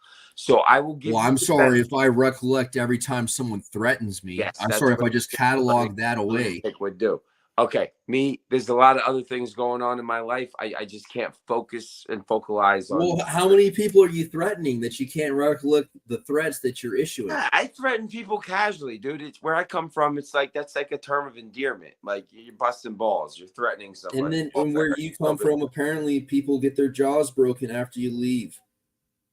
So I will give. Well, I'm sorry if I recollect every time someone threatens me. Yes, I'm that's sorry if what I just catalog that away. Would do. Okay, me. There's a lot of other things going on in my life. I just can't focus and focalize on. Well, how many people are you threatening that you can't recollect the threats that you're issuing? Yeah, I threaten people casually, dude. It's where I come from. It's like that's like a term of endearment. Like you're busting balls. You're threatening somebody. And then where you come from, apparently people get their jaws broken after you leave.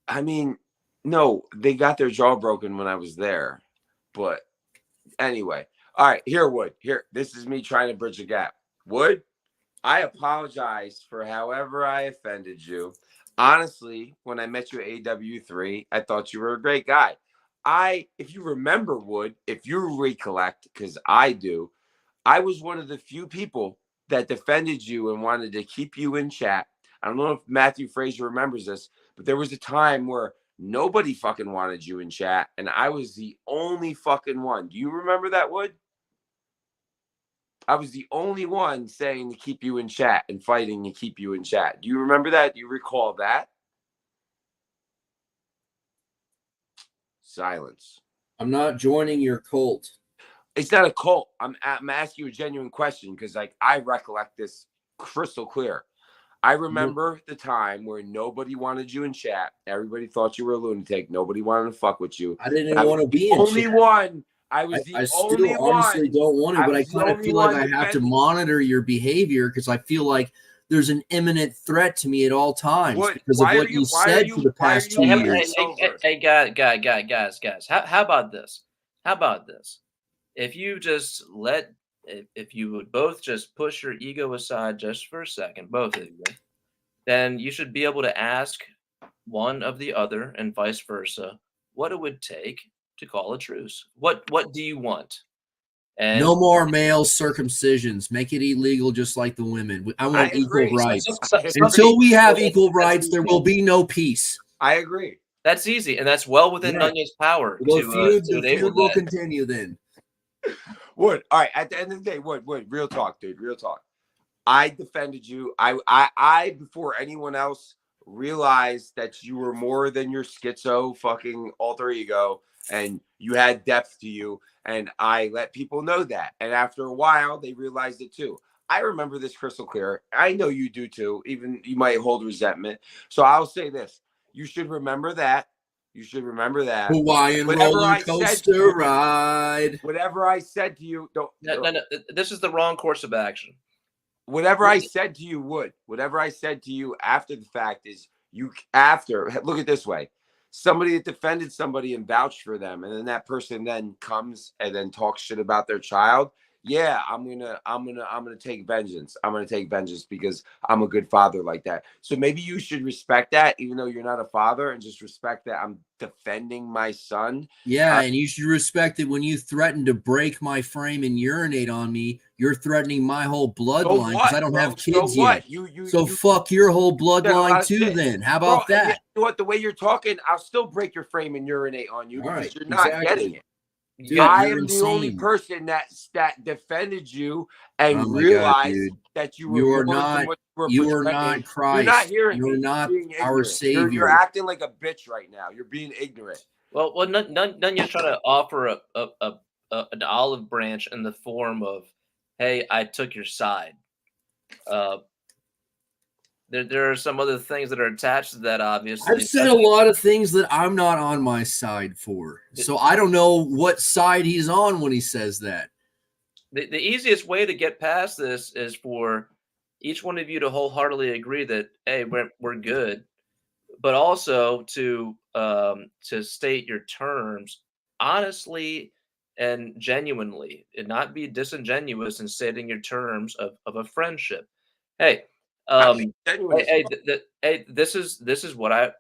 I mean, no, they got their jaw broken when I was there. But anyway, all right, here, Wood. Here, this is me trying to bridge a gap. Wood, I apologize for however I offended you. Honestly, when I met you at AW3, I thought you were a great guy. If you remember, Wood, if you recollect, because I do, I was one of the few people that defended you and wanted to keep you in chat. I don't know if Matthew Frazier remembers this, but there was a time where nobody fucking wanted you in chat, and I was the only fucking one. Do you remember that, Wood? I was the only one saying to keep you in chat and fighting to keep you in chat. Do you remember that? Do you recall that? Silence. I'm not joining your cult. It's not a cult. I'm asking you a genuine question because, like, I recollect this crystal clear. I remember the time where nobody wanted you in chat. Everybody thought you were a lunatic. Nobody wanted to fuck with you. I didn't even want to be in only chat. one. I was the I only still honestly one. don't want to, but I was the kind of only feel like one I have to defending- monitor your behavior because I feel like there's an imminent threat to me at all times What- because of why what are you you- why are said you- for the why are past you 2 having years. Hey, guys. How about this? How about this? If you just if you would both just push your ego aside just for a second, both of you, then you should be able to ask one of the other and vice versa what it would take to call a truce. What do you want? And No more male circumcisions. Make it illegal just like the women. I want equal agree. rights. So- Until we have equal That's rights, there will be no peace. I agree. That's easy, and that's well within Yeah. Nunez's power The to feud enable will that. continue then. Wood. All right. At the end of the day, Wood. Real talk, dude. Real talk. I defended you. I before anyone else realized that you were more than your schizo fucking alter ego, and you had depth to you. And I let people know that. And after a while, they realized it too. I remember this crystal clear. I know you do too. Even you might hold resentment. So I'll say this: you should remember that. You should remember that. Hawaiian Whatever roller I said to coaster you- ride. Whatever I said to you, don't. No. This is the wrong course of action. Whatever I said to you whatever I said to you after the fact is look at it this way. Somebody that defended somebody and vouched for them, and then that person then comes and then talks shit about their child. Yeah, I'm gonna take vengeance. I'm gonna take vengeance because I'm a good father like that. So maybe you should respect that, even though you're not a father, and just respect that I'm defending my son. Yeah, and you should respect it when you threaten to break my frame and urinate on me. You're threatening my whole bloodline because I don't have kids yet. So fuck your whole bloodline too. Then how about that? You know what? The way you're talking, I'll still break your frame and urinate on you because you're not getting it. Dude, I you're am the only insane. person that defended you and Oh my God, realized dude. that you were You are more than not. what you were You are portraying. not Christ. You're not hearing You're me. not You're being our ignorant. savior. You're acting like a bitch right now. You're being ignorant. Well, Nunez's trying to offer an olive branch in the form of, "Hey, I took your side." There are some other things that are attached to that, obviously. I've said a lot of things that I'm not on my side for. So I don't know what side he's on when he says that. The easiest way to get past this is for each one of you to wholeheartedly agree that, hey, we're good, but also to state your terms honestly and genuinely, and not be disingenuous in stating your terms of a friendship. Hey, this is what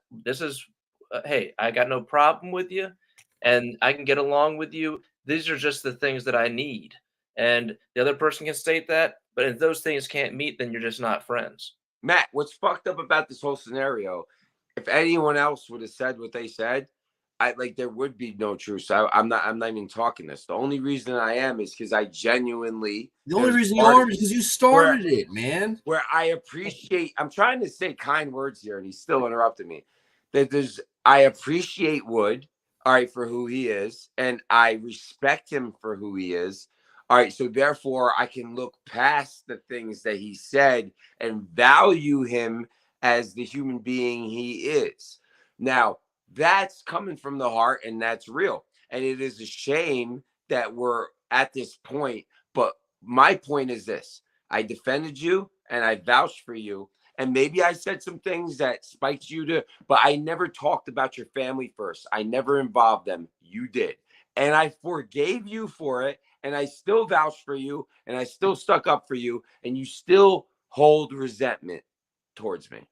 hey, I got no problem with you, and I can get along with you. These are just the things that I need. And the other person can state that, but if those things can't meet, then you're just not friends. Matt, what's fucked up about this whole scenario? If anyone else would have said what they said, there would be no truce. I'm not even talking this. The only reason I am is because I genuinely. The only reason you are is because you started it, man. Where I appreciate. I'm trying to say kind words here, and he's still interrupting me. I appreciate Wood, all right, for who he is, and I respect him for who he is. All right, so therefore I can look past the things that he said and value him as the human being he is. Now, that's coming from the heart and that's real. And it is a shame that we're at this point. But my point is this: I defended you and I vouched for you. And maybe I said some things that spiked you to, but I never talked about your family first. I never involved them. You did. And I forgave you for it. And I still vouched for you. And I still stuck up for you. And you still hold resentment towards me.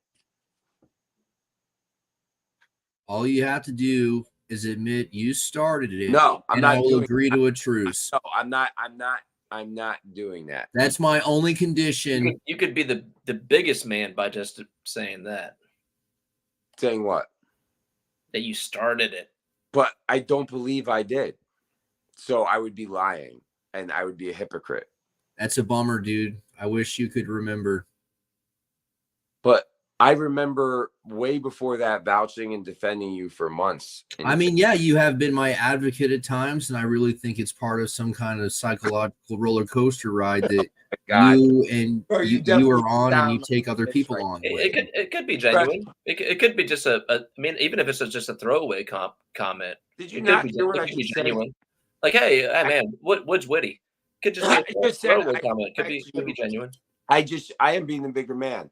All you have to do is admit you started it. No, I'm not. I will agree to a truce. No, I'm not doing that. That's my only condition. You could be the biggest man by just saying that. Saying what? That you started it. But I don't believe I did. So I would be lying and I would be a hypocrite. That's a bummer, dude. I wish you could remember. But I remember way before that vouching and defending you for months. I mean, yeah, you have been my advocate at times, and I really think it's part of some kind of psychological roller coaster ride that you are on and you take other people on. It could be genuine. It could be just I mean, even if it's just a throwaway comment. Did you not hear what I just said? Like, hey man, what's witty? Could just be a throwaway comment. Could be genuine. I am being the bigger man.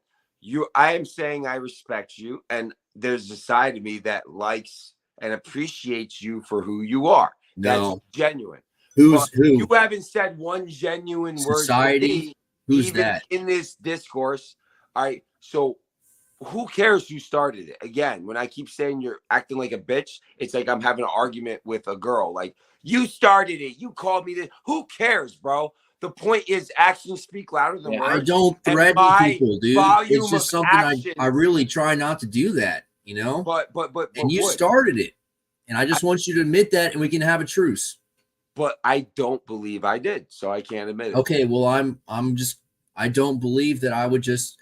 I am saying I respect you, and there's a side of me that likes and appreciates you for who you are. No. That's genuine. Who? You haven't said one genuine Society? word to me, Who's even that? in this discourse. All right. So who cares who started it? Again, when I keep saying you're acting like a bitch, it's like I'm having an argument with a girl. Like, you started it. You called me this. Who cares, bro? The point is, actions speak louder than words. I don't threaten people, dude. It's just something I really try not to do that, you know? But and you started it. And I just want you to admit that, and we can have a truce. But I don't believe I did, so I can't admit it. Okay, well, I don't believe that I would just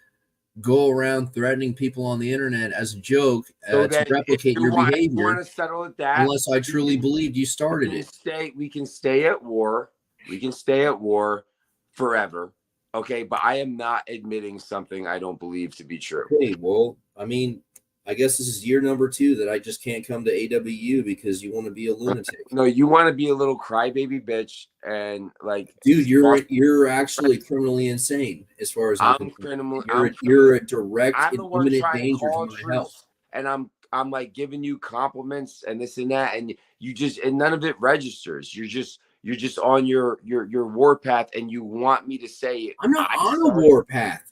go around threatening people on the internet as a joke to replicate your behavior. You want to settle it that? Unless I truly believed you started it. We can stay at war. We can stay at war forever. Okay, but I am not admitting something I don't believe to be true. Okay, well, I mean, I guess this is year number 2 that I just can't come to AWU because you want to be a lunatic. No, you want to be a little crybaby bitch and like, dude, you're actually criminally insane as far as I'm concerned. You're a direct and imminent danger to my health. And I'm like giving you compliments and this and that, and and none of it registers. You're just on your warpath, and you want me to say it. I'm not on a warpath.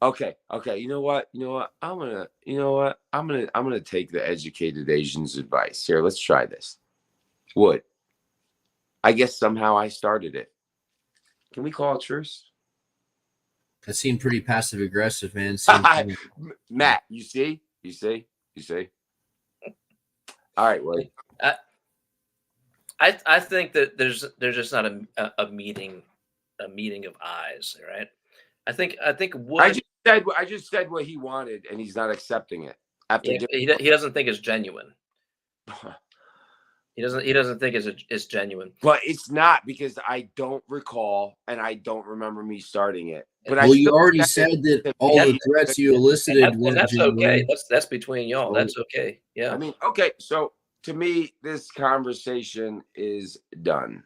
Okay. You know what? I'm gonna take the educated Asian's advice. Here, let's try this. Wood. I guess somehow I started it. Can we call it truce? That seemed pretty passive aggressive, man. Matt, you see? All right, Wood. I think that there's just not a meeting of eyes, right? I think Wood. I just said what he wanted, and he's not accepting it. He doesn't think it's genuine. He doesn't think it's genuine. But it's not, because I don't recall and I don't remember me starting it. But you already said that all the threats you elicited weren't that's genuine. Okay. That's between y'all. That's okay. Yeah. I mean, okay, so to me, this conversation is done.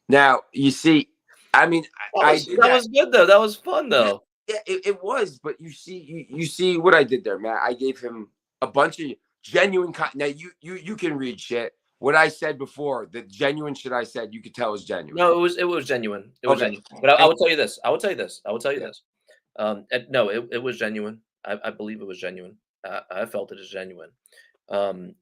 Now, you see, I mean, that was good though. That was fun though. Yeah, it was. But you see what I did there, Matt. I gave him a bunch of genuine. Now you can read shit. What I said before, the genuine shit I said, you could tell is genuine. No, it was genuine. It was genuine. But I will tell you this. No, it was genuine. I believe it was genuine. I felt it as genuine. And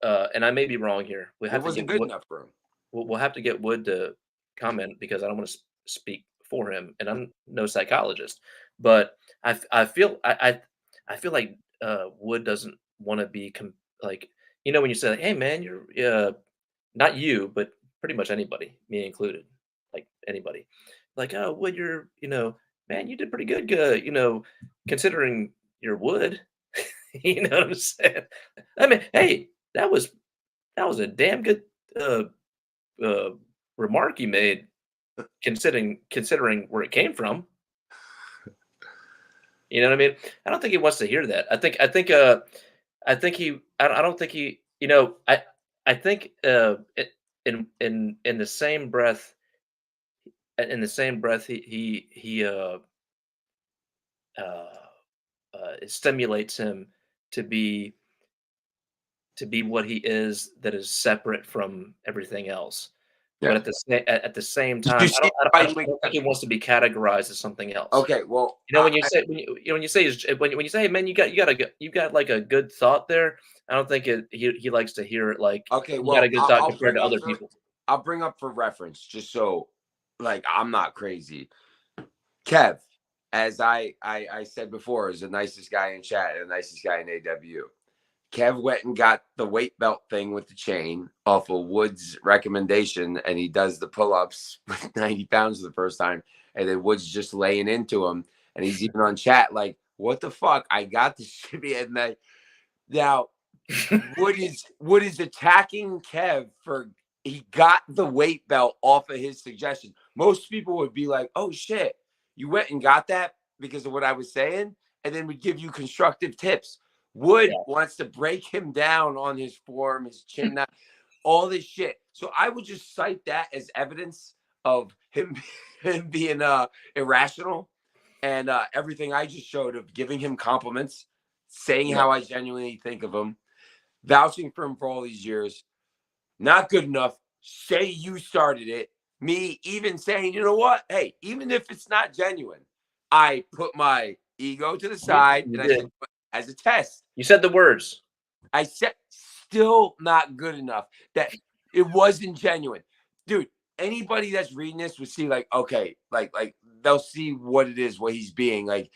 I may be wrong here. It wasn't good enough for him. We'll have to get Wood to comment, because I don't want to speak for him, and I'm no psychologist. But I feel like Wood doesn't want to be like, when you say, like, hey man, you're not you, but pretty much anybody, me included, like anybody, like, oh, Wood, you're man, you did pretty good, you know, considering your wood. You know what I'm saying? I mean, hey, that was a damn good uh, remark you made, considering where it came from. You know what I mean? I don't think he wants to hear that. I think he. I don't think he. You know, I think in the same breath, it stimulates him to be what he is, that is separate from everything else. But at the same time, I don't think he wants to be categorized as something else. Okay, well, you know, when you say when you say, hey, man, you got like a good thought there. I don't think he likes to hear it like, okay, you well, got a good thought I'll compared to bring other up people. I'll bring up for reference, just so like I'm not crazy. Kev, as I said before, is the nicest guy in chat and the nicest guy in AW. Kev went and got the weight belt thing with the chain off of Woods' recommendation, and he does the pull-ups with 90 pounds for the first time, and then Woods just laying into him, and he's even on chat like, what the fuck? I got this shit. And now Wood is attacking Kev for he got the weight belt off of his suggestion. Most people would be like, oh shit, you went and got that because of what I was saying, and then would give you constructive tips. Wood wants to break him down on his form, his chin, all this shit. So I would just cite that as evidence of him being irrational, and everything I just showed of giving him compliments, saying how I genuinely think of him, vouching for him for all these years. Not good enough. Say you started it. Me even saying, you know what? Hey, even if it's not genuine, I put my ego to the side and I said, as a test. You said the words. I said, still not good enough. That it wasn't genuine. Dude, anybody that's reading this would see like, okay, like they'll see what it is, what he's being like,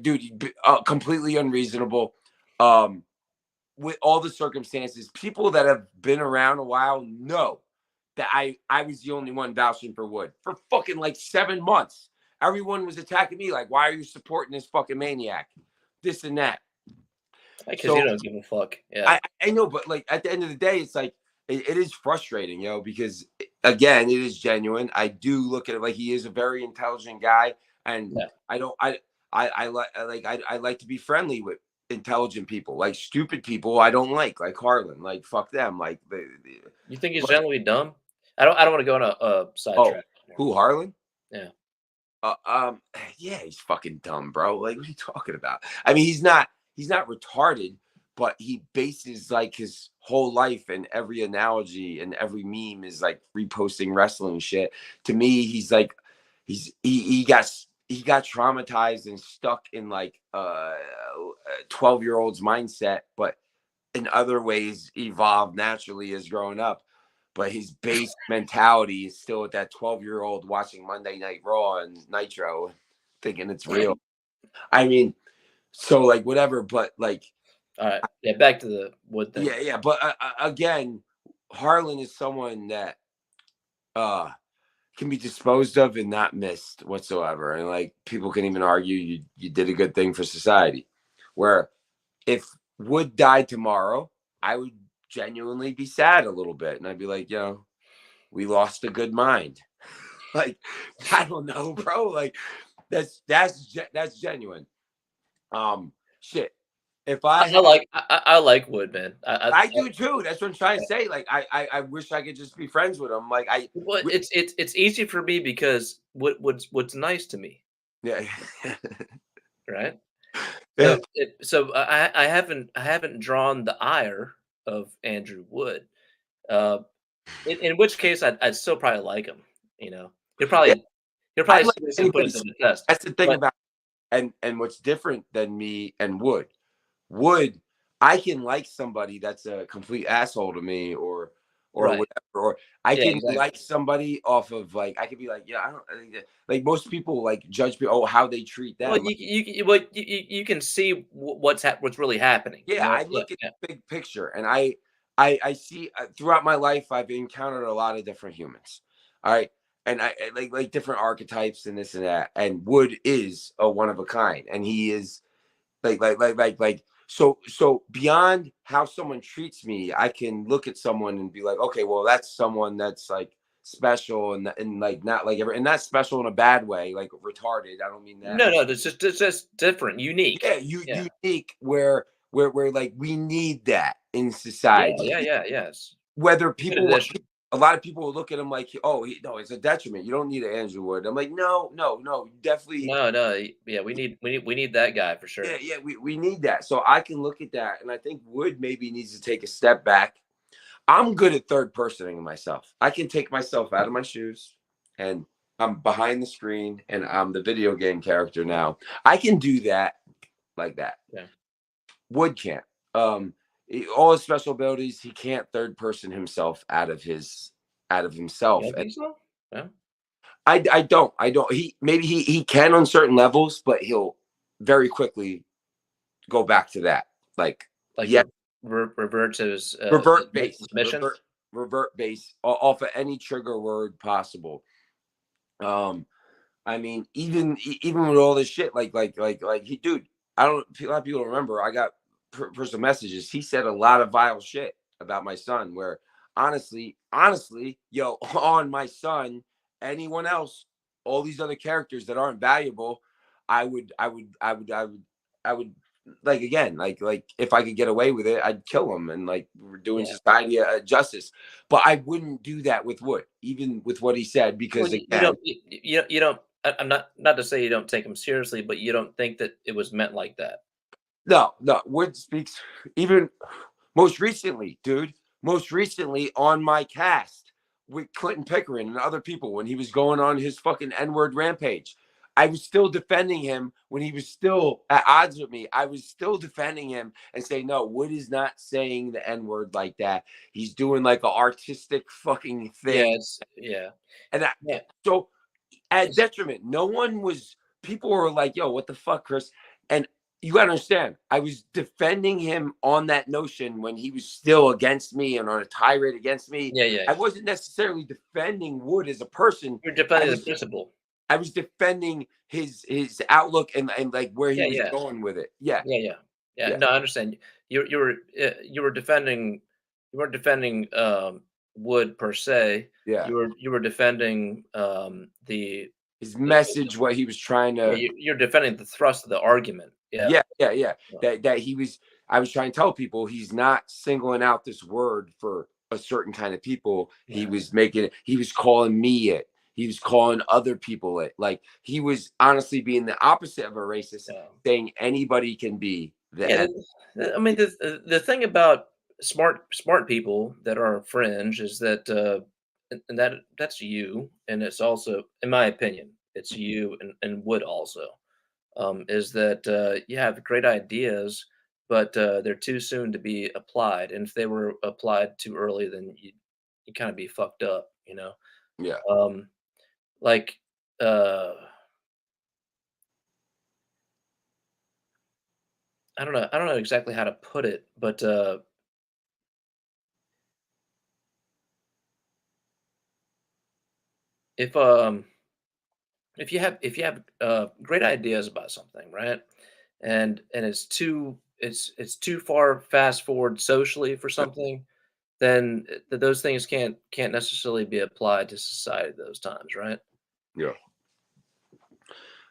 dude, completely unreasonable. With all the circumstances, people that have been around a while know that I was the only one vouching for Wood for fucking like 7 months. Everyone was attacking me like, why are you supporting this fucking maniac? This and that. Because you don't give a fuck. Yeah, I know, but like at the end of the day, it's like it is frustrating, because again, it is genuine. I do look at it like he is a very intelligent guy, and I like to be friendly with intelligent people. Like stupid people I don't like Harlan, like fuck them. Like you think he's generally dumb? I don't want to go on a sidetrack. Who, Harlan? Yeah. Yeah, he's fucking dumb, bro. Like, what are you talking about? I mean, he's not retarded, but he bases like his whole life and every analogy and every meme is like reposting wrestling shit. To me, he's like he got traumatized and stuck in like a 12-year-old's mindset, but in other ways evolved naturally as growing up. But his base mentality is still at that 12-year-old watching Monday Night Raw and Nitro, thinking it's real. I mean, so like whatever, but like, all right, yeah, back to the Wood thing. Yeah, but again, Harlan is someone that can be disposed of and not missed whatsoever, and like people can even argue you did a good thing for society. Where if Wood died tomorrow, I would genuinely be sad a little bit, and I'd be like, we lost a good mind. Like, I don't know, bro. Like, that's genuine. Shit. If I like Wood, man. I do too. That's what I'm trying to say. Like, I wish I could just be friends with him. Like, well, it's easy for me because what's nice to me. Yeah. Right. Yeah. So I haven't drawn the ire of Andrew Wood. In which case I'd still probably like him. He'll probably put it to the test. That's the thing about and what's different than me and Wood. Wood, I can like somebody that's a complete asshole to me or whatever, or I can like somebody off of like I could be like, I don't like most people like judge people how they treat them. Well, you can see what's really happening. Yeah, I look at the big picture, and I see throughout my life I've encountered a lot of different humans. All right, and I like different archetypes and this and that. And Wood is a one of a kind, and he is like so beyond how someone treats me, I can look at someone and be like, okay, well, that's someone that's like special and like not like ever, and not special in a bad way, like retarded. I don't mean that. No, it's just different, unique. Yeah, unique. Where like we need that in society. Yeah. Yes. Whether people, a lot of people will look at him like, oh, no, it's a detriment. You don't need an Andrew Wood. I'm like, no, definitely. No. Yeah, we need that guy for sure. Yeah, we need that. So I can look at that, and I think Wood maybe needs to take a step back. I'm good at third personing myself. I can take myself out of my shoes, and I'm behind the screen, and I'm the video game character now. I can do that like that. Yeah. Wood can't. All his special abilities, he can't third person himself out of himself. You don't think so? Yeah. I don't. He can on certain levels, but he'll very quickly go back to that. Revert to his revert base mission. Revert base off of any trigger word possible. I mean, even with all this shit, like dude, a lot of people remember. I got personal messages. He said a lot of vile shit about my son. Where honestly, yo, on my son, anyone else, all these other characters that aren't valuable, I would like, again, like if I could get away with it, I'd kill him, and like we're doing society justice. But I wouldn't do that with Wood, even with what he said, because you don't. I'm not to say you don't take him seriously, but you don't think that it was meant like that. No. Wood speaks even most recently on my cast with Clinton Pickering and other people when he was going on his fucking N-word rampage. I was still defending him when he was still at odds with me. I was still defending him and saying, no, Wood is not saying the N-word like that. He's doing like an artistic fucking thing. Yeah. And so at detriment, people were like, yo, what the fuck, Chris? And you gotta understand, I was defending him on that notion when he was still against me and on a tirade against me. Yeah. I wasn't necessarily defending Wood as a person. You're defending the principle. I was defending his outlook and like where he was going with it. Yeah. No, I understand. You were defending. You weren't defending Wood per se. Yeah. You were defending his message, what he was trying to. You're defending the thrust of the argument. Yeah. That he was. I was trying to tell people he's not singling out this word for a certain kind of people. He was making it. He was calling me it. He was calling other people it. Like he was honestly being the opposite of a racist, saying anybody can be that. I mean, the thing about smart people that are fringe is that, and that's you, and it's also, in my opinion, it's you and Wood also, is that you have great ideas, but they're too soon to be applied. And if they were applied too early, then you kind of be fucked up, you know? Yeah. I don't know exactly how to put it, but if you have great ideas about something, right, and it's too far fast forward socially for something, then those things can't necessarily be applied to society those times, right? Yeah.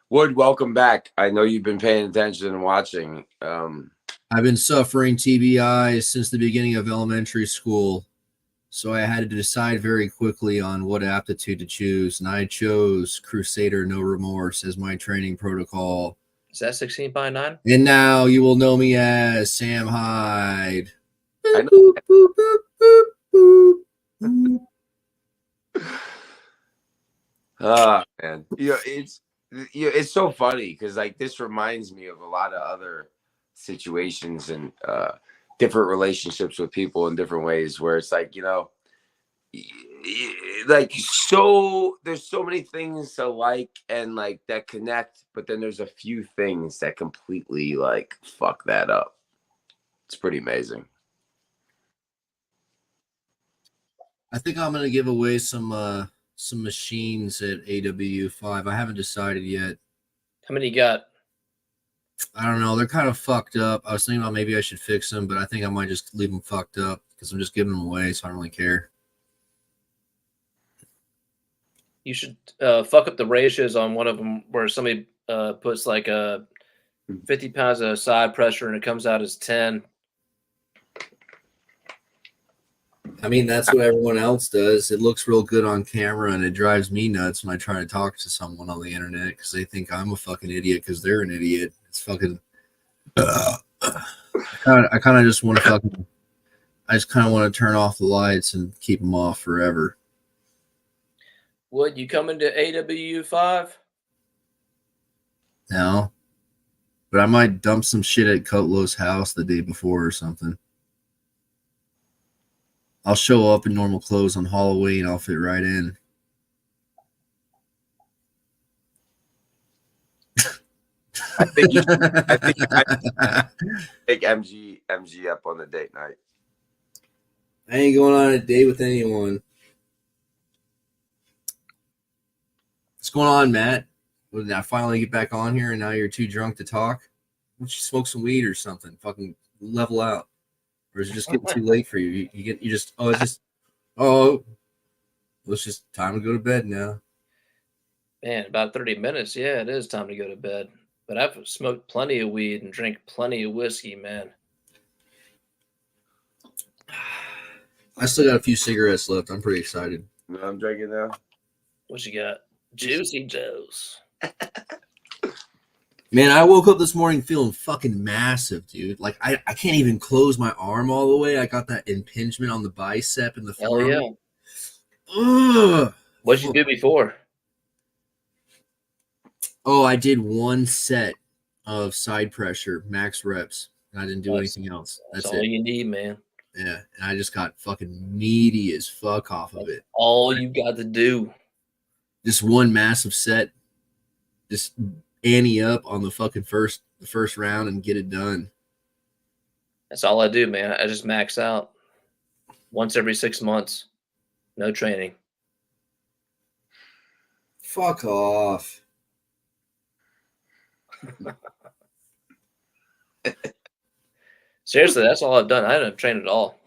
Wood, welcome back. I know you've been paying attention and watching. I've been suffering TBI since the beginning of elementary school, so I had to decide very quickly on what aptitude to choose, and I chose Crusader No Remorse as my training protocol. Is that 16x9? And now you will know me as Sam Hyde. I know. Man, it's so funny because like this reminds me of a lot of other situations and different relationships with people in different ways where it's like, like there's so many things to like and like that connect, but then there's a few things that completely like fuck that up. It's pretty amazing. I think I'm gonna give away some some machines at AW5. I haven't decided yet. How many you got? I don't know. They're kind of fucked up. I was thinking about maybe I should fix them, but I think I might just leave them fucked up because I'm just giving them away, so I don't really care. You should fuck up the ratios on one of them where somebody puts like 50 pounds of side pressure and it comes out as 10. I mean, that's what everyone else does. It looks real good on camera, and it drives me nuts when I try to talk to someone on the internet because they think I'm a fucking idiot because they're an idiot. It's fucking. I kind of just want to fucking. I just kind of want to turn off the lights and keep them off forever. Would you come into AW5? No, but I might dump some shit at Kotlow's house the day before or something. I'll show up in normal clothes on Halloween. I'll fit right in. I think you take MG up on the date night. I ain't going on a date with anyone. What's going on, Matt? Did I finally get back on here and now you're too drunk to talk? Why don't you smoke some weed or something? Fucking level out. Or is it just getting too late for you? It's just time to go to bed now. Man, about 30 minutes. Yeah, it is time to go to bed. But I've smoked plenty of weed and drank plenty of whiskey, man. I still got a few cigarettes left. I'm pretty excited. No, I'm drinking now. What you got? Juicy Joes. Man, I woke up this morning feeling fucking massive, dude. Like, I can't even close my arm all the way. I got that impingement on the bicep and the forearm. Hell yeah. What'd you do before? Oh, I did one set of side pressure, max reps. I didn't do anything else. That's all you need, man. Yeah, and I just got fucking meaty as fuck off of it. All you got to do. Just one massive set. Just ante up on the fucking first round and get it done. That's all I do, man. I just max out once every 6 months. No training. Fuck off. Seriously, that's all I've done. I haven't trained at all.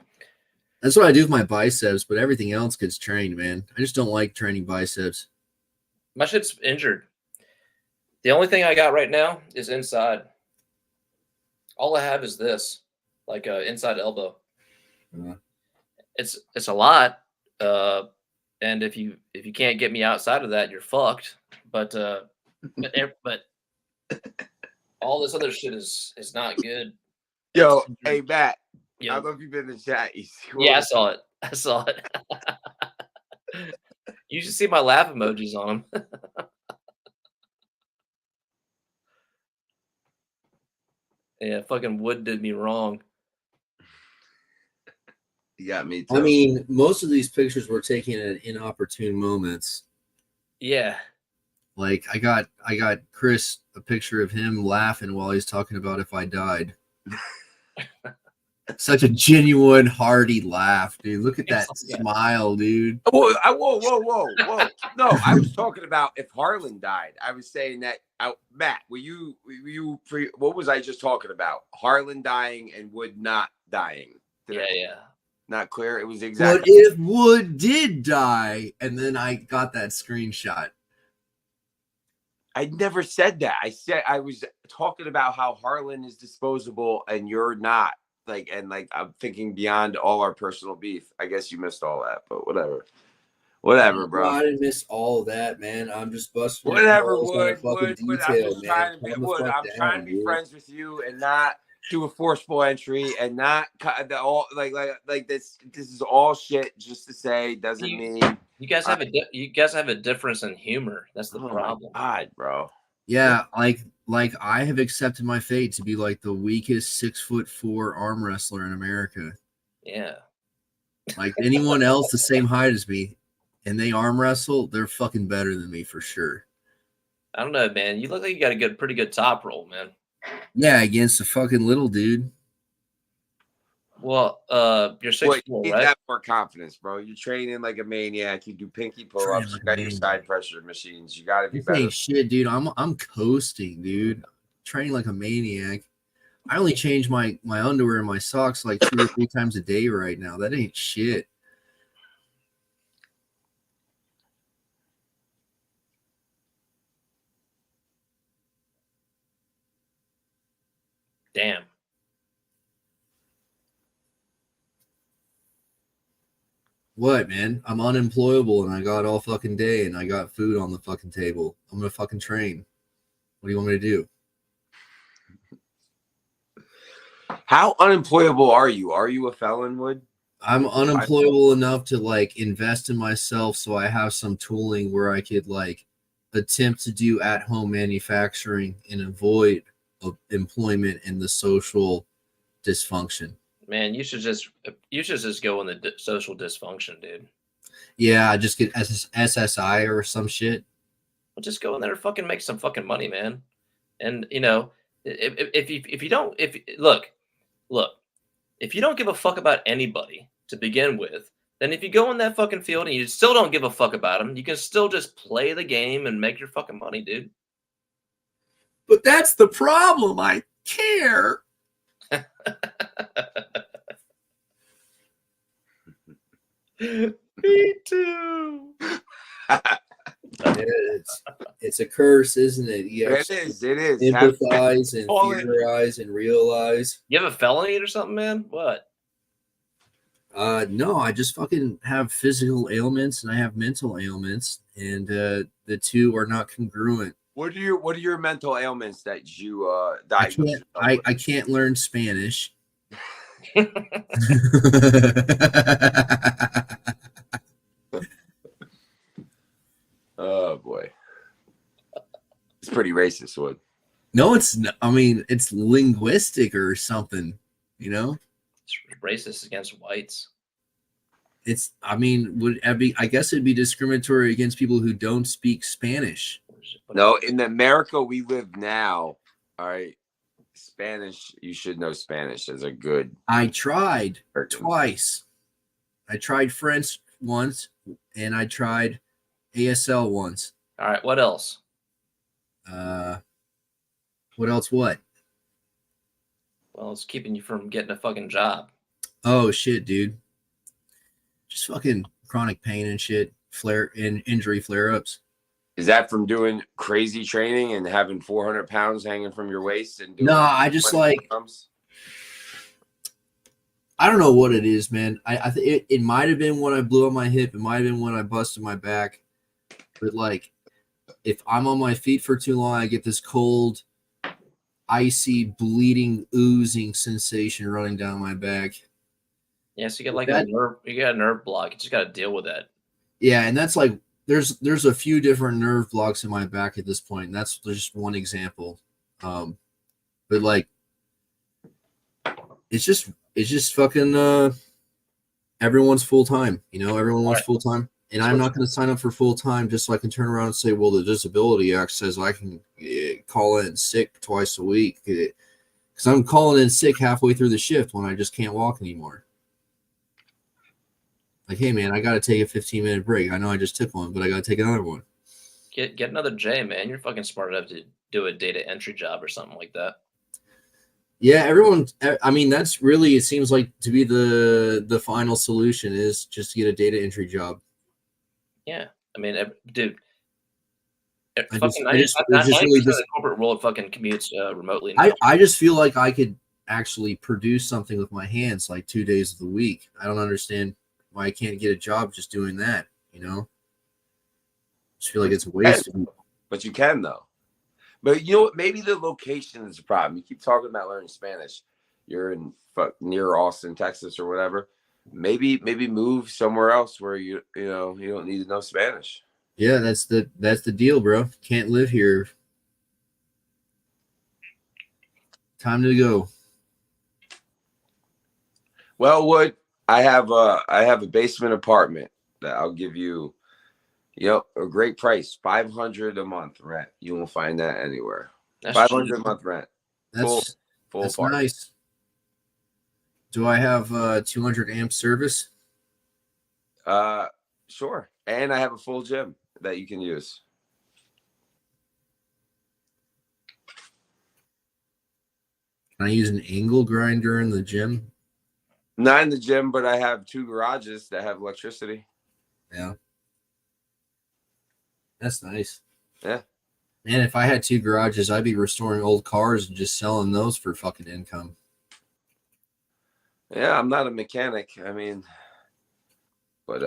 That's what I do with my biceps, but everything else gets trained, man. I just don't like training biceps. My shit's injured. The only thing I got right now is inside. All I have is this, like a inside elbow. It's a lot, and if you can't get me outside of that, you're fucked. But all this other shit is not good. Yo, hey Matt. I don't know if you've been in the chat. Yeah, I saw it. You should see my laugh emojis on them. Yeah, fucking Wood did me wrong. You got me too. I mean, most of these pictures were taken at inopportune moments. Yeah. Like I got Chris a picture of him laughing while he's talking about if I died. Such a genuine, hearty laugh, dude. Look at that smile, dude. Whoa. No, I was talking about if Harlan died. I was saying that, Matt, what was I just talking about? Harlan dying and Wood not dying. Yeah. Not clear. It was exactly. But if Wood did die, and then I got that screenshot. I never said that. I was talking about how Harlan is disposable and you're not. I'm thinking beyond all our personal beef. I guess you missed all that, but whatever, bro. I didn't miss all of that, man. I'm just busting. Whatever, Wood. I'm just trying to be friends with you and not do a forceful entry and not cut the all like this. This is all shit just to say doesn't mean you guys have a difference in humor. That's the problem. God, bro. Yeah, like I have accepted my fate to be like the weakest 6'4" arm wrestler in America. Yeah. Like anyone else the same height as me and they arm wrestle, they're fucking better than me for sure. I don't know, man. You look like you got a pretty good top roll, man. Yeah, against a fucking little dude. Well, you're 6'4", Well, you need right? that more confidence, bro. You're training like a maniac. You do pinky pull-ups. You got your side pressure machines. You got to be This better. ain't shit, dude. I'm coasting, dude. Training like a maniac. I only change my underwear and my socks like 2 or 3 times a day right now. That ain't shit. Damn. What, man? I'm unemployable and I got all fucking day and I got food on the fucking table. I'm gonna fucking train. What do you want me to do? How unemployable are you? Are you a felon, Wood? I'm unemployable enough to like invest in myself so I have some tooling where I could like attempt to do at-home manufacturing and avoid employment and the social dysfunction. Man, you should just go in the social dysfunction, dude. Yeah, I just get SSI or some shit. Well, just go in there and fucking make some fucking money, man. And you know, if you don't look, if you don't give a fuck about anybody to begin with, then if you go in that fucking field and you still don't give a fuck about them, you can still just play the game and make your fucking money, dude. But that's the problem. I care. Me too. It's a curse, isn't it? It is. It is. Empathize and theorize and realize. You have a felony or something, man? What? No, I just fucking have physical ailments and I have mental ailments, and the two are not congruent. What are your mental ailments that you I can't learn Spanish. Oh boy, it's pretty racist, Wood. No, it's not. I mean, it's linguistic or something. You know, it's racist against whites. It's. I mean, would it be? I guess it'd be discriminatory against people who don't speak Spanish. No, in the America we live now, all right. Spanish, you should know Spanish as a good. I tried twice. I tried French once, and I tried ASL once. All right, what else? What else? What? Well, it's keeping you from getting a fucking job. Oh shit, dude. Just fucking chronic pain and shit, injury flare-ups. Is that from doing crazy training and having 400 pounds hanging from your waist? And doing I just like. I don't know what it is, man. I think it might have been when I blew up my hip. It might have been when I busted my back. But like, if I'm on my feet for too long, I get this cold, icy, bleeding, oozing sensation running down my back. Yeah, so you get like a nerve block. You just got to deal with that. Yeah, and that's like there's a few different nerve blocks in my back at this point, and that's just one example. But like, it's just fucking everyone's full time. You know, everyone wants full time. And I'm not going to sign up for full time just so I can turn around and say, well, the Disability Act says I can call in sick twice a week. Because I'm calling in sick halfway through the shift when I just can't walk anymore. Like, hey, man, I got to take a 15-minute break. I know I just took one, but I got to take another one. Get another J, man. You're fucking smart enough to do a data entry job or something like that. Yeah, everyone. I mean, that's really, it seems like to be the final solution is just to get a data entry job. Yeah, I mean, dude. I The corporate world fucking commutes remotely now. I just feel like I could actually produce something with my hands like 2 days of the week. I don't understand why I can't get a job just doing that, you know? I just feel like it's a waste. But you can, though. But you know what? Maybe the location is the problem. You keep talking about learning Spanish. You're in near Austin, Texas, or whatever. Maybe move somewhere else where you don't need to know Spanish. Yeah, that's the deal, bro. Can't live here. Time to go. Well, Wood, I have a basement apartment that I'll give you, a great price, $500 a month rent. You won't find that anywhere. That's $500 a month rent. That's Full apartment. nice. Do I have 200 amp service? Sure. And I have a full gym that you can use. Can I use an angle grinder in the gym? Not in the gym, but I have 2 garages that have electricity. Yeah. That's nice. Yeah. Man, if I had 2 garages, I'd be restoring old cars and just selling those for fucking income. Yeah, I'm not a mechanic. I mean, but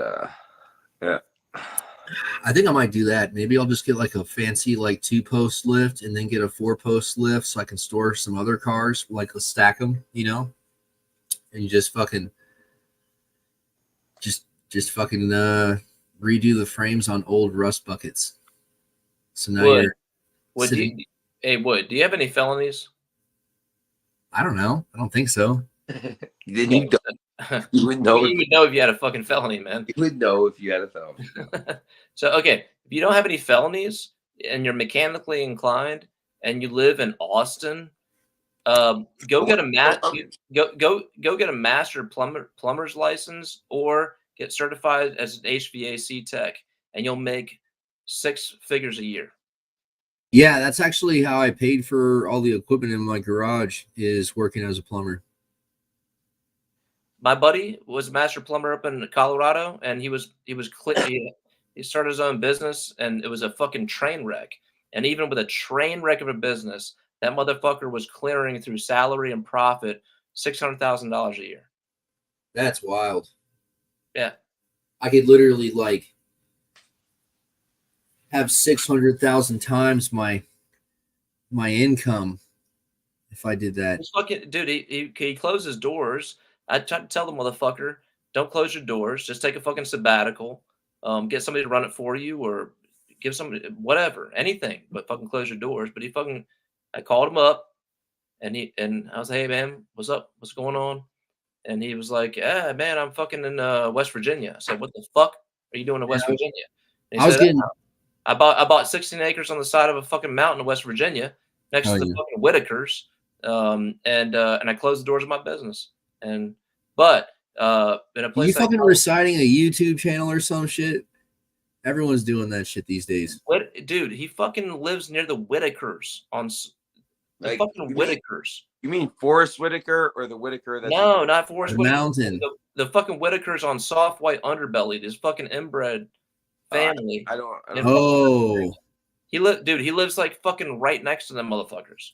yeah. I think I might do that. Maybe I'll just get like a fancy like 2-post lift and then get a 4-post lift so I can store some other cars, like let's stack them, you know? And you just fucking just fucking redo the frames on old rust buckets. So now Wood. you're Wood, sitting, Wood, do you have any felonies? I don't know. I don't think so. Then you don't. You would know. You would know if you had a fucking felony, man. You would know if you had a felony. So, okay, if you don't have any felonies and you're mechanically inclined and you live in Austin, go get a master plumber's license or get certified as an HVAC tech, and you'll make 6 figures a year. Yeah, that's actually how I paid for all the equipment in my garage, is working as a plumber. My buddy was a master plumber up in Colorado, and he started his own business, and it was a fucking train wreck. And even with a train wreck of a business, that motherfucker was clearing through salary and profit $600,000 a year. That's wild. Yeah. I could literally like have 600,000 times my income if I did that. This fucking dude, he closed his doors. I tried to tell the motherfucker, don't close your doors. Just take a fucking sabbatical. Get somebody to run it for you, or give somebody whatever, anything, but fucking close your doors. But I called him up, and I was like, hey man, what's up? What's going on? And he was like, yeah, man, I'm fucking in West Virginia. I said, what the fuck are you doing in West Virginia? And he said, I bought 16 acres on the side of a fucking mountain in West Virginia next to the fucking Whitakers. And I closed the doors of my business. But in a place you fucking reciting a YouTube channel or some shit? Everyone's doing that shit these days. Dude, he fucking lives near the Whitakers on the fucking Whitakers. You mean Forrest Whitaker or the Whitaker? That's No, not Forrest Whitaker. Mountain. The fucking Whitakers on soft white underbelly. This fucking inbred family. I don't Oh. He lives like fucking right next to them motherfuckers.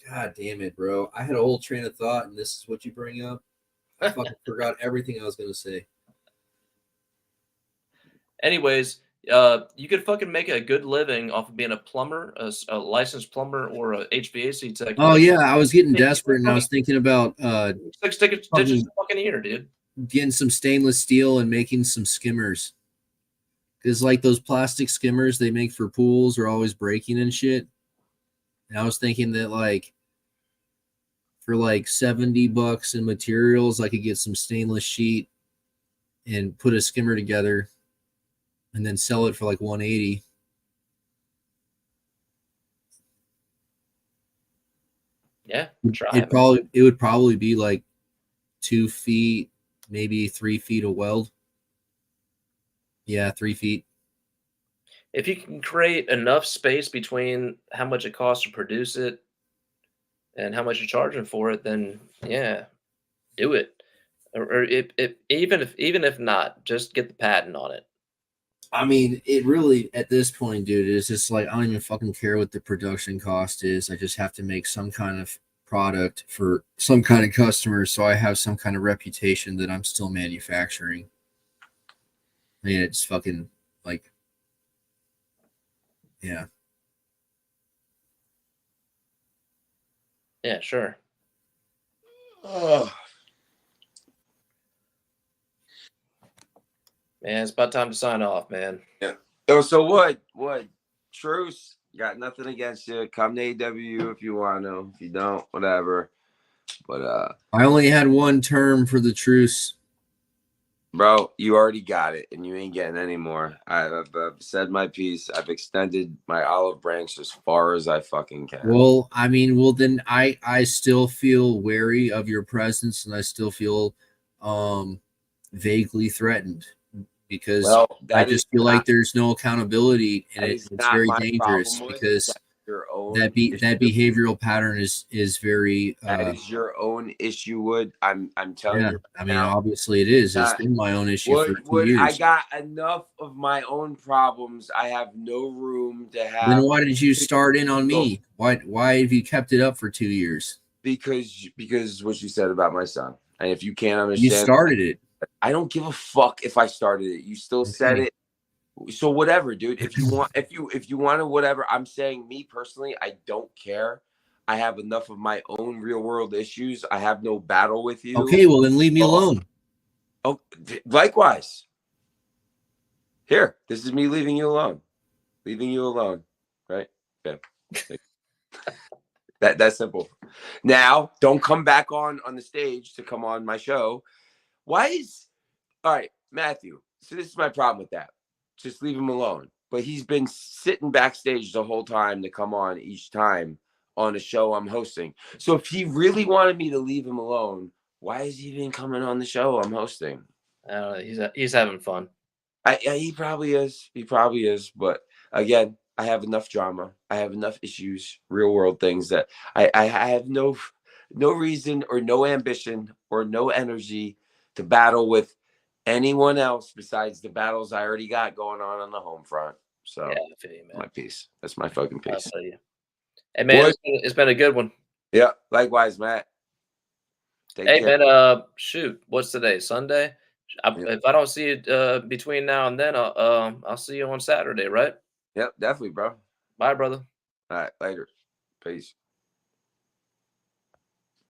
God damn it, bro. I had a whole train of thought, and this is what you bring up. I fucking forgot everything I was going to say. Anyways, you could fucking make a good living off of being a plumber, a licensed plumber, or a HVAC tech. Oh, yeah. I was getting desperate, and I was thinking about 6 digits a fucking year, dude. Getting some stainless steel and making some skimmers. Because, like, those plastic skimmers they make for pools are always breaking and shit. And I was thinking that, like, for like $70 in materials, I could get some stainless sheet and put a skimmer together and then sell it for like $180. Yeah, it would probably be like 2 feet, maybe 3 feet of weld. Yeah, 3 feet. If you can create enough space between how much it costs to produce it and how much you're charging for it, then yeah, do it. Or even if not, just get the patent on it. I mean, it really, at this point, dude, it's just like, I don't even fucking care what the production cost is. I just have to make some kind of product for some kind of customer, so I have some kind of reputation that I'm still manufacturing. I mean, it's fucking, like, yeah. Yeah, sure. Oh. Man, it's about time to sign off, man. Yeah. Oh, so what? Truce. Got nothing against you. Come to AW if you want to. If you don't, whatever. But I only had one term for the truce. Bro, you already got it, and you ain't getting any more. I've said my piece. I've extended my olive branch as far as I fucking can. Well, I mean, then I still feel wary of your presence, and I still feel vaguely threatened because I just feel like there's no accountability, and it's very dangerous because that behavioral pattern is very that is your own issue, Wood. I'm telling you. I mean, obviously it is. It's been my own issue for 2 years. I got enough of my own problems. I have no room to have. Then why did you start in on me? Why have you kept it up for 2 years? Because what you said about my son, and if you can't understand, you started it. I don't give a fuck if I started it. You still said it. So whatever, dude. If you want, if you want to, whatever. I'm saying, me personally, I don't care. I have enough of my own real world issues. I have no battle with you. Okay, well then leave me alone. Oh, likewise. Here, this is me leaving you alone. Leaving you alone, right? Okay. That's simple. Now, don't come back on the stage to come on my show. All right, Matthew. So this is my problem with that. Just leave him alone. But he's been sitting backstage the whole time to come on each time on a show I'm hosting. So if he really wanted me to leave him alone, why is he even coming on the show I'm hosting? He's having fun. He probably is. He probably is. But again, I have enough drama. I have enough issues, real world things that I have no reason or no ambition or no energy to battle with anyone else besides the battles I already got going on the home front. So yeah, I feel you, man. My piece. That's my fucking piece. I feel you. Hey man, it's been a good one. Yeah, likewise, Matt. Take care. Man, shoot, what's today? Sunday? If I don't see you between now and then, I'll see you on Saturday, right? Yep, definitely, bro. Bye, brother. All right, later. Peace.